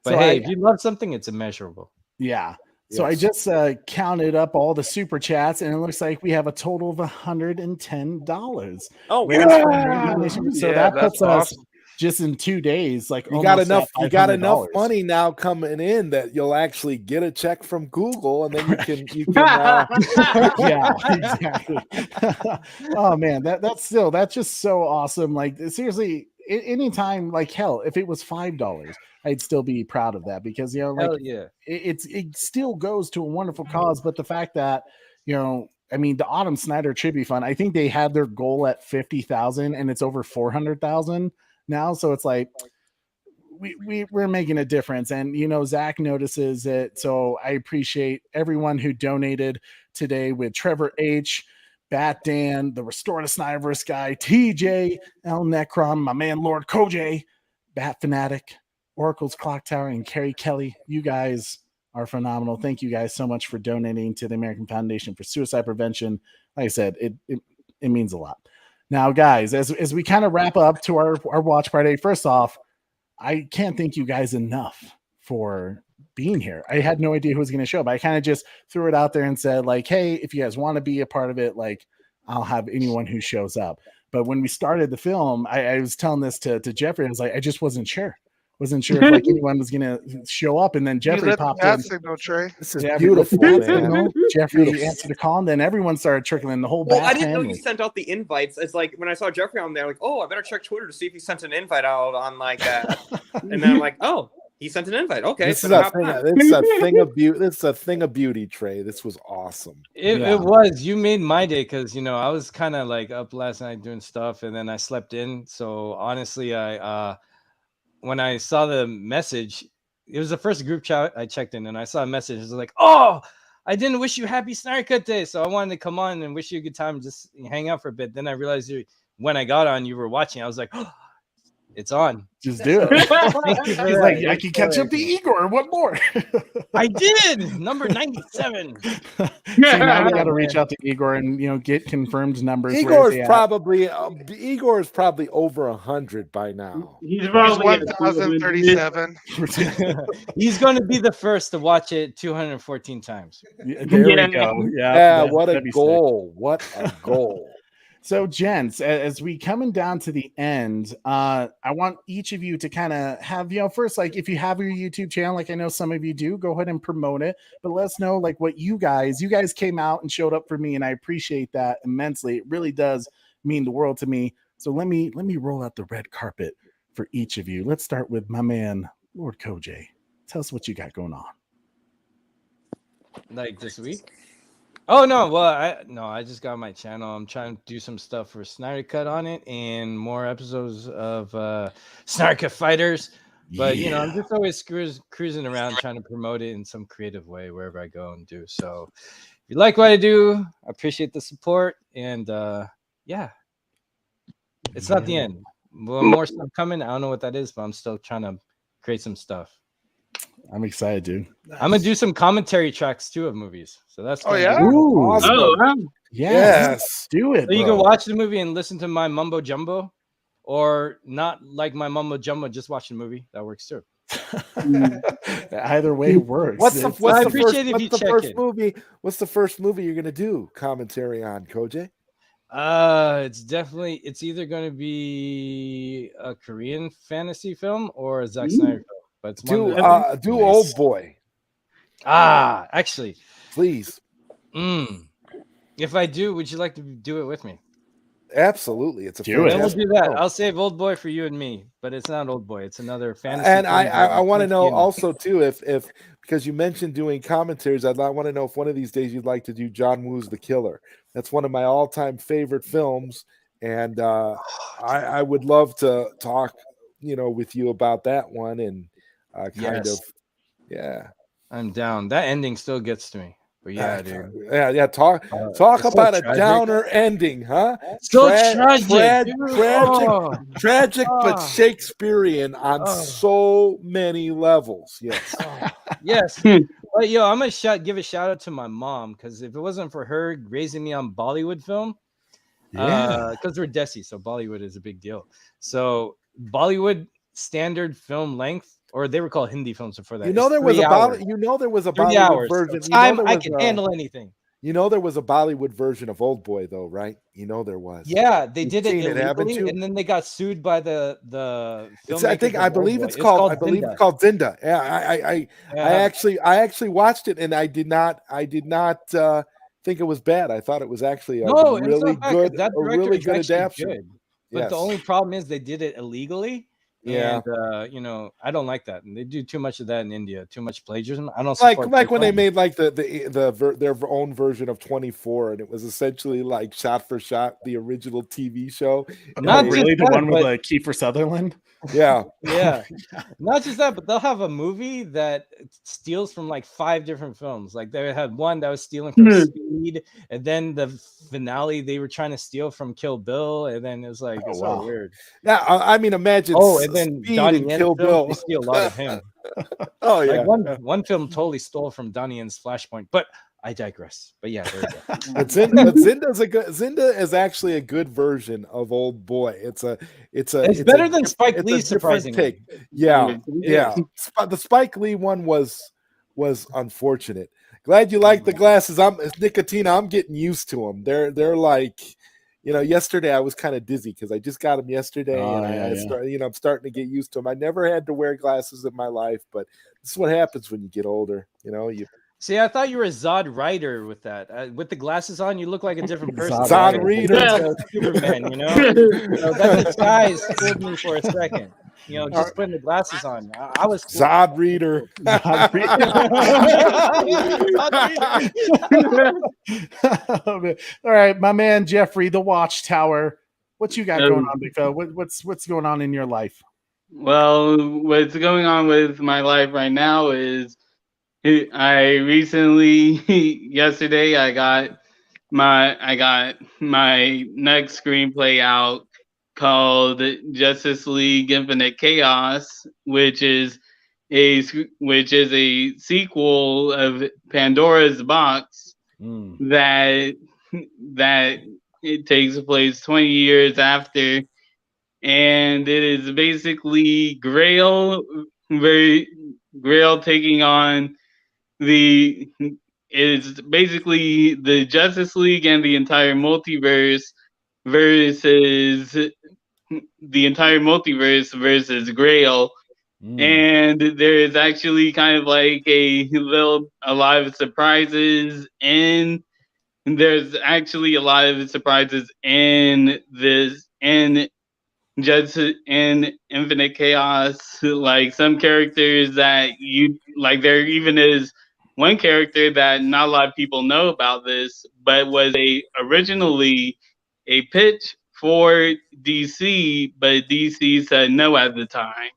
But So hey, if you love something, it's immeasurable. Yeah. So I just counted up all the super chats, and it looks like we have a total of $110. Oh, so that puts us just in 2 days. Like, you got enough money now coming in that you'll actually get a check from Google, and then you can yeah, exactly. Oh man, that's just so awesome. Like, seriously, anytime, like, hell, if it was $5, I'd still be proud of that, because it still goes to a wonderful cause. But the fact that I mean, the Autumn Snyder Tribute Fund, I think they had their goal at 50,000, and it's over 400,000 now. So it's like we're making a difference, and Zach notices it. So I appreciate everyone who donated today, with Trevor H, Bat Dan, the Restore to Snyderverse guy, TJ, El Necron, my man Lord Koj, Bat Fanatic, Oracle's Clock Tower, and Carrie Kelly. You guys are phenomenal. Thank you guys so much for donating to the American Foundation for Suicide Prevention. Like I said, it means a lot. Now, guys, as we kind of wrap up to our watch party, first off, I can't thank you guys enough for being here. I had no idea who was going to show up. I kind of just threw it out there and said, like, hey, if you guys want to be a part of it, like, I'll have anyone who shows up. But when we started the film, I was telling this to Jeffrey. I was like, I just wasn't sure if like anyone was going to show up. And then Jeffrey popped in. Signal, Trey. This is beautiful, man. Jeffrey answered the call, and then everyone started trickling. The whole I didn't know you sent out the invites. It's like when I saw Jeffrey on there, like, oh, I better check Twitter to see if he sent an invite out on like that. And then I'm like, oh, he sent an invite. Okay, this is a thing of beauty, Trey. This was awesome. It was. You made my day, because I was kind of like up last night doing stuff, and then I slept in. So honestly, when I saw the message, it was the first group chat I checked in, and I saw a message. It was like, oh, I didn't wish you happy Snyder Cut Day. So I wanted to come on and wish you a good time, just hang out for a bit. Then I realized when I got on, you were watching. I was like, oh, It's on. Just do it. Thank you for He's that. like, I can catch up to Igor. What more? I did. Number 97. See, now we got to reach out to Igor and get confirmed numbers. Igor is probably over 100 by now. He's probably 1,037. He's going to be the first to watch it 214 times. There we go. Yeah, what a goal. What a goal. So, gents, as we coming down to the end, I want each of you to kind of have, first, like, if you have your YouTube channel, like I know some of you do, go ahead and promote it. But let us know, like, what you guys came out and showed up for me, and I appreciate that immensely. It really does mean the world to me. So let me roll out the red carpet for each of you. Let's start with my man, Lord Koj. Tell us what you got going on. Like this week? Oh no, well I just got my channel. I'm trying to do some stuff for Snyder Cut on it and more episodes of Snyder Cut Fighters. But I'm just always cruising around trying to promote it in some creative way wherever I go and do. So if you like what I do, I appreciate the support. And it's not the end. Well, more stuff coming. I don't know what that is, but I'm still trying to create some stuff. I'm excited, dude. I'm gonna do some commentary tracks too of movies. So that's Ooh, awesome. wow. Yes, do it. So you can watch the movie and listen to my mumbo jumbo, or not like my mumbo jumbo, just watch the movie. That works too. Either way works. What's the first movie you're gonna do commentary on, Koj? It's either going to be a Korean fantasy film or a Zack Snyder film. But it's do Old Boy. Actually, please. If I do, would you like to do it with me? Absolutely, it's a Then we'll do that. I'll save Old Boy for you and me, but it's not Old Boy. It's another fantasy. And I want to know also too if because you mentioned doing commentaries, I want to know if one of these days you'd like to do John Woo's The Killer. That's one of my all-time favorite films, and I would love to talk, with you about that one and I'm down. That ending still gets to me. But dude. Talk about a downer ending, huh? So tragic, tragic, but Shakespearean on so many levels. Yes, yes. But I'm gonna give a shout out to my mom, because if it wasn't for her raising me on Bollywood film, because we're Desi, so Bollywood is a big deal. So Bollywood standard film length, or they were called Hindi films before that. There was a Bollywood version. I can handle anything. There was a Bollywood version of Old Boy, though, right? There was. Yeah, they did it illegally, and then they got sued by the I believe it's called Zinda. Yeah, I actually watched it, and I did not think it was bad. I thought it was actually a really good adaptation. But the only problem is they did it illegally. And I don't like that, and they do too much of that in India. Too much plagiarism. I don't like when they made like their own version of 24, and it was essentially like shot for shot the original TV show. Not really the one with Kiefer Sutherland. Yeah. Not just that, but they'll have a movie that steals from like 5 different films. Like they had one that was stealing from Speed, and then the finale they were trying to steal from Kill Bill, and then it was like so weird. Yeah, I mean, imagine. And then Donnie Yen Kill Bill, they steal a lot of him. One film totally stole from Donnie Yen's Flashpoint, but I digress. But yeah, there you go. But Zinda is actually a good version of Old Boy. It's better than Spike Lee, surprisingly. Yeah. The Spike Lee one was unfortunate. Glad you like the glasses. Nicotina. I'm getting used to them. They're like, yesterday I was kind of dizzy because I just got them yesterday, I'm starting to get used to them. I never had to wear glasses in my life, but this is what happens when you get older. See, I thought you were a Zod Rider with that. With the glasses on, you look like a different person. Zod Reader. Superman, that disguise fooled me for a second. Just putting the glasses on. I was cool. Zod Reader. All right, my man Jeffrey, the Watchtower. What you got going on, big fella? What's going on in your life? Well, what's going on with my life right now is I recently yesterday I got my next screenplay out called Justice League Infinite Chaos, which is a sequel of Pandora's Box that it takes place 20 years after, and it is basically Grail taking on it's basically the Justice League and the entire multiverse versus Grail. And there is actually kind of like a lot of surprises in there's actually a lot of surprises in Infinite Chaos. Like some characters that there even is one character that not a lot of people know about this, but was originally a pitch for DC, but DC said no at the time.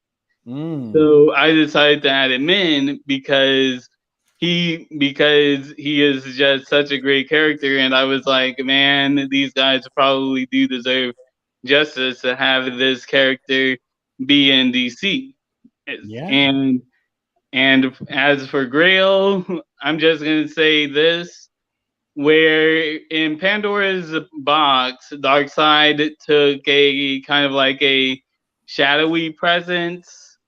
So I decided to add him in because he is just such a great character, and I was like, man, these guys probably do deserve justice to have this character be in DC. Yeah. And as for Grail, I'm just gonna say this: where in Pandora's Box, Darkseid took a kind of like a shadowy presence,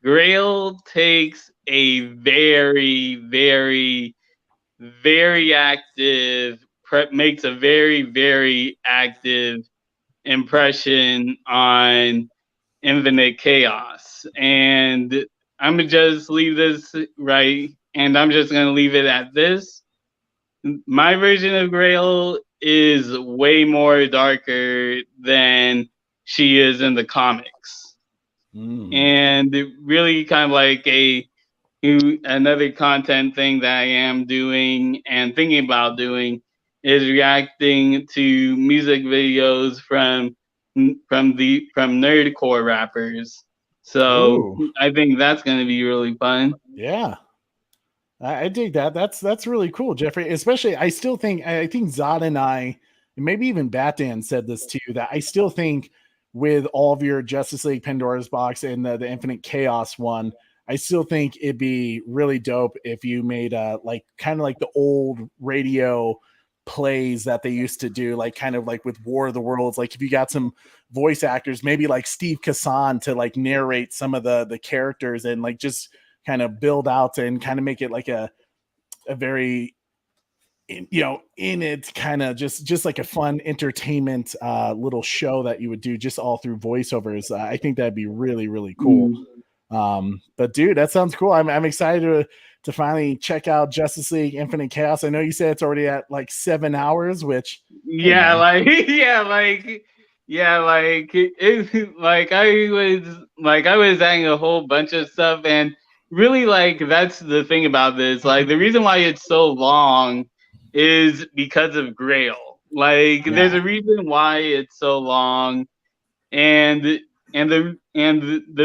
Grail takes a very, very, very active, makes a very, very active impression on Infinite Chaos. And I'm going to just leave this right, and I'm just going to leave it at this. My version of Grail is way more darker than she is in the comics. And really kind of like another content thing that I am doing and thinking about doing is reacting to music videos from nerdcore rappers. So I think that's going to be really fun. Yeah. I dig that. That's really cool, Jeffrey. Especially, I think Zod and I, and maybe even Batman said this too, that I still think with all of your Justice League Pandora's Box and the Infinite Chaos one, I still think it'd be really dope if you made kind of like the old radio plays that they used to do, like kind of like with War of the Worlds. Like if you got some voice actors, maybe like Steve Kassan to like narrate some of the characters and like just kind of build out and kind of make it like a very, in it kind of just like a fun entertainment little show that you would do just all through voiceovers. I think that'd be really, really cool. But dude, that sounds cool. I'm excited to finally check out Justice League Infinite Chaos. I know you said it's already at like 7 hours, which I was adding a whole bunch of stuff, and really that's the thing about this. Like the reason why it's so long is because of Grail. There's a reason why it's so long, and the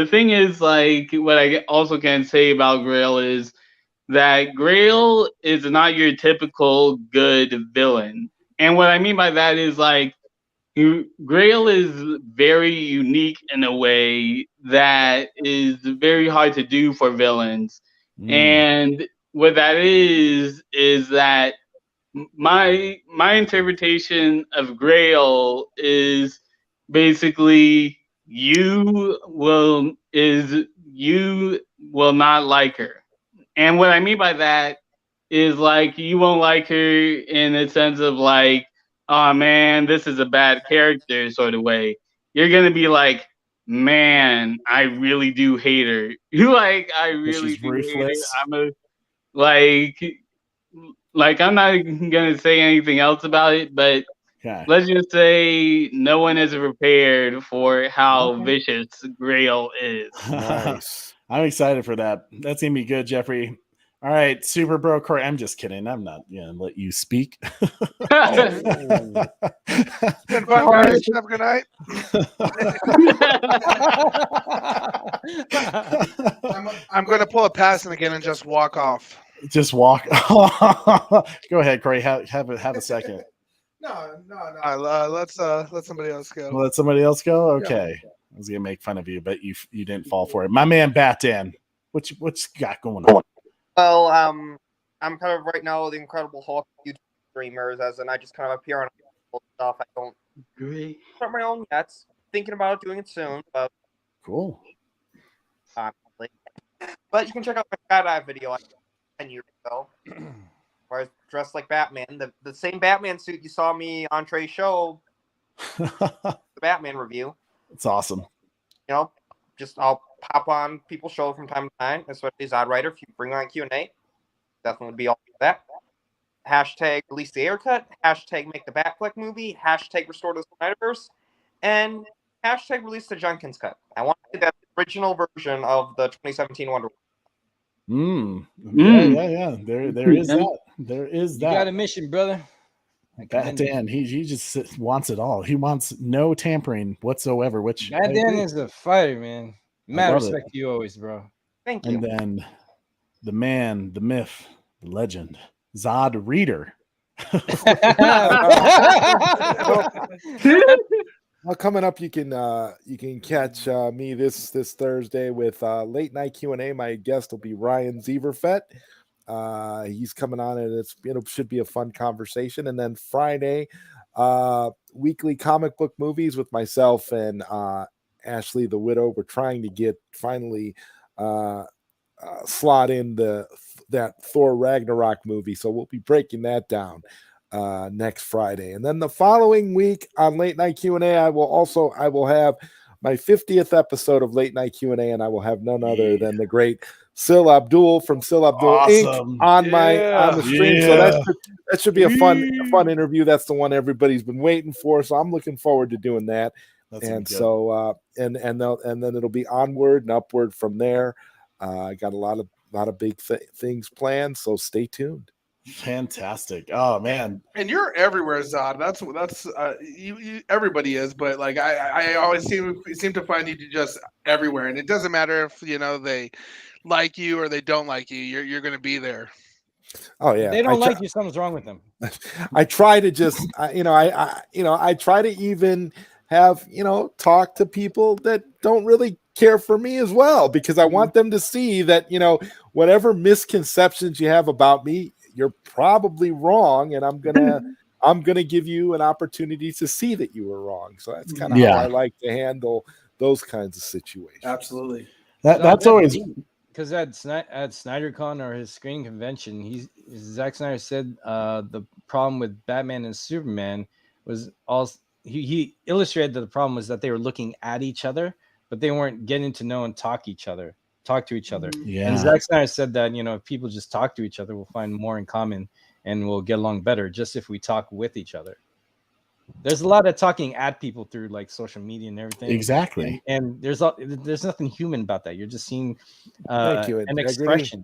thing is, what I also can say about Grail is that Grail is not your typical good villain. And what I mean by that is Grail is very unique in a way that is very hard to do for villains. And what that is that my interpretation of Grail is basically you will not like her. And what I mean by that is you won't like her in a sense of oh man, this is a bad character sort of way. You're gonna be like, man, I really do hate her. I really do hate her. I'm not gonna say anything else about it, but let's just say no one is prepared for how vicious Grail is. Nice. I'm excited for that. That's gonna be good, Jeffrey. All right, Super Bro Corey. I'm just kidding. I'm not gonna let you speak. Been fun, guys. Have a good night. I'm going to pull a passing again and just walk off. Just walk. Go ahead, Corey. Have a second. No. Let's let somebody else go. Let somebody else go. Okay, I was gonna make fun of you, but you didn't fall for it. My man, Batman. What's got going on? Well, I'm kind of right now the Incredible Hulk YouTube streamers, as in I just kind of appear on stuff. I don't start my own yet. Thinking about doing it soon, but cool. But you can check out my skydive video 10 years ago, where I was dressed like Batman. The same Batman suit you saw me on Trey's show, the Batman review. It's awesome. You know, I'll pop on people's show from time to time, especially as Odd Writer. If you bring on Q&A, definitely would be all for that. Hashtag release the Aircut. Hashtag make the Batfleck movie. Hashtag restore the Snyder'S. And hashtag release the Jenkins cut. I want to see that original version of the 2017 Wonder Woman. Yeah. There is that. There is that. You got a mission, brother. Dan, he just wants it all. He wants no tampering whatsoever. Which Dan is a fighter, man. Mad respect to you always, bro. Thank you. And then the man, the myth, the legend, Zod Reader. Well, coming up, you can catch me this Thursday with late night Q&A. My guest will be Ryan Zieverfett. He's coming on, and it should be a fun conversation. And then Friday, weekly comic book movies with myself and Ashley the Widow. We're trying to get finally slot in that Thor Ragnarok movie, so we'll be breaking that down next Friday. And then the following week on Late Night Q&A, I will have my 50th episode of Late Night Q&A, and I will have none other than the great Sil Abdul from Sil Abdul Inc. on the stream. So that should be a fun interview. That's the one everybody's been waiting for. So I'm looking forward to doing that. And so and then it'll be onward and upward from there. I got a lot of big things planned, so stay tuned. Fantastic. Oh man. And you're everywhere, Zod. That's you everybody is, but like I always seem to find you just everywhere, and it doesn't matter if they like you or they don't like you. You're going to be there. Oh yeah. They don't like you. Something's wrong with them. I try to just I try to even have talk to people that don't really care for me as well, because I want them to see that whatever misconceptions you have about me, you're probably wrong, and I'm gonna give you an opportunity to see that you were wrong. So that's kind of how I like to handle those kinds of situations. Absolutely. That's always because at SnyderCon or his screening convention, Zack Snyder said the problem with Batman and Superman was he illustrated that the problem was that they were looking at each other, but they weren't getting to know and talk to each other. Yeah. And Zack Snyder said that if people just talk to each other, we'll find more in common and we'll get along better just if we talk with each other. There's a lot of talking at people through like social media and everything. Exactly. And there's nothing human about that. You're just seeing an Integrity. expression.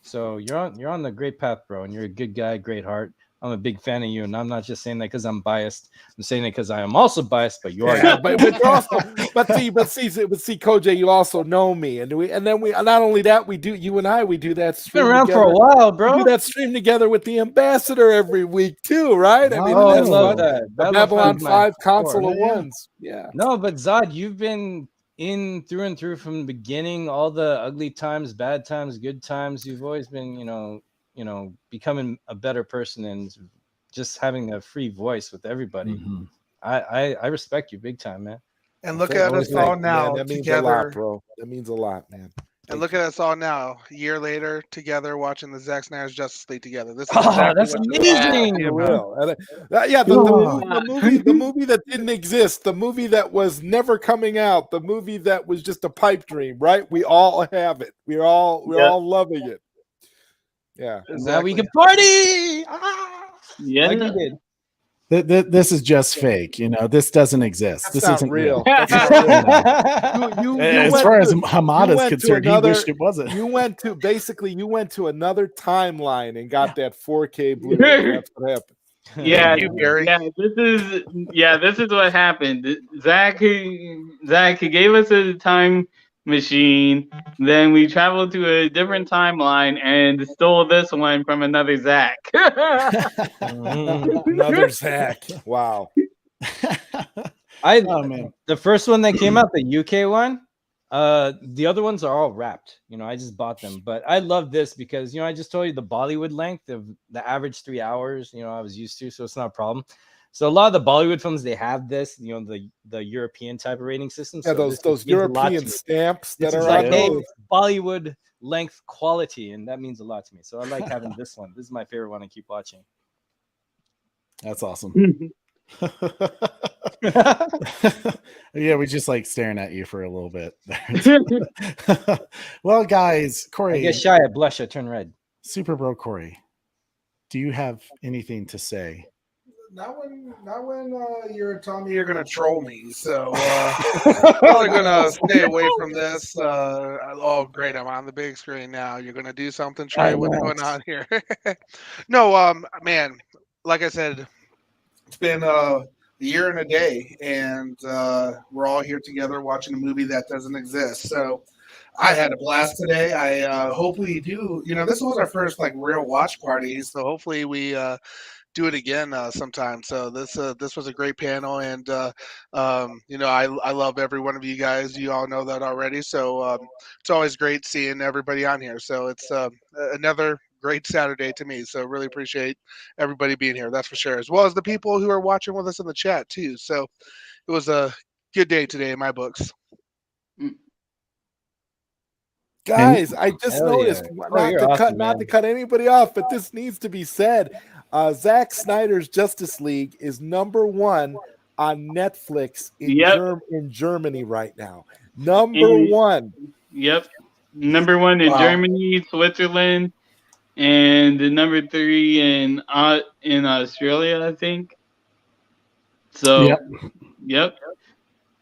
So you're on the great path, bro, and you're a good guy, great heart. I'm a big fan of you, and I'm not just saying that because I'm biased. I'm saying it because I am also biased, but you are. Yeah, but you're also, but see, Koj, you also know me, and then we not only that, we do that stream. Been around together. for a while, bro. We do that stream together with the ambassador every week too, right? I mean, I love that. The Babylon 5 console of ones. Yeah. No, but Zod, you've been in through and through from the beginning. All the ugly times, bad times, good times. You've always been, becoming a better person and just having a free voice with everybody. Mm-hmm. I respect you big time, man. And look at us all now that means together, a lot, bro. That means a lot, man. And look at us all now, a year later, together watching the Zack Snyder's Justice League together. This is that's amazing. The movie that didn't exist, the movie that was never coming out, the movie that was just a pipe dream, right? We all have it. We're all loving it. Yeah. Exactly. Now we can party. Yeah. Like we did. This is just fake. This doesn't exist. This isn't real. As far as Hamada's concerned, he wished it wasn't. You went to another timeline and got that 4K Blu-ray. That's what happened. This is what happened. Zach gave us a time machine. Then we traveled to a different timeline and stole this one from another Zack. Another Zack. Wow. The first one that came out, the UK one, the other ones are all wrapped. I just bought them, but I love this because I just told you the Bollywood length of the average 3 hours. I was used to, so it's not a problem. So a lot of the Bollywood films, they have this, the European type of rating system. Yeah, So those European stamps that are like, on hey, those. it's Bollywood length quality, and that means a lot to me. So I like having this one. This is my favorite one. I keep watching. That's awesome. Yeah, we just like staring at you for a little bit. Well, guys, Corey, I get shy, I blush, I turn red. Super Bro Corey, do you have anything to say? Not when you're telling me you're gonna troll me. So I'm probably gonna stay away from this. Oh, great! I'm on the big screen now. You're gonna do something, Trey? What's going on here? No, man. Like I said, it's been a year and a day, and we're all here together watching a movie that doesn't exist. So I had a blast today. I hope we do. This was our first real watch party, so hopefully we do it again sometime. So this was a great panel, and I love every one of you guys. You all know that already. So it's always great seeing everybody on here. So it's another great Saturday to me. So really appreciate everybody being here. That's for sure, as well as the people who are watching with us in the chat too. So it was a good day today in my books. Guys, I just noticed not to cut anybody off, but this needs to be said. Zack Snyder's Justice League is #1 on Netflix in Germany right now. Number one. Yep. #1 in Germany, Switzerland, and the #3 in Australia, I think. So, yep.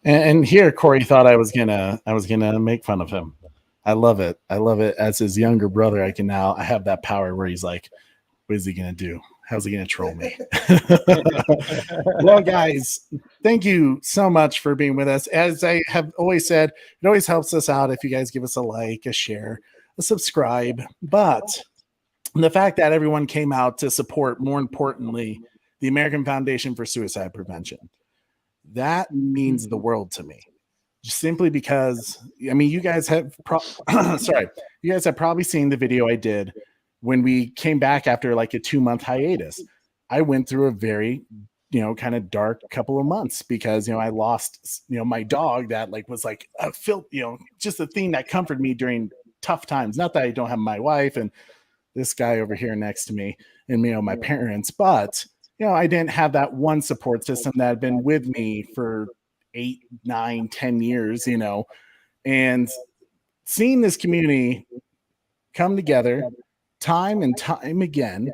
And here, Corey thought I was gonna make fun of him. I love it. As his younger brother, I have that power where he's like, what is he gonna do? How's he gonna troll me? Well, guys, thank you so much for being with us. As I have always said, it always helps us out if you guys give us a like, a share, a subscribe. But the fact that everyone came out to support, more importantly, the American Foundation for Suicide Prevention, that means the world to me. Just simply because, you guys have you guys have probably seen the video I did when we came back after like a 2-month hiatus. I went through a very, kind of dark couple of months because, I lost, my dog that was like a just a thing that comforted me during tough times. Not that I don't have my wife and this guy over here next to me and, my parents, but, I didn't have that one support system that had been with me for 8, 9, 10 years, and seeing this community come together time and time again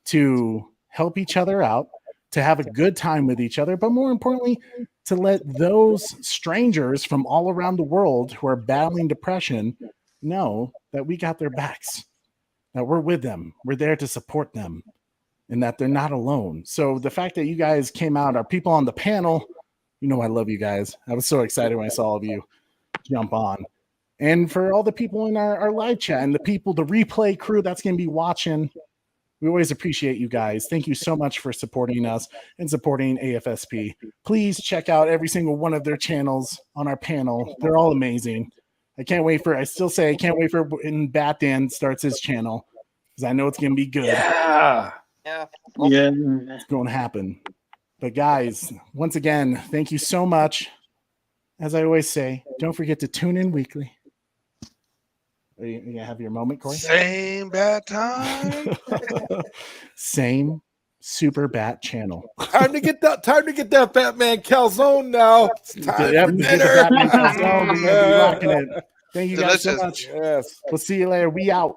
to help each other out, to have a good time with each other, but more importantly, to let those strangers from all around the world who are battling depression know that we got their backs, that we're with them, we're there to support them, and that they're not alone. So the fact that you guys came out, our people on the panel, I love you guys. I was so excited when I saw all of you jump on. And for all the people in our live chat and the replay crew that's going to be watching, we always appreciate you guys. Thank you so much for supporting us and supporting AFSP. Please check out every single one of their channels on our panel. They're all amazing. I can't wait for when Bat Dan starts his channel, because I know it's going to be good. Yeah. It's going to happen. But guys, once again, thank you so much. As I always say, don't forget to tune in weekly. Are you gonna have your moment, Corey? Same bad time. Same Super Bat channel. Time to get that Batman calzone now. It's time for dinner. Thank you guys so much. Yes. We'll see you later. We out.